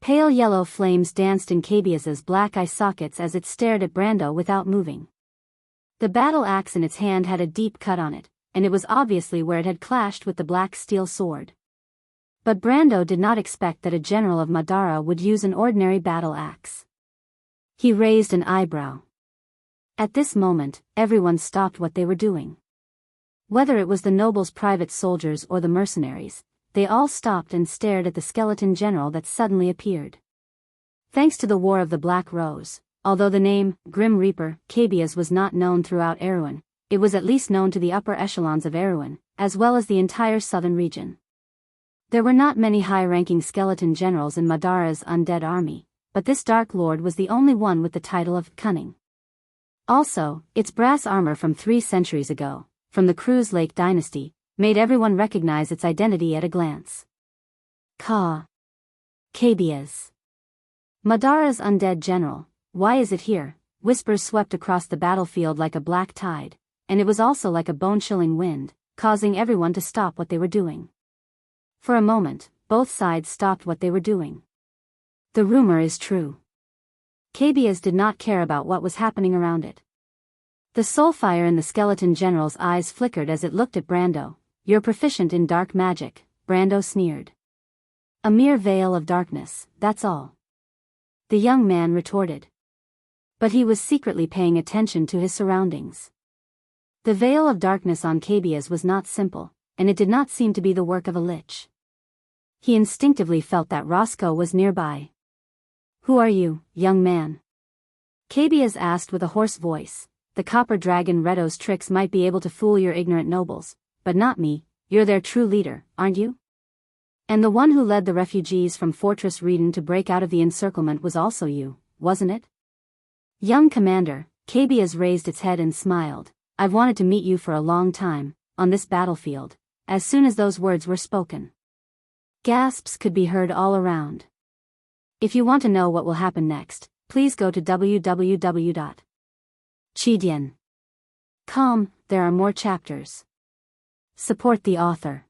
S1: Pale yellow flames danced in Cabia's black eye sockets as it stared at Brando without moving. The battle axe in its hand had a deep cut on it, and it was obviously where it had clashed with the black steel sword. But Brando did not expect that a general of Madara would use an ordinary battle axe. He raised an eyebrow. At this moment, everyone stopped what they were doing. Whether it was the noble's private soldiers or the mercenaries, they all stopped and stared at the skeleton general that suddenly appeared. Thanks to the War of the Black Rose, although the name, Grim Reaper, Cabias was not known throughout Erewhon, it was at least known to the upper echelons of Erewhon, as well as the entire southern region. There were not many high-ranking skeleton generals in Madara's undead army, but this Dark Lord was the only one with the title of Cunning. Also, its brass armor from 3 centuries ago, from the Cruz Lake dynasty, made everyone recognize its identity at a glance. Cabias. Madara's undead general, why is it here? Whispers swept across the battlefield like a black tide, and it was also like a bone-chilling wind, causing everyone to stop what they were doing. For a moment, both sides stopped what they were doing. The rumor is true. Cabias did not care about what was happening around it. The soul fire in the skeleton general's eyes flickered as it looked at Brando. You're proficient in dark magic, Brando sneered. A mere veil of darkness, that's all. The young man retorted. But he was secretly paying attention to his surroundings. The veil of darkness on Cabias was not simple, and it did not seem to be the work of a lich. He instinctively felt that Roscoe was nearby. Who are you, young man? Cabias asked with a hoarse voice. The copper dragon Redo's tricks might be able to fool your ignorant nobles, but not me. You're their true leader, aren't you? And the one who led the refugees from Fortress Reden to break out of the encirclement was also you, wasn't it? Young commander, Cabias raised its head and smiled. I've wanted to meet you for a long time, on this battlefield. As soon as those words were spoken, gasps could be heard all around. If you want to know what will happen next, please go to www.chidian.com. There are more chapters. Support the author.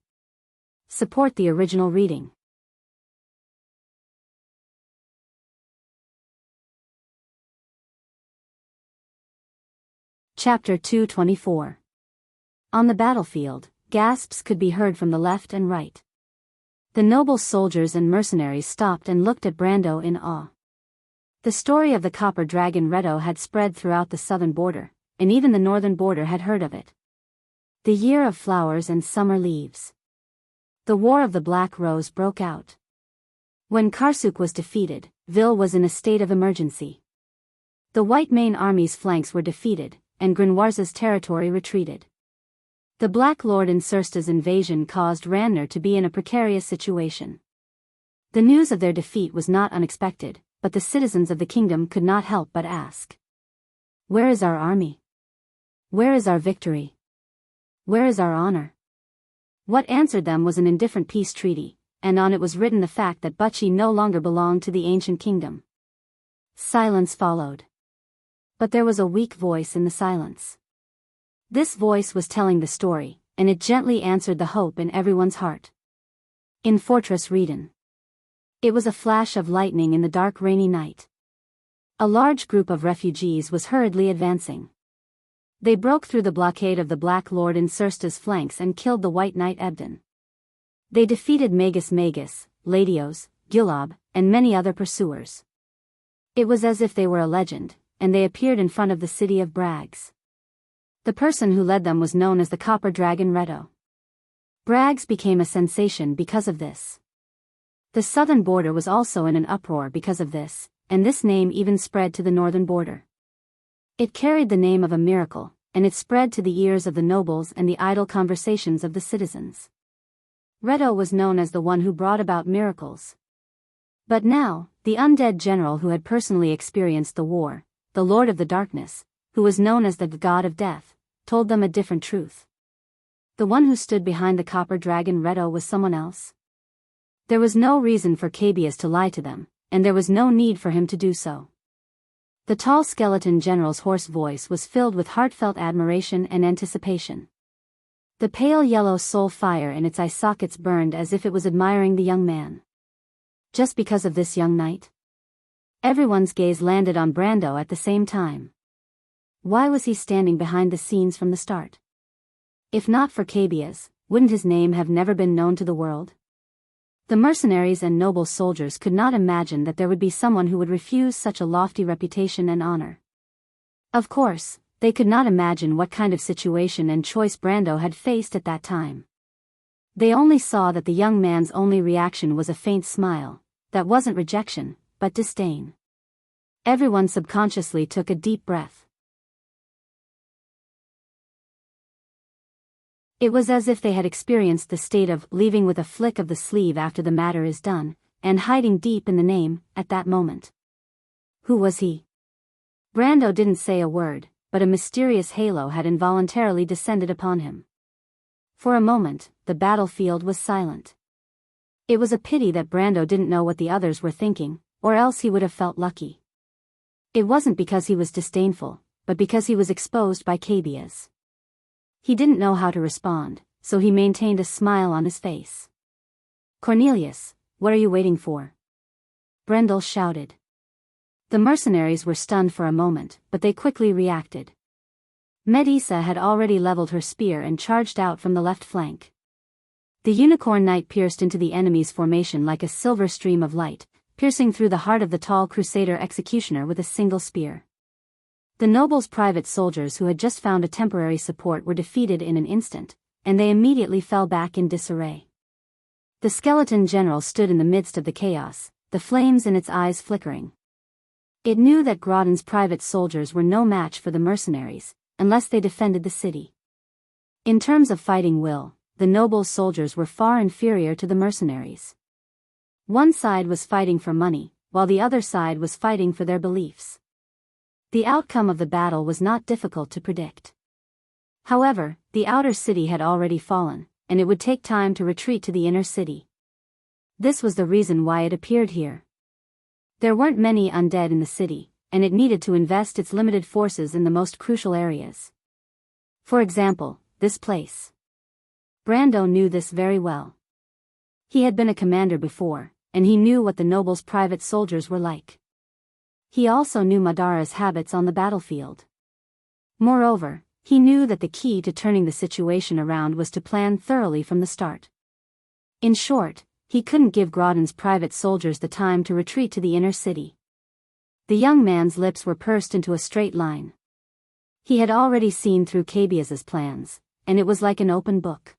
S1: Support the original reading. Chapter 224. On the battlefield, gasps could be heard from the left and right. The noble soldiers and mercenaries stopped and looked at Brando in awe. The story of the copper dragon Redo had spread throughout the southern border, and even the northern border had heard of it. The year of flowers and summer leaves. The War of the Black Rose broke out. When Karsuk was defeated, Vil was in a state of emergency. The White Mane Army's flanks were defeated, and Grinwarza's territory retreated. The Black Lord Insursta's invasion caused Ranner to be in a precarious situation. The news of their defeat was not unexpected, but the citizens of the kingdom could not help but ask. Where is our army? Where is our victory? Where is our honor? What answered them was an indifferent peace treaty, and on it was written the fact that Butchie no longer belonged to the ancient kingdom. Silence followed. But there was a weak voice in the silence. This voice was telling the story, and it gently answered the hope in everyone's heart. In Fortress Reden. It was a flash of lightning in the dark rainy night. A large group of refugees was hurriedly advancing. They broke through the blockade of the Black Lord Insursta's flanks and killed the White Knight Ebden. They defeated Magus Magus, Ladios, Gilab, and many other pursuers. It was as if they were a legend, and they appeared in front of the city of Braggs. The person who led them was known as the Copper Dragon Redo. Braggs became a sensation because of this. The southern border was also in an uproar because of this, and this name even spread to the northern border. It carried the name of a miracle, and it spread to the ears of the nobles and the idle conversations of the citizens. Redo was known as the one who brought about miracles. But now, the undead general who had personally experienced the war, the Lord of the Darkness, who was known as the God of Death, told them a different truth. The one who stood behind the Copper Dragon Redo was someone else. There was no reason for Cabias to lie to them, and there was no need for him to do so. The tall skeleton general's hoarse voice was filled with heartfelt admiration and anticipation. The pale yellow soul fire in its eye sockets burned as if it was admiring the young man. Just because of this young knight? Everyone's gaze landed on Brando at the same time. Why was he standing behind the scenes from the start? If not for Cabias, wouldn't his name have never been known to the world? The mercenaries and noble soldiers could not imagine that there would be someone who would refuse such a lofty reputation and honor. Of course, they could not imagine what kind of situation and choice Brando had faced at that time. They only saw that the young man's only reaction was a faint smile, that wasn't rejection, but disdain. Everyone subconsciously took a deep breath. It was as if they had experienced the state of leaving with a flick of the sleeve after the matter is done, and hiding deep in the name, at that moment. Who was he? Brando didn't say a word, but a mysterious halo had involuntarily descended upon him. For a moment, the battlefield was silent. It was a pity that Brando didn't know what the others were thinking, or else he would have felt lucky. It wasn't because he was disdainful, but because he was exposed by Cabias. He didn't know how to respond, so he maintained a smile on his face. "Cornelius, what are you waiting for?" Brendel shouted. The mercenaries were stunned for a moment, but they quickly reacted. Medisa had already leveled her spear and charged out from the left flank. The Unicorn Knight pierced into the enemy's formation like a silver stream of light, piercing through the heart of the tall Crusader executioner with a single spear. The noble's private soldiers who had just found a temporary support were defeated in an instant, and they immediately fell back in disarray. The skeleton general stood in the midst of the chaos, the flames in its eyes flickering. It knew that Grodin's private soldiers were no match for the mercenaries, unless they defended the city. In terms of fighting will, the noble's soldiers were far inferior to the mercenaries. One side was fighting for money, while the other side was fighting for their beliefs. The outcome of the battle was not difficult to predict. However, the outer city had already fallen, and it would take time to retreat to the inner city. This was the reason why it appeared here. There weren't many undead in the city, and it needed to invest its limited forces in the most crucial areas. For example, this place. Brando knew this very well. He had been a commander before, and he knew what the noble's private soldiers were like. He also knew Madara's habits on the battlefield. Moreover, he knew that the key to turning the situation around was to plan thoroughly from the start. In short, he couldn't give Grodin's private soldiers the time to retreat to the inner city. The young man's lips were pursed into a straight line. He had already seen through Cabiaz's plans, and it was like an open book.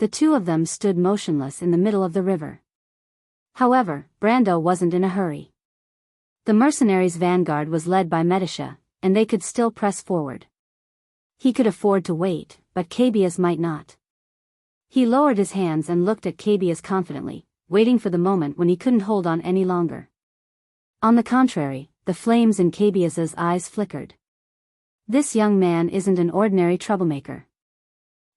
S1: The two of them stood motionless in the middle of the river. However, Brando wasn't in a hurry. The mercenaries' vanguard was led by Medisha, and they could still press forward. He could afford to wait, but Cabiaz might not. He lowered his hands and looked at Cabiaz confidently, waiting for the moment when he couldn't hold on any longer. On the contrary, the flames in Cabiaz's eyes flickered. This young man isn't an ordinary troublemaker.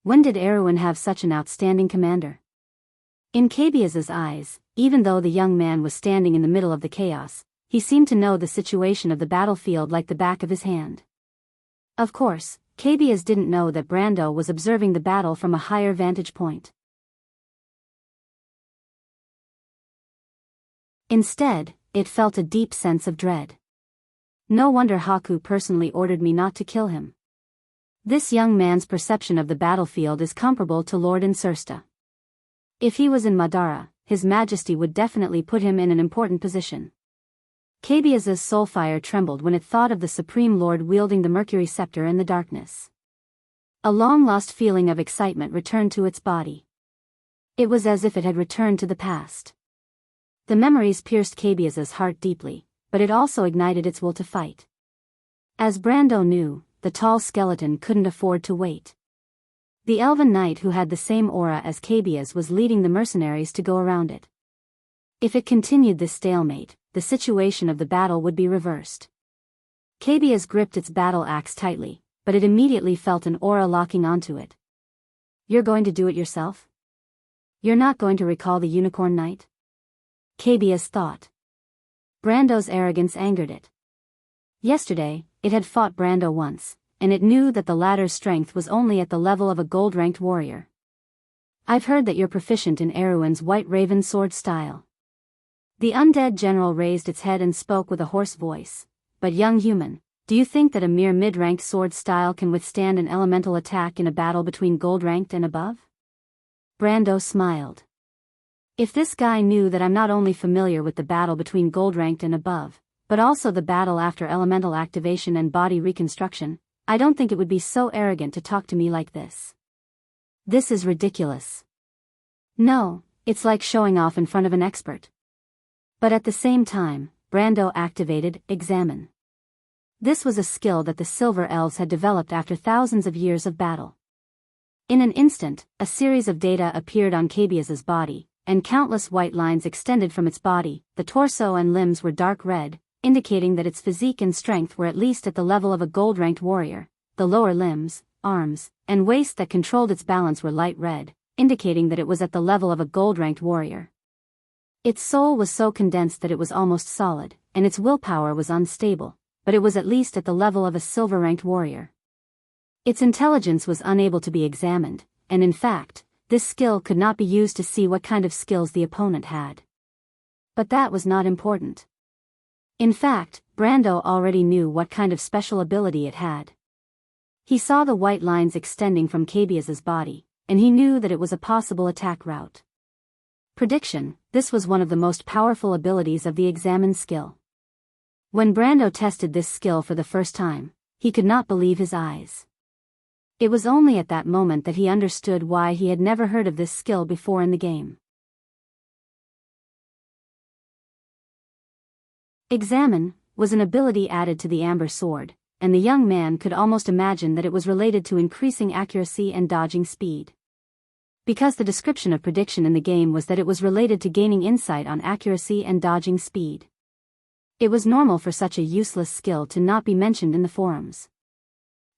S1: When did Erewhon have such an outstanding commander? In Cabiaz's eyes, even though the young man was standing in the middle of the chaos, he seemed to know the situation of the battlefield like the back of his hand. Of course, Cabiaz didn't know that Brando was observing the battle from a higher vantage point. Instead, it felt a deep sense of dread. No wonder Haku personally ordered me not to kill him. This young man's perception of the battlefield is comparable to Lord Insursta. If he was in Madara, His Majesty would definitely put him in an important position. Cabiaz's soulfire trembled when it thought of the Supreme Lord wielding the Mercury Scepter in the darkness. A long-lost feeling of excitement returned to its body. It was as if it had returned to the past. The memories pierced Cabiaz's heart deeply, but it also ignited its will to fight. As Brando knew, the tall skeleton couldn't afford to wait. The elven knight who had the same aura as Cabiaz was leading the mercenaries to go around it. If it continued this stalemate, the situation of the battle would be reversed. Cabiaz gripped its battle axe tightly, but it immediately felt an aura locking onto it. "You're going to do it yourself? You're not going to recall the Unicorn Knight?" Cabiaz thought. Brando's arrogance angered it. Yesterday, it had fought Brando once, and it knew that the latter's strength was only at the level of a gold-ranked warrior. "I've heard that you're proficient in Erewhon's White Raven sword style." The undead general raised its head and spoke with a hoarse voice. "But young human, do you think that a mere mid-ranked sword style can withstand an elemental attack in a battle between gold-ranked and above?" Brando smiled. "If this guy knew that I'm not only familiar with the battle between gold-ranked and above, but also the battle after elemental activation and body reconstruction, I don't think it would be so arrogant to talk to me like this. This is ridiculous. No, it's like showing off in front of an expert." But at the same time, Brando activated Examine. This was a skill that the Silver Elves had developed after thousands of years of battle. In an instant, a series of data appeared on Cabiaz's body, and countless white lines extended from its body. The torso and limbs were dark red, indicating that its physique and strength were at least at the level of a gold-ranked warrior. The lower limbs, arms, and waist that controlled its balance were light red, indicating that it was at the level of a gold-ranked warrior. Its soul was so condensed that it was almost solid, and its willpower was unstable, but it was at least at the level of a silver-ranked warrior. Its intelligence was unable to be examined, and in fact, this skill could not be used to see what kind of skills the opponent had. But that was not important. In fact, Brando already knew what kind of special ability it had. He saw the white lines extending from Cabiaz's body, and he knew that it was a possible attack route. Prediction: this was one of the most powerful abilities of the examine skill. When Brando tested this skill for the first time, he could not believe his eyes. It was only at that moment that he understood why he had never heard of this skill before in the game. Examine was an ability added to the amber sword, and the young man could almost imagine that it was related to increasing accuracy and dodging speed. Because the description of prediction in the game was that it was related to gaining insight on accuracy and dodging speed. It was normal for such a useless skill to not be mentioned in the forums.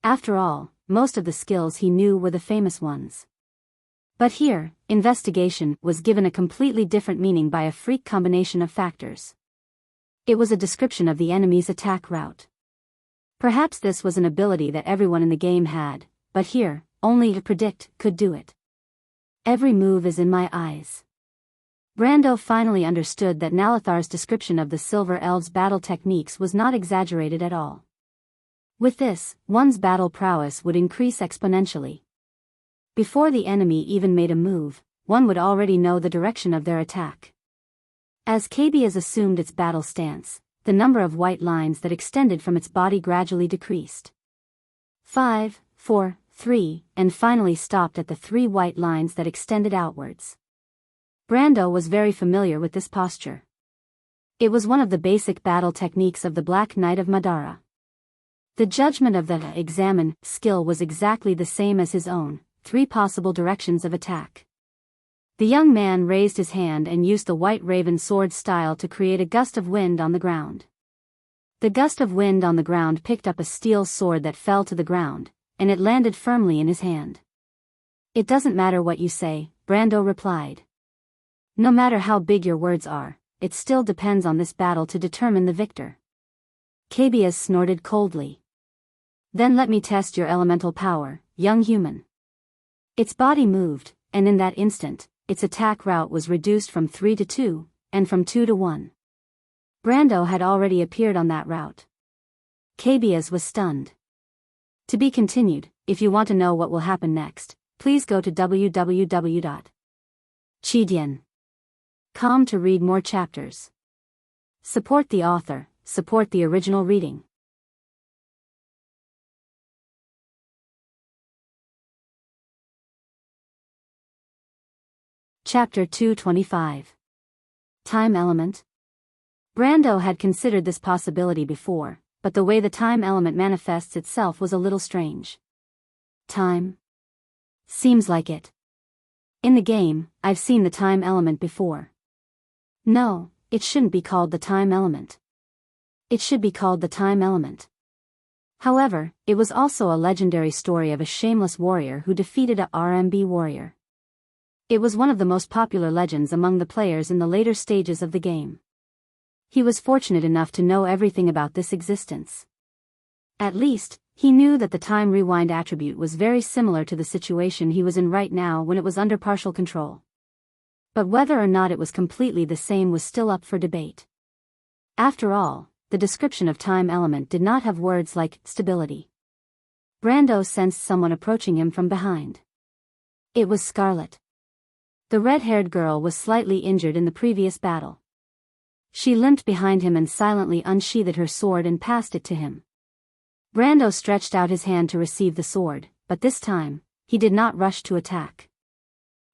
S1: After all, most of the skills he knew were the famous ones. But here, investigation was given a completely different meaning by a freak combination of factors. It was a description of the enemy's attack route. Perhaps this was an ability that everyone in the game had, but here, only to predict could do it. Every move is in my eyes. Brando finally understood that Nalithar's description of the Silver Elves' battle techniques was not exaggerated at all. With this, one's battle prowess would increase exponentially. Before the enemy even made a move, one would already know the direction of their attack. As Cabiaz assumed its battle stance, the number of white lines that extended from its body gradually decreased. 5, 4, 3, and finally stopped at the 3 white lines that extended outwards. Brando was very familiar with this posture. It was one of the basic battle techniques of the Black Knight of Madara. The judgment of the examine skill was exactly the same as his own, 3 possible directions of attack. The young man raised his hand and used the White Raven sword style to create a gust of wind on the ground. The gust of wind on the ground picked up a steel sword that fell to the ground, and it landed firmly in his hand. "It doesn't matter what you say," Brando replied. "No matter how big your words are, it still depends on this battle to determine the victor." Cabiaz snorted coldly. "Then let me test your elemental power, young human." Its body moved, and in that instant, its attack route was reduced from 3 to 2, and from 2 to 1. Brando had already appeared on that route. Cabiaz was stunned. To be continued. If you want to know what will happen next, please go to www.chidian.com to read more chapters. Support the author, support the original reading. Chapter 225. Time Element. Brando had considered this possibility before, but the way the time element manifests itself was a little strange. Time? Seems like it. In the game, I've seen the time element before. No, it shouldn't be called the time element. It should be called the time element. However, it was also a legendary story of a shameless warrior who defeated a RMB warrior. It was one of the most popular legends among the players in the later stages of the game. He was fortunate enough to know everything about this existence. At least, he knew that the time rewind attribute was very similar to the situation he was in right now when it was under partial control. But whether or not it was completely the same was still up for debate. After all, the description of time element did not have words like stability. Brando sensed someone approaching him from behind. It was Scarlet. The red-haired girl was slightly injured in the previous battle. She limped behind him and silently unsheathed her sword and passed it to him. Brando stretched out his hand to receive the sword, but this time, he did not rush to attack.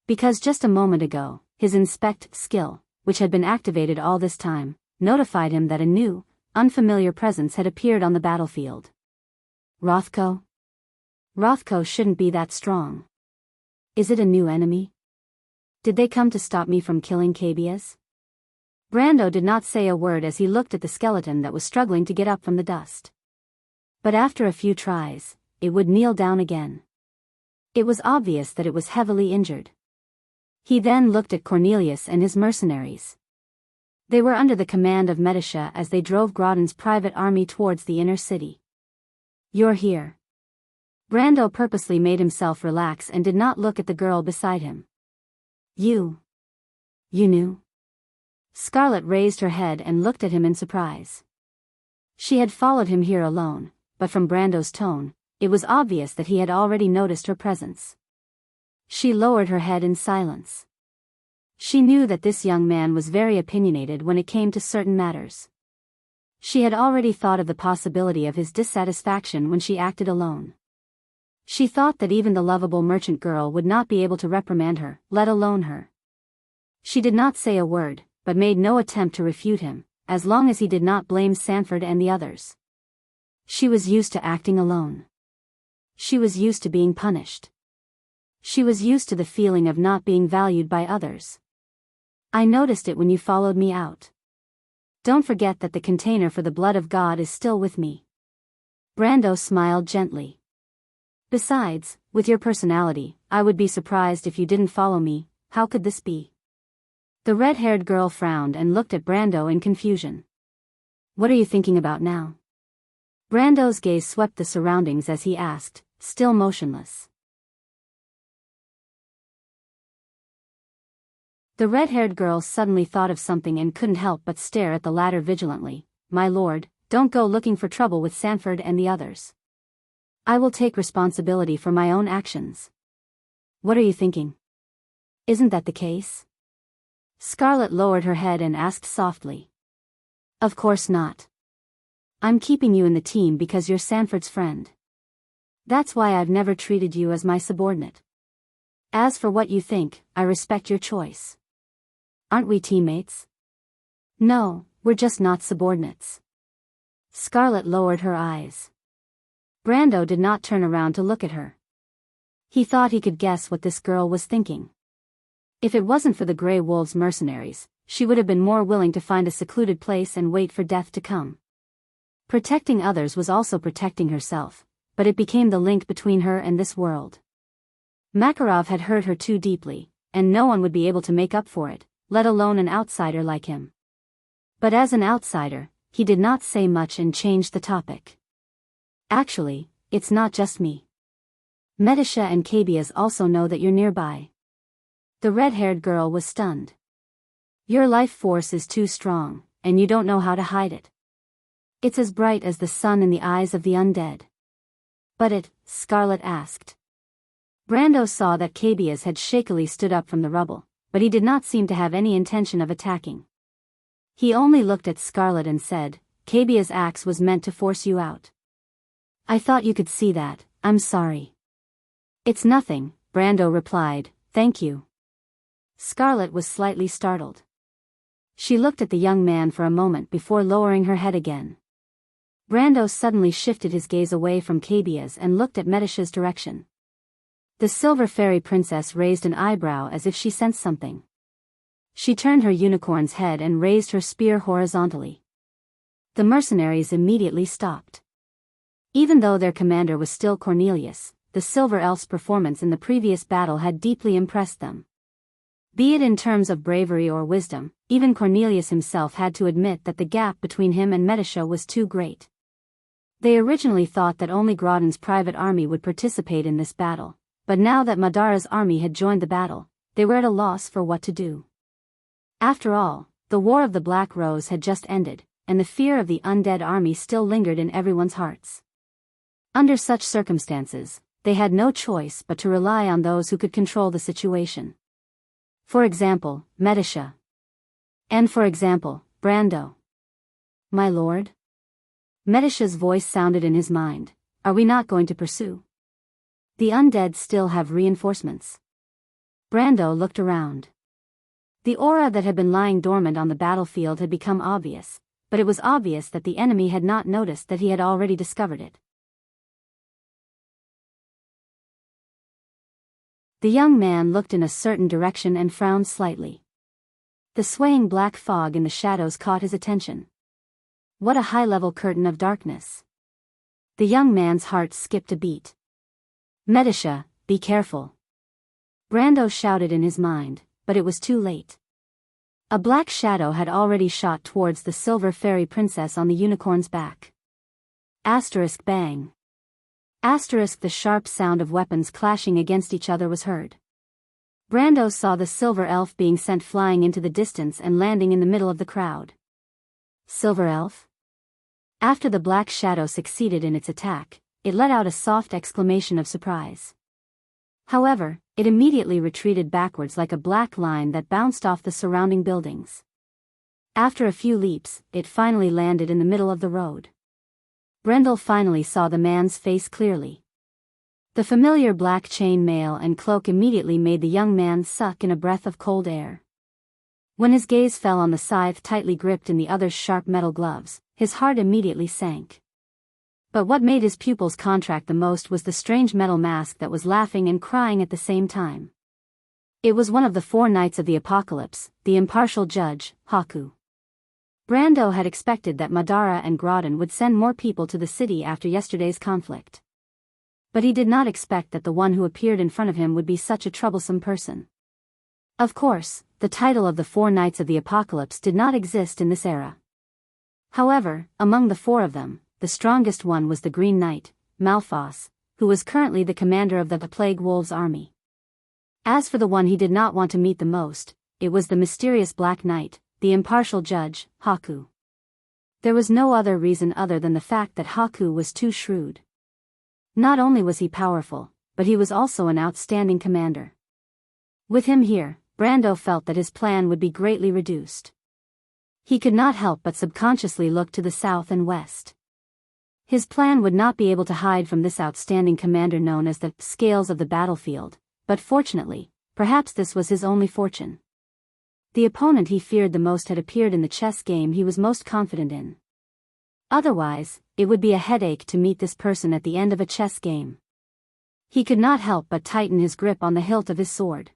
S1: Because just a moment ago, his inspect skill, which had been activated all this time, notified him that a new, unfamiliar presence had appeared on the battlefield. Rothko? Rothko shouldn't be that strong. Is it a new enemy? Did they come to stop me from killing Cabiaz? Brando did not say a word as he looked at the skeleton that was struggling to get up from the dust. But after a few tries, it would kneel down again. It was obvious that it was heavily injured. He then looked at Cornelius and his mercenaries. They were under the command of Medisha as they drove Grodon's private army towards the inner city. "You're here." Brando purposely made himself relax and did not look at the girl beside him. You knew? Scarlett raised her head and looked at him in surprise. She had followed him here alone, but from Brando's tone, it was obvious that he had already noticed her presence. She lowered her head in silence. She knew that this young man was very opinionated when it came to certain matters. She had already thought of the possibility of his dissatisfaction when she acted alone. She thought that even the lovable merchant girl would not be able to reprimand her, let alone her. She did not say a word, but made no attempt to refute him, as long as he did not blame Sanford and the others. She was used to acting alone. She was used to being punished. She was used to the feeling of not being valued by others. I noticed it when you followed me out. Don't forget that the container for the blood of God is still with me. Brando smiled gently. Besides, with your personality, I would be surprised if you didn't follow me. How could this be? The red-haired girl frowned and looked at Brando in confusion. What are you thinking about now? Brando's gaze swept the surroundings as he asked, still motionless. The red-haired girl suddenly thought of something and couldn't help but stare at the latter vigilantly. My lord, don't go looking for trouble with Sanford and the others. I will take responsibility for my own actions. What are you thinking? Isn't that the case? Scarlett lowered her head and asked softly. Of course not. I'm keeping you in the team because you're Sanford's friend. That's why I've never treated you as my subordinate. As for what you think, I respect your choice. Aren't we teammates? No, we're just not subordinates. Scarlett lowered her eyes. Brando did not turn around to look at her. He thought he could guess what this girl was thinking. If it wasn't for the Grey Wolves mercenaries, she would have been more willing to find a secluded place and wait for death to come. Protecting others was also protecting herself, but it became the link between her and this world. Makarov had hurt her too deeply, and no one would be able to make up for it, let alone an outsider like him. But as an outsider, he did not say much and changed the topic. Actually, it's not just me. Medisha and Kabias also know that you're nearby. The red-haired girl was stunned. Your life force is too strong, and you don't know how to hide it. It's as bright as the sun in the eyes of the undead. But it, Scarlett asked. Brando saw that Kabias had shakily stood up from the rubble, but he did not seem to have any intention of attacking. He only looked at Scarlett and said, Kabias' axe was meant to force you out. I thought you could see that, I'm sorry. It's nothing, Brando replied, thank you. Scarlett was slightly startled. She looked at the young man for a moment before lowering her head again. Brando suddenly shifted his gaze away from Kabias and looked at Medisha's direction. The silver fairy princess raised an eyebrow as if she sensed something. She turned her unicorn's head and raised her spear horizontally. The mercenaries immediately stopped. Even though their commander was still Cornelius, the Silver Elf's performance in the previous battle had deeply impressed them. Be it in terms of bravery or wisdom, even Cornelius himself had to admit that the gap between him and Medisha was too great. They originally thought that only Grodin's private army would participate in this battle, but now that Madara's army had joined the battle, they were at a loss for what to do. After all, the War of the Black Rose had just ended, and the fear of the undead army still lingered in everyone's hearts. Under such circumstances, they had no choice but to rely on those who could control the situation. For example, Medisha. And for example, Brando. My lord? Medisha's voice sounded in his mind. Are we not going to pursue? The undead still have reinforcements. Brando looked around. The aura that had been lying dormant on the battlefield had become obvious, but it was obvious that the enemy had not noticed that he had already discovered it. The young man looked in a certain direction and frowned slightly. The swaying black fog in the shadows caught his attention. What a high-level curtain of darkness. The young man's heart skipped a beat. Medisha, be careful. Brando shouted in his mind, but it was too late. A black shadow had already shot towards the silver fairy princess on the unicorn's back. Asterisk bang. The sharp sound of weapons clashing against each other was heard. Brando saw the silver elf being sent flying into the distance and landing in the middle of the crowd. Silver elf? After the black shadow succeeded in its attack, it let out a soft exclamation of surprise. However, it immediately retreated backwards like a black line that bounced off the surrounding buildings. After a few leaps, it finally landed in the middle of the road. Brendel finally saw the man's face clearly. The familiar black chain mail and cloak immediately made the young man suck in a breath of cold air. When his gaze fell on the scythe tightly gripped in the other's sharp metal gloves, his heart immediately sank. But what made his pupils contract the most was the strange metal mask that was laughing and crying at the same time. It was one of the 4 Knights of the Apocalypse, the impartial judge, Haku. Brando had expected that Madara and Groudon would send more people to the city after yesterday's conflict. But he did not expect that the one who appeared in front of him would be such a troublesome person. Of course, the title of the 4 Knights of the Apocalypse did not exist in this era. However, among the 4 of them, the strongest one was the Green Knight, Malphas, who was currently the commander of the Plague Wolves army. As for the one he did not want to meet the most, it was the mysterious Black Knight, the impartial judge, Haku. There was no other reason other than the fact that Haku was too shrewd. Not only was he powerful, but he was also an outstanding commander. With him here, Brando felt that his plan would be greatly reduced. He could not help but subconsciously look to the south and west. His plan would not be able to hide from this outstanding commander known as the Scales of the Battlefield, but fortunately, perhaps this was his only fortune. The opponent he feared the most had appeared in the chess game he was most confident in. Otherwise, it would be a headache to meet this person at the end of a chess game. He could not help but tighten his grip on the hilt of his sword.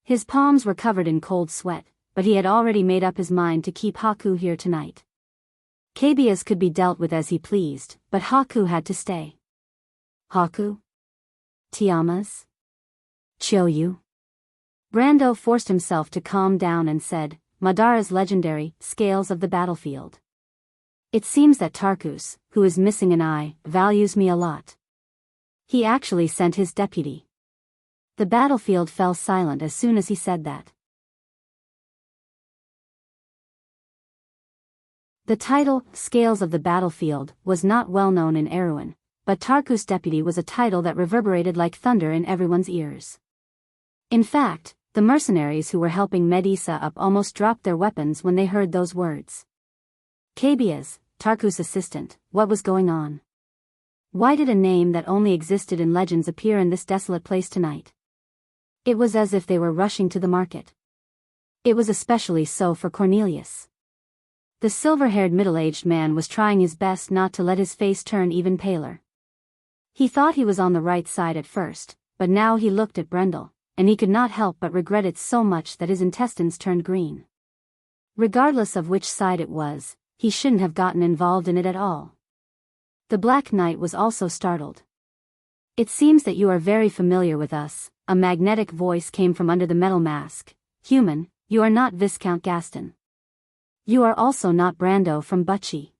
S1: His palms were covered in cold sweat, but he had already made up his mind to keep Haku here tonight. Cabias could be dealt with as he pleased, but Haku had to stay. Haku? Tiamas? Choyu? Brando forced himself to calm down and said, Madara's legendary Scales of the Battlefield. It seems that Tarkus, who is missing an eye, values me a lot. He actually sent his deputy. The battlefield fell silent as soon as he said that. The title, Scales of the Battlefield, was not well known in Erewhon, but Tarkus' deputy was a title that reverberated like thunder in everyone's ears. In fact, the mercenaries who were helping Medisa up almost dropped their weapons when they heard those words. Cabias, Tarkus' assistant, what was going on? Why did a name that only existed in legends appear in this desolate place tonight? It was as if they were rushing to the market. It was especially so for Cornelius. The silver-haired middle-aged man was trying his best not to let his face turn even paler. He thought he was on the right side at first, but now he looked at Brendel, and he could not help but regret it so much that his intestines turned green. Regardless of which side it was, he shouldn't have gotten involved in it at all. The Black Knight was also startled. It seems that you are very familiar with us, a magnetic voice came from under the metal mask. Human, you are not Viscount Gaston. You are also not Brando from Butchie.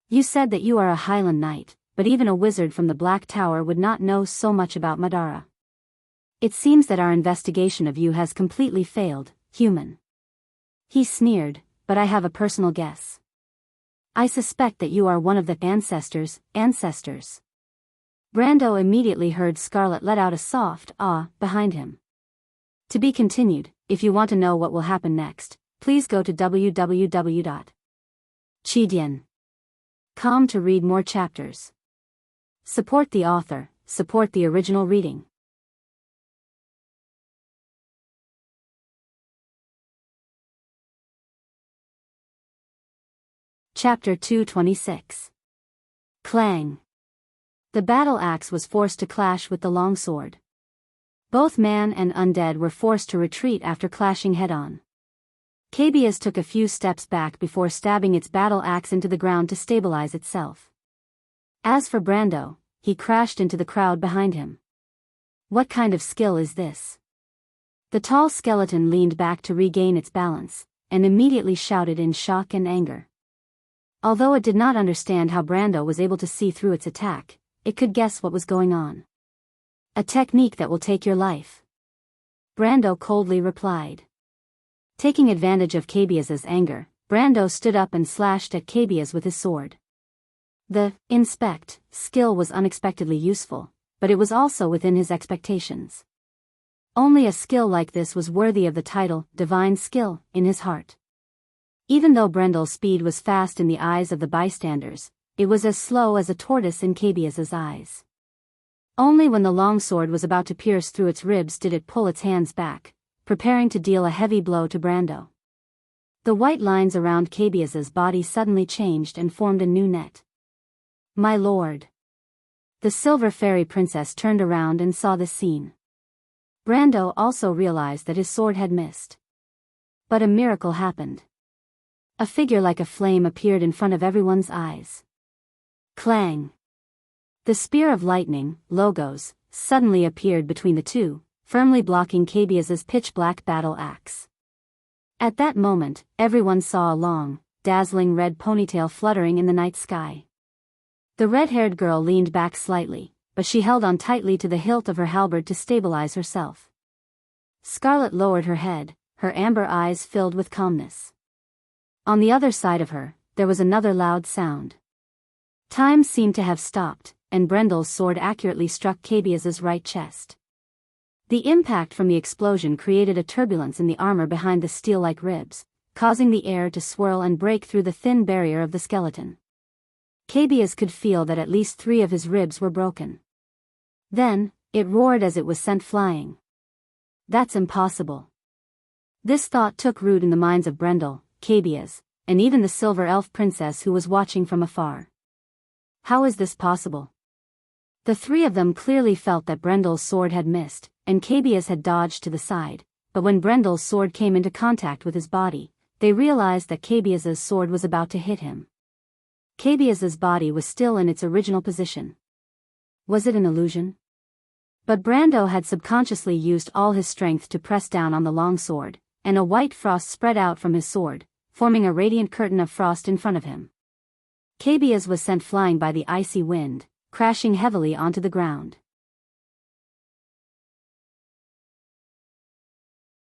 S1: You said that you are a Highland Knight, but even a wizard from the Black Tower would not know so much about Madara. It seems that our investigation of you has completely failed, human. He sneered, but I have a personal guess. I suspect that you are one of the ancestors. Brando immediately heard Scarlet let out a soft ah behind him. To be continued. If you want to know what will happen next, please go to www.chidian.com to read more chapters. Support the author, support the original reading. Chapter 226. Clang. The battle axe was forced to clash with the long sword. Both man and undead were forced to retreat after clashing head-on. Cabias took a few steps back before stabbing its battle axe into the ground to stabilize itself. As for Brando, he crashed into the crowd behind him. What kind of skill is this? The tall skeleton leaned back to regain its balance, and immediately shouted in shock and anger. Although it did not understand how Brando was able to see through its attack, it could guess what was going on. A technique that will take your life. Brando coldly replied. Taking advantage of Cabiaz's anger, Brando stood up and slashed at Cabiaz with his sword. The inspect skill was unexpectedly useful, but it was also within his expectations. Only a skill like this was worthy of the title, divine skill, in his heart. Even though Brendel's speed was fast in the eyes of the bystanders, it was as slow as a tortoise in Cabiaz's eyes. Only when the longsword was about to pierce through its ribs did it pull its hands back, preparing to deal a heavy blow to Brando. The white lines around Cabiaz's body suddenly changed and formed a new net. My lord. The silver fairy princess turned around and saw this scene. Brando also realized that his sword had missed. But a miracle happened. A figure like a flame appeared in front of everyone's eyes. Clang! The spear of lightning, Logos, suddenly appeared between the two, firmly blocking Cabiaz's pitch-black battle axe. At that moment, everyone saw a long, dazzling red ponytail fluttering in the night sky. The red-haired girl leaned back slightly, but she held on tightly to the hilt of her halberd to stabilize herself. Scarlet lowered her head, her amber eyes filled with calmness. On the other side of her, there was another loud sound. Time seemed to have stopped, and Brendel's sword accurately struck Cabiaz's right chest. The impact from the explosion created a turbulence in the armor behind the steel-like ribs, causing the air to swirl and break through the thin barrier of the skeleton. Cabiaz could feel that at least 3 of his ribs were broken. Then, it roared as it was sent flying. That's impossible. This thought took root in the minds of Brendel, Cabiaz, and even the silver elf princess who was watching from afar. How is this possible? The 3 of them clearly felt that Brendel's sword had missed, and Cabiaz had dodged to the side, but when Brendel's sword came into contact with his body, they realized that Cabiaz's sword was about to hit him. Cabiaz's body was still in its original position. Was it an illusion? But Brando had subconsciously used all his strength to press down on the long sword, and a white frost spread out from his sword, forming a radiant curtain of frost in front of him. Cabiaz was sent flying by the icy wind, crashing heavily onto the ground.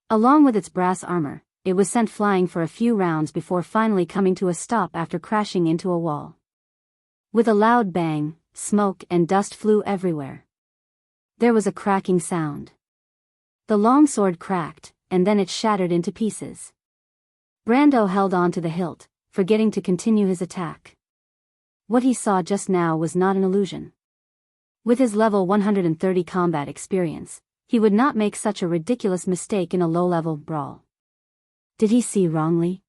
S1: Along with its brass armor, it was sent flying for a few rounds before finally coming to a stop after crashing into a wall. With a loud bang, smoke and dust flew everywhere. There was a cracking sound. The longsword cracked, and then it shattered into pieces. Brando held on to the hilt, forgetting to continue his attack. What he saw just now was not an illusion. With his level 130 combat experience, he would not make such a ridiculous mistake in a low-level brawl. Did he see wrongly?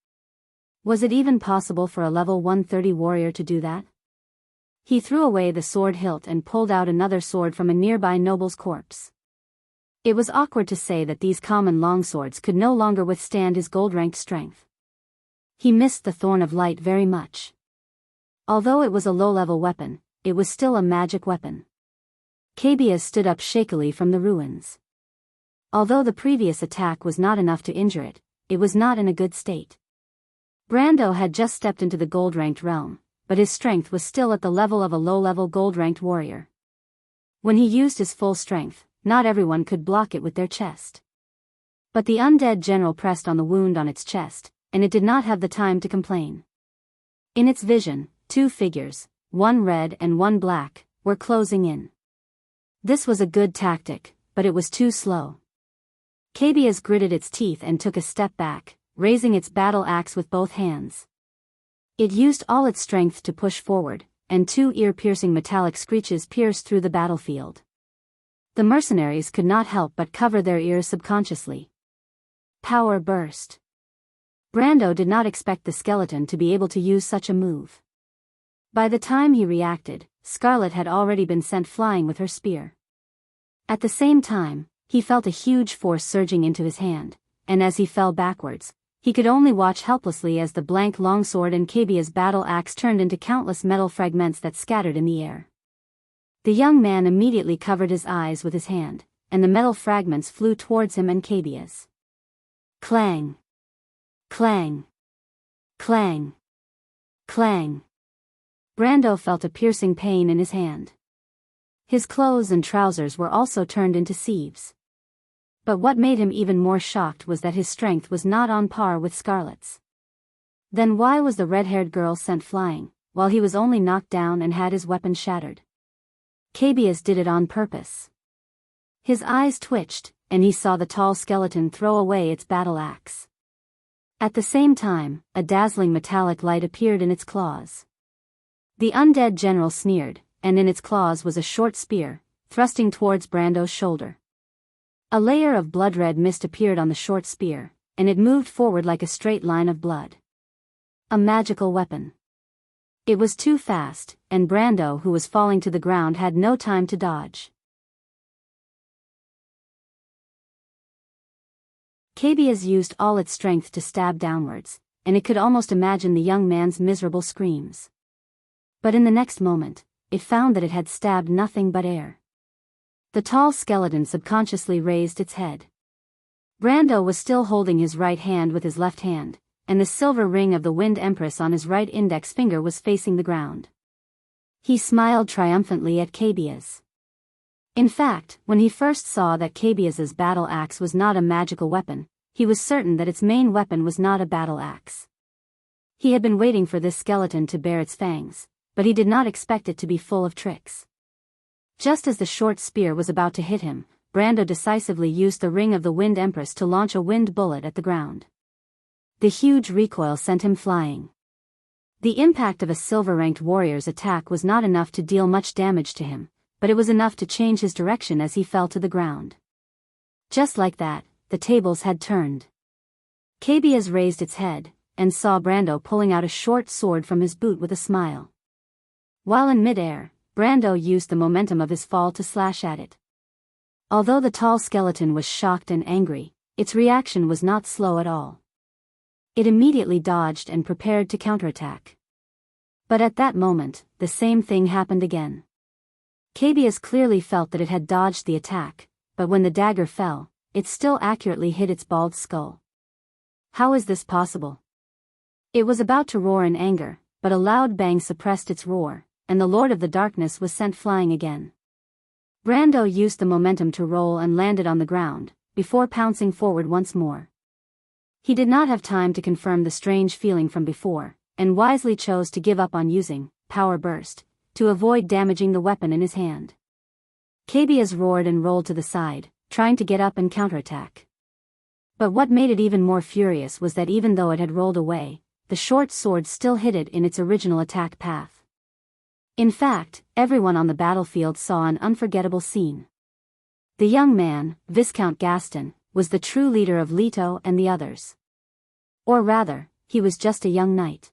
S1: Was it even possible for a level 130 warrior to do that? He threw away the sword hilt and pulled out another sword from a nearby noble's corpse. It was awkward to say that these common longswords could no longer withstand his gold-ranked strength. He missed the Thorn of Light very much. Although it was a low-level weapon, it was still a magic weapon. Cabiaz stood up shakily from the ruins. Although the previous attack was not enough to injure it, it was not in a good state. Brando had just stepped into the gold-ranked realm, but his strength was still at the level of a low-level gold-ranked warrior. When he used his full strength, not everyone could block it with their chest. But the undead general pressed on the wound on its chest, and it did not have the time to complain. In its vision, 2 figures, one red and one black, were closing in. This was a good tactic, but it was too slow. Cabiaz gritted its teeth and took a step back, raising its battle axe with both hands. It used all its strength to push forward, and 2 ear-piercing metallic screeches pierced through the battlefield. The mercenaries could not help but cover their ears subconsciously. Power burst. Brando did not expect the skeleton to be able to use such a move. By the time he reacted, Scarlet had already been sent flying with her spear. At the same time, he felt a huge force surging into his hand, and as he fell backwards, he could only watch helplessly as the blank longsword and Cabiaz's battle axe turned into countless metal fragments that scattered in the air. The young man immediately covered his eyes with his hand, and the metal fragments flew towards him and Cabiaz. Clang! Clang! Clang! Clang! Brando felt a piercing pain in his hand. His clothes and trousers were also turned into sieves. But what made him even more shocked was that his strength was not on par with Scarlet's. Then why was the red-haired girl sent flying, while he was only knocked down and had his weapon shattered? Cabias did it on purpose. His eyes twitched, and he saw the tall skeleton throw away its battle axe. At the same time, a dazzling metallic light appeared in its claws. The undead general sneered, and in its claws was a short spear, thrusting towards Brando's shoulder. A layer of blood-red mist appeared on the short spear, and it moved forward like a straight line of blood. A magical weapon. It was too fast, and Brando, who was falling to the ground, had no time to dodge. Cabias used all its strength to stab downwards, and it could almost imagine the young man's miserable screams. But in the next moment, it found that it had stabbed nothing but air. The tall skeleton subconsciously raised its head. Brando was still holding his right hand with his left hand, and the silver ring of the Wind Empress on his right index finger was facing the ground. He smiled triumphantly at Cabias. In fact, when he first saw that Cabias's battle axe was not a magical weapon, he was certain that its main weapon was not a battle axe. He had been waiting for this skeleton to bare its fangs, but he did not expect it to be full of tricks. Just as the short spear was about to hit him, Brando decisively used the ring of the Wind Empress to launch a wind bullet at the ground. The huge recoil sent him flying. The impact of a silver-ranked warrior's attack was not enough to deal much damage to him, but it was enough to change his direction as he fell to the ground. Just like that, the tables had turned. Cabias raised its head, and saw Brando pulling out a short sword from his boot with a smile. While in midair, Brando used the momentum of his fall to slash at it. Although the tall skeleton was shocked and angry, its reaction was not slow at all. It immediately dodged and prepared to counterattack. But at that moment, the same thing happened again. Cabias clearly felt that it had dodged the attack, but when the dagger fell, it still accurately hit its bald skull. How is this possible? It was about to roar in anger, but a loud bang suppressed its roar, and the Lord of the Darkness was sent flying again. Brando used the momentum to roll and landed on the ground, before pouncing forward once more. He did not have time to confirm the strange feeling from before, and wisely chose to give up on using Power Burst, to avoid damaging the weapon in his hand. Cabias roared and rolled to the side, trying to get up and counterattack. But what made it even more furious was that even though it had rolled away, the short sword still hit it in its original attack path. In fact, everyone on the battlefield saw an unforgettable scene. The young man, Viscount Gaston, was the true leader of Leto and the others. Or rather, he was just a young knight.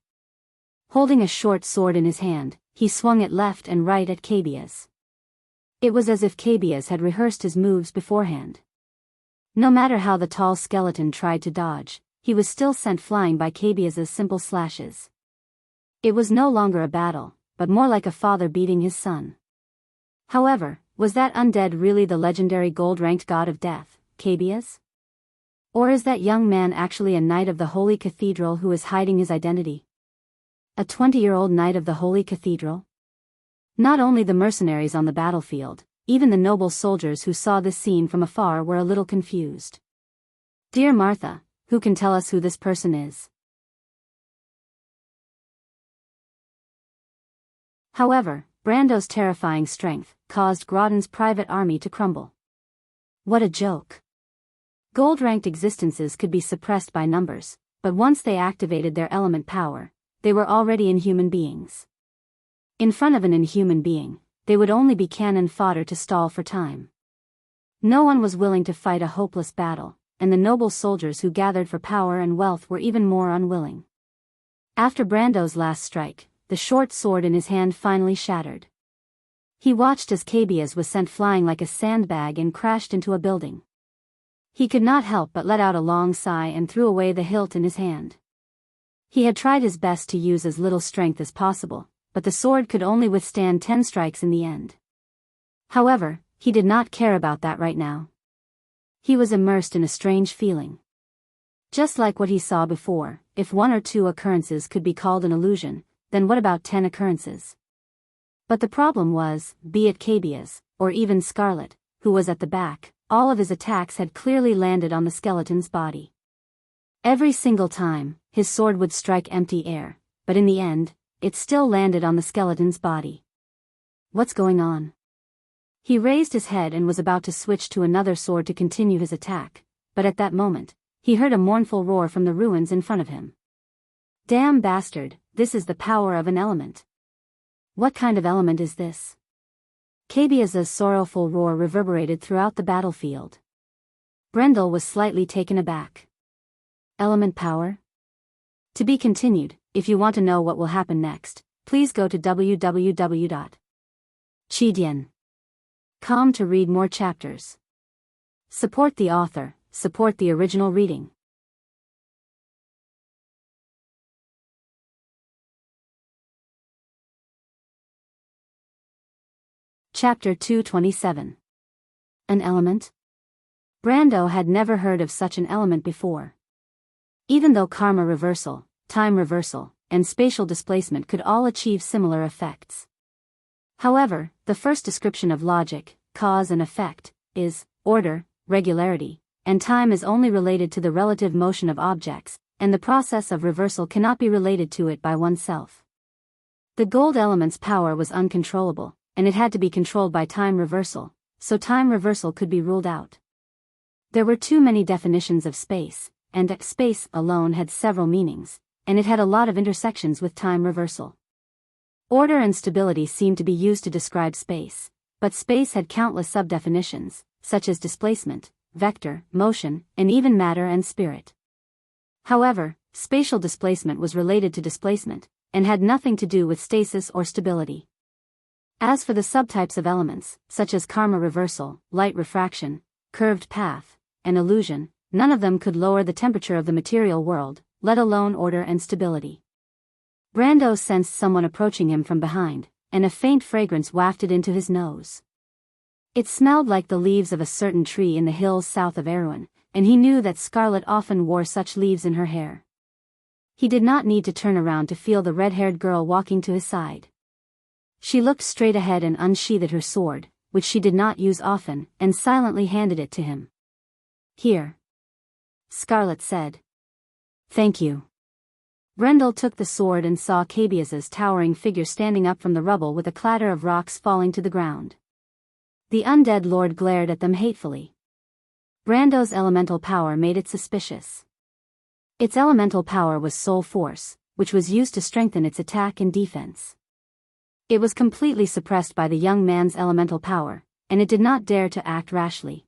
S1: Holding a short sword in his hand, he swung it left and right at Cabias. It was as if Cabias had rehearsed his moves beforehand. No matter how the tall skeleton tried to dodge, he was still sent flying by Cabias's simple slashes. It was no longer a battle, but more like a father beating his son. However, was that undead really the legendary gold-ranked god of death, Cabias? Or is that young man actually a knight of the Holy Cathedral who is hiding his identity? A 20-year-old knight of the Holy Cathedral? Not only the mercenaries on the battlefield, even the noble soldiers who saw this scene from afar were a little confused. Dear Martha, who can tell us who this person is? However, Brando's terrifying strength caused Grodden's private army to crumble. What a joke. Gold-ranked existences could be suppressed by numbers, but once they activated their element power, they were already inhuman beings. In front of an inhuman being, they would only be cannon fodder to stall for time. No one was willing to fight a hopeless battle, and the noble soldiers who gathered for power and wealth were even more unwilling. After Brando's last strike, the short sword in his hand finally shattered. He watched as Cabias was sent flying like a sandbag and crashed into a building. He could not help but let out a long sigh and threw away the hilt in his hand. He had tried his best to use as little strength as possible, but the sword could only withstand 10 strikes in the end. However, he did not care about that right now. He was immersed in a strange feeling. Just like what he saw before, if 1 or 2 occurrences could be called an illusion, then what about 10 occurrences? But the problem was, be it Cabias, or even Scarlet, who was at the back, all of his attacks had clearly landed on the skeleton's body. Every single time, his sword would strike empty air, but in the end, it still landed on the skeleton's body. What's going on? He raised his head and was about to switch to another sword to continue his attack, but at that moment, he heard a mournful roar from the ruins in front of him. Damn bastard, this is the power of an element. What kind of element is this? Cabias's sorrowful roar reverberated throughout the battlefield. Brendel was slightly taken aback. Element power? To be continued. If you want to know what will happen next, please go to www.chidian.com to read more chapters. Support the author, support the original reading. Chapter 227. An element? Brando had never heard of such an element before. Even though karma reversal, time reversal, and spatial displacement could all achieve similar effects. However, the first description of logic, cause and effect, is order, regularity, and time is only related to the relative motion of objects, and the process of reversal cannot be related to it by oneself. The gold element's power was uncontrollable, and it had to be controlled by time reversal, so time reversal could be ruled out. There were too many definitions of space, and that space alone had several meanings, and it had a lot of intersections with time reversal. Order and stability seemed to be used to describe space, but space had countless subdefinitions, such as displacement, vector, motion, and even matter and spirit. However, spatial displacement was related to displacement, and had nothing to do with stasis or stability. As for the subtypes of elements, such as karma reversal, light refraction, curved path, and illusion, none of them could lower the temperature of the material world, let alone order and stability. Brando sensed someone approaching him from behind, and a faint fragrance wafted into his nose. It smelled like the leaves of a certain tree in the hills south of Erewhon, and he knew that Scarlet often wore such leaves in her hair. He did not need to turn around to feel the red-haired girl walking to his side. She looked straight ahead and unsheathed her sword, which she did not use often, and silently handed it to him. "Here," Scarlet said. "Thank you." Brendel took the sword and saw Cabias's towering figure standing up from the rubble with a clatter of rocks falling to the ground. The undead lord glared at them hatefully. Brando's elemental power made it suspicious. Its elemental power was soul force, which was used to strengthen its attack and defense. It was completely suppressed by the young man's elemental power, and it did not dare to act rashly.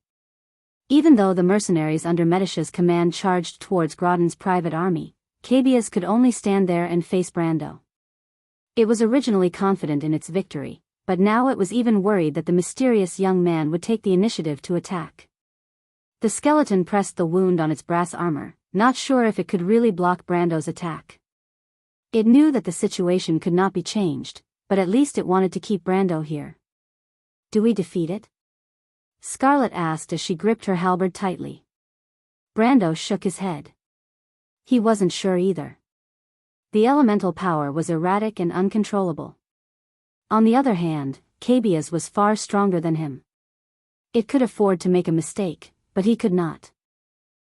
S1: Even though the mercenaries under Medicia's command charged towards Groudon's private army, Cabias could only stand there and face Brando. It was originally confident in its victory, but now it was even worried that the mysterious young man would take the initiative to attack. The skeleton pressed the wound on its brass armor, not sure if it could really block Brando's attack. It knew that the situation could not be changed, but at least it wanted to keep Brando here. "Do we defeat it?" Scarlet asked as she gripped her halberd tightly. Brando shook his head. He wasn't sure either. The elemental power was erratic and uncontrollable. On the other hand, Cabias was far stronger than him. It could afford to make a mistake, but he could not.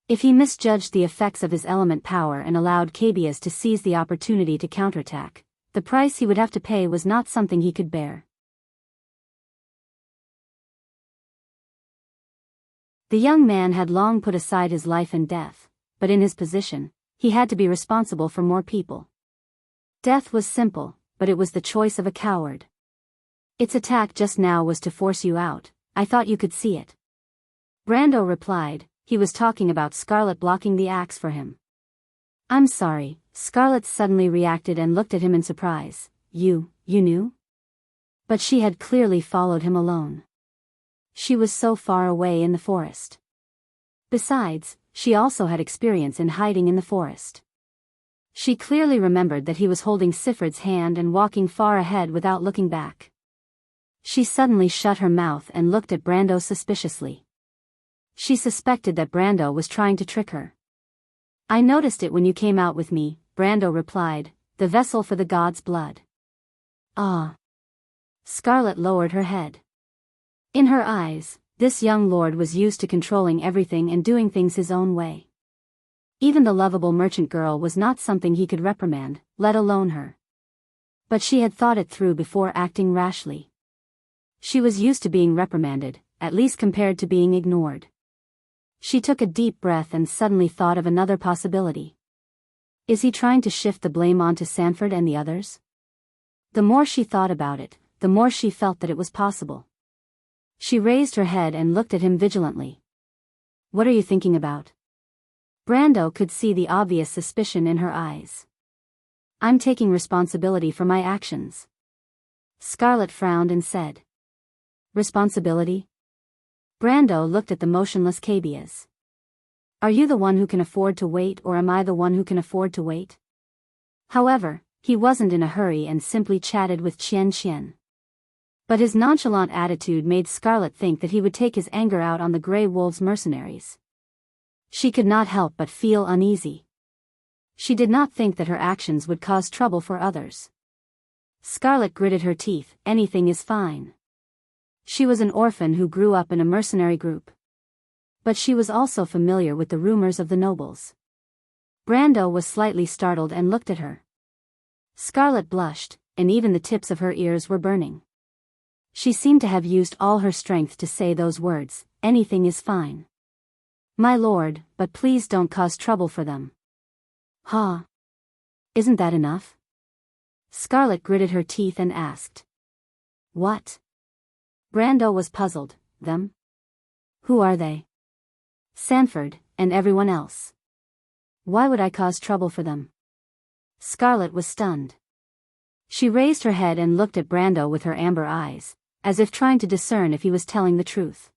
S1: If he misjudged the effects of his element power and allowed Cabias to seize the opportunity to counterattack, the price he would have to pay was not something he could bear. The young man had long put aside his life and death, but in his position, he had to be responsible for more people. Death was simple, but it was the choice of a coward. Its attack just now was to force you out. I thought you could see it. Brando replied. He was talking about Scarlet blocking the axe for him. "I'm sorry." Scarlet suddenly reacted and looked at him in surprise. You knew?" But she had clearly followed him alone. She was so far away in the forest. Besides, she also had experience in hiding in the forest. She clearly remembered that he was holding Sifrid's hand and walking far ahead without looking back. She suddenly shut her mouth and looked at Brando suspiciously. She suspected that Brando was trying to trick her. "I noticed it when you came out with me," Brando replied, "the vessel for the god's blood." "Ah." Scarlet lowered her head. In her eyes, this young lord was used to controlling everything and doing things his own way. Even the lovable merchant girl was not something he could reprimand, let alone her. But she had thought it through before acting rashly. She was used to being reprimanded, at least compared to being ignored. She took a deep breath and suddenly thought of another possibility. Is he trying to shift the blame onto Sanford and the others? The more she thought about it, the more she felt that it was possible. She raised her head and looked at him vigilantly. What are you thinking about? Brando could see the obvious suspicion in her eyes. I'm taking responsibility for my actions. Scarlet frowned and said. Responsibility? Brando looked at the motionless Cabias. Are you the one who can afford to wait, or am I the one who can afford to wait? However, he wasn't in a hurry and simply chatted with Qian Qian. But his nonchalant attitude made Scarlet think that he would take his anger out on the Grey Wolves mercenaries. She could not help but feel uneasy. She did not think that her actions would cause trouble for others. Scarlet gritted her teeth. Anything is fine. She was an orphan who grew up in a mercenary group. But she was also familiar with the rumors of the nobles. Brando was slightly startled and looked at her. Scarlet blushed, and even the tips of her ears were burning. She seemed to have used all her strength to say those words, anything is fine. My lord, but please don't cause trouble for them. Huh? Isn't that enough? Scarlet gritted her teeth and asked. What? Brando was puzzled. Them? Who are they? Sanford, and everyone else. Why would I cause trouble for them? Scarlet was stunned. She raised her head and looked at Brando with her amber eyes, as if trying to discern if he was telling the truth.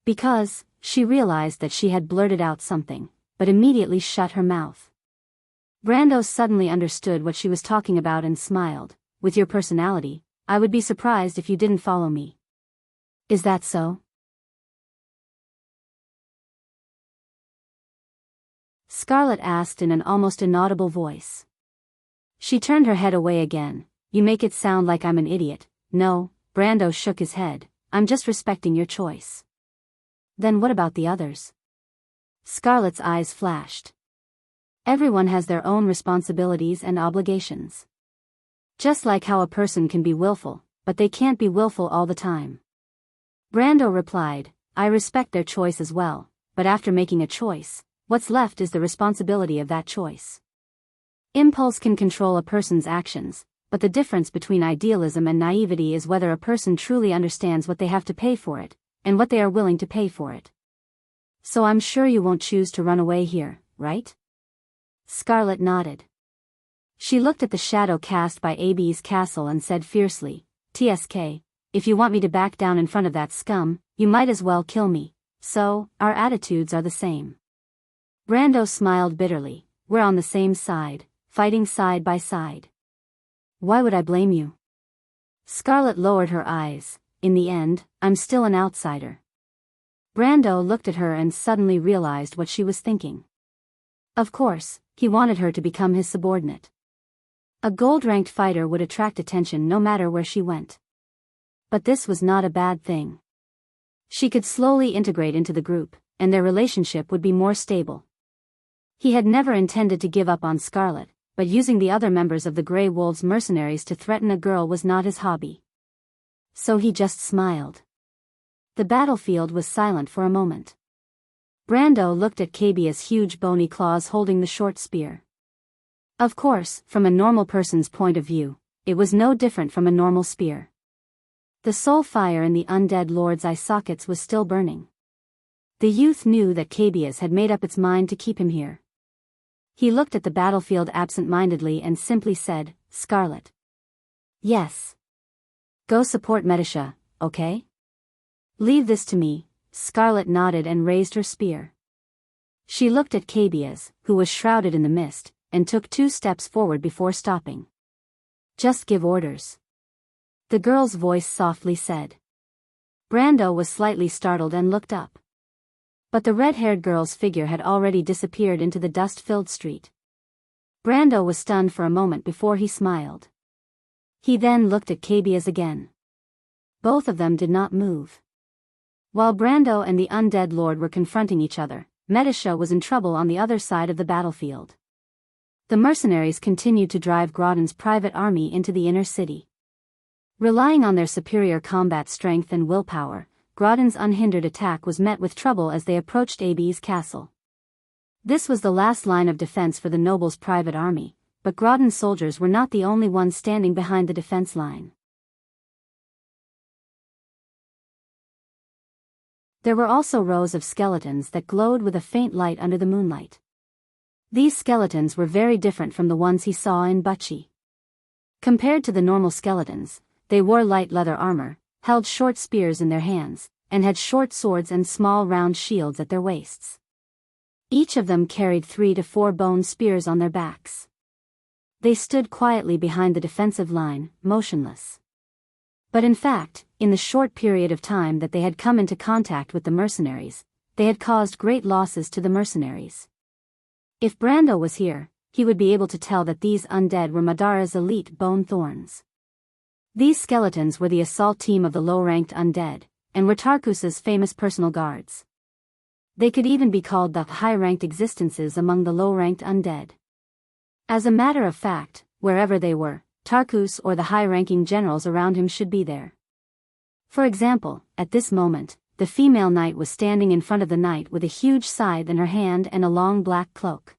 S1: Because, she realized that she had blurted out something, but immediately shut her mouth. Brando suddenly understood what she was talking about and smiled. With your personality, I would be surprised if you didn't follow me. Is that so? Scarlet asked in an almost inaudible voice. She turned her head away again. You make it sound like I'm an idiot. No, Brando shook his head. I'm just respecting your choice. Then what about the others? Scarlet's eyes flashed. Everyone has their own responsibilities and obligations. Just like how a person can be willful, but they can't be willful all the time. Brando replied, I respect their choice as well, but after making a choice, what's left is the responsibility of that choice. Impulse can control a person's actions, but the difference between idealism and naivety is whether a person truly understands what they have to pay for it, and what they are willing to pay for it. So I'm sure you won't choose to run away here, right? Scarlet nodded. She looked at the shadow cast by AB's castle and said fiercely, TSK, if you want me to back down in front of that scum, you might as well kill me. So, our attitudes are the same. Brando smiled bitterly. We're on the same side, fighting side by side. Why would I blame you? Scarlet lowered her eyes. In the end, I'm still an outsider. Brando looked at her and suddenly realized what she was thinking. Of course, he wanted her to become his subordinate. A gold-ranked fighter would attract attention no matter where she went. But this was not a bad thing. She could slowly integrate into the group, and their relationship would be more stable. He had never intended to give up on Scarlet, but using the other members of the Grey Wolves mercenaries to threaten a girl was not his hobby. So he just smiled. The battlefield was silent for a moment. Brando looked at Cabia's huge bony claws holding the short spear. Of course, from a normal person's point of view, it was no different from a normal spear. The soul fire in the undead lord's eye sockets was still burning. The youth knew that Cabias had made up its mind to keep him here. He looked at the battlefield absent-mindedly and simply said, Scarlet. Yes. Go support Medisha, okay? Leave this to me. Scarlet nodded and raised her spear. She looked at Cabias, who was shrouded in the mist, and took 2 steps forward before stopping. Just give orders. The girl's voice softly said. Brando was slightly startled and looked up. But the red-haired girl's figure had already disappeared into the dust-filled street. Brando was stunned for a moment before he smiled. He then looked at Cabias again. Both of them did not move. While Brando and the undead lord were confronting each other, Medisha was in trouble on the other side of the battlefield. The mercenaries continued to drive Grodin's private army into the inner city. Relying on their superior combat strength and willpower, Grodin's unhindered attack was met with trouble as they approached Abi's castle. This was the last line of defense for the noble's private army, but Grodin's soldiers were not the only ones standing behind the defense line. There were also rows of skeletons that glowed with a faint light under the moonlight. These skeletons were very different from the ones he saw in Butchie. Compared to the normal skeletons, they wore light leather armor, held short spears in their hands, and had short swords and small round shields at their waists. Each of them carried 3 to 4 bone spears on their backs. They stood quietly behind the defensive line, motionless. But in fact, in the short period of time that they had come into contact with the mercenaries, they had caused great losses to the mercenaries. If Brando was here, he would be able to tell that these undead were Madara's elite bone thorns. These skeletons were the assault team of the low-ranked undead, and were Tarkus's famous personal guards. They could even be called the high-ranked existences among the low-ranked undead. As a matter of fact, wherever they were, Tarkus or the high-ranking generals around him should be there. For example, at this moment, the female knight was standing in front of the knight with a huge scythe in her hand and a long black cloak.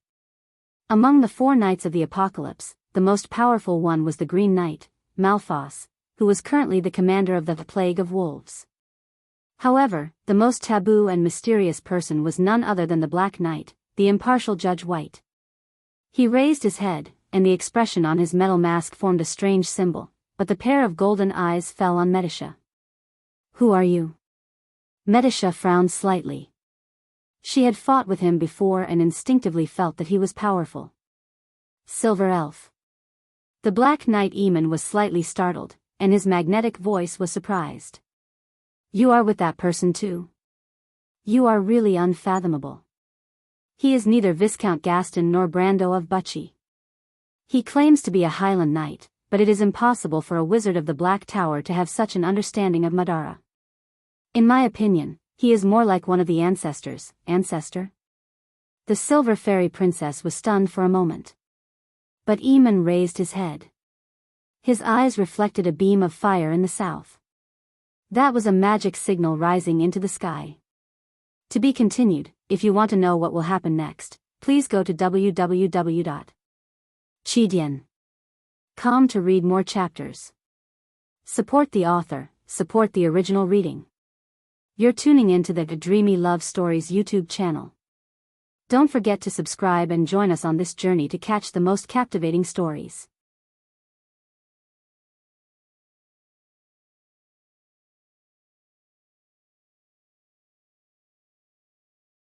S1: Among the 4 knights of the apocalypse, the most powerful one was the Green Knight, Malphas, who was currently the commander of the Plague of Wolves. However, the most taboo and mysterious person was none other than the Black Knight, the impartial Judge White. He raised his head, and the expression on his metal mask formed a strange symbol, but the pair of golden eyes fell on Medisha. "Who are you?" Medisha frowned slightly. She had fought with him before and instinctively felt that he was powerful. "Silver Elf." The Black Knight Eamon was slightly startled, and his magnetic voice was surprised. "You are with that person too? You are really unfathomable. He is neither Viscount Gaston nor Brando of Butchie. He claims to be a Highland Knight, but it is impossible for a wizard of the Black Tower to have such an understanding of Madara. In my opinion, he is more like one of the ancestors." "Ancestor?" The Silver Fairy Princess was stunned for a moment. But Eamon raised his head. His eyes reflected a beam of fire in the south. That was a magic signal rising into the sky. To be continued. If you want to know what will happen next, please go to www.chidian.com to read more chapters. Support the author, support the original reading. You're tuning into the Dreamy Love Stories YouTube channel. Don't forget to subscribe and join us on this journey to catch the most captivating stories.